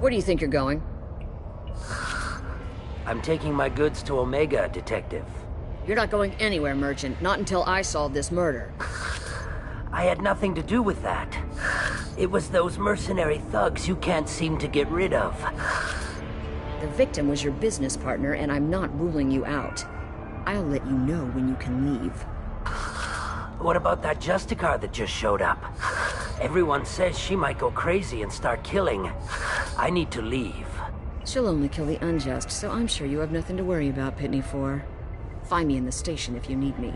Where do you think you're going? I'm taking my goods to Omega, Detective. You're not going anywhere, Merchant. Not until I solve this murder. I had nothing to do with that. It was those mercenary thugs you can't seem to get rid of. The victim was your business partner, and I'm not ruling you out. I'll let you know when you can leave. What about that Justicar that just showed up? Everyone says she might go crazy and start killing. I need to leave. She'll only kill the unjust, so I'm sure you have nothing to worry about, Pitney 4. Find me in the station if you need me.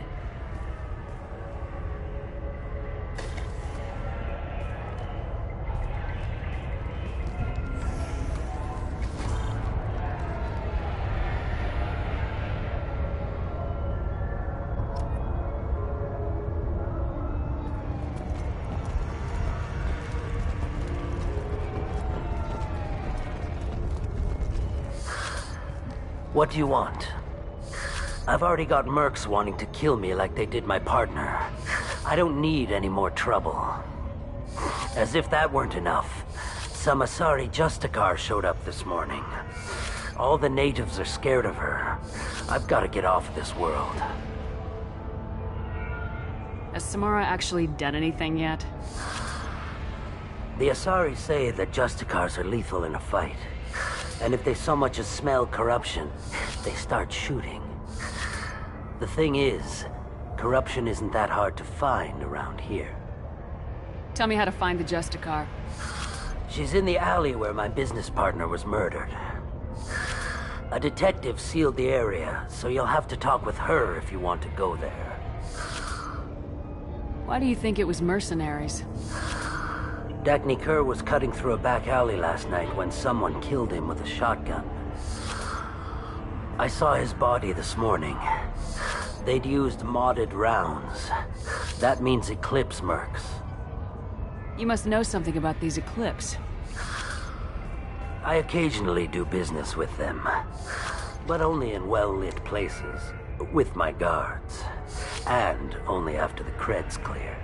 What do you want? I've already got mercs wanting to kill me like they did my partner. I don't need any more trouble. As if that weren't enough, some Asari Justicar showed up this morning. All the natives are scared of her. I've got to get off of this world. Has Samara actually done anything yet? The Asari say that Justicars are lethal in a fight. And if they so much as smell corruption, they start shooting. The thing is, corruption isn't that hard to find around here. Tell me how to find the Justicar. She's in the alley where my business partner was murdered. A detective sealed the area, so you'll have to talk with her if you want to go there. Why do you think it was mercenaries? Dagny Kerr was cutting through a back alley last night when someone killed him with a shotgun. I saw his body this morning. They'd used modded rounds. That means Eclipse mercs. You must know something about these Eclipse. I occasionally do business with them, but only in well-lit places, with my guards, and only after the cred's clear.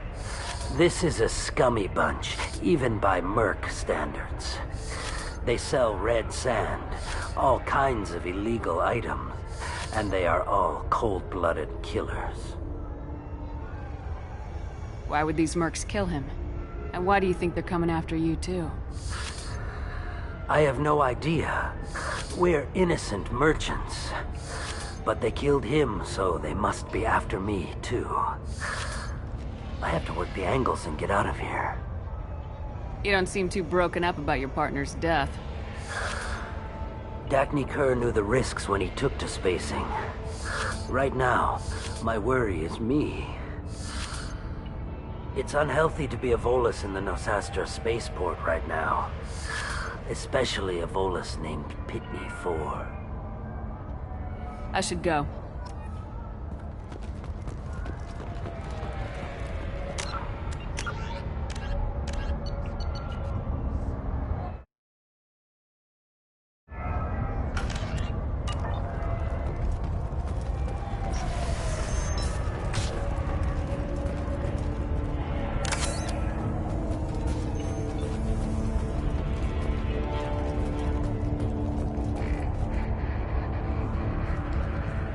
This is a scummy bunch, even by merc standards. They sell red sand, all kinds of illegal items, and they are all cold-blooded killers. Why would these mercs kill him? And why do you think they're coming after you, too? I have no idea. We're innocent merchants. But they killed him, so they must be after me, too. I have to work the angles and get out of here. You don't seem too broken up about your partner's death. Dagny Kerr knew the risks when he took to spacing. Right now, my worry is me. It's unhealthy to be a Volus in the Nosastra spaceport right now. Especially a Volus named Pitney 4. I should go.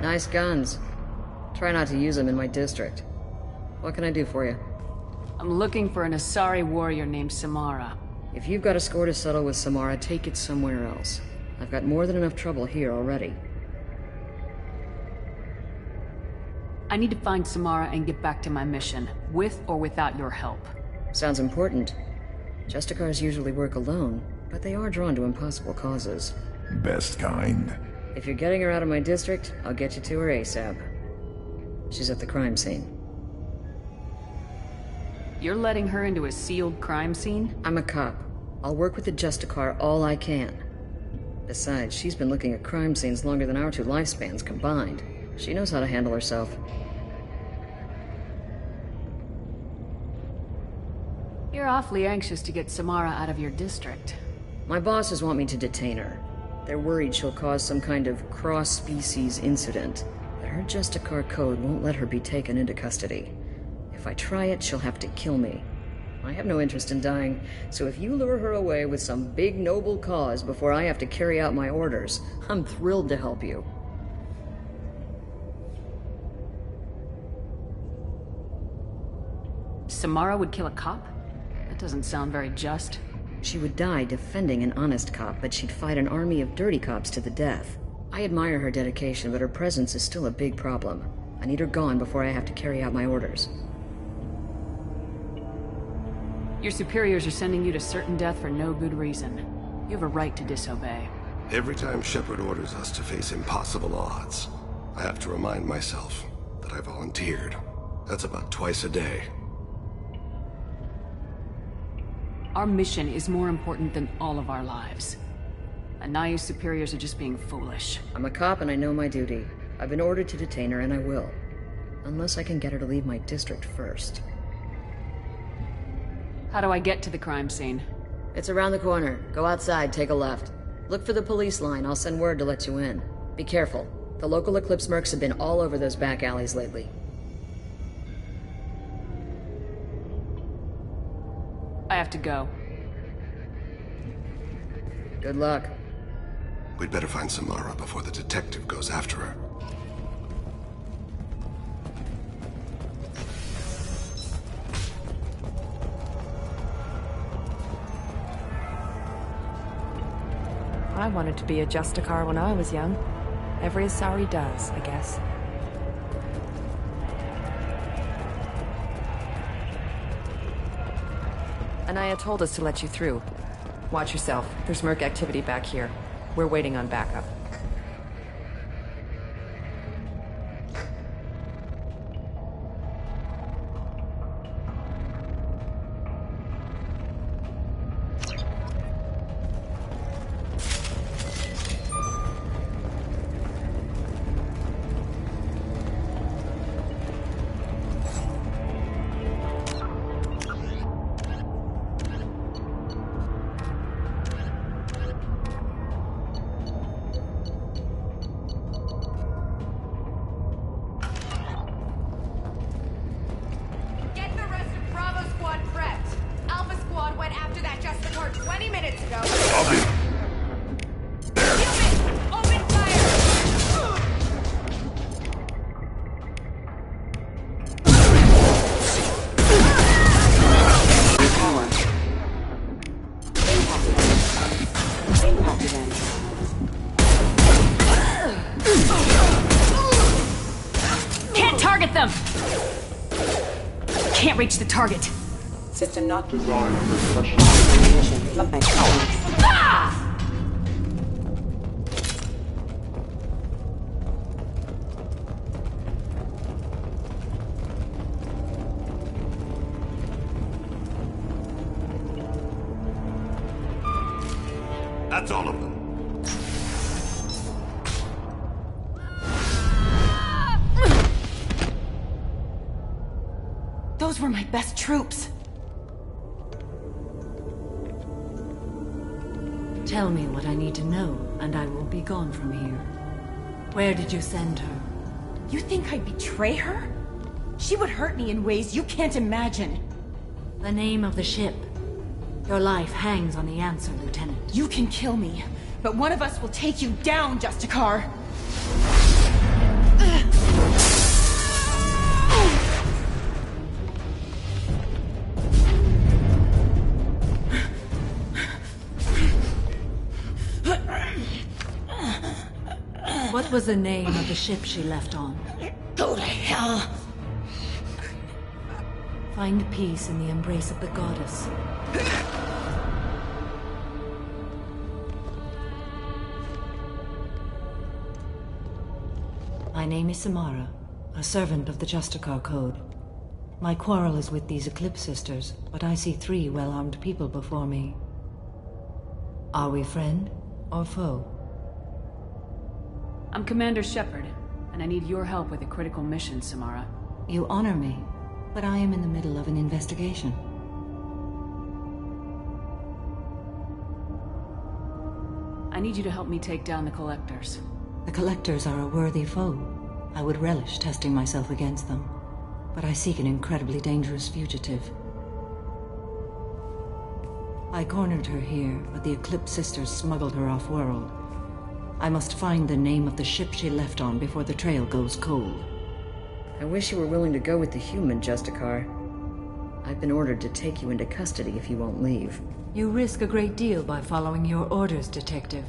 Nice guns. Try not to use them in my district. What can I do for you? I'm looking for an Asari warrior named Samara. If you've got a score to settle with Samara, take it somewhere else. I've got more than enough trouble here already. I need to find Samara and get back to my mission, with or without your help. Sounds important. Justicars usually work alone, but they are drawn to impossible causes. Best kind. If you're getting her out of my district, I'll get you to her ASAP. She's at the crime scene. You're letting her into a sealed crime scene? I'm a cop. I'll work with the Justicar all I can. Besides, she's been looking at crime scenes longer than our two lifespans combined. She knows how to handle herself. You're awfully anxious to get Samara out of your district. My bosses want me to detain her. They're worried she'll cause some kind of cross-species incident. But her Justicar code won't let her be taken into custody. If I try it, she'll have to kill me. I have no interest in dying, so if you lure her away with some big noble cause before I have to carry out my orders, I'm thrilled to help you. Samara would kill a cop? Doesn't sound very just. She would die defending an honest cop, but she'd fight an army of dirty cops to the death. I admire her dedication, but her presence is still a big problem. I need her gone before I have to carry out my orders. Your superiors are sending you to certain death for no good reason. You have a right to disobey. Every time Shepard orders us to face impossible odds, I have to remind myself that I volunteered. That's about twice a day. Our mission is more important than all of our lives. Anaya's superiors are just being foolish. I'm a cop and I know my duty. I've been ordered to detain her and I will. Unless I can get her to leave my district first. How do I get to the crime scene? It's around the corner. Go outside, take a left. Look for the police line. I'll send word to let you in. Be careful. The local Eclipse mercs have been all over those back alleys lately. I have to go. Good luck. We'd better find Samara before the detective goes after her. I wanted to be a Justicar when I was young. Every Asari does, I guess. Anaya told us to let you through. Watch yourself. There's merc activity back here. We're waiting on backup. Can't reach the target. System not designed for special mission. That's all of them. Those were my best troops. Tell me what I need to know, and I will be gone from here. Where did you send her? You think I'd betray her? She would hurt me in ways you can't imagine. The name of the ship. Your life hangs on the answer, Lieutenant. You can kill me, but one of us will take you down, Justicar. What was the name of the ship she left on? Go to hell! Find peace in the embrace of the goddess. My name is Samara, a servant of the Justicar Code. My quarrel is with these Eclipse Sisters, but I see 3 well-armed people before me. Are we friend or foe? I'm Commander Shepard, and I need your help with a critical mission, Samara. You honor me, but I am in the middle of an investigation. I need you to help me take down the Collectors. The Collectors are a worthy foe. I would relish testing myself against them, but I seek an incredibly dangerous fugitive. I cornered her here, but the Eclipse Sisters smuggled her off-world. I must find the name of the ship she left on before the trail goes cold. I wish you were willing to go with the human, Justicar. I've been ordered to take you into custody if you won't leave. You risk a great deal by following your orders, Detective.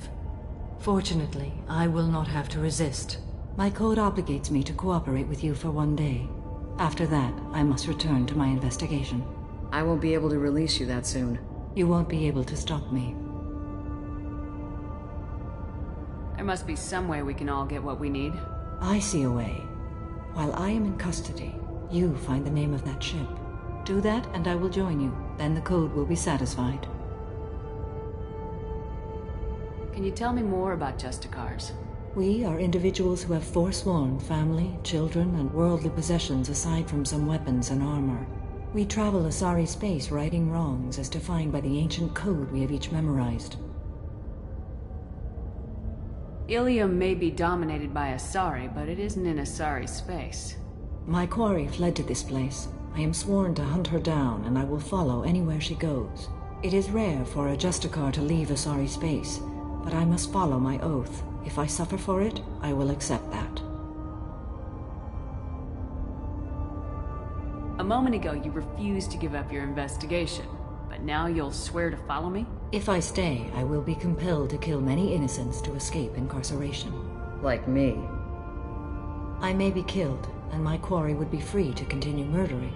Fortunately, I will not have to resist. My code obligates me to cooperate with you for 1 day. After that, I must return to my investigation. I won't be able to release you that soon. You won't be able to stop me. There must be some way we can all get what we need. I see a way. While I am in custody, you find the name of that ship. Do that and I will join you. Then the code will be satisfied. Can you tell me more about Justicars? We are individuals who have forsworn family, children, and worldly possessions aside from some weapons and armor. We travel Asari space righting wrongs as defined by the ancient code we have each memorized. Ilium may be dominated by Asari, but it isn't in Asari space. My quarry fled to this place. I am sworn to hunt her down, and I will follow anywhere she goes. It is rare for a Justicar to leave Asari space, but I must follow my oath. If I suffer for it, I will accept that. A moment ago, you refused to give up your investigation, but now you'll swear to follow me? If I stay, I will be compelled to kill many innocents to escape incarceration. Like me. I may be killed, and my quarry would be free to continue murdering.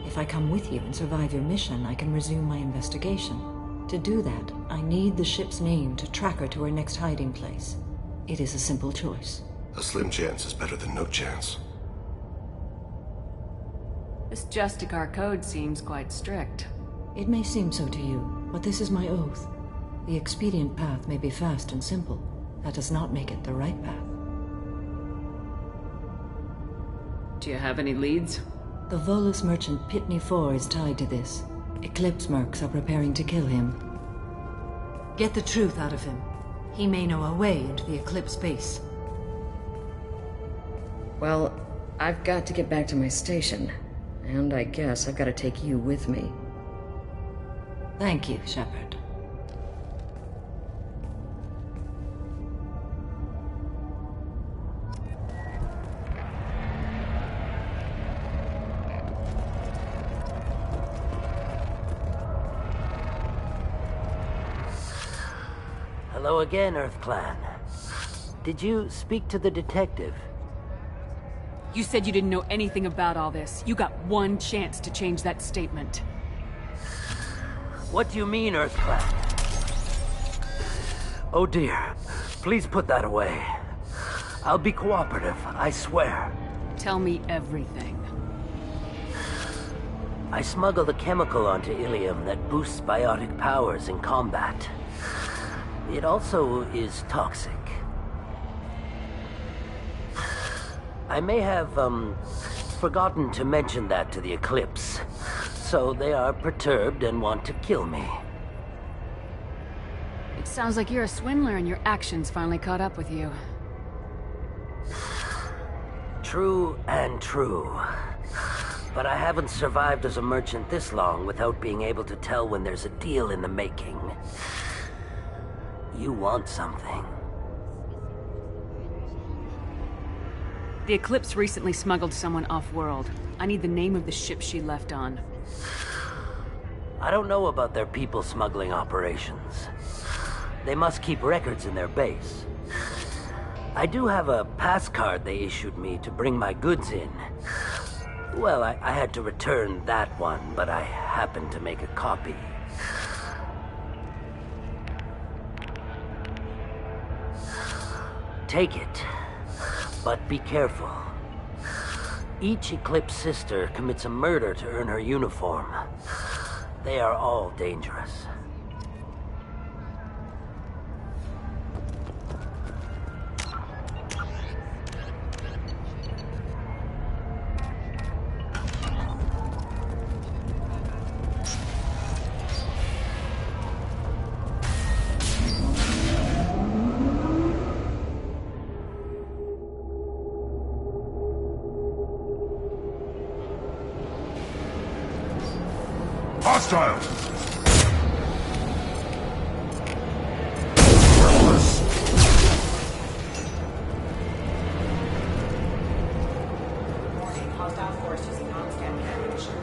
If I come with you and survive your mission, I can resume my investigation. To do that, I need the ship's name to track her to her next hiding place. It is a simple choice. A slim chance is better than no chance. This Justicar code seems quite strict. It may seem so to you, but this is my oath. The expedient path may be fast and simple. That does not make it the right path. Do you have any leads? The Volus merchant Pitney 4 is tied to this. Eclipse mercs are preparing to kill him. Get the truth out of him. He may know a way into the Eclipse base. Well, I've got to get back to my station. And I guess I've got to take you with me. Thank you, Shepard. Hello again, Earth Clan. Did you speak to the detective? You said you didn't know anything about all this. You got one chance to change that statement. What do you mean, Earth Clan? Oh dear. Please put that away. I'll be cooperative, I swear. Tell me everything. I smuggled a chemical onto Ilium that boosts biotic powers in combat. It also is toxic. I may have, forgotten to mention that to the Eclipse, so they are perturbed and want to kill me. It sounds like you're a swindler and your actions finally caught up with you. True and true. But I haven't survived as a merchant this long without being able to tell when there's a deal in the making. You want something. The Eclipse recently smuggled someone off-world. I need the name of the ship she left on. I don't know about their people smuggling operations. They must keep records in their base. I do have a pass card they issued me to bring my goods in. Well, I had to return that one, but I happened to make a copy. Take it, but be careful. Each Eclipse sister commits a murder to earn her uniform. They are all dangerous. Hostile! Warning, hostile force using non-standard ammunition.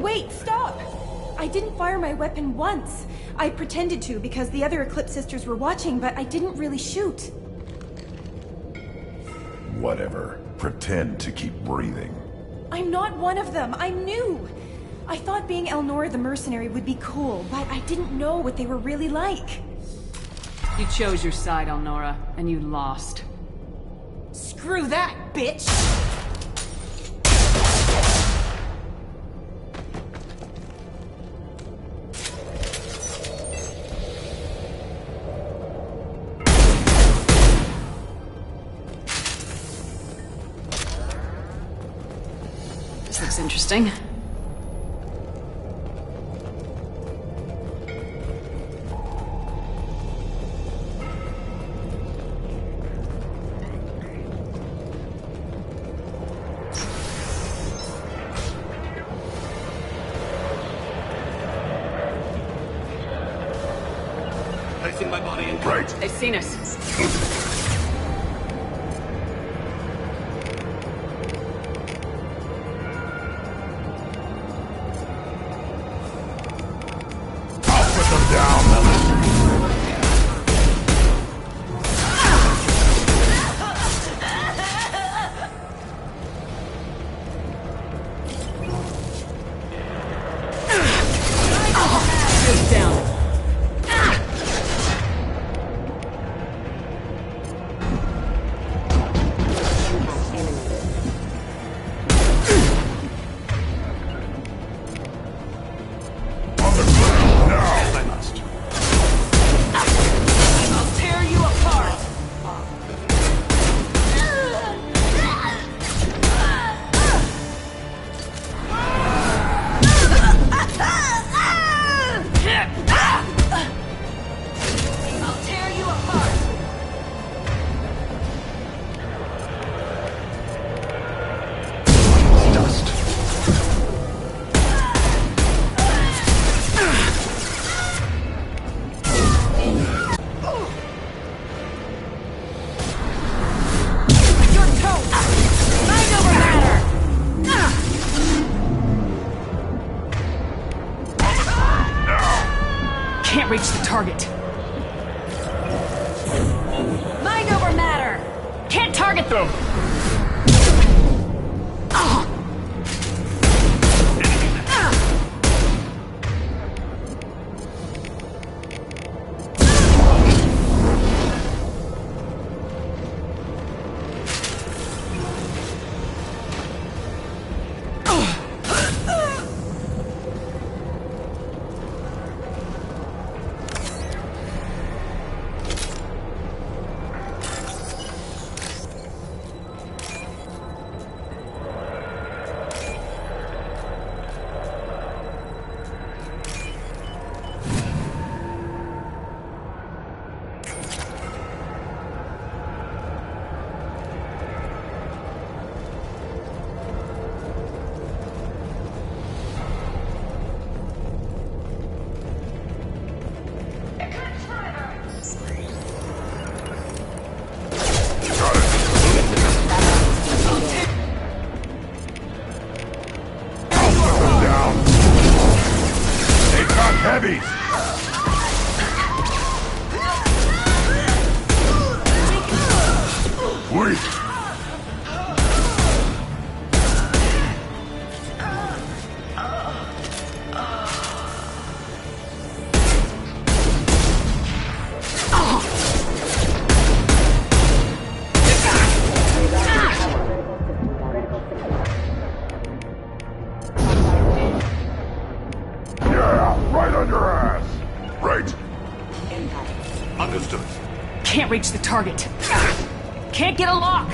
Wait, stop! I didn't fire my weapon once. I pretended to because the other Eclipse sisters were watching, but I didn't really shoot. Whatever. Pretend to keep breathing. I'm not one of them. I'm new. I thought being Elnora the mercenary would be cool, but I didn't know what they were really like. You chose your side, Elnora, and you lost. Screw that, bitch! This looks interesting. Placing my body in Right. They've seen us. Can't reach the target. Mind over matter! Can't target them! Can't reach the target. Can't get a lock!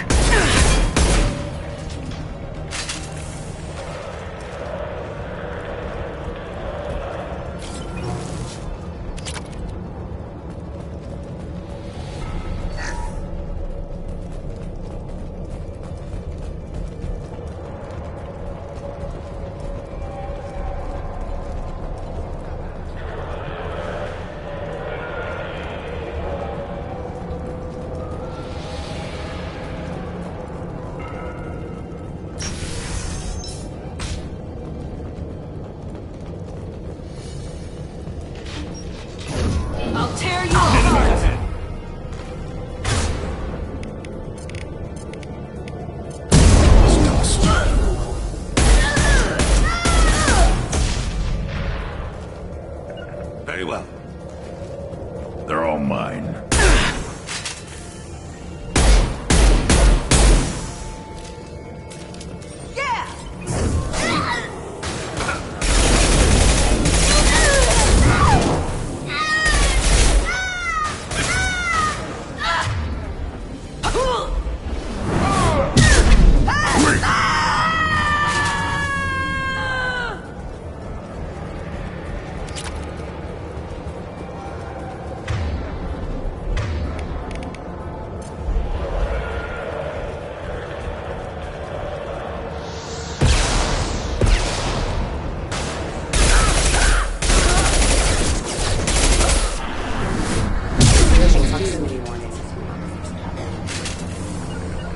I'll tear you apart! Very well. They're all mine.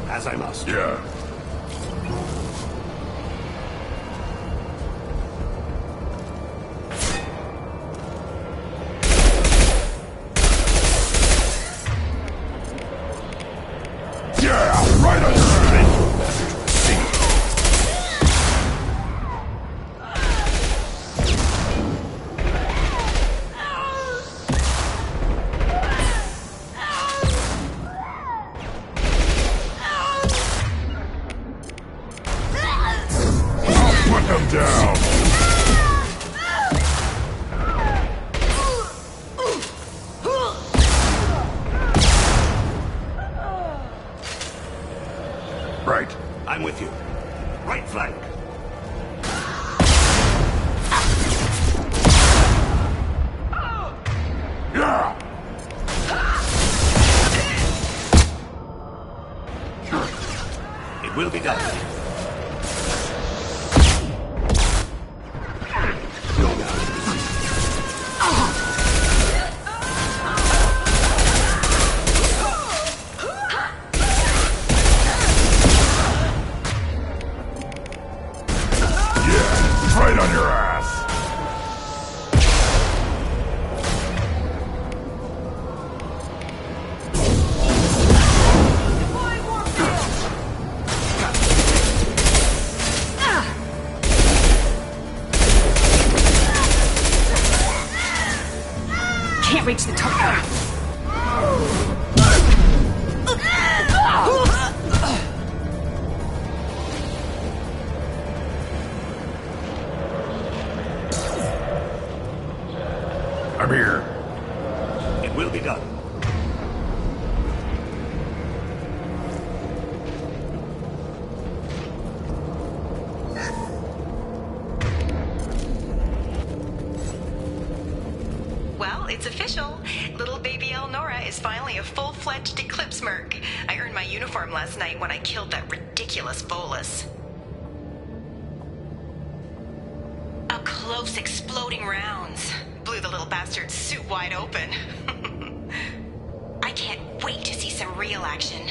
As I must. Yeah. Yeah, right on your Put them down! Right. I'm with you. Right flank. Yeah! It will be done. Right on your ass! Can't reach the target. I'm here. It will be done. Well, it's official. Little baby Elnora is finally a full-fledged Eclipse merc. I earned my uniform last night when I killed that ridiculous bolus. Up close, exploding rounds. Blew the little bastard's suit wide open. I can't wait to see some real action.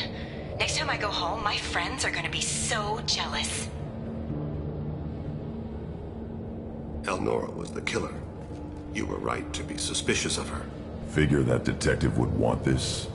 Next time I go home, my friends are gonna be so jealous. Elnora was the killer. You were right to be suspicious of her. Figure that detective would want this.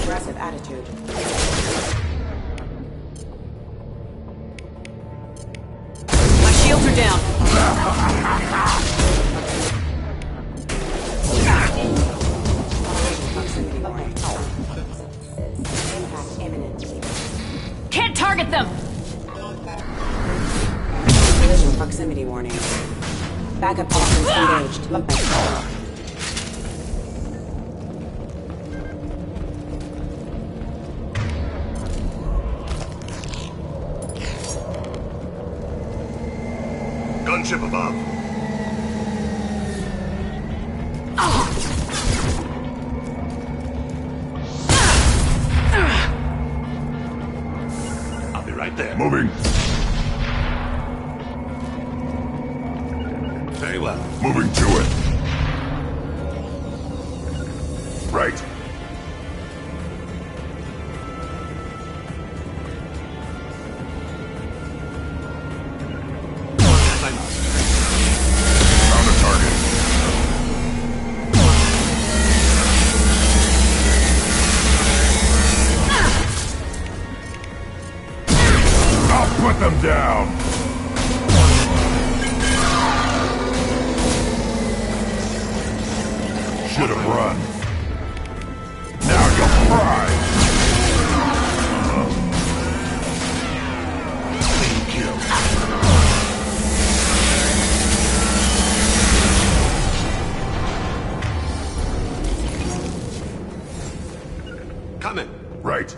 Aggressive attitude. shields are down. Can't target them! Collision proximity warning. Backup options engaged. Gunship above. I'll be right there. Moving. Very well. Moving to it. Right. Found a target. I'll put them down. Should have run. Now you'll cry. Clean kill. Coming. Right.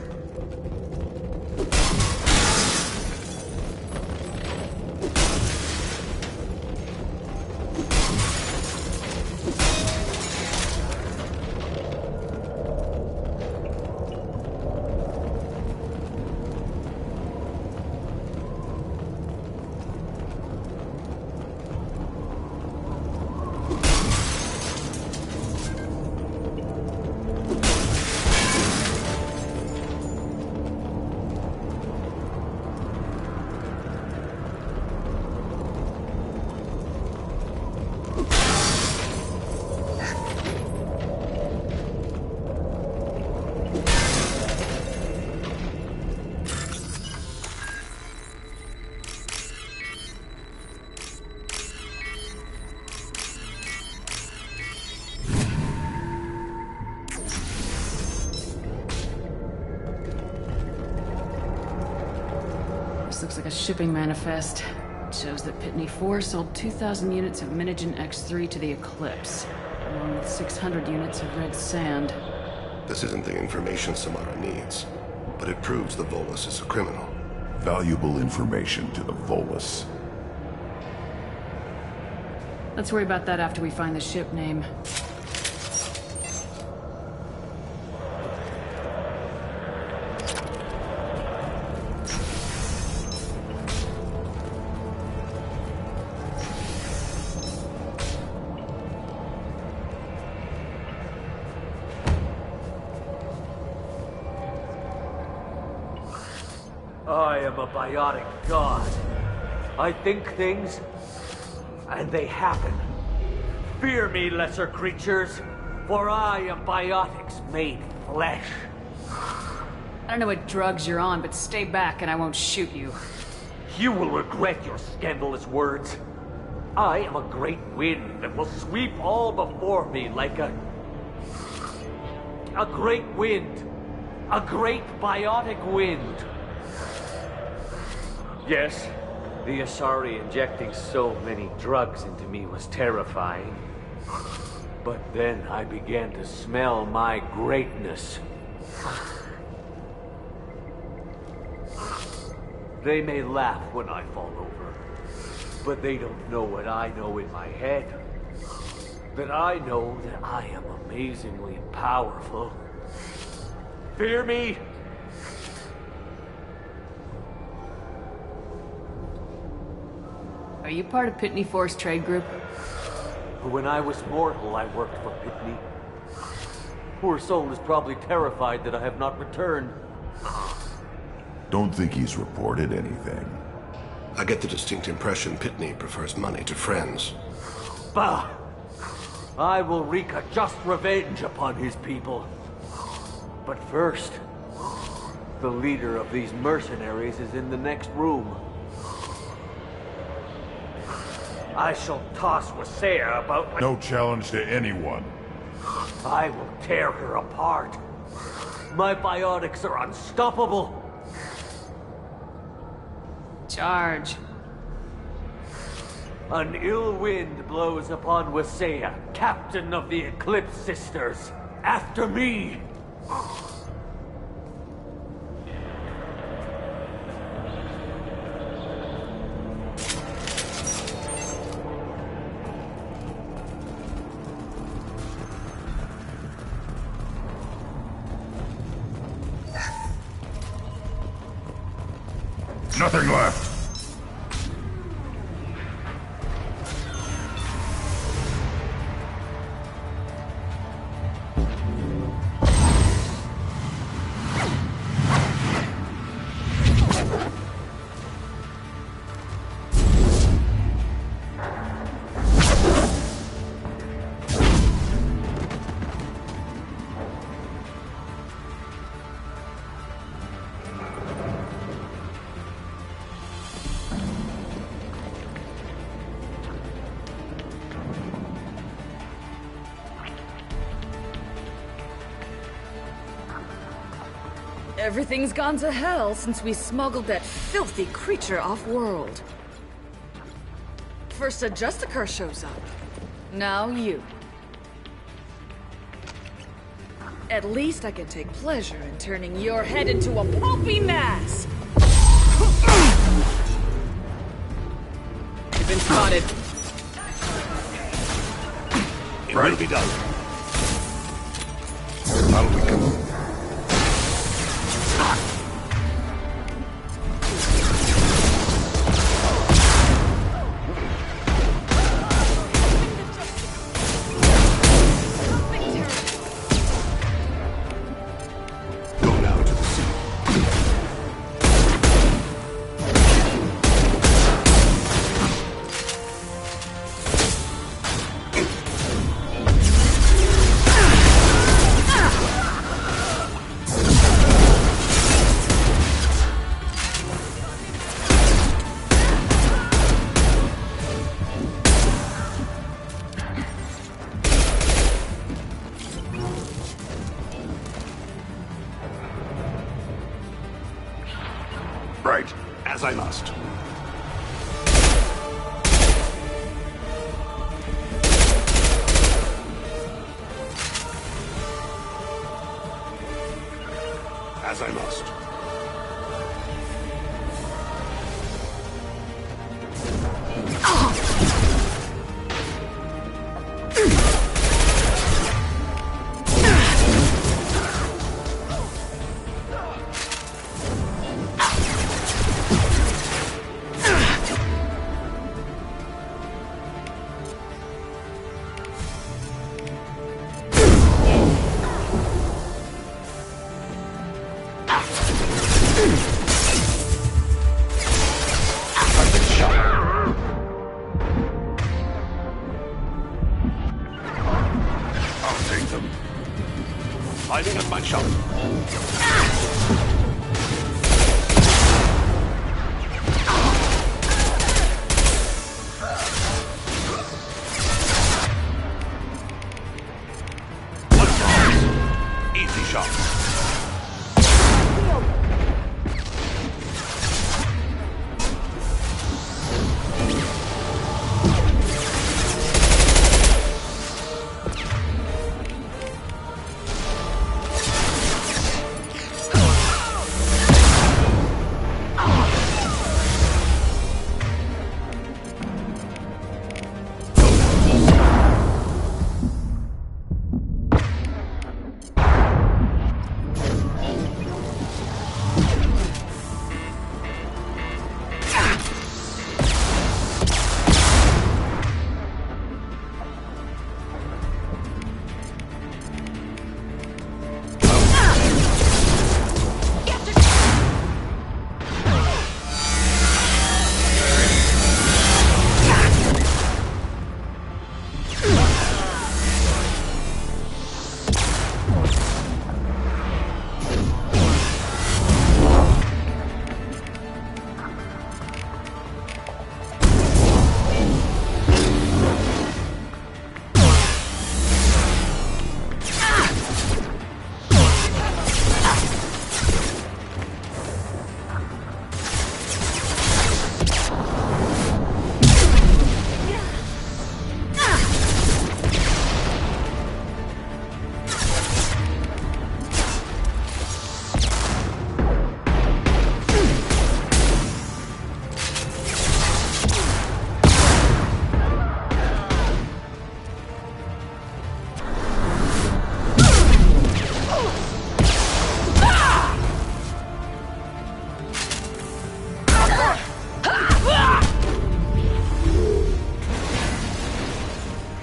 This looks like a shipping manifest. It shows that Pitney 4 sold 2,000 units of Minigen X3 to the Eclipse, along with 600 units of red sand. This isn't the information Samara needs, but it proves the Volus is a criminal. Valuable information to the Volus. Let's worry about that after we find the ship name. I am a biotic god. I think things, and they happen. Fear me, lesser creatures, for I am biotics made flesh. I don't know what drugs you're on, but stay back and I won't shoot you. You will regret your scandalous words. I am a great wind that will sweep all before me like a great wind. A great biotic wind. Yes, the Asari injecting so many drugs into me was terrifying. But then I began to smell my greatness. They may laugh when I fall over, but they don't know what I know in my head. That I know that I am amazingly powerful. Fear me? Are you part of Pitney 4's trade group? When I was mortal, I worked for Pitney. Poor soul is probably terrified that I have not returned. Don't think he's reported anything. I get the distinct impression Pitney prefers money to friends. Bah! I will wreak a just revenge upon his people. But first, the leader of these mercenaries is in the next room. I shall toss Wasea about like... No challenge to anyone. I will tear her apart. My biotics are unstoppable. Charge. An ill wind blows upon Wasea, captain of the Eclipse Sisters. After me! Nothing left. Everything's gone to hell since we smuggled that filthy creature off-world. First a Justicar shows up. Now you. At least I can take pleasure in turning your head into a pulpy mass! You've been spotted. It will be done. How do we come? Right, as I must. As I must. Lining up my shot. Easy shot.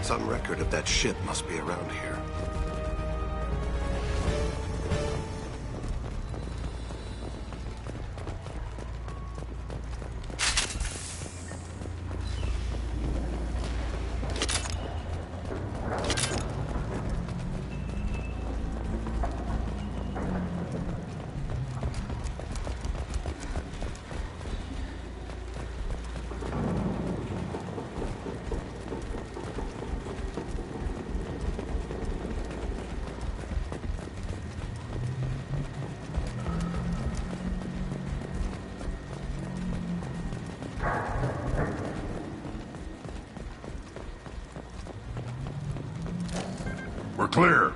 Some record of that ship must be around here. We're clear.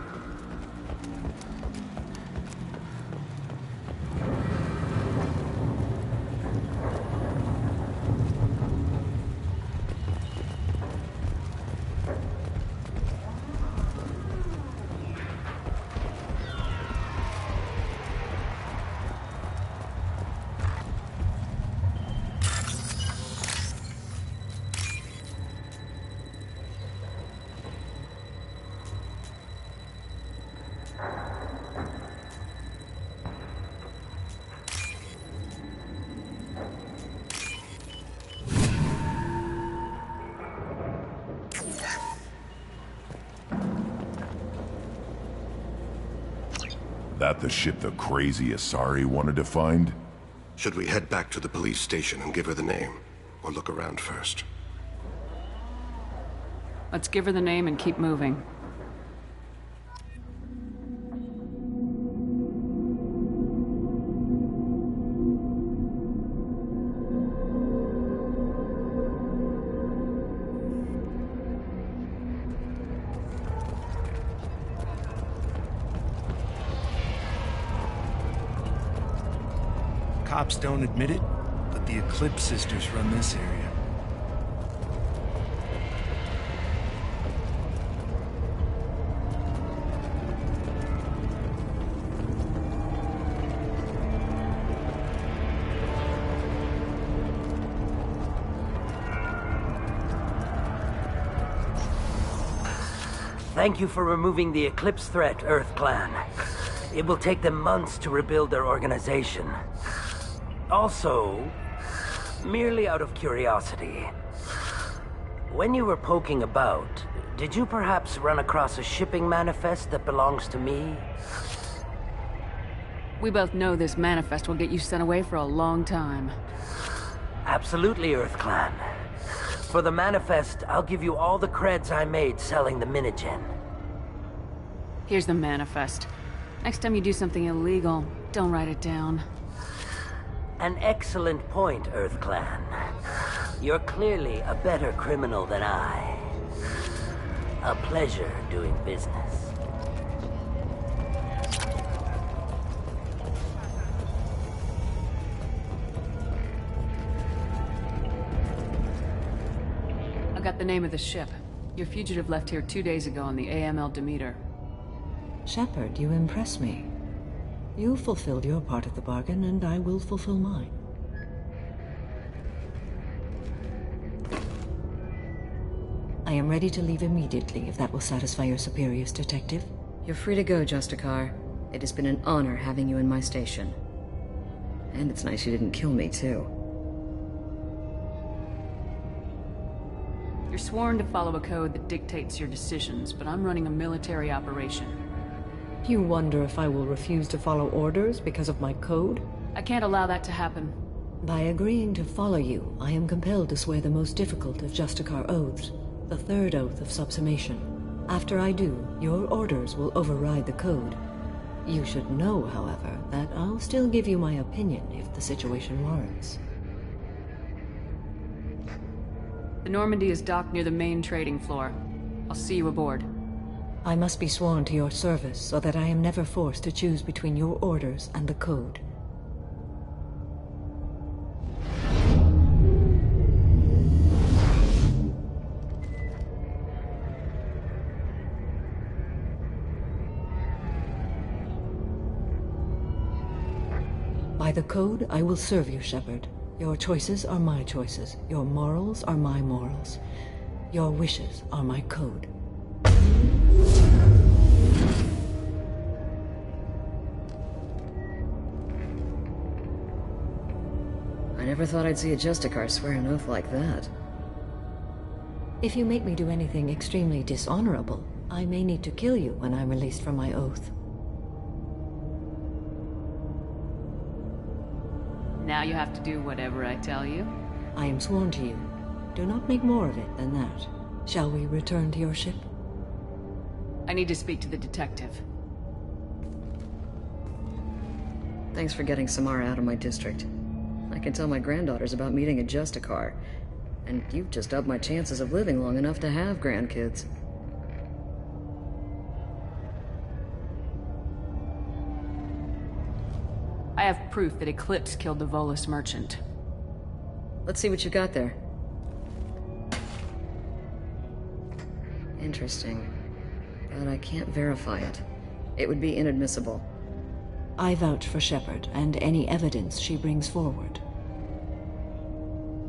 That the ship the crazy Asari wanted to find? Should we head back to the police station and give her the name? Or look around first? Let's give her the name and keep moving. Cops don't admit it, but the Eclipse sisters run this area. Thank you for removing the Eclipse threat, Earth Clan. It will take them months to rebuild their organization. Also, merely out of curiosity, when you were poking about, did you perhaps run across a shipping manifest that belongs to me? We both know this manifest will get you sent away for a long time. Absolutely, Earth Clan. For the manifest, I'll give you all the creds I made selling the Minigen. Here's the manifest. Next time you do something illegal, don't write it down. An excellent point, Earth Clan. You're clearly a better criminal than I. A pleasure doing business. I got the name of the ship. Your fugitive left here 2 days ago on the AML Demeter. Shepard, you impress me. You fulfilled your part of the bargain, and I will fulfill mine. I am ready to leave immediately, if that will satisfy your superiors, Detective. You're free to go, Justicar. It has been an honor having you in my station. And it's nice you didn't kill me, too. You're sworn to follow a code that dictates your decisions, but I'm running a military operation. You wonder if I will refuse to follow orders because of my code? I can't allow that to happen. By agreeing to follow you, I am compelled to swear the most difficult of Justicar oaths, the third oath of subsumation. After I do, your orders will override the code. You should know, however, that I'll still give you my opinion if the situation warrants. The Normandy is docked near the main trading floor. I'll see you aboard. I must be sworn to your service so that I am never forced to choose between your orders and the code. By the code, I will serve you, Shepard. Your choices are my choices. Your morals are my morals. Your wishes are my code. I never thought I'd see a Justicar swear an oath like that. If you make me do anything extremely dishonorable, I may need to kill you when I'm released from my oath. Now you have to do whatever I tell you? I am sworn to you. Do not make more of it than that. Shall we return to your ship? I need to speak to the detective. Thanks for getting Samara out of my district. I can tell my granddaughters about meeting a Justicar. And you've just upped my chances of living long enough to have grandkids. I have proof that Eclipse killed the Volus merchant. Let's see what you got there. Interesting. But I can't verify it. It would be inadmissible. I vouch for Shepard and any evidence she brings forward.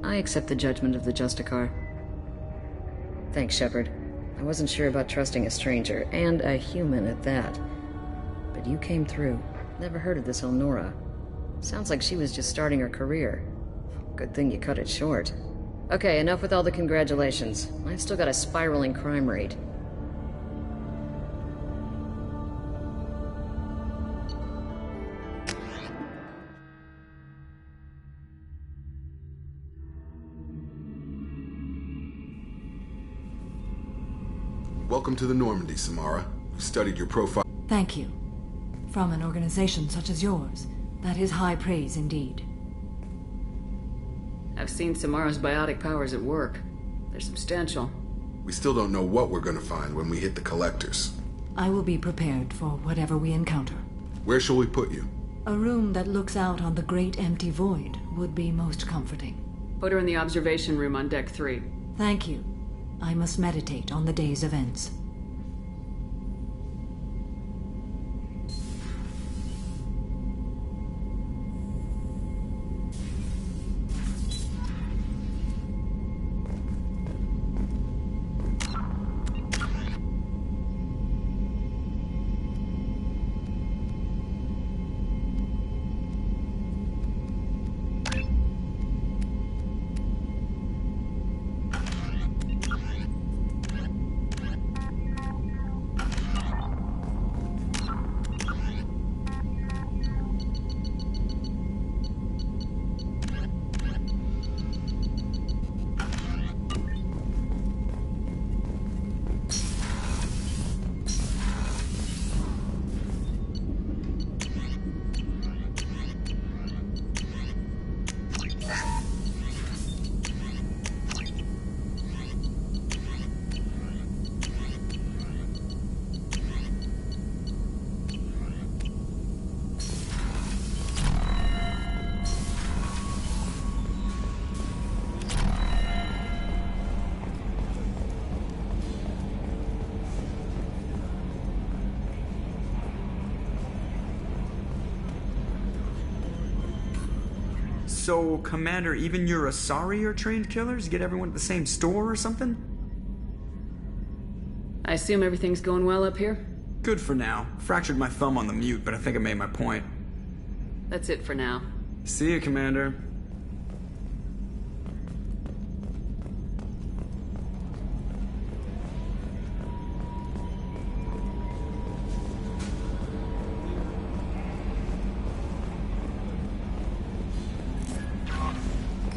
I accept the judgment of the Justicar. Thanks, Shepard. I wasn't sure about trusting a stranger, and a human at that. But you came through. Never heard of this Elnora. Sounds like she was just starting her career. Good thing you cut it short. Okay, enough with all the congratulations. I've still got a spiraling crime rate. Welcome to the Normandy, Samara. We've studied your profile. Thank you. From an organization such as yours, that is high praise indeed. I've seen Samara's biotic powers at work. They're substantial. We still don't know what we're gonna find when we hit the collectors. I will be prepared for whatever we encounter. Where shall we put you? A room that looks out on the great empty void would be most comforting. Put her in the observation room on deck 3. Thank you. I must meditate on the day's events. So, Commander, even your Asari are trained killers? Get everyone at the same store or something? I assume everything's going well up here? Good for now. Fractured my thumb on the mute, but I think I made my point. That's it for now. See you, Commander.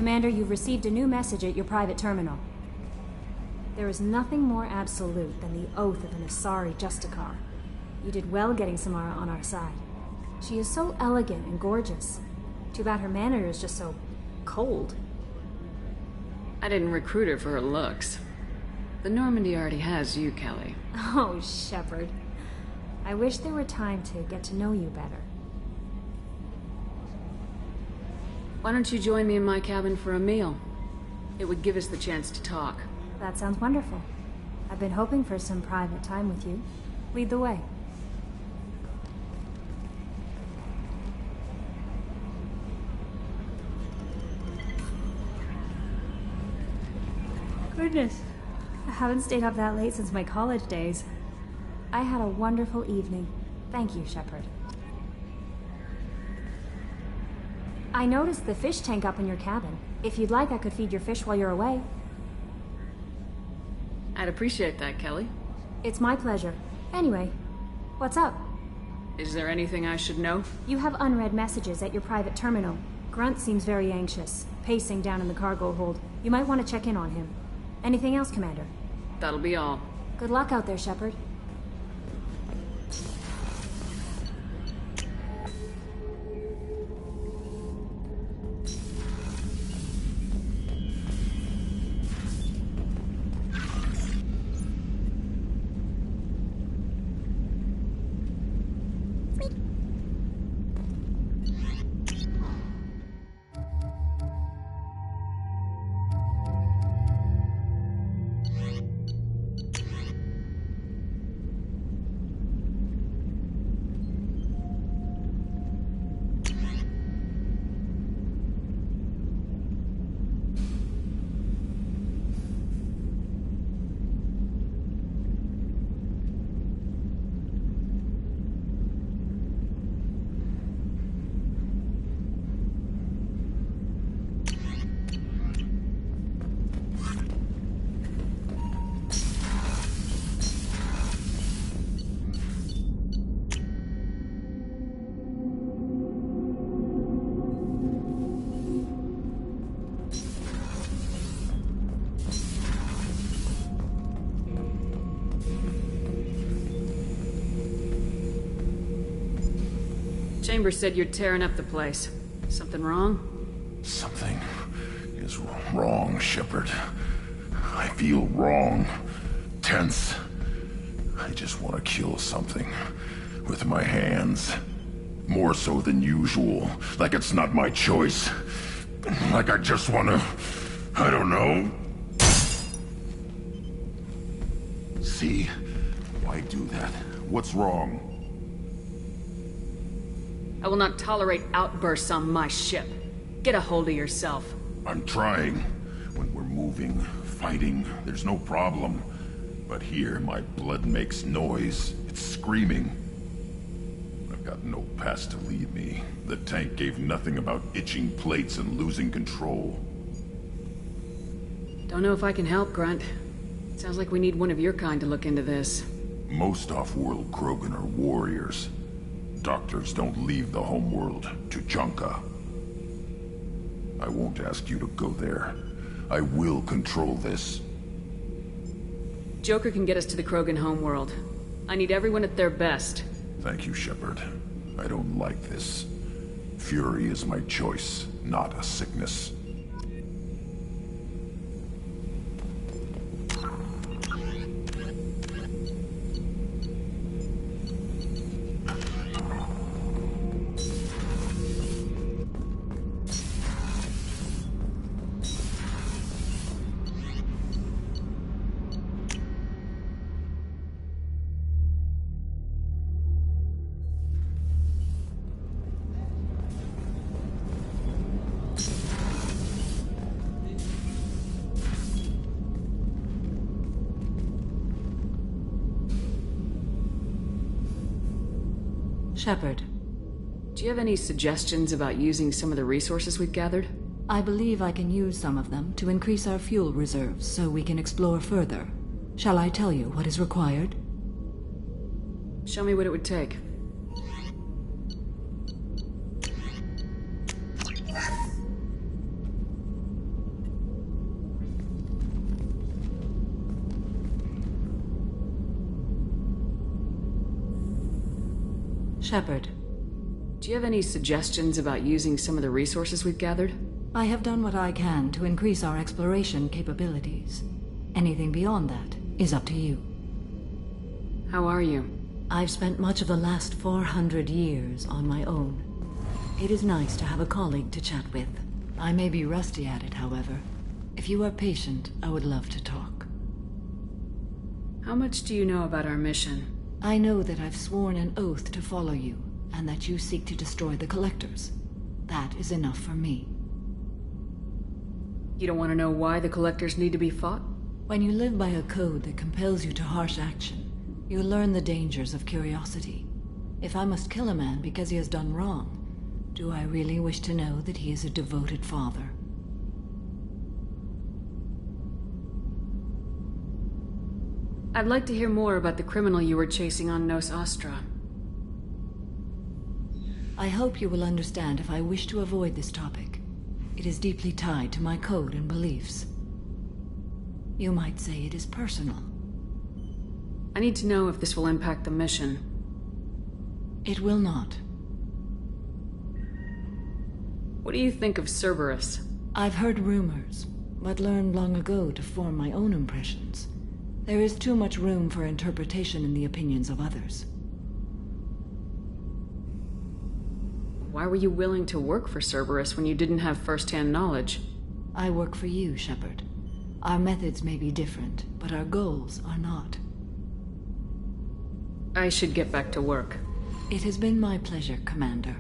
Commander, you've received a new message at your private terminal. There is nothing more absolute than the oath of an Asari Justicar. You did well getting Samara on our side. She is so elegant and gorgeous. Too bad her manner is just so cold. I didn't recruit her for her looks. The Normandy already has you, Kelly. Oh, Shepard. I wish there were time to get to know you better. Why don't you join me in my cabin for a meal? It would give us the chance to talk. That sounds wonderful. I've been hoping for some private time with you. Lead the way. Goodness. I haven't stayed up that late since my college days. I had a wonderful evening. Thank you, Shepard. I noticed the fish tank up in your cabin. If you'd like, I could feed your fish while you're away. I'd appreciate that, Kelly. It's my pleasure. Anyway, what's up? Is there anything I should know? You have unread messages at your private terminal. Grunt seems very anxious, pacing down in the cargo hold. You might want to check in on him. Anything else, Commander? That'll be all. Good luck out there, Shepard. Chambers said you're tearing up the place. Something wrong? Something is wrong, Shepard. I feel wrong. Tense. I just want to kill something. With my hands. More so than usual. Like it's not my choice. Like I just want to... I don't know. See? Why do that? What's wrong? I will not tolerate outbursts on my ship. Get a hold of yourself. I'm trying. When we're moving, fighting, there's no problem. But here, my blood makes noise. It's screaming. I've got no past to lead me. The tank gave nothing about itching plates and losing control. Don't know if I can help, Grunt. Sounds like we need one of your kind to look into this. Most off-world Krogan are warriors. Doctors don't leave the homeworld to Junka. I won't ask you to go there. I will control this. Joker can get us to the Krogan homeworld. I need everyone at their best. Thank you, Shepard. I don't like this. Fury is my choice, not a sickness. Shepard. Do you have any suggestions about using some of the resources we've gathered? I believe I can use some of them to increase our fuel reserves so we can explore further. Shall I tell you what is required? Show me what it would take. Shepard. Do you have any suggestions about using some of the resources we've gathered? I have done what I can to increase our exploration capabilities. Anything beyond that is up to you. How are you? I've spent much of the last 400 years on my own. It is nice to have a colleague to chat with. I may be rusty at it, however. If you are patient, I would love to talk. How much do you know about our mission? I know that I've sworn an oath to follow you, and that you seek to destroy the Collectors. That is enough for me. You don't want to know why the Collectors need to be fought? When you live by a code that compels you to harsh action, you learn the dangers of curiosity. If I must kill a man because he has done wrong, do I really wish to know that he is a devoted father? I'd like to hear more about the criminal you were chasing on Nos Astra. I hope you will understand if I wish to avoid this topic. It is deeply tied to my code and beliefs. You might say it is personal. I need to know if this will impact the mission. It will not. What do you think of Cerberus? I've heard rumors, but learned long ago to form my own impressions. There is too much room for interpretation in the opinions of others. Why were you willing to work for Cerberus when you didn't have first-hand knowledge? I work for you, Shepard. Our methods may be different, but our goals are not. I should get back to work. It has been my pleasure, Commander.